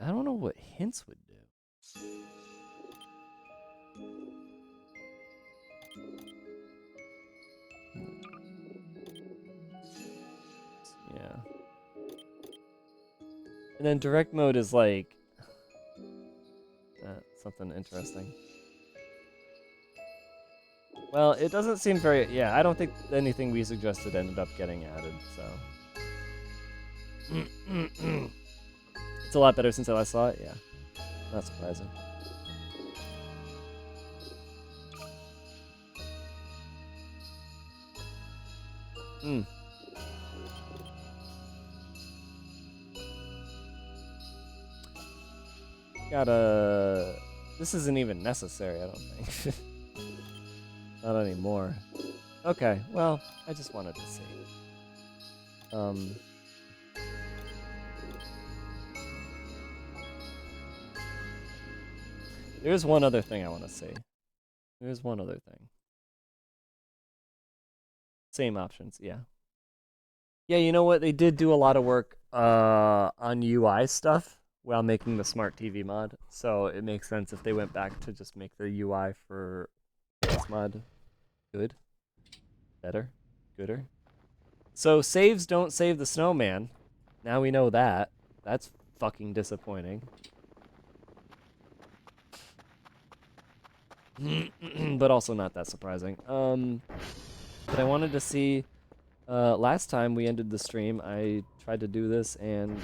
I don't know what hints would do. Yeah. And then direct mode is like something interesting. Well, it doesn't seem very... Yeah, I don't think anything we suggested ended up getting added, so... It's a lot better since I last saw it, yeah. Not surprising. Hmm. Gotta... This isn't even necessary, I don't think. Not anymore. Okay, well, I just wanted to see. There's one other thing I want to see. There's one other thing. Same options, yeah. Yeah, you know what? They did do a lot of work on UI stuff while making the smart TV mod, so it makes sense if they went back to just make the UI for this mod good, better, gooder. So saves don't save the snowman. Now we know that. That's fucking disappointing. But also not that surprising. But I wanted to see, last time we ended the stream, I tried to do this and,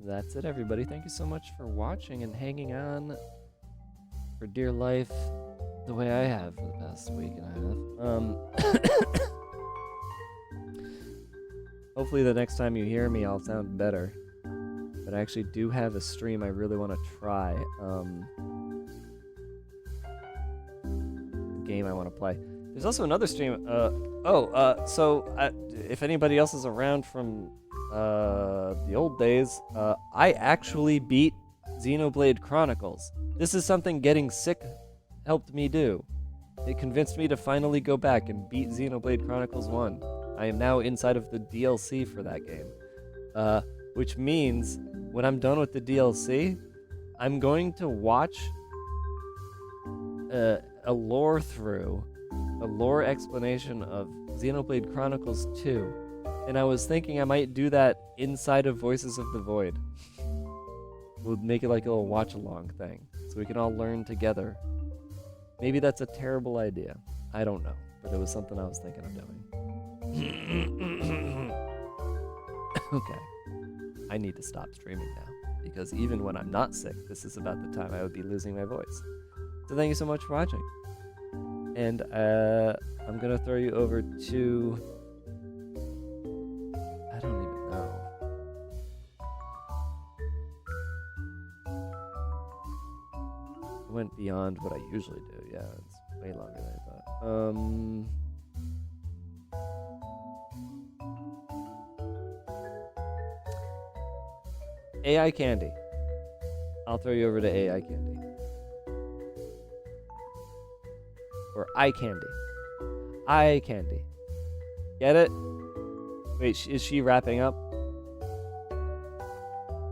that's it, everybody. Thank you so much for watching and hanging on for dear life the way I have for the past week and a half. Hopefully the next time you hear me, I'll sound better. But I actually do have a stream I really want to try. Game I want to play. There's also another stream. So if anybody else is around from the old days, I actually beat Xenoblade Chronicles. This is something getting sick helped me do. It convinced me to finally go back and beat Xenoblade Chronicles 1. I am now inside of the DLC for that game. Which means when I'm done with the DLC, I'm going to watch a lore explanation of Xenoblade Chronicles 2. And I was thinking I might do that inside of Voices of the Void. We'll make it like a little watch-along thing, so we can all learn together. Maybe that's a terrible idea. I don't know, but it was something I was thinking of doing. Okay. I need to stop streaming now, because even when I'm not sick, this is about the time I would be losing my voice. So thank you so much for watching. And I'm going to throw you over to... I don't even know. I went beyond what I usually do. Yeah, it's way longer than I thought. AI Candy. I'll throw you over to AI Candy. Or Eye Candy. Eye Candy. Get it? Wait, is she wrapping up?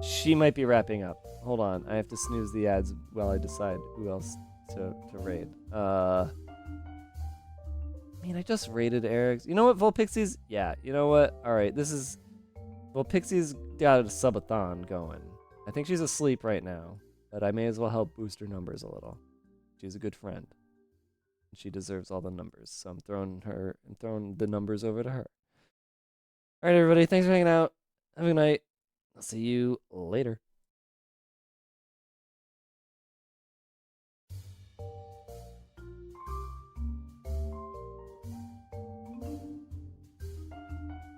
She might be wrapping up. hold on. I have to snooze the ads while I decide who else to raid. I mean, I just raided Eric's. You know what, Volpixies? Yeah, you know what? All right, this is... Volpixies got a subathon going. I think she's asleep right now, but I may as well help boost her numbers a little. She's a good friend. She deserves all the numbers, so I'm throwing the numbers over to her. All right, everybody, thanks for hanging out. Have a good night. I'll see you later.